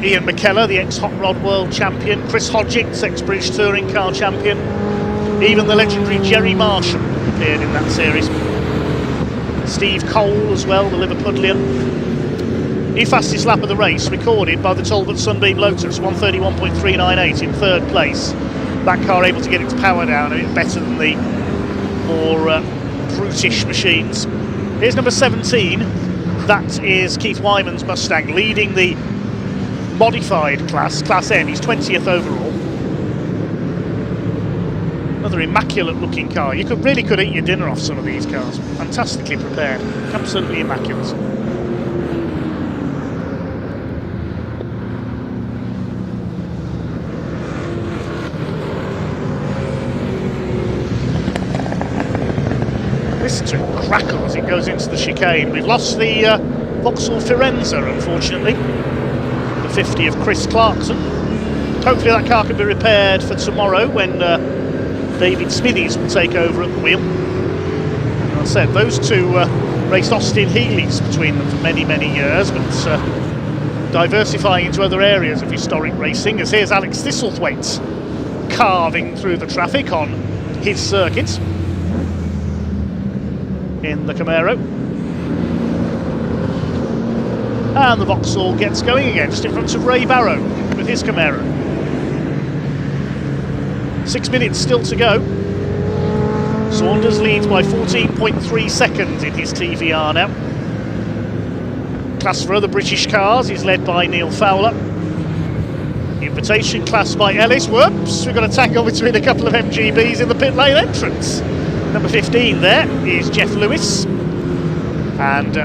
Ian McKellar, the ex-Hot Rod World Champion, Chris Hodgins, ex-British Touring Car Champion, even the legendary Jerry Marshall appeared in that series. Steve Cole as well, the Liverpudlian. The fastest lap of the race recorded by the Talbot Sunbeam Lotus, 131.398 in third place. That car able to get its power down a bit better than the more brutish machines. Here's number 17. That is Keith Wyman's Mustang, leading the modified class N. He's 20th overall. Another immaculate looking car. You really could eat your dinner off some of these cars. Fantastically prepared, absolutely immaculate. Listen to it crackle as it goes into the chicane. We've lost the Vauxhall Firenze, unfortunately. 50 of Chris Clarkson. Hopefully that car can be repaired for tomorrow when David Smithies will take over at the wheel. And I said those two raced Austin Healey's between them for many, many years, but diversifying into other areas of historic racing, as here's Alex Thistlethwaite carving through the traffic on his circuit in the Camaro. And the Vauxhall gets going again, just in front of Ray Barrow with his Camaro. 6 minutes still to go. Saunders leads by 14.3 seconds in his TVR now. Class for other British cars is led by Neil Fowler. Invitation class by Ellis. Whoops, we've got a tangle between a couple of MGBs in the pit lane entrance. Number 15 there is Jeff Lewis. And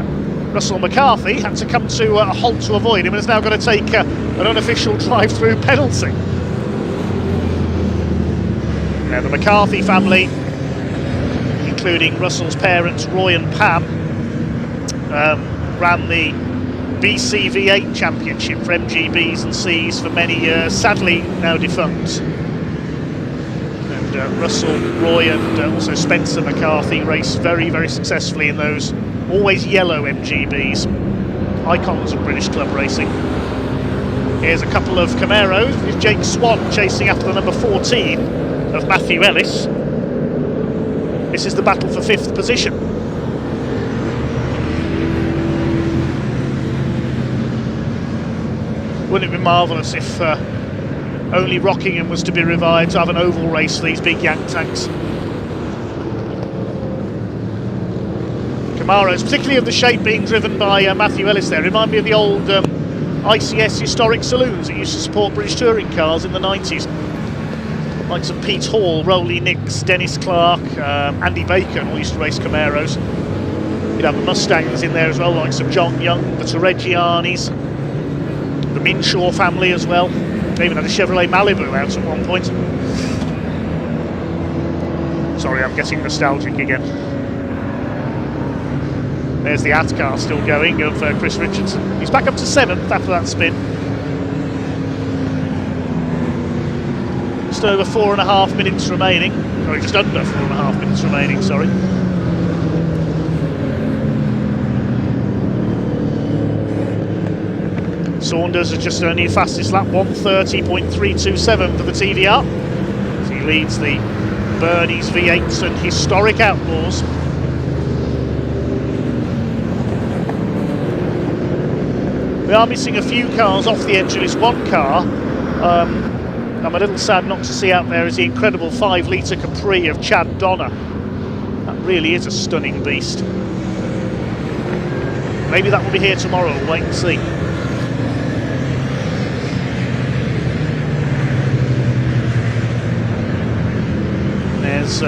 Russell McCarthy had to come to a halt to avoid him and is now going to take an unofficial drive-through penalty. Now the McCarthy family, including Russell's parents Roy and Pam, ran the BC V8 Championship for MGBs and Cs for many years, sadly now defunct. And Russell, Roy and also Spencer McCarthy raced very, very successfully in those always yellow MGBs, icons of British club racing. Here's a couple of Camaros with Jake Swan chasing after the number 14 of Matthew Ellis. This is the battle for 5th position. Wouldn't it be marvellous if only Rockingham was to be revived to have an oval race for these big Yank tanks? Camaros, particularly of the shape being driven by Matthew Ellis there, remind me of the old ICS historic saloons that used to support British touring cars in the 90s. Like some Pete Hall, Rolly Nicks, Dennis Clark, Andy Bacon all used to race Camaros. You'd have the Mustangs in there as well, like some John Young, the Torreggianis, the Minshaw family as well. They even had a Chevrolet Malibu out at one point. Sorry, I'm getting nostalgic again. There's the Atcar still going of Chris Richardson. He's back up to 7th after that spin. Just over 4.5 minutes remaining. Or just under 4.5 minutes remaining, sorry. Saunders is just only fastest lap, 1:30.327 for the TVR. So he leads the Bernie's V8s and historic Outlaws. We are missing a few cars off the edge of this one car. I'm a little sad not to see out there is the incredible 5-litre Capri of Chad Donner. That really is a stunning beast. Maybe that will be here tomorrow, we'll wait and see. There's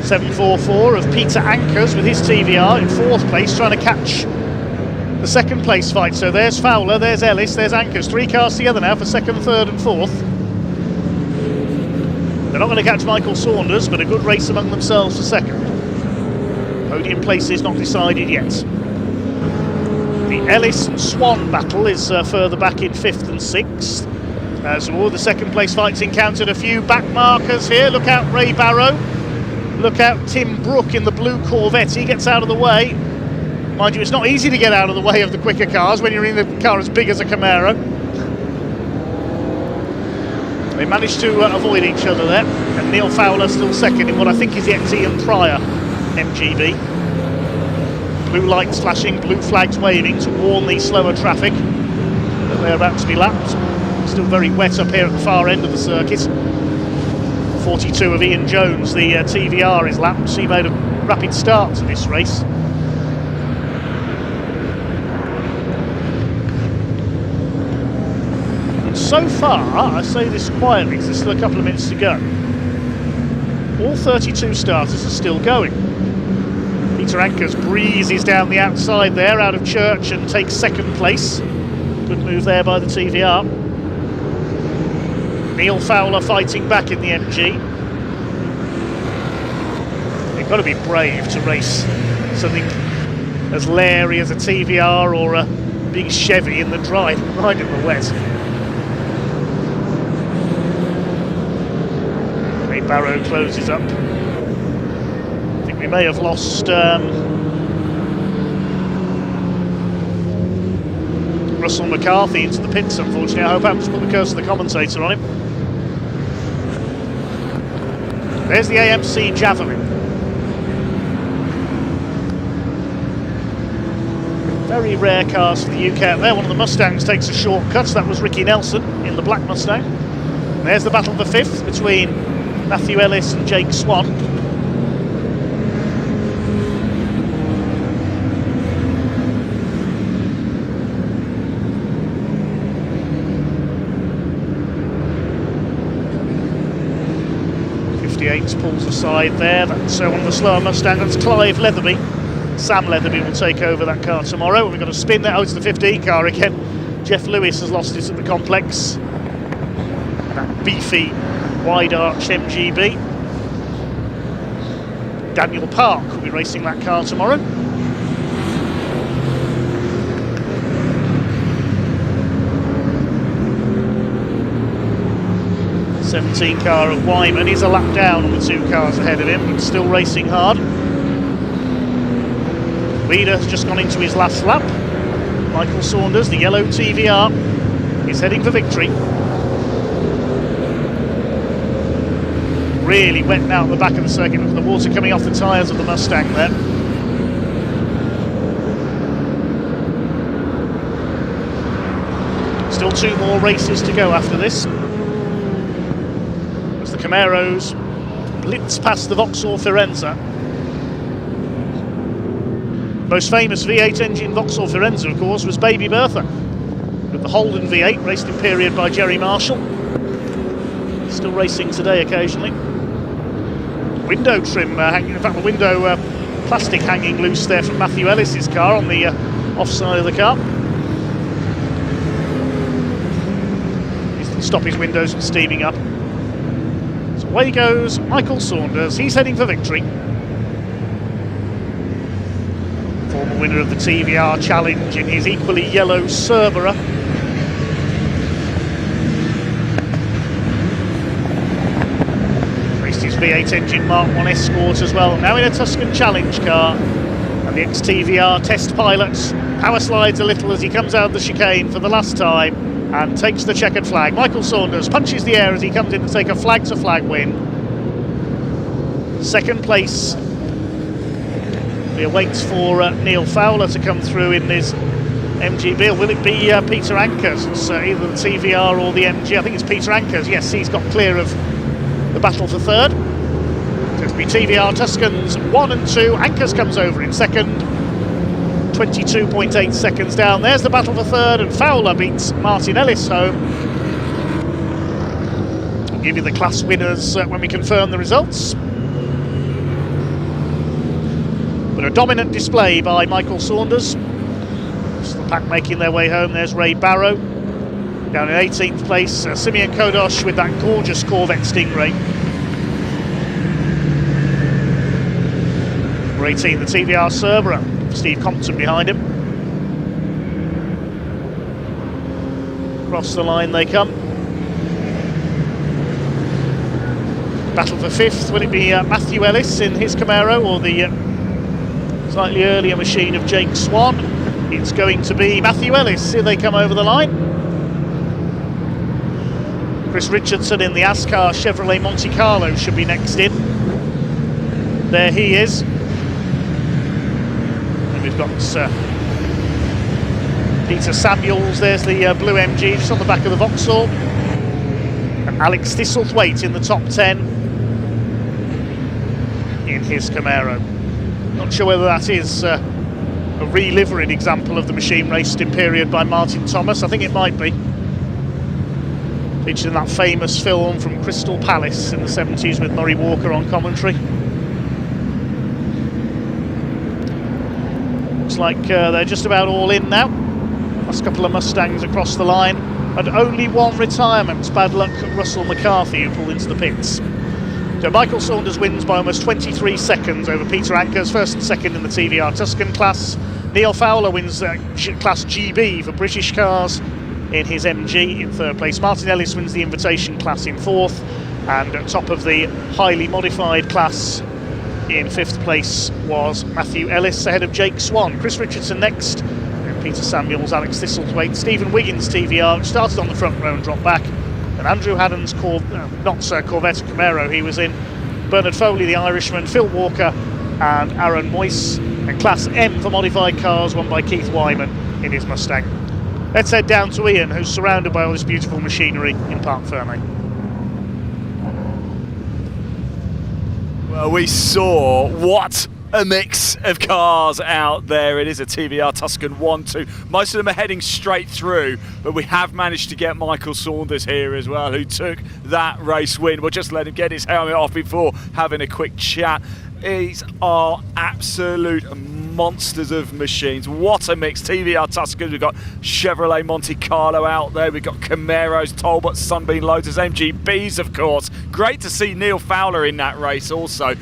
744 of Peter Ankers with his TVR in 4th place, trying to catch the 2nd place fight. So there's Fowler, there's Ellis, there's Ankers. 3 cars together now for 2nd, 3rd and 4th. They're not going to catch Michael Saunders, but a good race among themselves for 2nd. Podium places not decided yet. The Ellis and Swan battle is further back in 5th and 6th. So all the 2nd place fights encountered a few back markers here. Look out Ray Barrow. Look out Tim Brook in the blue Corvette. He gets out of the way. Mind you, it's not easy to get out of the way of the quicker cars when you're in the car as big as a Camaro. They managed to avoid each other there, and Neil Fowler still 2nd in what I think is the Ian Pryor MGB. Blue lights flashing, blue flags waving to warn the slower traffic that they're about to be lapped. Still very wet up here at the far end of the circuit. 42 of Ian Jones, the TVR is lapped. He made a rapid start to this race. So far, I say this quietly because there's still a couple of minutes to go, all 32 starters are still going. Peter Ankers breezes down the outside there out of Church and takes 2nd place. Good move there by the TVR. Neil Fowler fighting back in the MG. You've got to be brave to race something as leery as a TVR or a big Chevy in the dry, right in the wet. Barrow closes up. I think we may have lost Russell McCarthy into the pits, unfortunately. I hope I haven't put the curse of the commentator on him. There's the AMC Javelin. Very rare cars for the UK out there. One of the Mustangs takes a shortcut. That was Ricky Nelson in the black Mustang. And there's the battle for 5th between Matthew Ellis and Jake Swan. Pulls aside there. That's one of the slower Mustang. That's Clive Leatherby. Sam Leatherby will take over that car tomorrow. We've got to spin that. Oh, it's the 15 car again. Jeff Lewis has lost it at the complex. That beefy wide arch MGB. Daniel Park will be racing that car tomorrow. '17 car of Wyman is a lap down on the 2 cars ahead of him, but still racing hard. Reader has just gone into his last lap. Michael Saunders, the yellow TVR, is heading for victory. Really wet now at the back of the circuit with the water coming off the tyres of the Mustang there. Still 2 more races to go after this. As the Camaros blitz past the Vauxhall Firenze. Most famous V8 engine Vauxhall Firenze, of course, was Baby Bertha, with the Holden V8 raced in period by Jerry Marshall. Still racing today occasionally. Window trim hanging, in fact the window plastic hanging loose there from Matthew Ellis's car on the offside of the car. He can stop his windows from steaming up. So away goes Michael Saunders, he's heading for victory. Former winner of the TVR Challenge in his equally yellow Cerbera. Raced his V8 engine Mark 1 Escort as well, now in a Tuscan Challenge car. And the ex-TVR test pilot power slides a little as he comes out of the chicane for the last time and takes the checkered flag. Michael Saunders punches the air as he comes in to take a flag-to-flag win. Second place. He waits for Neil Fowler to come through in his MGB. Will it be Peter Ankers? It's either the TVR or the MG. I think it's Peter Ankers. Yes, he's got clear of the battle for third. So it'll be TVR Tuscans 1 and 2. Ankers comes over in second. 22.8 seconds down. There's the battle for third, and Fowler beats Martin Ellis home. I'll give you the class winners when we confirm the results. But a dominant display by Michael Saunders. Just the pack making their way home. There's Ray Barrow down in 18th place. Simeon Kodosh with that gorgeous Corvette Stingray. Number 18, the TVR Cerbera. Steve Compton behind him. Across the line they come. Battle for 5th. Will it be Matthew Ellis in his Camaro or the slightly earlier machine of Jake Swan? It's going to be Matthew Ellis. Here they come over the line. Chris Richardson in the Ascar Chevrolet Monte Carlo should be next in. There he is. And we've got Peter Samuels. There's the blue MG just on the back of the Vauxhall. And Alex Thistlethwaite in the top 10 in his Camaro. Not sure whether that is a relivering example of the machine raced in period by Martin Thomas. I think it might be. Featured in that famous film from Crystal Palace in the 70s with Murray Walker on commentary. Looks like they're just about all in now. Last couple of Mustangs across the line. And only one retirement. Bad luck Russell McCarthy, who pulled into the pits. So Michael Saunders wins by almost 23 seconds over Peter Ankers, first and second in the TVR Tuscan class. Neil Fowler wins class GB for British cars in his MG in third place. Martin Ellis wins the invitation class in fourth, and at top of the highly modified class in fifth place was Matthew Ellis ahead of Jake Swan. Chris Richardson next, and Peter Samuels, Alex Thistlethwaite, Stephen Wiggins TVR, which started on the front row and dropped back. And Andrew Haddon's Corvette Camaro he was in. Bernard Foley, the Irishman, Phil Walker and Aaron Moyse. And Class M for modified cars won by Keith Wyman in his Mustang. Let's head down to Ian, who's surrounded by all this beautiful machinery in Parc Fermé. Well, we saw what a mix of cars out there. It is a TVR Tuscan 1-2. Most of them are heading straight through, but we have managed to get Michael Saunders here as well, who took that race win. We'll just let him get his helmet off before having a quick chat. These are absolute monsters of machines. What a mix. TVR Tuscans, we've got Chevrolet Monte Carlo out there, we've got Camaros, Talbots, Sunbeam Lotus, MGBs of course. Great to see Neil Fowler in that race also.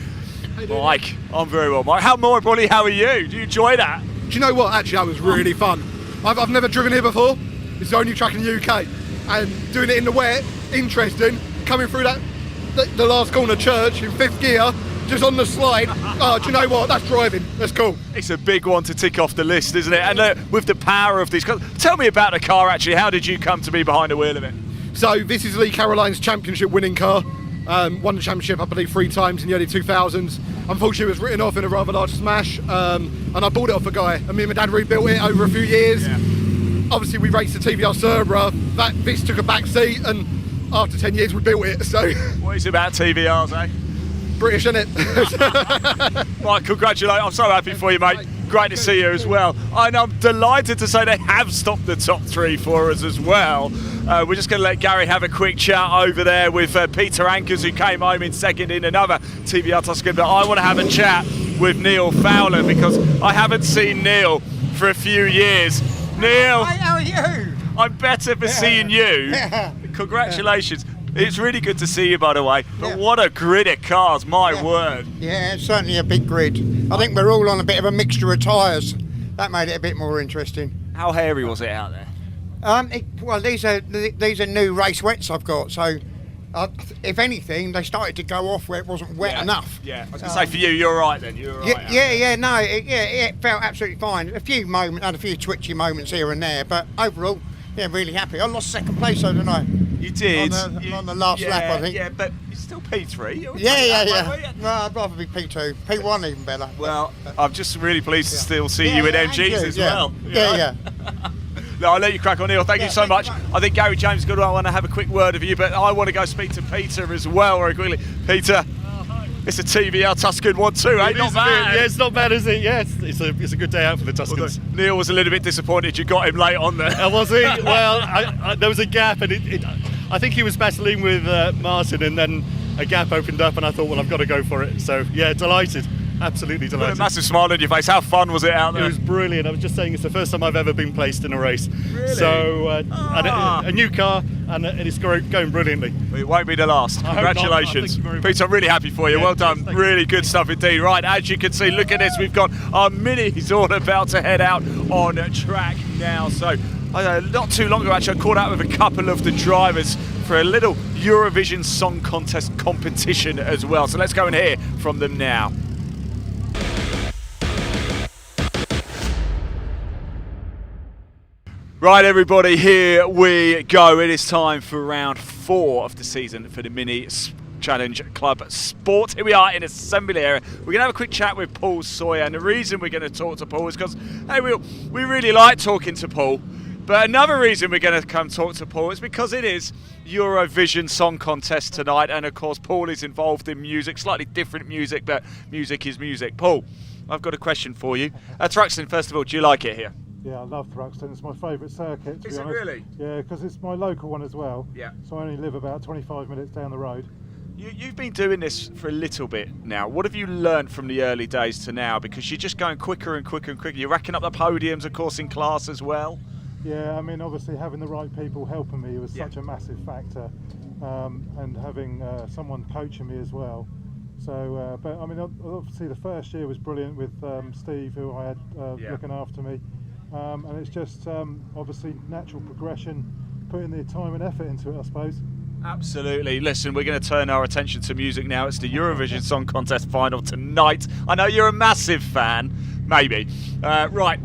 Mike, I'm very well, Mike. More importantly, how are you? Do you enjoy that? Do you know what? Actually, that was really fun. I've never driven here before. It's the only track in the UK. And doing it in the wet, interesting. Coming through the last corner church in 5th gear, just on the slide. Oh, do you know what? That's driving. That's cool. It's a big one to tick off the list, isn't it? And with the power of these cars. Tell me about the car, actually. How did you come to be behind the wheel of it? So this is Lee Caroline's championship winning car. Won the championship, I believe, 3 times in the early 2000s. Unfortunately, it was written off in a rather large smash, and I bought it off a guy. And me and my dad rebuilt it over a few years. Yeah. Obviously, we raced the TVR Cerbera. This took a back seat, and after 10 years, we built it. So, what is it about TVRs, eh? British, isn't it? Mike, congratulations. I'm so happy for you, mate. Great to see you as well. And I'm delighted to say they have stopped the top 3 for us as well. We're just going to let Gary have a quick chat over there with Peter Ankers, who came home in second in another TVR Tuscan. But I want to have a chat with Neil Fowler because I haven't seen Neil for a few years. Neil, how are you? I'm better for seeing you. Congratulations. It's really good to see you, by the way. But what a grid of cars, my word. Yeah, it's certainly a big grid. I think we're all on a bit of a mixture of tyres. That made it a bit more interesting. How hairy was it out there? Well, these are new race wets I've got, so if anything, they started to go off where it wasn't wet enough. Yeah, I was going to say for you, you're right then. You're right. It felt absolutely fine. Had a few twitchy moments here and there, but overall, yeah, really happy. I lost second place though, didn't I? You did. On the last lap, I think. Yeah, but you're still P3. Yeah. No, I'd rather be P2. P1 even better. Well, I'm just really pleased to still see you in MGs as well. Yeah. No, I'll let you crack on, Neil. Thank you so much. I think Gary James is going to want to have a quick word of you, but I want to go speak to Peter as well very quickly. Peter, it's a TVR Tuscan 1-2, eh? Not bad. Yeah, it's not bad, is it? Yeah, it's a good day out for the Tuscans. Well, Neil was a little bit disappointed you got him late on there. Was he? Well, there was a gap, and I think he was battling with Martin, and then a gap opened up, and I thought, well, I've got to go for it. So, yeah, delighted. Absolutely delighted. What a massive smile on your face. How fun was it out there? It was brilliant. I was just saying it's the first time I've ever been placed in a race. Really? So, a new car, and it's going brilliantly. Well, it won't be the last. Congratulations. Peter, I'm really happy for you. Yeah, well done. Really good stuff indeed. Right, as you can see, look at this. We've got our minis all about to head out on track now. So, not too long ago, actually, I caught out with a couple of the drivers for a little Eurovision Song Contest competition as well. So let's go and hear from them now. Right, everybody, here we go. It is time for round 4 of the season for the Mini Challenge Club Sport. Here we are in assembly area. We're going to have a quick chat with Paul Sawyer, and the reason we're going to talk to Paul is because we really like talking to Paul. But another reason we're going to come talk to Paul is because it is Eurovision Song Contest tonight, and of course Paul is involved in music, slightly different music, but music is music. Paul, I've got a question for you. Thruxton, first of all, do you like it here? Yeah, I love Thruxton. It's my favourite circuit, to be honest. Is it really? Yeah, because it's my local one as well. Yeah. So I only live about 25 minutes down the road. You've been doing this for a little bit now. What have you learnt from the early days to now? Because you're just going quicker and quicker and quicker. You're racking up the podiums, of course, in class as well. Yeah, I mean, obviously having the right people helping me was such a massive factor, and having someone coaching me as well. So, but I mean, obviously the first year was brilliant with Steve, who I had looking after me. And it's just obviously natural progression, putting the time and effort into it, I suppose. Absolutely. Listen, we're going to turn our attention to music now. It's the Eurovision Song Contest final tonight. I know you're a massive fan, maybe. Right,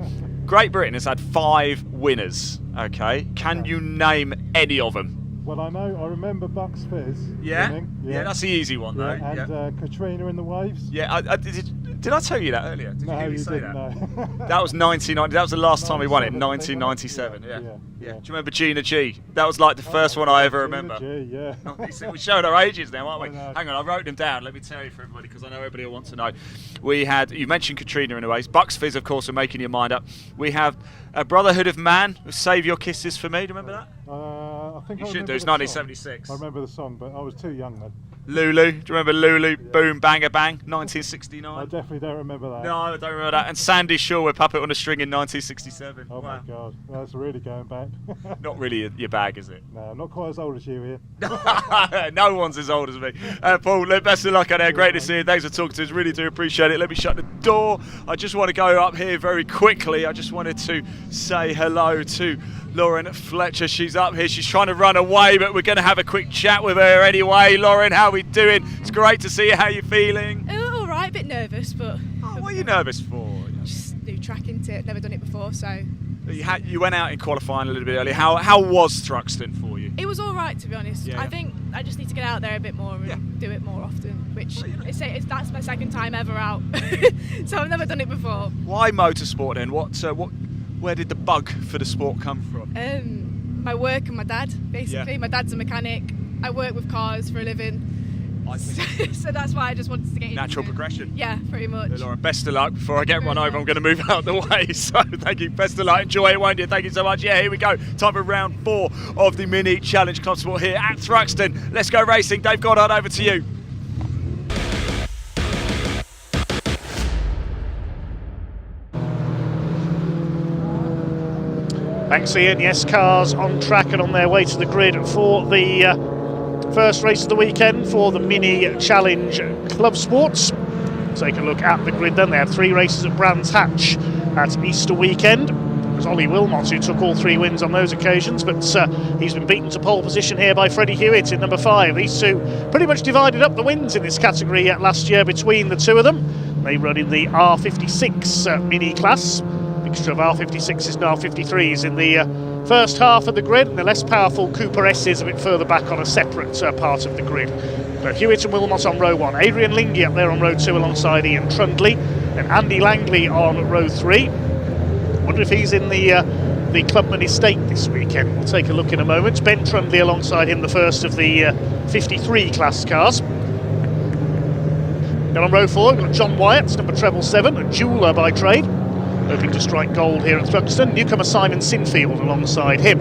Great Britain has had 5 winners, okay? Can you name any of them? Well, I remember Bucks Fizz. Yeah? Winning. Yeah, that's the easy one, though. And Katrina in the Waves. Yeah, did I tell you that earlier? Did no, you hear me you say didn't, that? no. That was 1990. That was the last time we won it, 1997. Yeah. Do you remember Gina G? That was like the first one I ever remember. G, yeah. We showed our ages now, aren't we? Hang on, I wrote them down. Let me tell you for everybody, because I know everybody will want to know. We had, you mentioned Katrina in the Waves. Bucks Fizz, of course, are making your mind up. We have a Brotherhood of Man, Save Your Kisses for Me. Do you remember that? I think You I should do. remember It's the song. 1976. I remember the song, but I was too young then. Lulu. Do you remember Lulu? Boom, banger, bang. 1969. I definitely don't remember that. No, I don't remember that. And Sandy Shaw with Puppet on a String in 1967. Oh my God, that's really going back. Not really your bag, is it? No, I'm not quite as old as you here. No one's as old as me. Paul, best of luck out there. Great to see you. Thanks for talking to us. Really do appreciate it. Let me shut the door. I just want to go up here very quickly. I just wanted to say hello to Lauren Fletcher. She's up here. She's trying to run away, but we're going to have a quick chat with her anyway. Lauren, how are we doing? It's great to see you. How are you feeling? All right, a bit nervous, but... What are you nervous for? Just new track into it, never done it before, so... You went out in qualifying a little bit earlier. How was Thruxton for you? It was all right, to be honest. Yeah. I think I just need to get out there a bit more and do it more often, which that's my second time ever out, so I've never done it before. Why motorsport then? Where did the bug for the sport come from? My work and my dad, basically. Yeah. My dad's a mechanic. I work with cars for a living. So that's why I just wanted to get into Natural it. progression. Yeah, pretty much. Lauren, best of luck. Before I get run over, I'm going to move out the way. So thank you. Best of luck. Enjoy it, won't you? Thank you so much. Yeah, here we go. Time for round 4 of the Mini Challenge Club Sport here at Thruxton. Let's go racing. Dave Goddard, over to you. Thanks, Ian. Yes, cars on track and on their way to the grid for the first race of the weekend for the Mini Challenge Club Sports. Take a look at the grid then. They had 3 races at Brands Hatch at Easter weekend. It was Ollie Wilmot who took all 3 wins on those occasions, but he's been beaten to pole position here by Freddie Hewitt in number 5. These two pretty much divided up the wins in this category last year between the two of them. They run in the R56 Mini class. Mixture of R56s and R53s in the first half of the grid, and the less powerful Cooper S's a bit further back on a separate part of the grid. So Hewitt and Wilmot on row 1, Adrian Lingy up there on row 2 alongside Ian Trundley, and Andy Langley on row 3. Wonder if he's in the Clubman estate this weekend. We'll take a look in a moment. Ben Trundley alongside him, the first of the 53 class cars. Then on row 4 we've got John Wyatt, number treble 7, a jeweller by trade, hoping to strike gold here at Thruxton. Newcomer Simon Sinfield alongside him.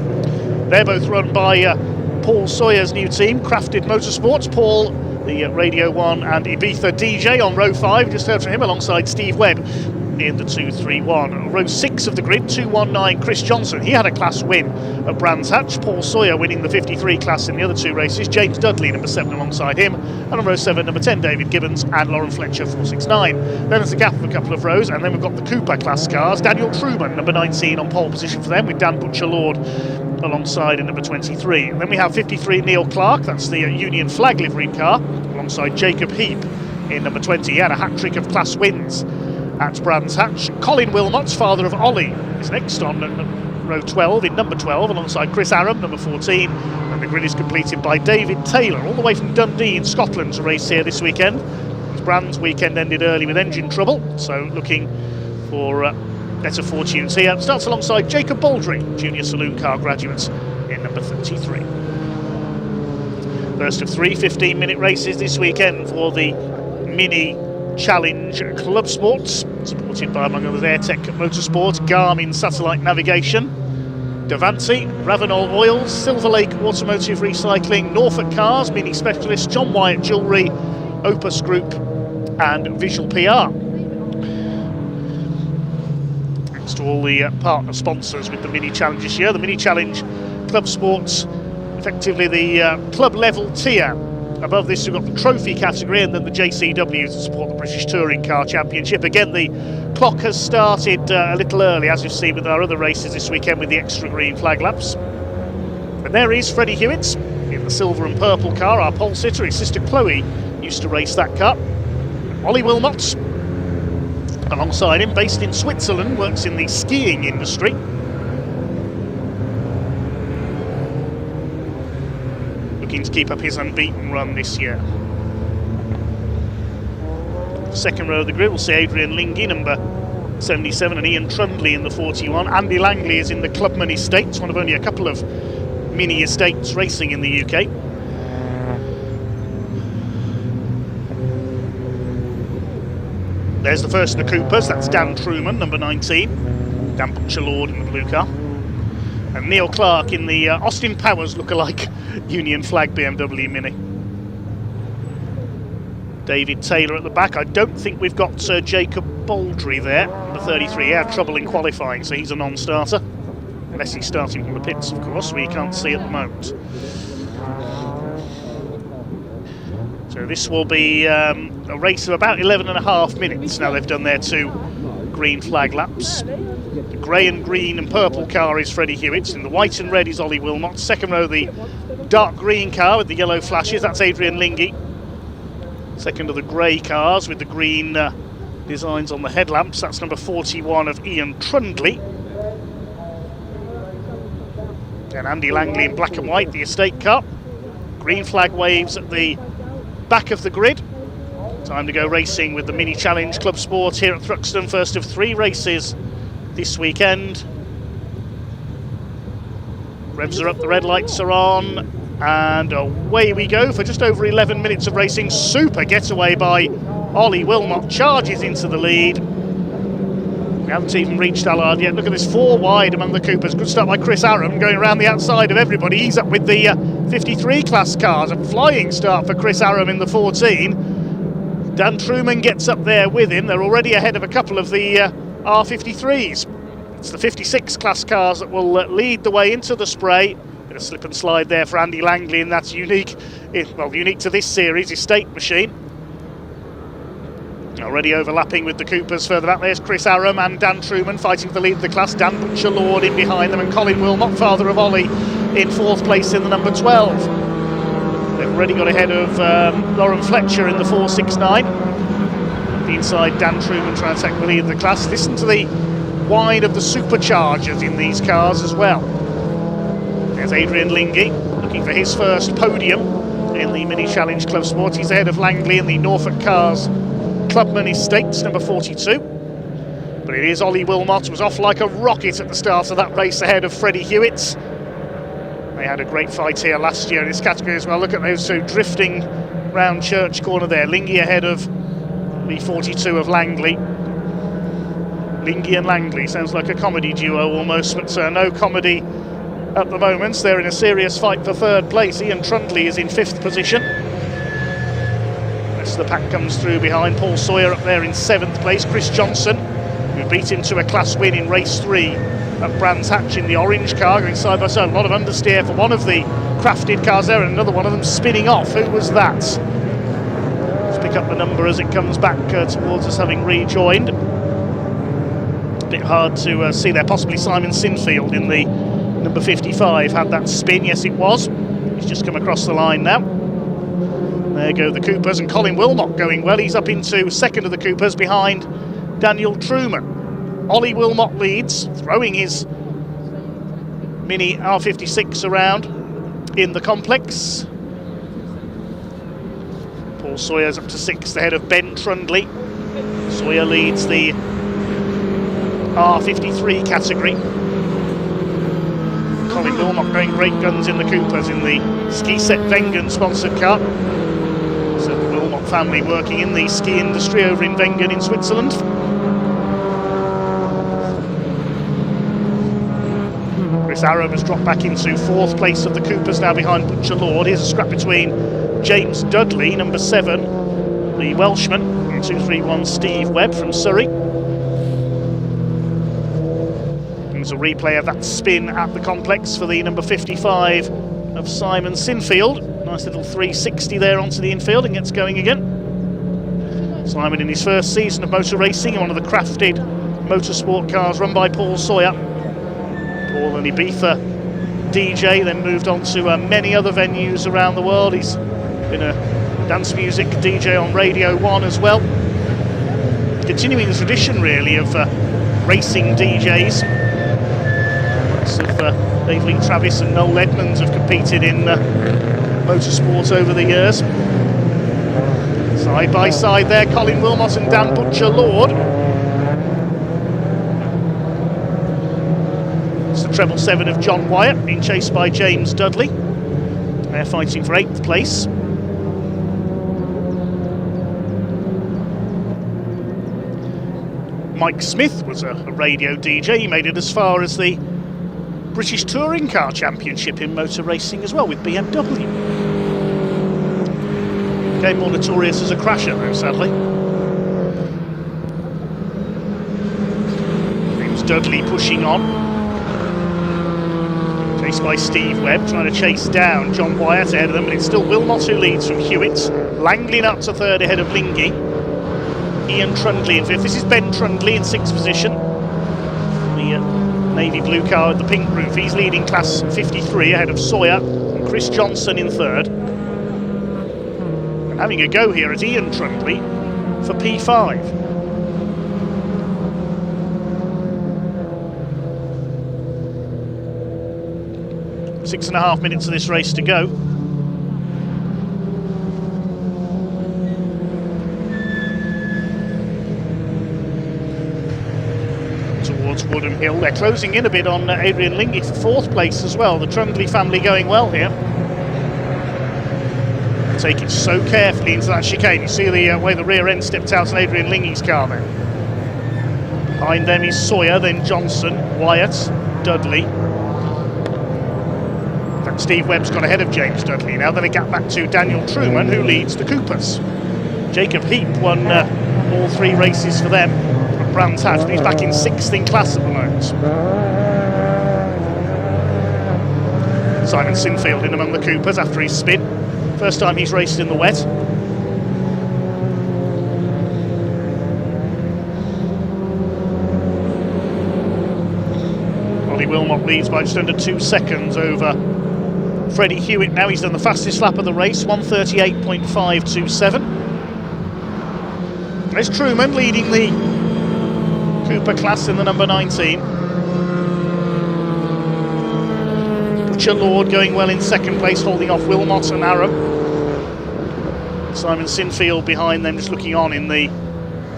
They're both run by Paul Sawyer's new team, Crafted Motorsports. Paul, the Radio 1 and Ibiza DJ on row 5. Just heard from him alongside Steve Webb in the 231. Row 6 of the grid, 219, Chris Johnson. He had a class win at Brands Hatch. Paul Sawyer winning the 53 class in the other 2 races. James Dudley, number 7, alongside him. And on row 7, number 10, David Gibbons and Lauren Fletcher, 469. Then there's a gap of a couple of rows, and then we've got the Cooper class cars. Daniel Truman, number 19, on pole position for them, with Dan Butcher-Lord alongside in number 23. And then we have 53, Neil Clark, that's the Union flag liveried car, alongside Jacob Heap in number 20. He had a hat-trick of class wins at Brands Hatch. Colin Wilmot, father of Ollie, is next on row 12 in number 12 alongside Chris Aram, number 14. And the grid is completed by David Taylor, all the way from Dundee in Scotland to race here this weekend. His Brands weekend ended early with engine trouble, so looking for better fortunes here. Starts alongside Jacob Baldry, junior saloon car graduate, in number 33. First of 3 15-minute races this weekend for the Mini Challenge Club Sports, supported by, among others, Airtech Motorsport, Garmin Satellite Navigation, Davanti, Ravenol Oils, Silver Lake Automotive Recycling, Norfolk Cars, Mini Specialist, John Wyatt Jewellery, Opus Group and Visual PR. Thanks to all the partner sponsors with the Mini Challenge this year. The Mini Challenge Club Sports, effectively the club level tier. Above this we've got the trophy category and then the JCW to support the British Touring Car Championship. Again, the clock has started a little early, as you've seen with our other races this weekend with the extra green flag laps. And there is Freddie Hewitt in the silver and purple car, our pole sitter. His sister Chloe used to race that car. Ollie Wilmot alongside him, based in Switzerland, works in the skiing industry. Looking to keep up his unbeaten run this year. Second row of the grid, we'll see Adrian Lingy, number 77, and Ian Trundley in the 41. Andy Langley is in the Clubman Estates, one of only a couple of mini estates racing in the UK. There's the first of the Coopers, that's Dan Truman, number 19. Dan Butcher-Lord in the blue car. And Neil Clark in the Austin Powers lookalike Union Flag BMW Mini. David Taylor at the back. I don't think we've got Jacob Baldry there, number 33. He had trouble in qualifying, so he's a non-starter. Unless he's starting from the pits, of course, we can't see at the moment. So this will be a race of about 11.5 minutes. Now they've done their 2 green flag laps. The grey and green and purple car is Freddie Hewitt's, and the white and red is Ollie Wilmot. Second row, the dark green car with the yellow flashes, that's Adrian Lingy. Second of the grey cars with the green designs on the headlamps, that's number 41 of Ian Trundley. And Andy Langley in black and white, the estate car. Green flag waves at the back of the grid. Time to go racing with the Mini Challenge Club Sport here at Thruxton. First of 3 races this weekend. Revs are up, the red lights are on, and away we go for just over 11 minutes of racing. Super getaway by Ollie Wilmot, charges into the lead. We haven't even reached Allard yet. Look at this, 4 wide among the Coopers. Good start by Chris Aram, going around the outside of everybody. He's up with the 53 class cars. A flying start for Chris Aram in the 14. Dan Truman gets up there with him. They're already ahead of a couple of the R53s. It's the 56 class cars that will lead the way into the spray. Bit of slip and slide there for Andy Langley, and that's unique to this series, estate machine. Already overlapping with the Coopers further back. There's Chris Aram and Dan Truman fighting for the lead of the class. Dan Butcher-Lord in behind them, and Colin Wilmot, father of Ollie, in 4th place in the number 12. They've already got ahead of Lauren Fletcher in the 469. The inside, Dan Truman trying to take the lead of the class. Listen to the whine of the superchargers in these cars as well. There's Adrian Lingy looking for his first podium in the Mini Challenge Club Sport. He's ahead of Langley in the Norfolk Cars Clubman Estates, number 42. But it is Ollie Wilmot, was off like a rocket at the start of that race ahead of Freddie Hewitt. They had a great fight here last year in this category as well. Look at those 2 drifting round Church Corner there. Lingy ahead of the 42 of Langley. Lingy and Langley sounds like a comedy duo almost, but no comedy at the moment. They're in a serious fight for 3rd place. Ian Trundley is in 5th position. The rest of the pack comes through behind. Paul Sawyer up there in 7th place. Chris Johnson, who beat him to a class win in race 3 at Brands Hatch in the orange car, going side by side. A lot of understeer for one of the crafted cars there, and another one of them spinning off. Who was that? Let's pick up the number as it comes back towards us, having rejoined. A bit hard to see there. Possibly Simon Sinfield in the number 55 had that spin. Yes, it was. He's just come across the line now. There go the Coopers, and Colin Wilmot going well. He's up into 2nd of the Coopers behind Daniel Truman. Ollie Wilmot leads, throwing his Mini R56 around in the complex. Paul Sawyer's up to 6th ahead of Ben Trundley. Sawyer leads the R53 category. Colin Wilmot going great guns in the Coopers in the Ski Set Wengen sponsored car. So the Wilmot family working in the ski industry over in Wengen in Switzerland. Chris Aram has dropped back into 4th place of the Coopers now behind Butcher-Lord. Here's a scrap between James Dudley, number 7, the Welshman, and 231 Steve Webb from Surrey. There's a replay of that spin at the complex for the number 55 of Simon Sinfield. Nice little 360 there onto the infield, and gets going again. Simon in his first season of motor racing in one of the crafted motorsport cars run by Paul Sawyer. Paul and Ibiza DJ, then moved on to many other venues around the world. He's been a dance music DJ on Radio 1 as well. Continuing the tradition really of racing DJs. Lots of Dave Lee Travis and Noel Edmonds have competed in motorsport over the years. Side by side there, Colin Wilmot and Dan Butcher-Lord. It's the treble 7 of John Wyatt, being chased by James Dudley. They're fighting for 8th place. Mike Smith was a radio DJ. He made it as far as the British Touring Car Championship in motor racing as well with BMW. Became more notorious as a crasher though, sadly. James Dudley pushing on. Chased by Steve Webb, trying to chase down John Wyatt ahead of them, but it's still Wilmot who leads from Hewitt. Langley up to third ahead of Lingy. Ian Trundley in fifth. This is Ben Trundley in sixth position. The navy blue car with the pink roof. He's leading class 53 ahead of Sawyer and Chris Johnson in third. And having a go here at Ian Trundley for P5. Six and a half minutes of this race to go. Towards Woodham Hill. They're closing in a bit on Adrian Lingy for fourth place as well. The Trundley family going well here. Take it so carefully into that chicane. You see the way the rear end stepped out on Adrian Lingy's car there. Behind them is Sawyer, then Johnson, Wyatt, Dudley. Steve Webb's got ahead of James Dudley now, then a gap back to Daniel Truman, who leads the Coopers. Jacob Heap won all three races for them from Brands Hatch, but he's back in sixth in class at the moment. Simon Sinfield in among the Coopers after his spin. First time he's raced in the wet. Ollie Wilmot leads by just under 2 seconds over Freddie Hewitt. Now he's done the fastest lap of the race, 1:38.527. There's Truman leading the Cooper class in the number 19. Butcher Lord going well in second place, holding off Wilmot and Aram. Simon Sinfield behind them, just looking on in the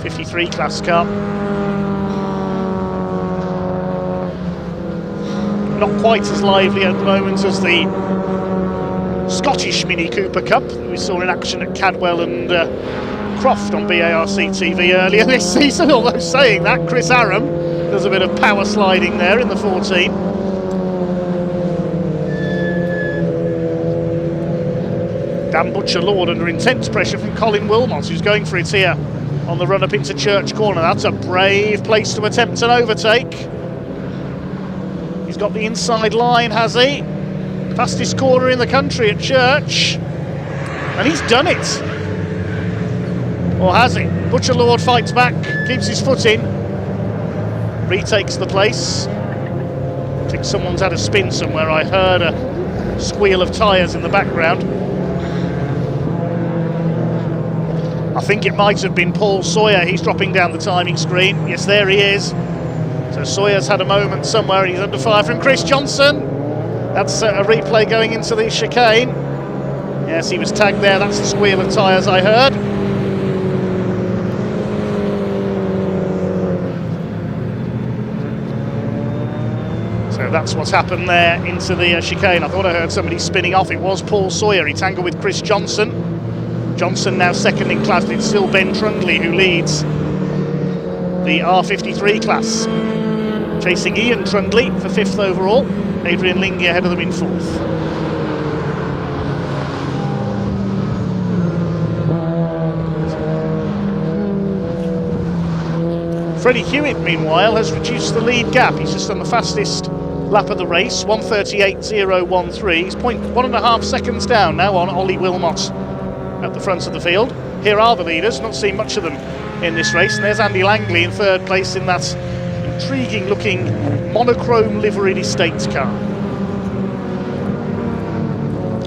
53 class car. Not quite as lively at the moment as the Scottish Mini Cooper Cup that we saw in action at Cadwell and Croft on BARC TV earlier this season. Although saying that, Chris Aram does a bit of power sliding there in the 14. Dan Butcher Lord under intense pressure from Colin Wilmot, who's going for it here on the run up into Church Corner. That's a brave place to attempt an overtake. He's got the inside line, has he? Fastest corner in the country at Church. And he's done it. Or has he? Butcher Lord fights back, keeps his foot in. Retakes the place. I think someone's had a spin somewhere. I heard a squeal of tyres in the background. I think it might have been Paul Sawyer. He's dropping down the timing screen. Yes, there he is. So Sawyer's had a moment somewhere and he's under fire from Chris Johnson. That's a replay going into the chicane. Yes, he was tagged there. That's the squeal of tyres I heard. So that's what's happened there into the chicane. I thought I heard somebody spinning off. It was Paul Sawyer. He tangled with Chris Johnson. Johnson now second in class. It's still Ben Trundley who leads the R53 class. Chasing Ian Trundley for fifth overall. Adrian Lingy ahead of them in fourth. Freddie Hewitt, meanwhile, has reduced the lead gap. He's just done the fastest lap of the race, 1:38.013. He's 1.5 seconds down now on Ollie Wilmot at the front of the field. Here are the leaders, not seen much of them in this race. And there's Andy Langley in third place in that intriguing looking monochrome liveried estate car.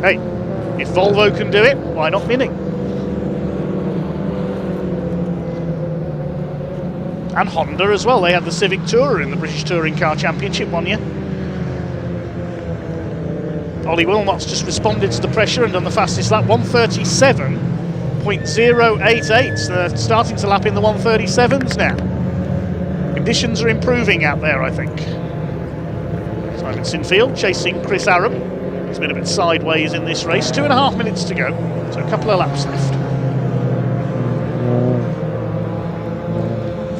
Hey, if Volvo can do it, why not Mini? And Honda as well. They had the Civic Tourer in the British Touring Car Championship one year. Ollie Wilmot's just responded to the pressure and done the fastest lap, 1:37.088. So they're starting to lap in the 1:37s now. Conditions are improving out there, I think. Simon Sinfield chasing Chris Aram. He's been a bit sideways in this race. 2.5 minutes to go, so a couple of laps left.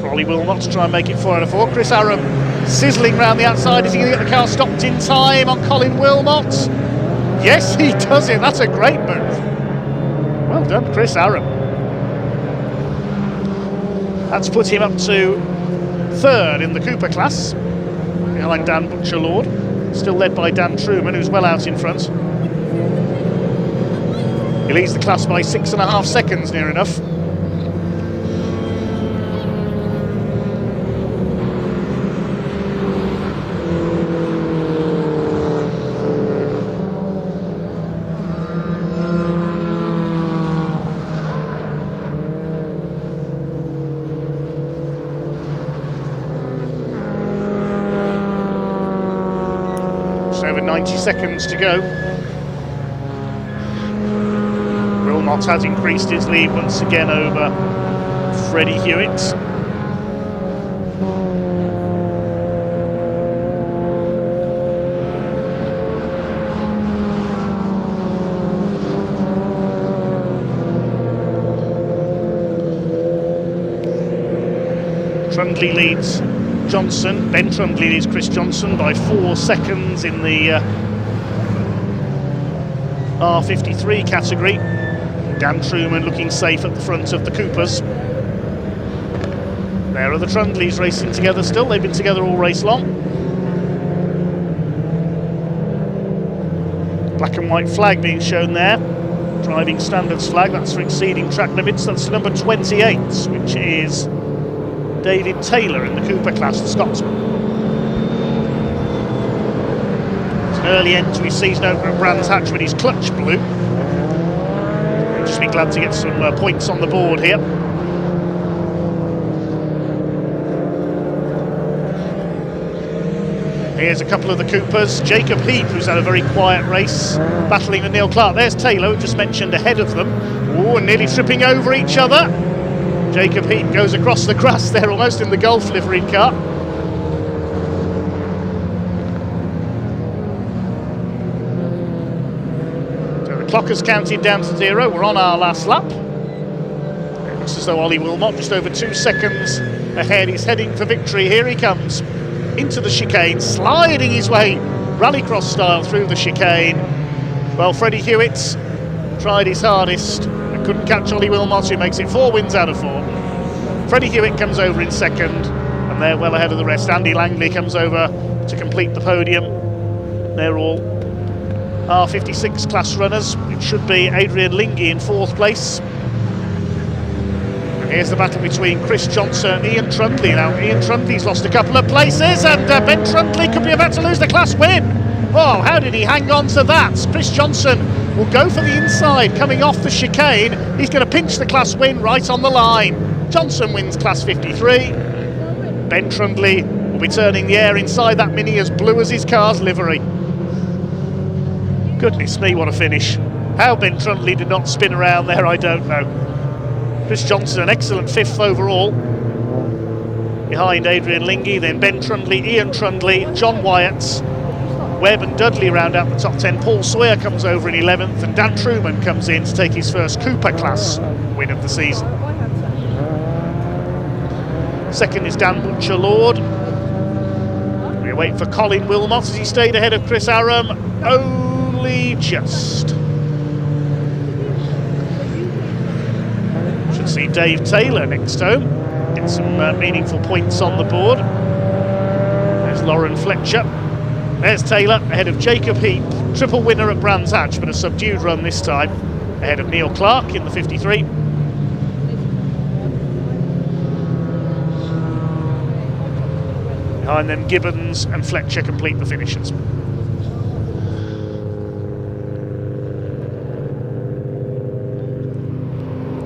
For Ollie Wilmot to try and make it 4 out of 4. Chris Aram Sizzling round the outside. Is he going to get the car stopped in time on Colin Wilmot? Yes, he does it. That's a great move. Well done, Chris Aram. That's put him up to third in the Cooper class, behind Dan Butcher-Lord. Still led by Dan Truman, who's well out in front. He leads the class by 6.5 seconds, near enough. Over 90 seconds to go. Wilmot has increased his lead once again over Freddie Hewitt. Trundley leads Johnson. Ben Trundley leads Chris Johnson by 4 seconds in the R53 category. Dan Truman looking safe at the front of the Coopers. There are the Trundleys racing together still. They've been together all race long. Black and white flag being shown there. Driving standards flag, that's for exceeding track limits. That's number 28, which is David Taylor in the Cooper class, the Scotsman. It's an early end to his season opener at Brands Hatch when his clutch blew. He'll just be glad to get some points on the board here. Here's a couple of the Coopers. Jacob Heap, who's had a very quiet race, battling with Neil Clark. There's Taylor, who just mentioned ahead of them. Oh, nearly tripping over each other. Jacob Heap goes across the grass there, almost in the Golf livery car. So the clock has counted down to 0. We're on our last lap. It looks as though Ollie Wilmot just over 2 seconds ahead. He's heading for victory. Here he comes into the chicane, sliding his way rallycross style through the chicane. Well, Freddie Hewitt tried his hardest and couldn't catch Ollie Wilmot, who makes it 4 wins out of 4. Freddie Hewitt comes over in second, and they're well ahead of the rest. Andy Langley comes over to complete the podium. They're all R56 class runners. It should be Adrian Lingy in 4th place. And here's the battle between Chris Johnson and Ian Trundley. Now, Ian Trundley's lost a couple of places, and Ben Trundley could be about to lose the class win. Oh, how did he hang on to that? Chris Johnson will go for the inside, coming off the chicane. He's going to pinch the class win right on the line. Johnson wins class 53. Ben Trundley will be turning the air inside that Mini as blue as his car's livery. Goodness me, what a finish. How Ben Trundley did not spin around there, I don't know. Chris Johnson, an excellent 5th overall. Behind Adrian Lingy, then Ben Trundley, Ian Trundley, John Wyatt, Webb and Dudley round out the top 10. Paul Sawyer comes over in 11th, and Dan Truman comes in to take his first Cooper class win of the season. Second is Dan Butcher-Lord. We wait for Colin Wilmot as he stayed ahead of Chris Aram, only just. Should see Dave Taylor next home, get some meaningful points on the board. There's Lauren Fletcher. There's Taylor ahead of Jacob Heap, triple winner at Brands Hatch, but a subdued run this time, ahead of Neil Clark in the 53. Behind them, Gibbons and Fletcher complete the finishes.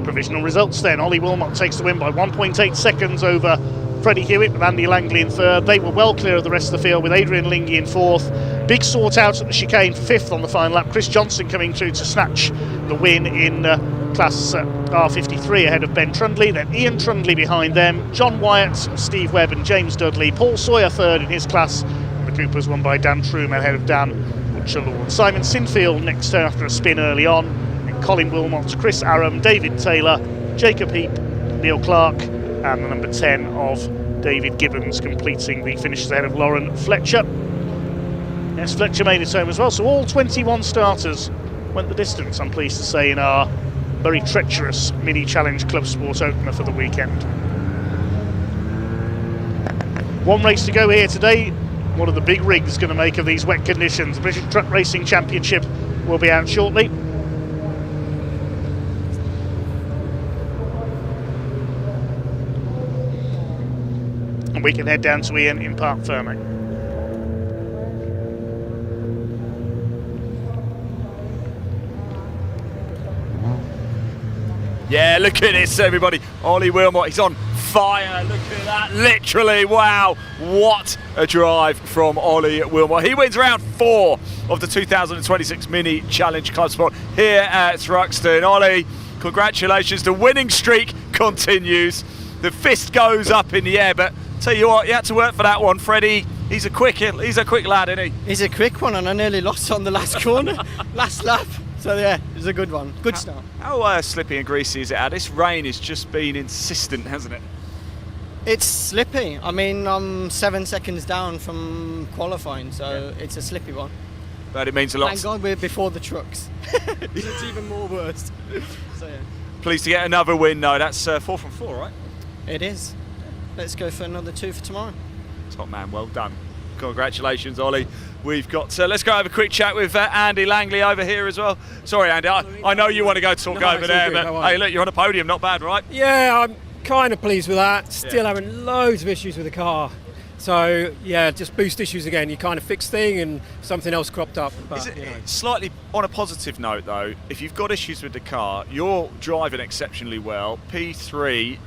Provisional results then. Ollie Wilmot takes the win by 1.8 seconds over Freddie Hewitt, with Andy Langley in 3rd. They were well clear of the rest of the field, with Adrian Lingy in 4th. Big sort out at the chicane for 5th on the final lap. Chris Johnson coming through to snatch the win in class R53 ahead of Ben Trundley. Then Ian Trundley behind them. John Wyatt, Steve Webb and James Dudley. Paul Sawyer 3rd in his class. The Coopers won by Dan Truman ahead of Dan Butcher-Lord. Simon Sinfield next turn after a spin early on. And Colin Wilmot, Chris Aram, David Taylor, Jacob Heap, Neil Clark, and the number 10 of David Gibbons completing the finishes ahead of Lauren Fletcher. Yes, Fletcher made it home as well, so all 21 starters went the distance, I'm pleased to say, in our very treacherous Mini Challenge Club Sport opener for the weekend. One race to go here today. What are the big rigs going to make of these wet conditions? The British Truck Racing Championship will be out shortly. And we can head down to Ian in Parc Fermé. Yeah, look at this, everybody. Ollie Wilmot, he's on fire. Look at that, literally, wow. What a drive from Ollie Wilmot. He wins round 4 of the 2026 Mini Challenge Club Sport here at Thruxton. Ollie, congratulations. The winning streak continues. The fist goes up in the air, but tell you what, you had to work for that one, Freddie. He's a quick lad, isn't he? He's a quick one, and I nearly lost on the last corner, last lap. So yeah, it was a good one. Good start. How slippy and greasy is it out? This rain has just been insistent, hasn't it? It's slippy. I mean, I'm 7 seconds down from qualifying, so it's a slippy one. But it means a lot. Thank God we're before the trucks. It's even more worse. So yeah. Pleased to get another win, though. That's 4 from 4, right? It is. Let's go for another 2 for tomorrow. Top man, well done. Congratulations, Ollie. We've got, let's go have a quick chat with Andy Langley over here as well. Sorry, Andy, I know you want to go talk over there, but hey, look, you're on a podium, not bad, right? Yeah, I'm kind of pleased with that. Still having loads of issues with the car. So, yeah, just boost issues again. You kind of fix thing and something else cropped up. But, Slightly on a positive note, though, if you've got issues with the car, you're driving exceptionally well. P3,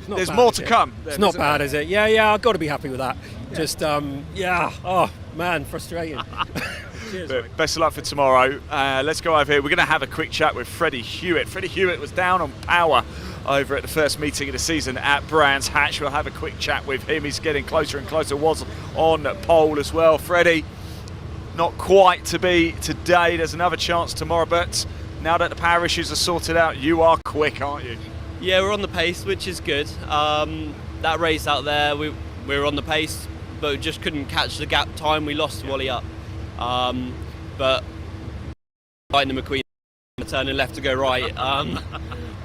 there's more to come. It's not bad, is it? Yeah, I've got to be happy with that. Yeah. Just, oh, man, frustrating. Cheers, but best of luck for tomorrow. Let's go over here. We're going to have a quick chat with Freddie Hewitt. Freddie Hewitt was down on power over at the first meeting of the season at Brands Hatch. We'll have a quick chat with him. He's getting closer and closer. Was on pole as well. Freddie, not quite to be today. There's another chance tomorrow, but now that the power issues are sorted out, you are quick, aren't you? Yeah, we're on the pace, which is good. That race out there, we were on the pace, but we just couldn't catch the gap time. We lost Wally up. But fighting the McQueen, turning left to go right.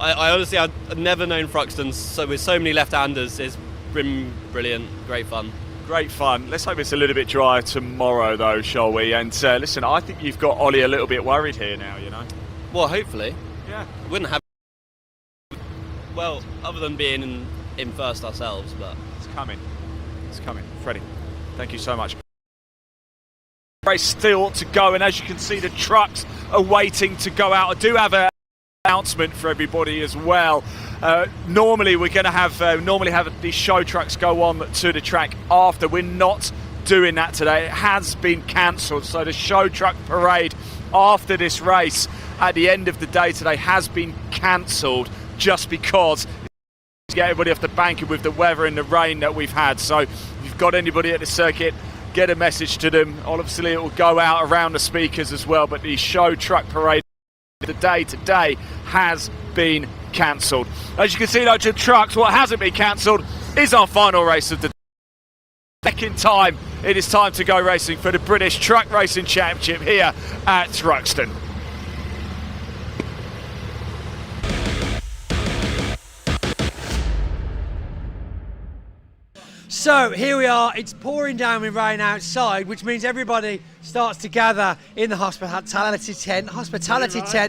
I honestly, I've never known Thruxton with so many left-handers. It's been brilliant, great fun. Great fun. Let's hope it's a little bit drier tomorrow, though, shall we? And listen, I think you've got Ollie a little bit worried here now, you know? Well, hopefully. Yeah. Wouldn't have. Well, other than being in first ourselves, but it's coming. It's coming. Freddie, thank you so much. Race still to go, and as you can see, the trucks are waiting to go out. I do have an announcement for everybody as well. Normally we're going to have these show trucks go on to the track after. We're not doing that today. It has been cancelled, so the show truck parade after this race at the end of the day today has been cancelled, just because to get everybody off the bank with the weather and the rain that we've had. So if you've got anybody at the circuit, get a message to them. Obviously it will go out around the speakers as well, but the show truck parade the day today has been cancelled. As you can see, though, to trucks, what hasn't been cancelled is our final race of the day. Second time it is time to go racing for the British Truck Racing Championship here at Thruxton. So here we are, it's pouring down with rain outside, which means everybody starts to gather in the hospitality tent,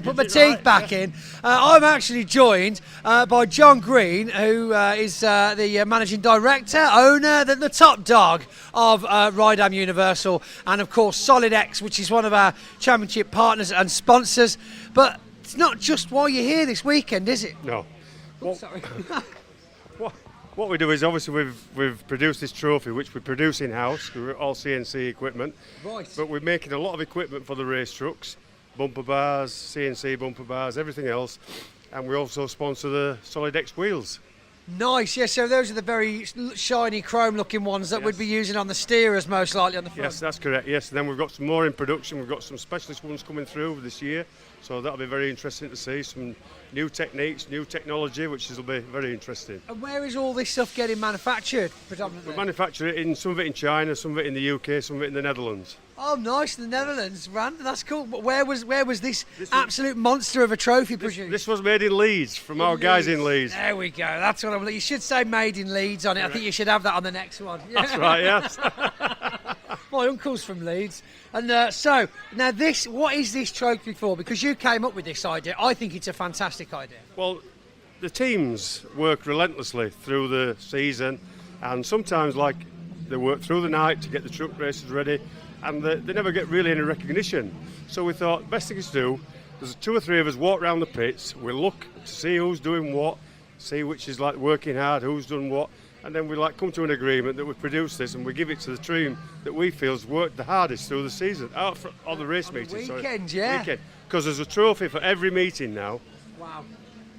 put my teeth back in. I'm actually joined by John Green, who is the managing director, owner, the top dog of Rydam Universal, and of course Solid X, which is one of our championship partners and sponsors. But it's not just why you're here this weekend, is it? No. Oh, sorry. What we do is, obviously we've produced this trophy, which we produce in-house. We're all CNC equipment. Right. But we're making a lot of equipment for the race trucks, bumper bars, CNC bumper bars, everything else. And we also sponsor the Solid X wheels. Nice, yeah, so those are the very shiny chrome looking ones that we'd be using on the steerers most likely on the front. Yes, that's correct, yes. And then we've got some more in production. We've got some specialist ones coming through this year. So that'll be very interesting to see. Some new techniques, new technology, which will be very interesting. And where is all this stuff getting manufactured predominantly? We manufacture it in some of it in China, some of it in the UK, some of it in the Netherlands. Oh, nice, the Netherlands, Rand, that's cool. But where was this absolute monster of a trophy produced? This was made in Leeds, from our guys in Leeds. There we go, that's what I'm like. You should say made in Leeds on it. I think you should have that on the next one. That's right, yes. My uncle's from Leeds. And so, now what is this trophy for? Because you came up with this idea. I think it's a fantastic idea. Well, the teams work relentlessly through the season, and sometimes they work through the night to get the truck races ready, and they never get really any recognition. So we thought, best thing to do, there's 2 or 3 of us walk around the pits, we look to see who's doing what, see which is working hard, who's done what, and then we come to an agreement that we produce this and we give it to the team that we feel has worked the hardest through the season, or the race meeting. Weekend, yeah. Weekend, because there's a trophy for every meeting now. Wow.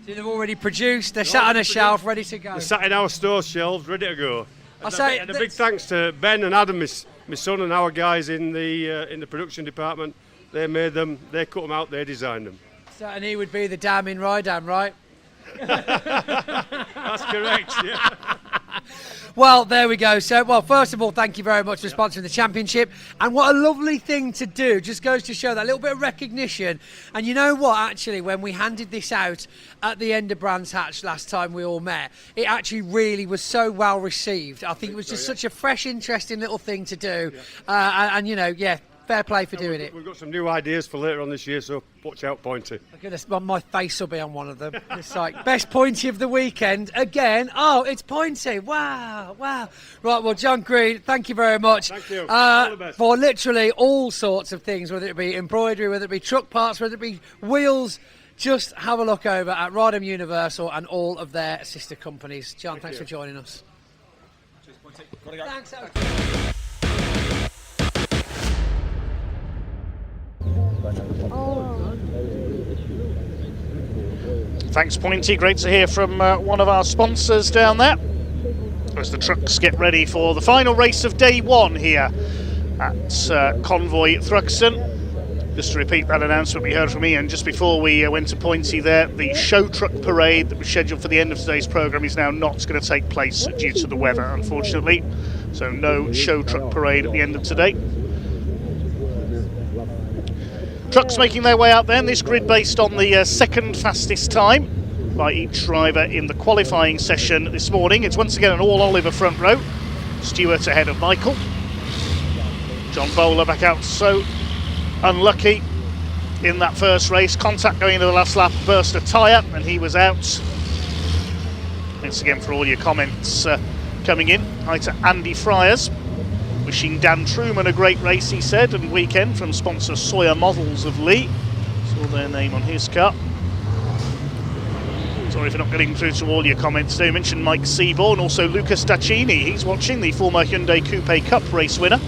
So they've already produced, they're sat on a shelf ready to go. They're sat in our store shelves ready to go. And a big thanks to Ben and Adam, my son, and our guys in the production department. They made them, they cut them out, they designed them. So, and he would be the dam in Rydam, right? That's correct, yeah. Well, there we go. So, first of all, thank you very much for sponsoring the championship. And what a lovely thing to do. Just goes to show that little bit of recognition. And you know what, actually, when we handed this out at the end of Brands Hatch last time we all met, it actually really was so well received. I think it was just such a fresh, interesting little thing to do. And you know, yeah, fair play for doing it. We've got some new ideas for later on this year, so watch out, Pointy. Look at this, my face will be on one of them. It's like, best Pointy of the weekend. Again, oh, it's Pointy. Wow, wow. Right, well, John Green, thank you very much. Thank you. All the best. For literally all sorts of things, whether it be embroidery, whether it be truck parts, whether it be wheels. Just have a look over at Rydam Universal and all of their sister companies. John, thanks for joining us. Cheers, Pointy. Gotta go. Thanks, Alex. Thanks, Pointy. Great to hear from one of our sponsors down there as the trucks get ready for the final race of day 1 here at Convoy Thruxton. Just to repeat that announcement we heard from Ian just before we went to Pointy there, the show truck parade that was scheduled for the end of today's programme is now not going to take place due to the weather, unfortunately. So no show truck parade at the end of today. Trucks making their way out then, this grid based on the second fastest time by each driver in the qualifying session this morning. It's once again an all Oliver front row. Stewart ahead of Michael. John Bowler back out, so unlucky in that first race. Contact going into the last lap, burst a tyre and he was out. Thanks again for all your comments coming in. Hi to Andy Friars. Wishing Dan Truman a great race, he said, and weekend from sponsor Sawyer Models of Lee. Saw their name on his car. Sorry for not getting through to all your comments. They mentioned Mike Seaborn, also Lucas Daccini. He's watching, the former Hyundai Coupe Cup race winner.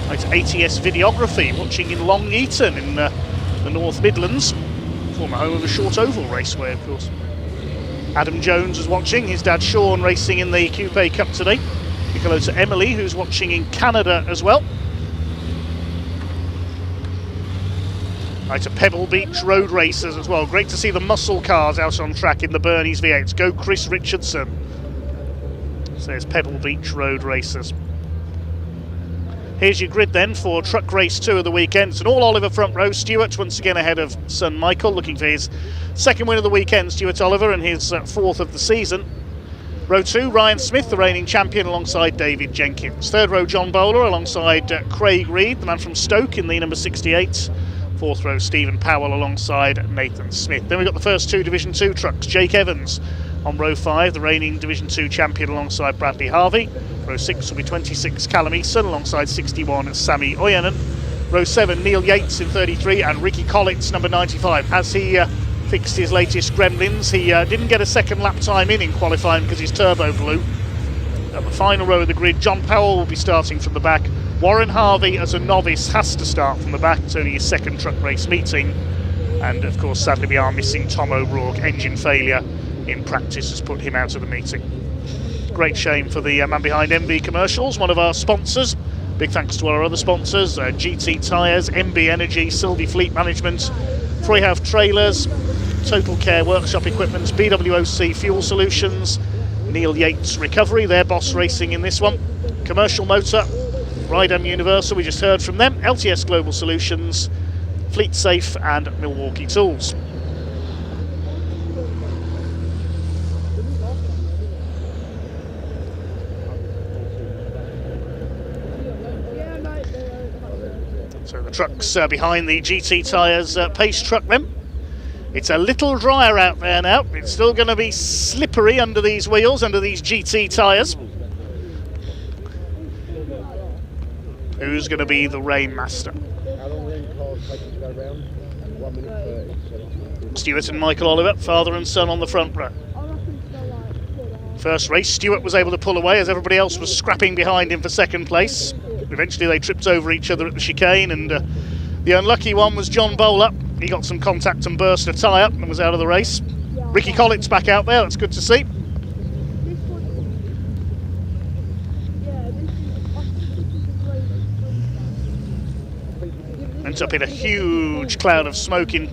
Right, ATS Videography, watching in Long Eaton in the North Midlands. Former home of the Short Oval Raceway, of course. Adam Jones was watching, his dad Sean racing in the Coupe Cup today. Big hello to Emily, who's watching in Canada as well. Right, to Pebble Beach Road Racers as well. Great to see the muscle cars out on track in the Burney's V8s. Go Chris Richardson, says Pebble Beach Road Racers. Here's your grid then for Truck Race 2 of the weekend. It's an all Oliver front row. Stewart once again ahead of son Michael, looking for his second win of the weekend. Stuart Oliver and his 4th of the season. Row 2, Ryan Smith, the reigning champion, alongside David Jenkins. Third row, John Bowler alongside Craig Reed, the man from Stoke in the number 68. Fourth row, Stephen Powell alongside Nathan Smith. Then we've got the first 2 Division 2 trucks. Jake Evans on row 5, the reigning Division 2 champion alongside Bradley Harvey. Row 6 will be 26, Callum Easton alongside 61, Sammy Oyanen. Row 7, Neil Yates in 33 and Ricky Collins, number 95. As he fixed his latest gremlins, he didn't get a second lap time in qualifying because his turbo blew. At the final row of the grid, John Powell will be starting from the back. Warren Harvey, as a novice, has to start from the back. It's only his second truck race meeting. And of course, sadly, we are missing Tom O'Rourke, engine failure in practice has put him out of the meeting. Great shame for the man behind MV Commercials, one of our sponsors. Big thanks to our other sponsors, GT Tyres, MB Energy, Sylvie Fleet Management, Freyhouse Trailers, Total Care Workshop Equipment, BWOC Fuel Solutions, Neil Yates Recovery, their boss racing in this one, Commercial Motor, Rydam Universal, we just heard from them, LTS Global Solutions, Fleet Safe and Milwaukee Tools. So the truck's behind the GT Tyres pace truck then. It's a little drier out there now. It's still going to be slippery under these wheels, under these GT tyres. Who's going to be the rain master? Stewart and Michael Oliver, father and son on the front row. First race, Stewart was able to pull away as everybody else was scrapping behind him for second place. Eventually they tripped over each other at the chicane, and the unlucky one was John Bowler. He got some contact and burst a tyre and was out of the race. Ricky Collins back out there, that's good to see. Went up in a huge cloud of smoke in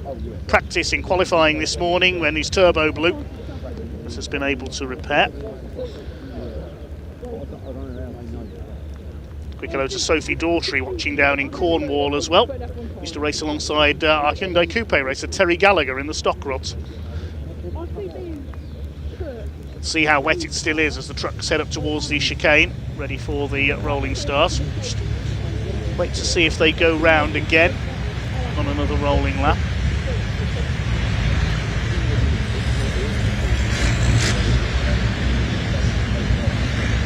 practice in qualifying this morning when his turbo blew. This has been able to repair. Quick hello to Sophie Daughtry watching down in Cornwall as well. Used to race alongside our Hyundai Coupe racer Terry Gallagher in the stock rods. See how wet it still is as the trucks head up towards the chicane, ready for the rolling stars. Just wait to see if they go round again on another rolling lap.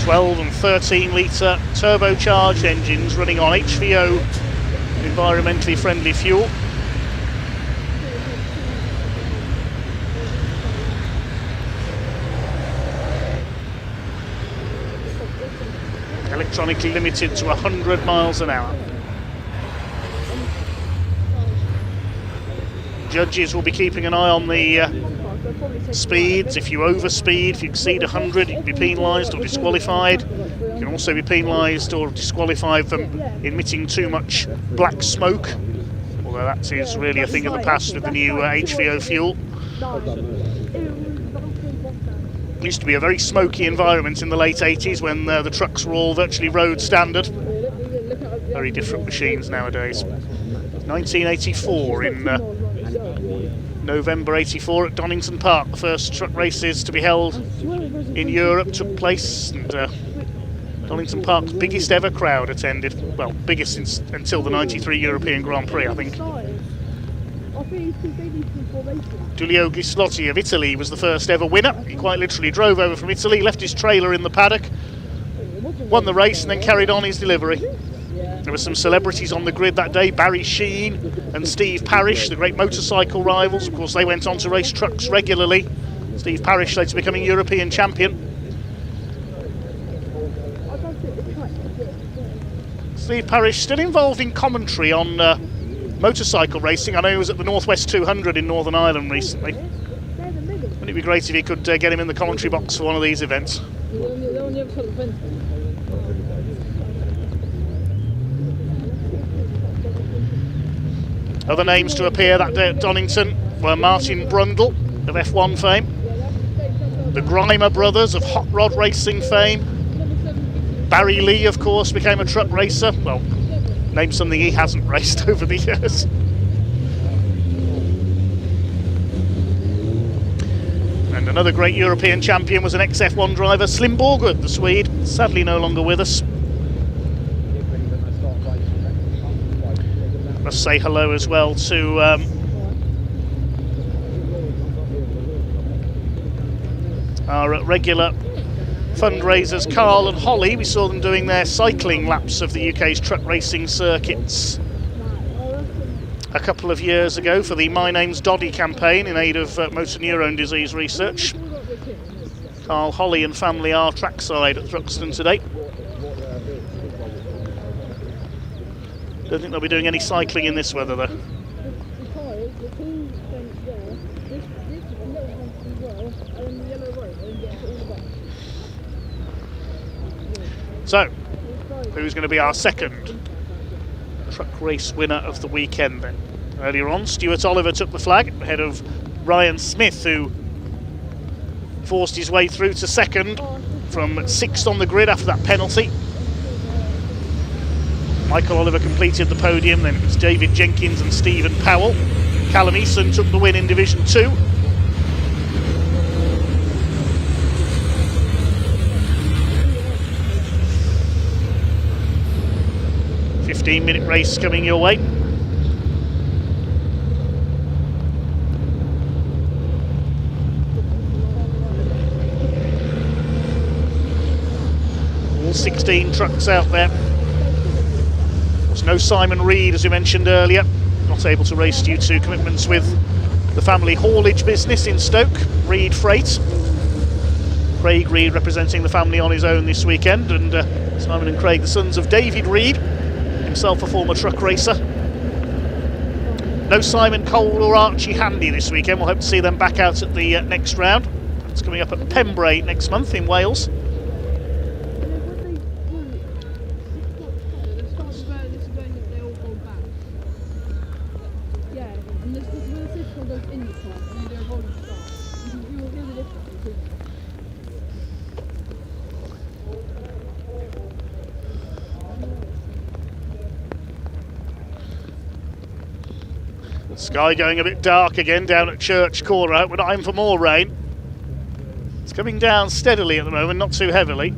...12 and 13 litre turbocharged engines running on HVO environmentally friendly fuel. Electronically limited to 100 miles an hour. Judges will be keeping an eye on the speeds. If you overspeed, if you exceed 100, you can be penalised or disqualified. You can also be penalised or disqualified from emitting too much black smoke, although that is really a thing of the past with the new HVO fuel. It used to be a very smoky environment in the late 80s when the trucks were all virtually road standard. Very different machines nowadays. 1984 in November 84 at Donington Park. The first truck races to be held in Europe took place, and Donington Park's biggest ever crowd attended. Well, biggest until the 93 European Grand Prix, I think. Giulio Gislotti of Italy was the first ever winner. He quite literally drove over from Italy, left his trailer in the paddock, won the race and then carried on his delivery. There were some celebrities on the grid that day, Barry Sheen and Steve Parrish, the great motorcycle rivals. Of course, they went on to race trucks regularly. Steve Parrish later becoming European champion. Steve Parrish still involved in commentary on motorcycle racing. I know he was at the Northwest 200 in Northern Ireland recently. Wouldn't it be great if you could get him in the commentary box for one of these events? Other names to appear that day at Donington were Martin Brundle of F1 fame, the Grimer brothers of hot rod racing fame. Barry Lee, of course, became a truck racer. Well, name something he hasn't raced over the years. And another great European champion was an ex-F1 driver, Slim Borgwood, the Swede, sadly no longer with us. Must say hello as well to our regular fundraisers, Carl and Holly. We saw them doing their cycling laps of the UK's truck racing circuits a couple of years ago for the My Name's Doddy campaign in aid of motor neurone disease research. Carl, Holly and family are trackside at Thruxton today. Don't think they'll be doing any cycling in this weather though. So, who's going to be our second truck race winner of the weekend then? Earlier on, Stuart Oliver took the flag ahead of Ryan Smith, who forced his way through to second from sixth on the grid after that penalty. Michael Oliver completed the podium, then it was David Jenkins and Stephen Powell. Callum Eason took the win in Division 2. A 15-minute race coming your way. All 16 trucks out there. There's no Simon Reed, as we mentioned earlier, not able to race due to commitments with the family haulage business in Stoke, Reed Freight. Craig Reed representing the family on his own this weekend, and Simon and Craig, the sons of David Reed, himself a former truck racer. No Simon Cole or Archie Handy this weekend. We'll hope to see them back out at the next round. It's coming up at Pembrey next month in Wales. Sky going a bit dark again down at Church Corner. We're not in for more rain. It's coming down steadily at the moment, not too heavily.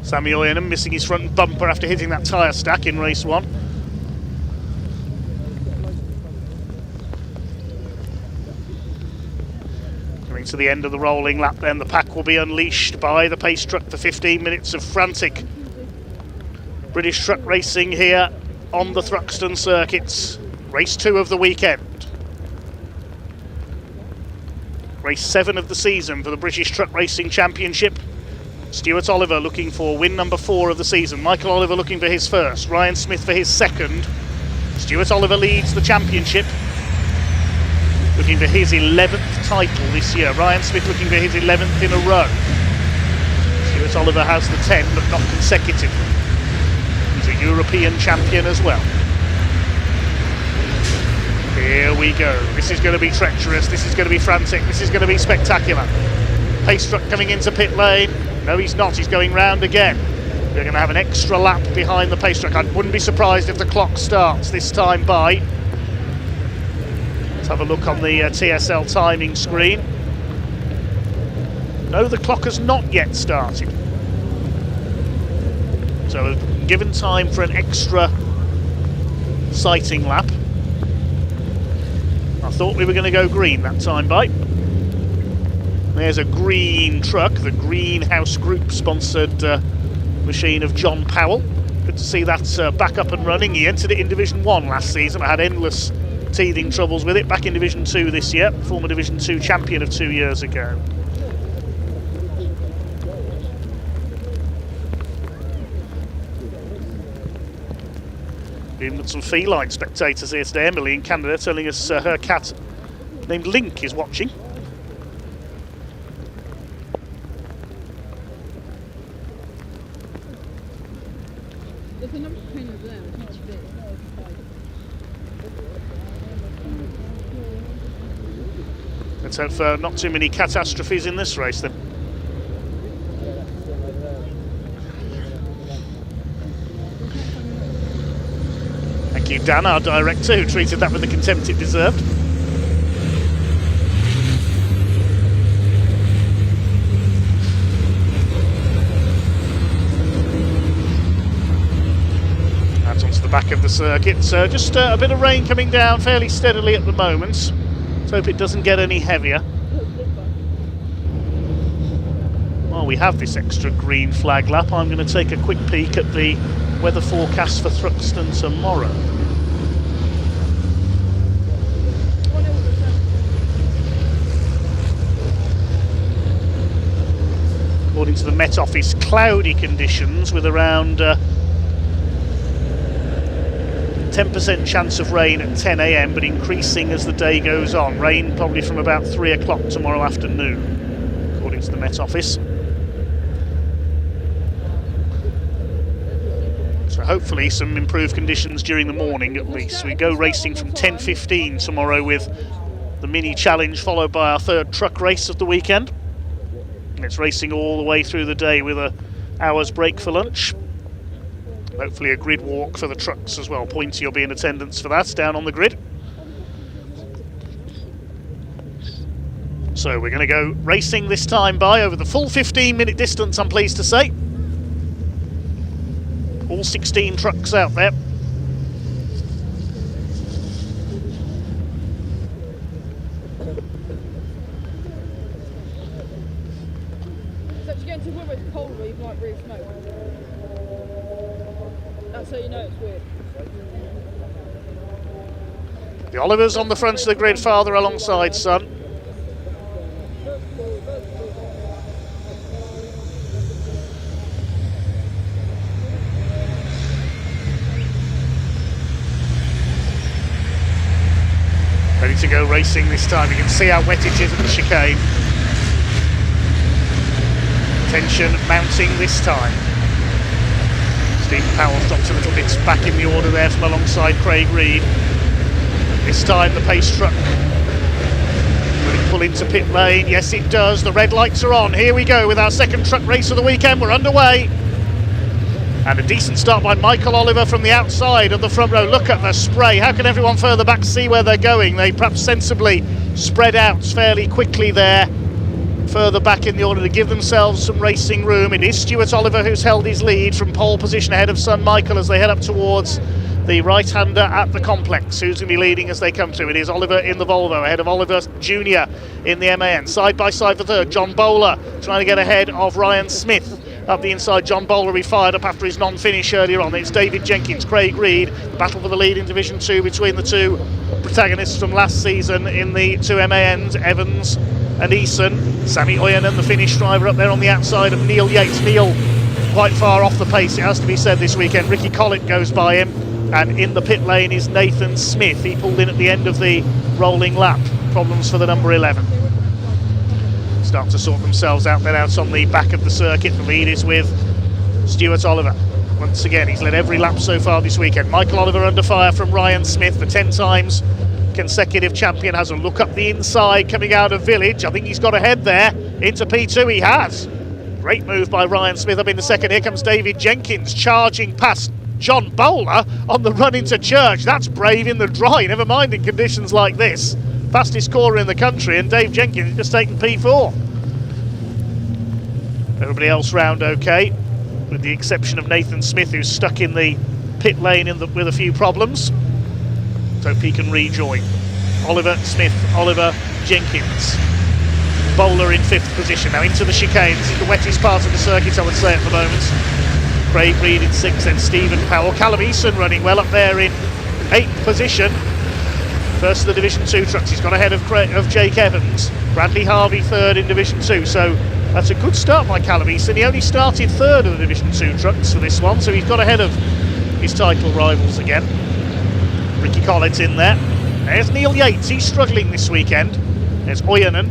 Sammy Oyenham missing his front bumper after hitting that tyre stack in race 1. Coming to the end of the rolling lap then, the pack will be unleashed by the pace truck for 15 minutes of frantic British truck racing here on the Thruxton circuits. Race 2 of the weekend. Race 7 of the season for the British Truck Racing Championship. Stuart Oliver looking for win number 4 of the season. Michael Oliver looking for his first. Ryan Smith for his second. Stuart Oliver leads the championship, looking for his 11th title this year. Ryan Smith looking for his 11th in a row. Stuart Oliver has the 10, but not consecutively. He's a European champion as well. Here we go. This is going to be treacherous. This is going to be frantic. This is going to be spectacular. Pace truck coming into pit lane. No, he's not. He's going round again. We're going to have an extra lap behind the pace truck. I wouldn't be surprised if the clock starts this time by. Let's have a look on the TSL timing screen. No, the clock has not yet started. So given time for an extra sighting lap. I thought we were going to go green that time by. There's a green truck, the Greenhouse Group sponsored machine of John Powell. Good to see that back up and running. He entered it in Division 1 last season. I had endless teething troubles with it. Back in Division 2 this year, former Division 2 champion of 2 years ago. We've got some feline spectators here today. Emily in Canada telling us her cat named Link is watching. There's another train over there, a huge bit. Let's hope for not too many catastrophes in this race then. Thank you, Dan, our director, who treated that with the contempt it deserved. Out onto the back of the circuit. So just a bit of rain coming down fairly steadily at the moment. Let's hope it doesn't get any heavier. While we have this extra green flag lap, I'm going to take a quick peek at the weather forecast for Thruxton tomorrow. According to the Met Office, cloudy conditions with around 10% chance of rain at 10 a.m, but increasing as the day goes on. Rain probably from about 3 o'clock tomorrow afternoon, according to the Met Office. So hopefully some improved conditions during the morning at least. We go racing from 10:15 tomorrow with the mini challenge, followed by our third truck race of the weekend. And it's racing all the way through the day with an hour's break for lunch. Hopefully a grid walk for the trucks as well. Pointy will be in attendance for that down on the grid. So we're going to go racing this time by over the full 15-minute distance, I'm pleased to say. All 16 trucks out there. So if you get into weather it's cold where you might breathe smoke. That's how you know it's weird. The Olivers on the front of the grid, father alongside son. Ready to go racing this time. You can see how wet it is at the chicane. Tension mounting this time. Stephen Powell's dropped a little bit back in the order there from alongside Craig Reed. This time the pace truck will it pull into pit lane? Yes it does. The red lights are on. Here we go with our second truck race of the weekend. We're underway. And a decent start by Michael Oliver from the outside of the front row. Look at the spray. How can everyone further back see where they're going? They perhaps sensibly spread out fairly quickly there, further back in the order to give themselves some racing room. It is Stuart Oliver who's held his lead from pole position ahead of son Michael as they head up towards the right-hander at the complex. Who's going to be leading as they come through? It is Oliver in the Volvo ahead of Oliver Jr. in the MAN. Side by side for third, John Bowler trying to get ahead of Ryan Smith. Up the inside, John Bowler will be fired up after his non-finish earlier on. It's David Jenkins, Craig Reed. The battle for the lead in Division 2 between the two protagonists from last season in the two MANs, Evans and Eason. Sammy Oyanen, the Finnish driver, up there on the outside of Neil Yates. Neil quite far off the pace, it has to be said, this weekend. Ricky Collett goes by him, and in the pit lane is Nathan Smith. He pulled in at the end of the rolling lap. Problems for the number 11. Start to sort themselves out then out on the back of the circuit. The lead is with Stuart Oliver. Once again, he's led every lap so far this weekend. Michael Oliver under fire from Ryan Smith, the 10 times consecutive champion, has a look up the inside coming out of Village. I think he's got ahead there into P2. He has. Great move by Ryan Smith up in the second. Here comes David Jenkins charging past John Bowler on the run into Church. That's brave in the dry, never mind in conditions like this. Fastest scorer in the country, and Dave Jenkins just taken P4. Everybody else round okay, with the exception of Nathan Smith, who's stuck in the pit lane with a few problems. So he can rejoin. Oliver, Smith, Oliver, Jenkins. Bowler in 5th position. Now into the chicane. This is the wettest part of the circuit, I would say, at the moment. Craig Reed in 6th, then Stephen Powell. Callum Eason running well up there in 8th position. First of the Division 2 trucks. He's got ahead of Jake Evans. Bradley Harvey 3rd in Division 2. So that's a good start by Callum Eason. He only started 3rd of the Division 2 trucks for this one, so he's got ahead of his title rivals again. Ricky Collett in there. There's Neil Yates. He's struggling this weekend. There's Oyanen.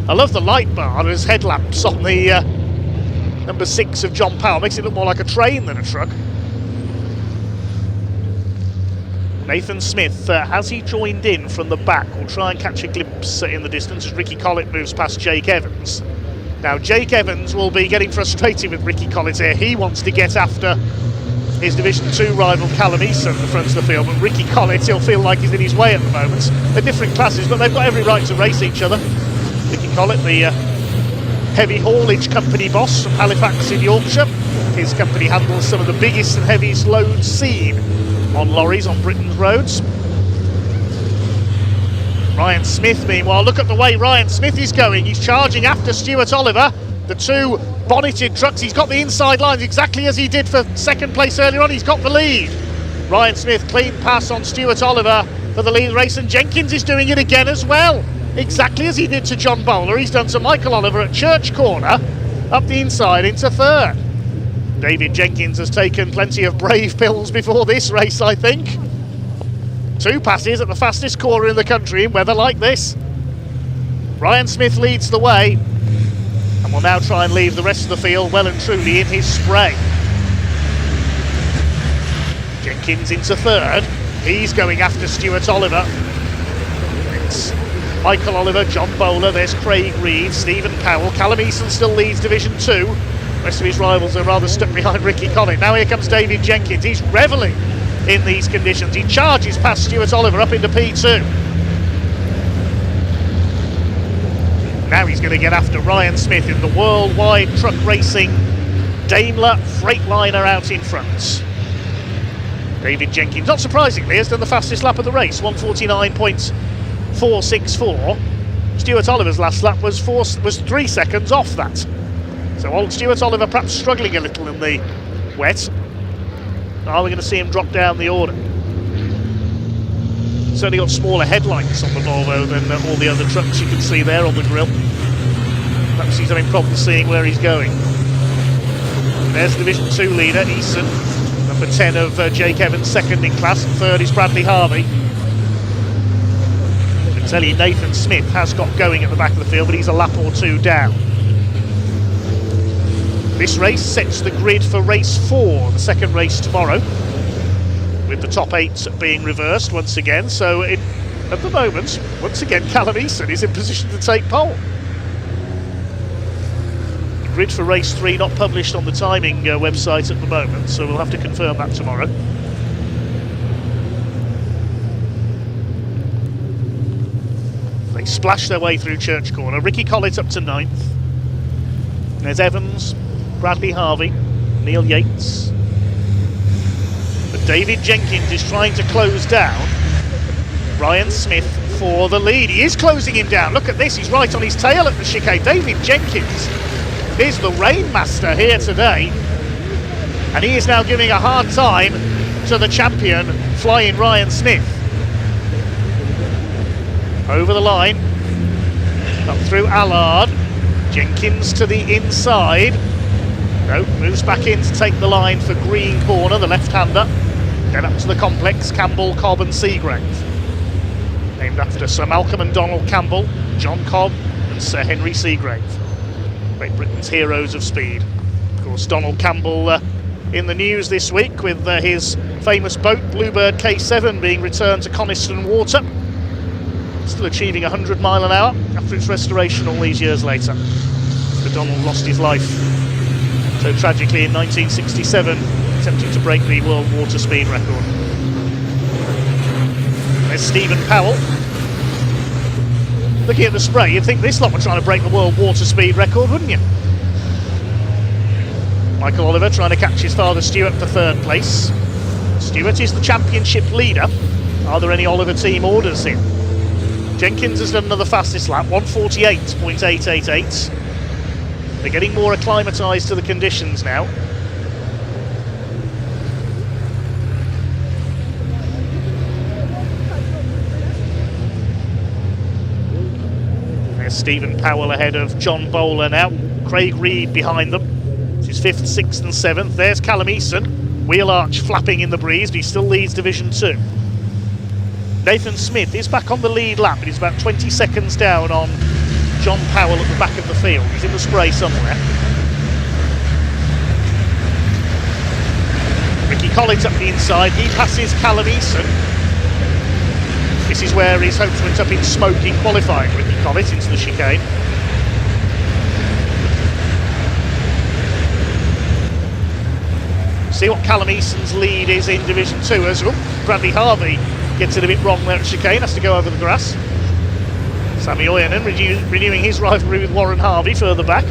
I love the light bar and his headlamps on the number 6 of John Powell. Makes it look more like a train than a truck. Nathan Smith, has he joined in from the back? We'll try and catch a glimpse in the distance as Ricky Collett moves past Jake Evans. Now Jake Evans will be getting frustrated with Ricky Collett here. He wants to get after his Division 2 rival Callum Eason at the front of the field, but Ricky Collett, he'll feel like he's in his way at the moment. They're different classes, but they've got every right to race each other. Ricky Collett, the heavy haulage company boss from Halifax in Yorkshire. His company handles some of the biggest and heaviest loads seen on lorries on Britain's roads. Ryan Smith, meanwhile, look at the way Ryan Smith is going. He's charging after Stuart Oliver. The two bonneted trucks, he's got the inside lines exactly as he did for 2nd place earlier on. He's got the lead. Ryan Smith, clean pass on Stuart Oliver for the lead race, and Jenkins is doing it again as well. Exactly as he did to John Bowler. He's done to Michael Oliver at Church Corner, up the inside into 3rd. David Jenkins has taken plenty of brave pills before this race, I think. 2 passes at the fastest corner in the country in weather like this. Ryan Smith leads the way and will now try and leave the rest of the field well and truly in his spray. Jenkins into 3rd. He's going after Stuart Oliver. It's Michael Oliver, John Bowler, there's Craig Reed, Stephen Powell. Callum Eason still leads Division 2. The rest of his rivals are rather stuck behind Ricky Collett. Now here comes David Jenkins. He's revelling in these conditions. He charges past Stuart Oliver up into P2. Now he's going to get after Ryan Smith in the worldwide truck racing Daimler Freightliner out in front. David Jenkins, not surprisingly, has done the fastest lap of the race, 1:49.464. Stuart Oliver's last lap was 3 seconds off that. So old Stuart Oliver perhaps struggling a little in the wet. Are we going to see him drop down the order? Certainly got smaller headlights on the Volvo than all the other trucks you can see there on the grille. Perhaps he's having problems seeing where he's going. There's the Division 2 leader, Eason. Number 10 of Jake Evans, 2nd in class, and 3rd is Bradley Harvey. I can tell you Nathan Smith has got going at the back of the field, but he's a lap or 2 down. This race sets the grid for race 4, the 2nd race tomorrow, with the top 8 being reversed once again. So at the moment, once again, Callum Eason is in position to take pole. The grid for race 3 not published on the timing website at the moment, so we'll have to confirm that tomorrow. They splash their way through Church Corner. Ricky Collett up to 9th. There's Evans, Bradley Harvey, Neil Yates. But David Jenkins is trying to close down Ryan Smith for the lead. He is closing him down. Look at this, he's right on his tail at the chicane. David Jenkins is the rainmaster here today, and he is now giving a hard time to the champion, flying Ryan Smith. Over the line, up through Allard. Jenkins to the inside. No, moves back in to take the line for Green Corner, the left-hander. Then up to the complex, Campbell, Cobb and Seagrave. Named after Sir Malcolm and Donald Campbell, John Cobb and Sir Henry Seagrave. Great Britain's heroes of speed. Of course, Donald Campbell in the news this week with his famous boat, Bluebird K7, being returned to Coniston Water. Still achieving 100 mile an hour after its restoration all these years later. Mr. Donald lost his life so tragically in 1967, attempting to break the world water speed record. There's Stephen Powell. Looking at the spray, you'd think this lot were trying to break the world water speed record, wouldn't you? Michael Oliver trying to catch his father Stuart for 3rd place. Stuart is the championship leader. Are there any Oliver team orders in? Jenkins has done another fastest lap, 1:48.888. They're getting more acclimatised to the conditions now. There's Stephen Powell ahead of John Bowler now. Craig Reed behind them. It's his 5th, 6th and 7th. There's Callum Eason. Wheel arch flapping in the breeze, but he still leads Division 2. Nathan Smith is back on the lead lap, but he's about 20 seconds down on John Powell at the back of the field. He's in the spray somewhere. Ricky Collett up the inside. He passes Callum Eason. This is where his hopes went up in smoke in qualifying. Ricky Collett into the chicane. See what Callum Eason's lead is in Division 2 as well. Bradley Harvey gets it a bit wrong there at chicane, has to go over the grass. Sammy Oyanen renewing his rivalry with Warren Harvey further back.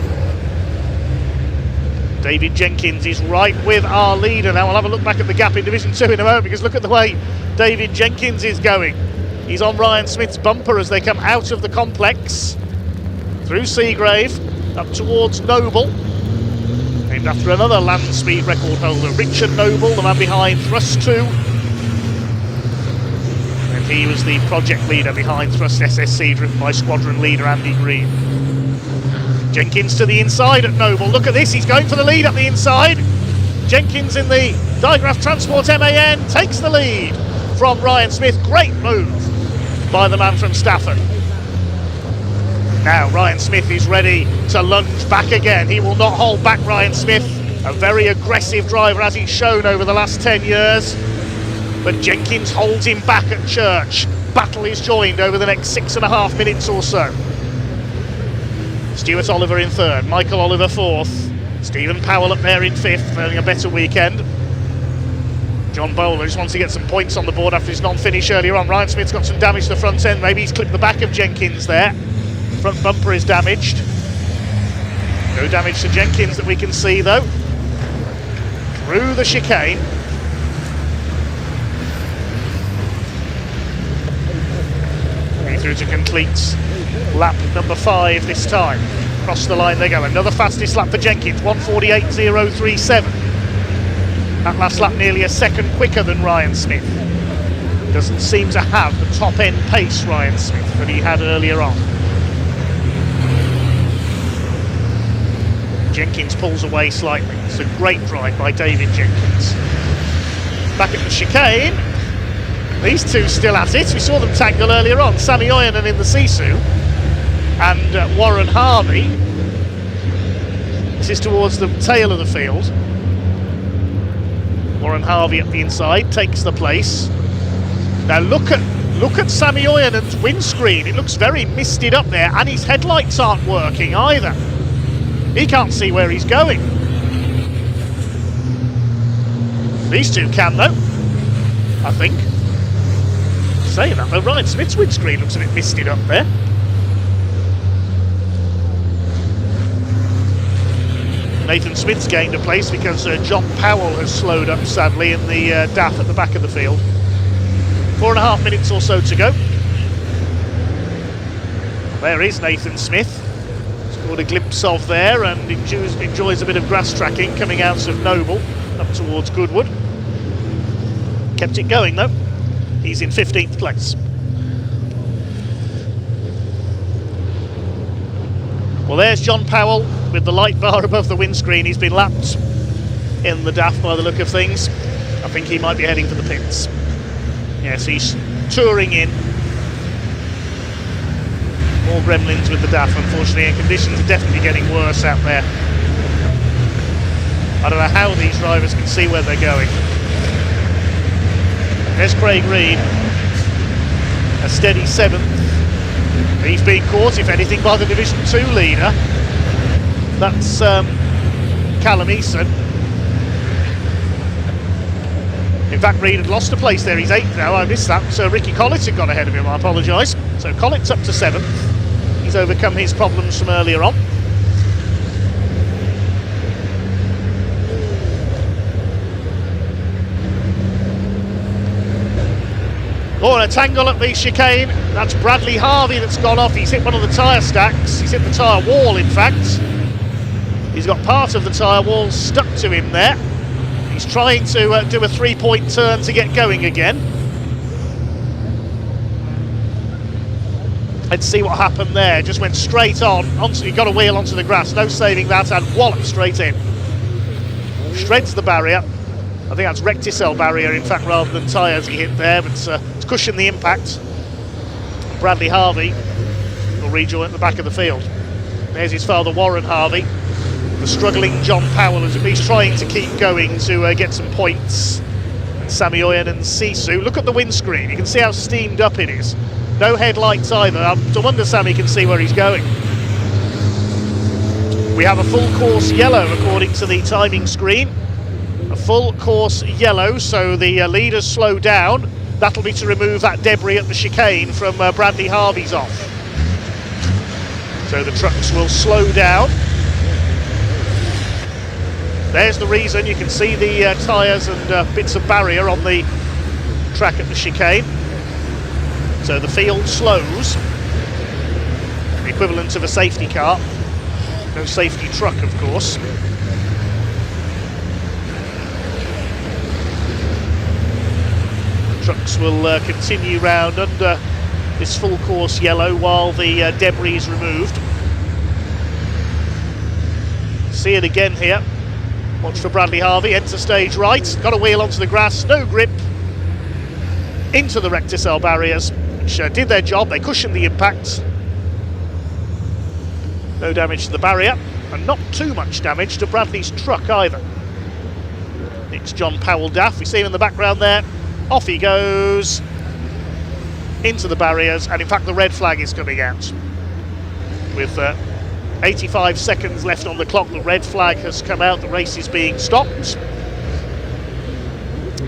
David Jenkins is right with our leader now. We'll have a look back at the gap in Division 2 in a moment, because look at the way David Jenkins is going. He's on Ryan Smith's bumper as they come out of the complex. Through Seagrave, up towards Noble. Named after another land speed record holder, Richard Noble, the man behind Thruxton. And he was the project leader behind Thrust SSC, driven by squadron leader Andy Green. Jenkins to the inside at Noble. Look at this, he's going for the lead up the inside. Jenkins in the Digraph Transport MAN takes the lead. from Ryan Smith. Great move by the man from Stafford. Now Ryan Smith is ready to lunge back again. He will not hold back, Ryan Smith. A very aggressive driver, as he's shown over the last 10 years. But Jenkins holds him back at Church. Battle is joined over the next 6.5 minutes or so. Stuart Oliver in third, Michael Oliver fourth, Stephen Powell up there in fifth, having a better weekend. John Bowler just wants to get some points on the board after his non-finish earlier on. Ryan Smith's got some damage to the front end. Maybe he's clipped the back of Jenkins there. Front bumper is damaged. No damage to Jenkins that we can see though. Through the chicane. Through to complete lap number 5 this time. Across the line they go. Another fastest lap for Jenkins, 1:48.037. That last lap nearly a second quicker than Ryan Smith. Doesn't seem to have the top end pace, Ryan Smith, that he had earlier on. Jenkins pulls away slightly. It's a great drive by David Jenkins. Back at the chicane. These two still at it. We saw them tangle earlier on. Sammy Oyanen in the Sisu and Warren Harvey. This is towards the tail of the field. Warren Harvey at the inside takes the place. Now look at Sammy Oyanen's windscreen. It looks very misted up there, and his headlights aren't working either. He can't see where he's going. These two can though, I think. Saying that though, Ryan Smith's windscreen looks a bit misted up there. Nathan Smith's gained a place because John Powell has slowed up sadly in the DAF at the back of the field. 4.5 minutes or so to go. There is Nathan Smith. Scored a glimpse of there and enjoys a bit of grass tracking coming out of Noble up towards Goodwood. Kept it going though. He's in 15th place. Well, there's John Powell with the light bar above the windscreen. He's been lapped in the DAF by the look of things. I think he might be heading for the pits. Yes, he's touring in. More gremlins with the DAF, unfortunately, and conditions are definitely getting worse out there. I don't know how these drivers can see where they're going. There's Craig Reed, a steady 7th. He's being caught, if anything, by the Division 2 leader. That's Callum Eason. In fact, Reed had lost a place there. He's 8th now. I missed that. So Ricky Collett had got ahead of him. I apologise. So Collett's up to 7th. He's overcome his problems from earlier on. Oh, and a tangle at the chicane. That's Bradley Harvey that's gone off. He's hit one of the tyre stacks. He's hit the tyre wall, in fact. He's got part of the tyre wall stuck to him there. He's trying to do a 3-point turn to get going again. Let's see what happened there. Just went straight on. He got a wheel onto the grass. No saving that, and wallop straight in. Shreds the barrier. I think that's Recticel barrier, in fact, rather than tyres he hit there, but it's cushioned the impact. Bradley Harvey will rejoin at the back of the field. There's his father, Warren Harvey. The struggling John Powell, as he's trying to keep going to get some points. And Sammy Oyen and Sisu. Look at the windscreen. You can see how steamed up it is. No headlights either. No wonder Sammy can see where he's going. We have a full course yellow according to the timing screen. A full course yellow, so the leaders slow down. That'll be to remove that debris at the chicane from Bradley Harvey's off. So the trucks will slow down. There's the reason. You can see the tyres and bits of barrier on the track at the chicane. So the field slows. The equivalent of a safety car. No safety truck, of course. Trucks will continue round under this full course yellow while the debris is removed. See it again here. Watch for Bradley Harvey, enter stage right. Got a wheel onto the grass, no grip. into the recticel barriers, which did their job. They cushioned the impact. No damage to the barrier, and not too much damage to Bradley's truck either. It's John Powell Daff, we see him in the background there. Off he goes into the barriers, and in fact the red flag is coming out. With 85 seconds left on the clock, the red flag has come out, the race is being stopped.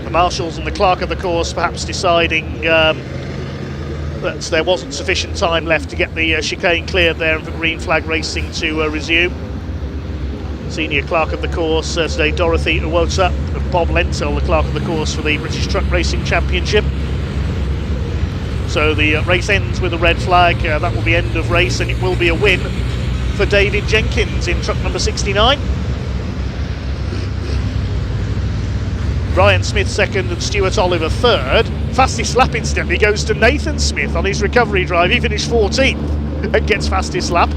The marshals and the clerk of the course perhaps deciding that there wasn't sufficient time left to get the chicane cleared there and for green flag racing to resume. Senior clerk of the course today, Dorothy Uwota, and Bob Lentel, the clerk of the course for the British Truck Racing Championship. So the race ends with a red flag. That will be end of race, and it will be a win for David Jenkins in truck number 69. Ryan Smith second and Stuart Oliver third. Fastest lap incidentally goes to Nathan Smith on his recovery drive. He finished 14th and gets fastest lap.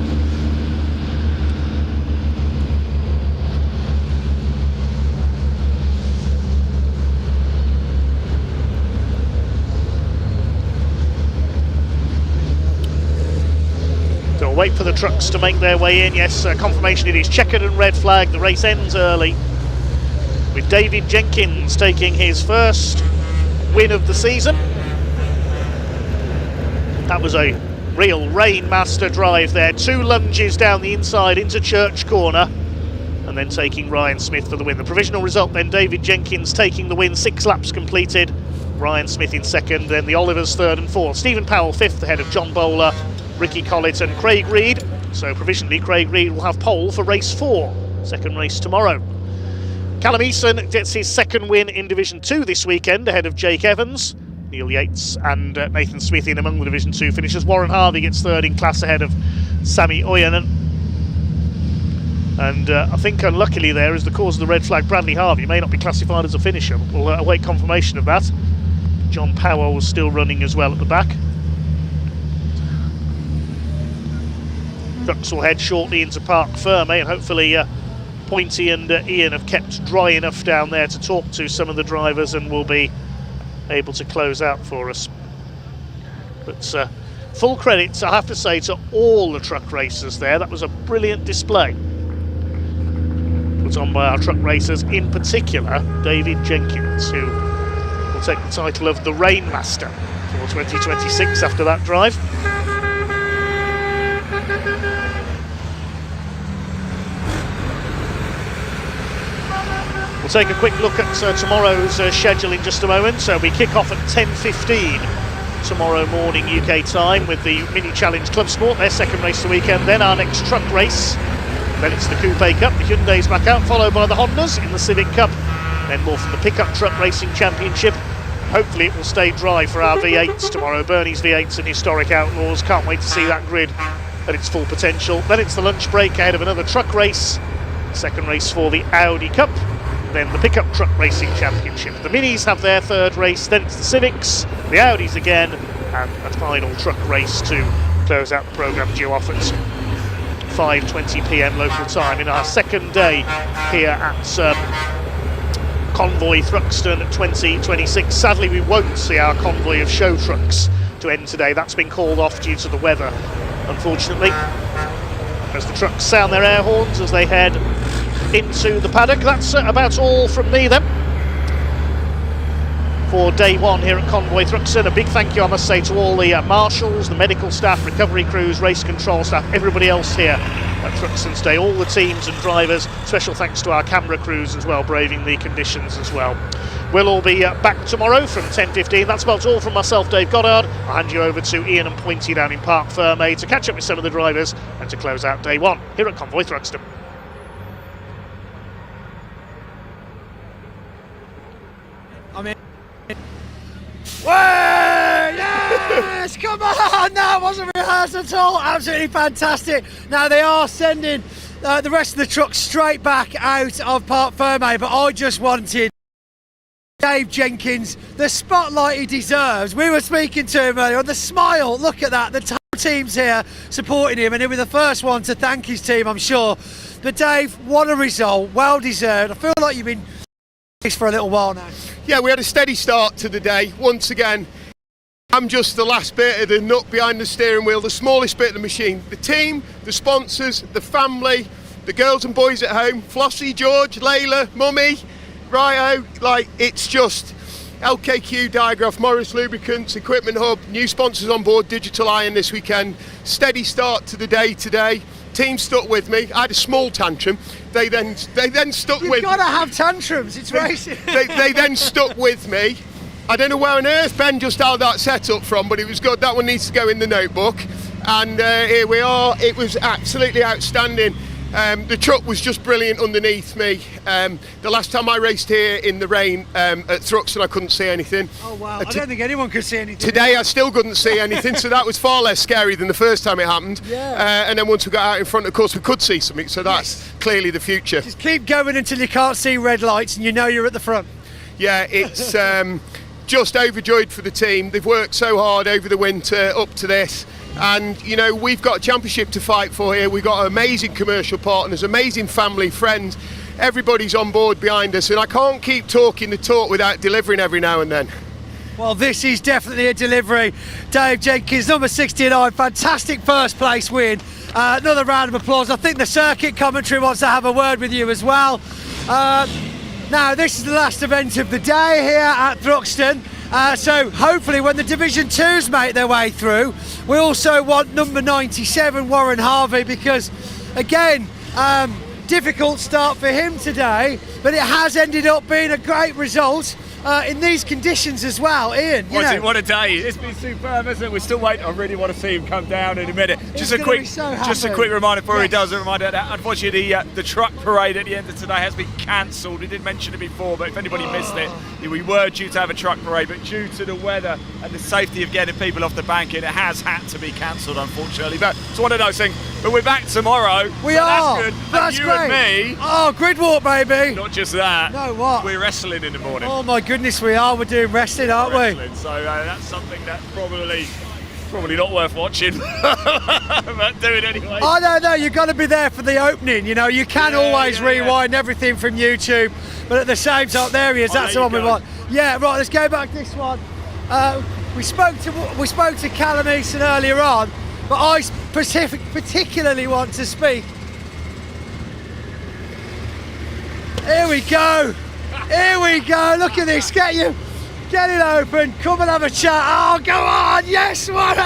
So we'll wait for the trucks to make their way in. Yes, confirmation it is checkered and red flag. The race ends early, with David Jenkins taking his first win of the season. That was a real Rainmaster drive there. 2 lunges down the inside into Church Corner, and then taking Ryan Smith for the win. The provisional result then, David Jenkins taking the win, 6 laps completed. Ryan Smith in second, then the Olivers third and fourth. Stephen Powell fifth ahead of John Bowler, Ricky Collett and Craig Reed. So provisionally Craig Reed will have pole for race 4, second race tomorrow. Callum Eason gets his second win in Division 2 this weekend ahead of Jake Evans. Neil Yates and Nathan Smith in among the Division 2 finishers. Warren Harvey gets third in class ahead of Sammy Oyanen. And I think unluckily there is the cause of the red flag, Bradley Harvey may not be classified as a finisher. We'll await confirmation of that. John Powell was still running as well at the back. Trucks will head shortly into Parc Ferme, and hopefully Pointy and Ian have kept dry enough down there to talk to some of the drivers and will be able to close out for us. But full credit, I have to say, to all the truck racers there. That was a brilliant display put on by our truck racers, in particular David Jenkins, who will take the title of the Rainmaster for 2026 after that drive. We'll take a quick look at tomorrow's schedule in just a moment. So we kick off at 10:15 tomorrow morning UK time with the Mini Challenge Club Sport, their second race of the weekend. Then our next truck race. Then it's the Coupe Cup, the Hyundai's back out, followed by the Hondas in the Civic Cup. Then more from the Pickup Truck Racing Championship. Hopefully it will stay dry for our V8s tomorrow. Bernie's V8s and Historic Outlaws. Can't wait to see that grid at its full potential. Then it's the lunch break ahead of another truck race. Second race for the Audi Cup. Then the Pickup Truck Racing Championship. The Minis have their third race, then it's the Civics, the Audis again, and a final truck race to close out the programme, due off at 5:20 PM local time in our second day here at Convoy Thruxton 2026. Sadly, we won't see our convoy of show trucks to end today. That's been called off due to the weather, unfortunately. As the trucks sound their air horns as they head into the paddock. That's about all from me then for day 1 here at Convoy Thruxton. A big thank you, I must say, to all the marshals, the medical staff, recovery crews, race control staff, everybody else here at Thruxton today, all the teams and drivers. Special thanks to our camera crews as well, braving the conditions as well. We'll all be back tomorrow from 10:15. That's about all from myself, Dave Goddard. I'll hand you over to Ian and Pointy down in Parc Ferme to catch up with some of the drivers and to close out day 1 here at Convoy Thruxton. Yes, come on! That wasn't rehearsed at all. Absolutely fantastic. Now they are sending the rest of the trucks straight back out of Parc Ferme, but I just wanted Dave Jenkins the spotlight he deserves. We were speaking to him earlier on. The smile, look at that. The team's here supporting him, and he'll be the first one to thank his team, I'm sure. But Dave, what a result. Well deserved. I feel like you've been this for a little while now. Yeah, we had a steady start to the day. Once again, I'm just the last bit of the nut behind the steering wheel, the smallest bit of the machine. The team, the sponsors, the family, the girls and boys at home, Flossie, George, Layla, Mummy, Ryo, like it's just LKQ, Diagraph, Morris Lubricants, Equipment Hub, new sponsors on board, Digital Iron this weekend. Steady start to the day today. Team stuck with me. I had a small tantrum. They then stuck with me. You've got to have tantrums, it's racing. They then stuck with me. I don't know where on earth Ben just held that setup from, but it was good. That one needs to go in the notebook. And here we are. It was absolutely outstanding. The truck was just brilliant underneath me. The last time I raced here in the rain at Thruxton, I couldn't see anything. Oh wow, I don't think anyone could see anything. Today I still couldn't see anything, so that was far less scary than the first time it happened. Yeah. And then once we got out in front, of course, we could see something, so that's clearly the future. Just keep going until you can't see red lights and you know you're at the front. Yeah, it's just overjoyed for the team. They've worked so hard over the winter up to this. And you know, we've got a championship to fight for here. We've got amazing commercial partners, amazing family, friends. Everybody's on board behind us, and I can't keep talking the talk without delivering every now and then. Well, this is definitely a delivery. Dave Jenkins, number 69, fantastic first place win. Another round of applause. I think the circuit commentary wants to have a word with you as well. Now, this is the last event of the day here at Thruxton. So hopefully when the Division 2s make their way through, we also want number 97, Warren Harvey, because again, difficult start for him today, but it has ended up being a great result in these conditions as well. Ian, what a day. It's been superb, isn't it? We're still waiting. I really want to see him come down in a minute. Just a quick reminder before he does, a reminder that unfortunately the truck parade at the end of today has been cancelled. We did mention it before, but if anybody missed it, we were due to have a truck parade, but due to the weather and the safety of getting people off the bank, it has had to be cancelled, unfortunately. But it's one of those things. But we're back tomorrow. We are. That's good. That's and you great. and me. Oh, grid walk, baby. Not just that. No, what? We're wrestling in the morning. Oh my goodness, we are. We're doing wrestling, aren't we? So that's something that's probably not worth watching, but do it anyway. Oh no, you've got to be there for the opening. You know, you can always rewind everything from YouTube, but at the same time, there he is. That's the one we want. Yeah, right. Let's go back to this one. We spoke to Callum Easton earlier on, but I particularly want to speak. Here we go. Here we go. Look at this. Get it open. Come and have a chat. Oh, go on. Yes, one.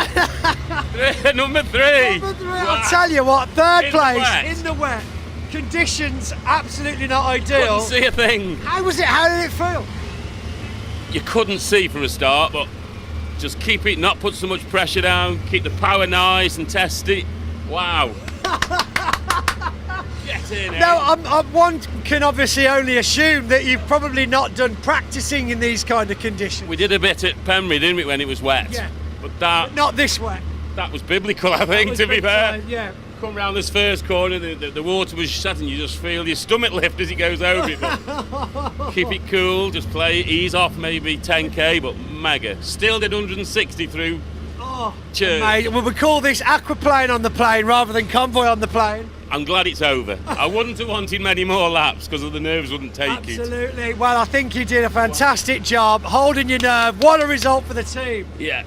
Number three. Wow. I'll tell you what. Third place in the wet. Conditions absolutely not ideal. Couldn't see a thing. How was it? How did it feel? You couldn't see from the start, but just keep it, not put so much pressure down, keep the power nice and test it. Wow. Get in. No, one can obviously only assume that you've probably not done practicing in these kind of conditions. We did a bit at Penry, didn't we, when it was wet? Yeah. But not this wet. That was biblical, I think, to be fair. Yeah. Come round this first corner, the water was shut and you just feel your stomach lift as it goes over it. But keep it cool, just play, ease off maybe 10k, but mega. Still did 160 through church. Mate, well, we call this aquaplane on the plane rather than convoy on the plane. I'm glad it's over. I wouldn't have wanted many more laps because of the nerves wouldn't take it. Absolutely. Well, I think you did a fantastic job holding your nerve. What a result for the team. Yeah.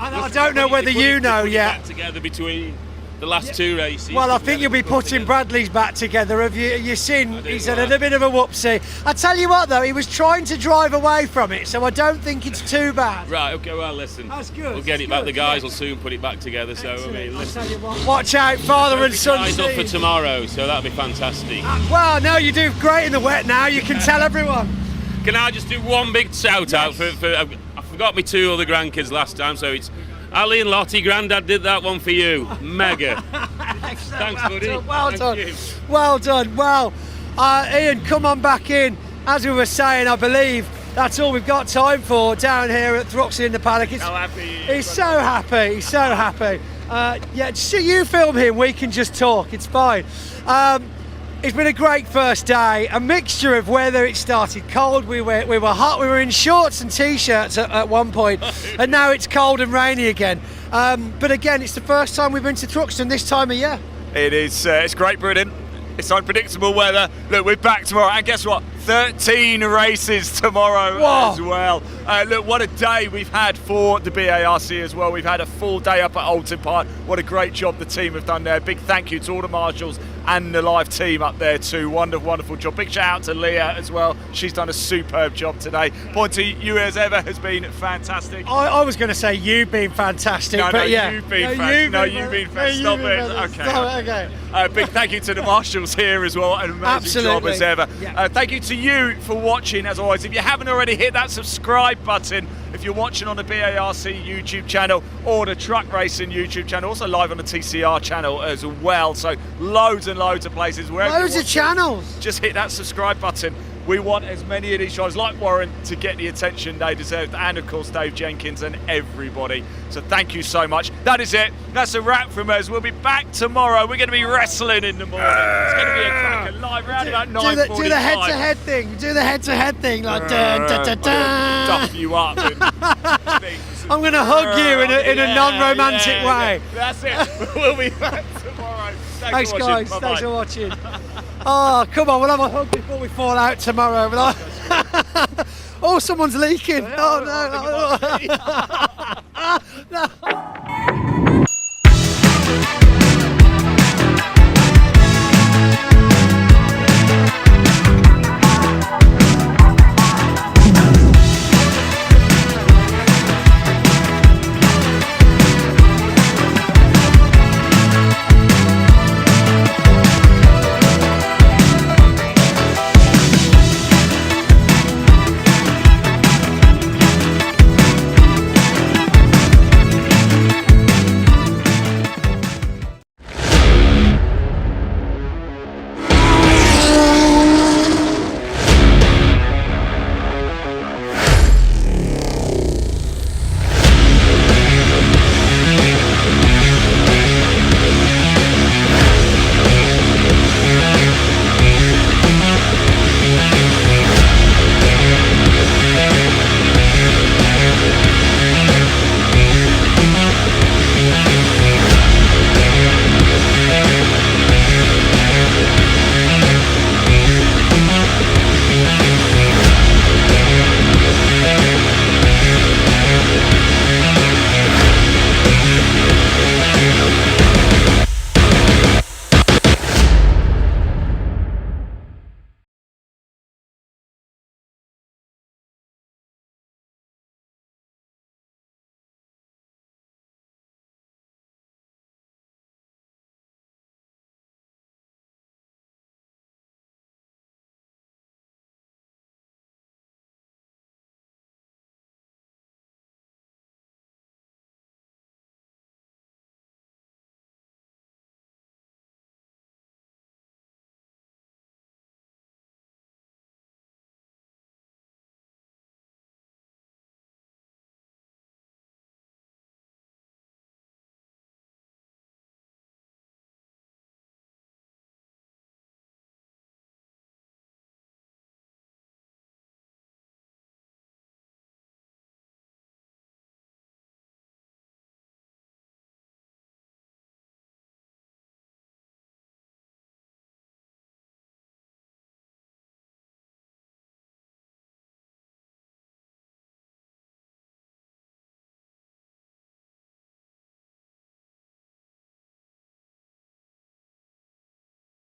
And I don't know whether you know yet. Together between the last two races. Well, I think you'll be putting Bradley's back together. Have you seen? He's had a bit of a whoopsie. I tell you what, though, he was trying to drive away from it, so I don't think it's too bad. Right. Okay. Well, listen. That's good. We'll get it back. The guys will soon put it back together. So I mean, listen. I'll tell you what. Watch out, father and son. Guys up for tomorrow, so that'll be fantastic. Well, no, you do great in the wet now. You can tell everyone. Can I just do one big shout out for I forgot my two other grandkids last time, so it's Ali and Lottie. Grandad did that one for you. Mega. Thanks, buddy. Well done. Well done. Well, Ian, come on back in. As we were saying, I believe that's all we've got time for down here at Thruxton in the Paddock. He's so happy. He's so happy. Yeah, just you film him. We can just talk. It's fine. It's been a great first day. A mixture of weather. It started cold. We were hot. We were in shorts and t-shirts at one point, and now it's cold and rainy again. But again, it's the first time we've been to Thruxton this time of year. It is. It's Great Britain. It's unpredictable weather. Look, we're back tomorrow, and guess what? 13 races tomorrow as well. Look, what a day we've had for the BARC as well. We've had a full day up at Alton Park. What a great job the team have done there. Big thank you to all the marshals and the live team up there too. Wonderful job. Big shout out to Leah as well. She's done a superb job today. Pointy, you as ever has been fantastic. I was going to say you've been fantastic, but yeah. You've been fantastic. Stop it. Okay. Big thank you to the marshals here as well. An amazing job as ever. Yeah. Thank you to you for watching as always. If you haven't already, hit that subscribe button. If you're watching on the BARC YouTube channel or the Truck Racing YouTube channel, also live on the TCR channel as well. So loads and loads of places. Loads of channels. Just hit that subscribe button. We want as many of these drivers like Warren to get the attention they deserve, and of course Dave Jenkins and everybody. So thank you so much. That is it. That's a wrap from us. We'll be back tomorrow. We're going to be wrestling in the morning. It's going to be a cracker live around about 9:45. Do the head-to-head thing. Do the head-to-head thing. Like dun, dun, dun, dun. Duff you up. I'm going to hug you in a non-romantic way. That's it. We'll be back tomorrow. Thanks guys. Thanks for watching. Oh, come on, we'll have a hug before we fall out tomorrow. Oh, someone's leaking. Oh, no.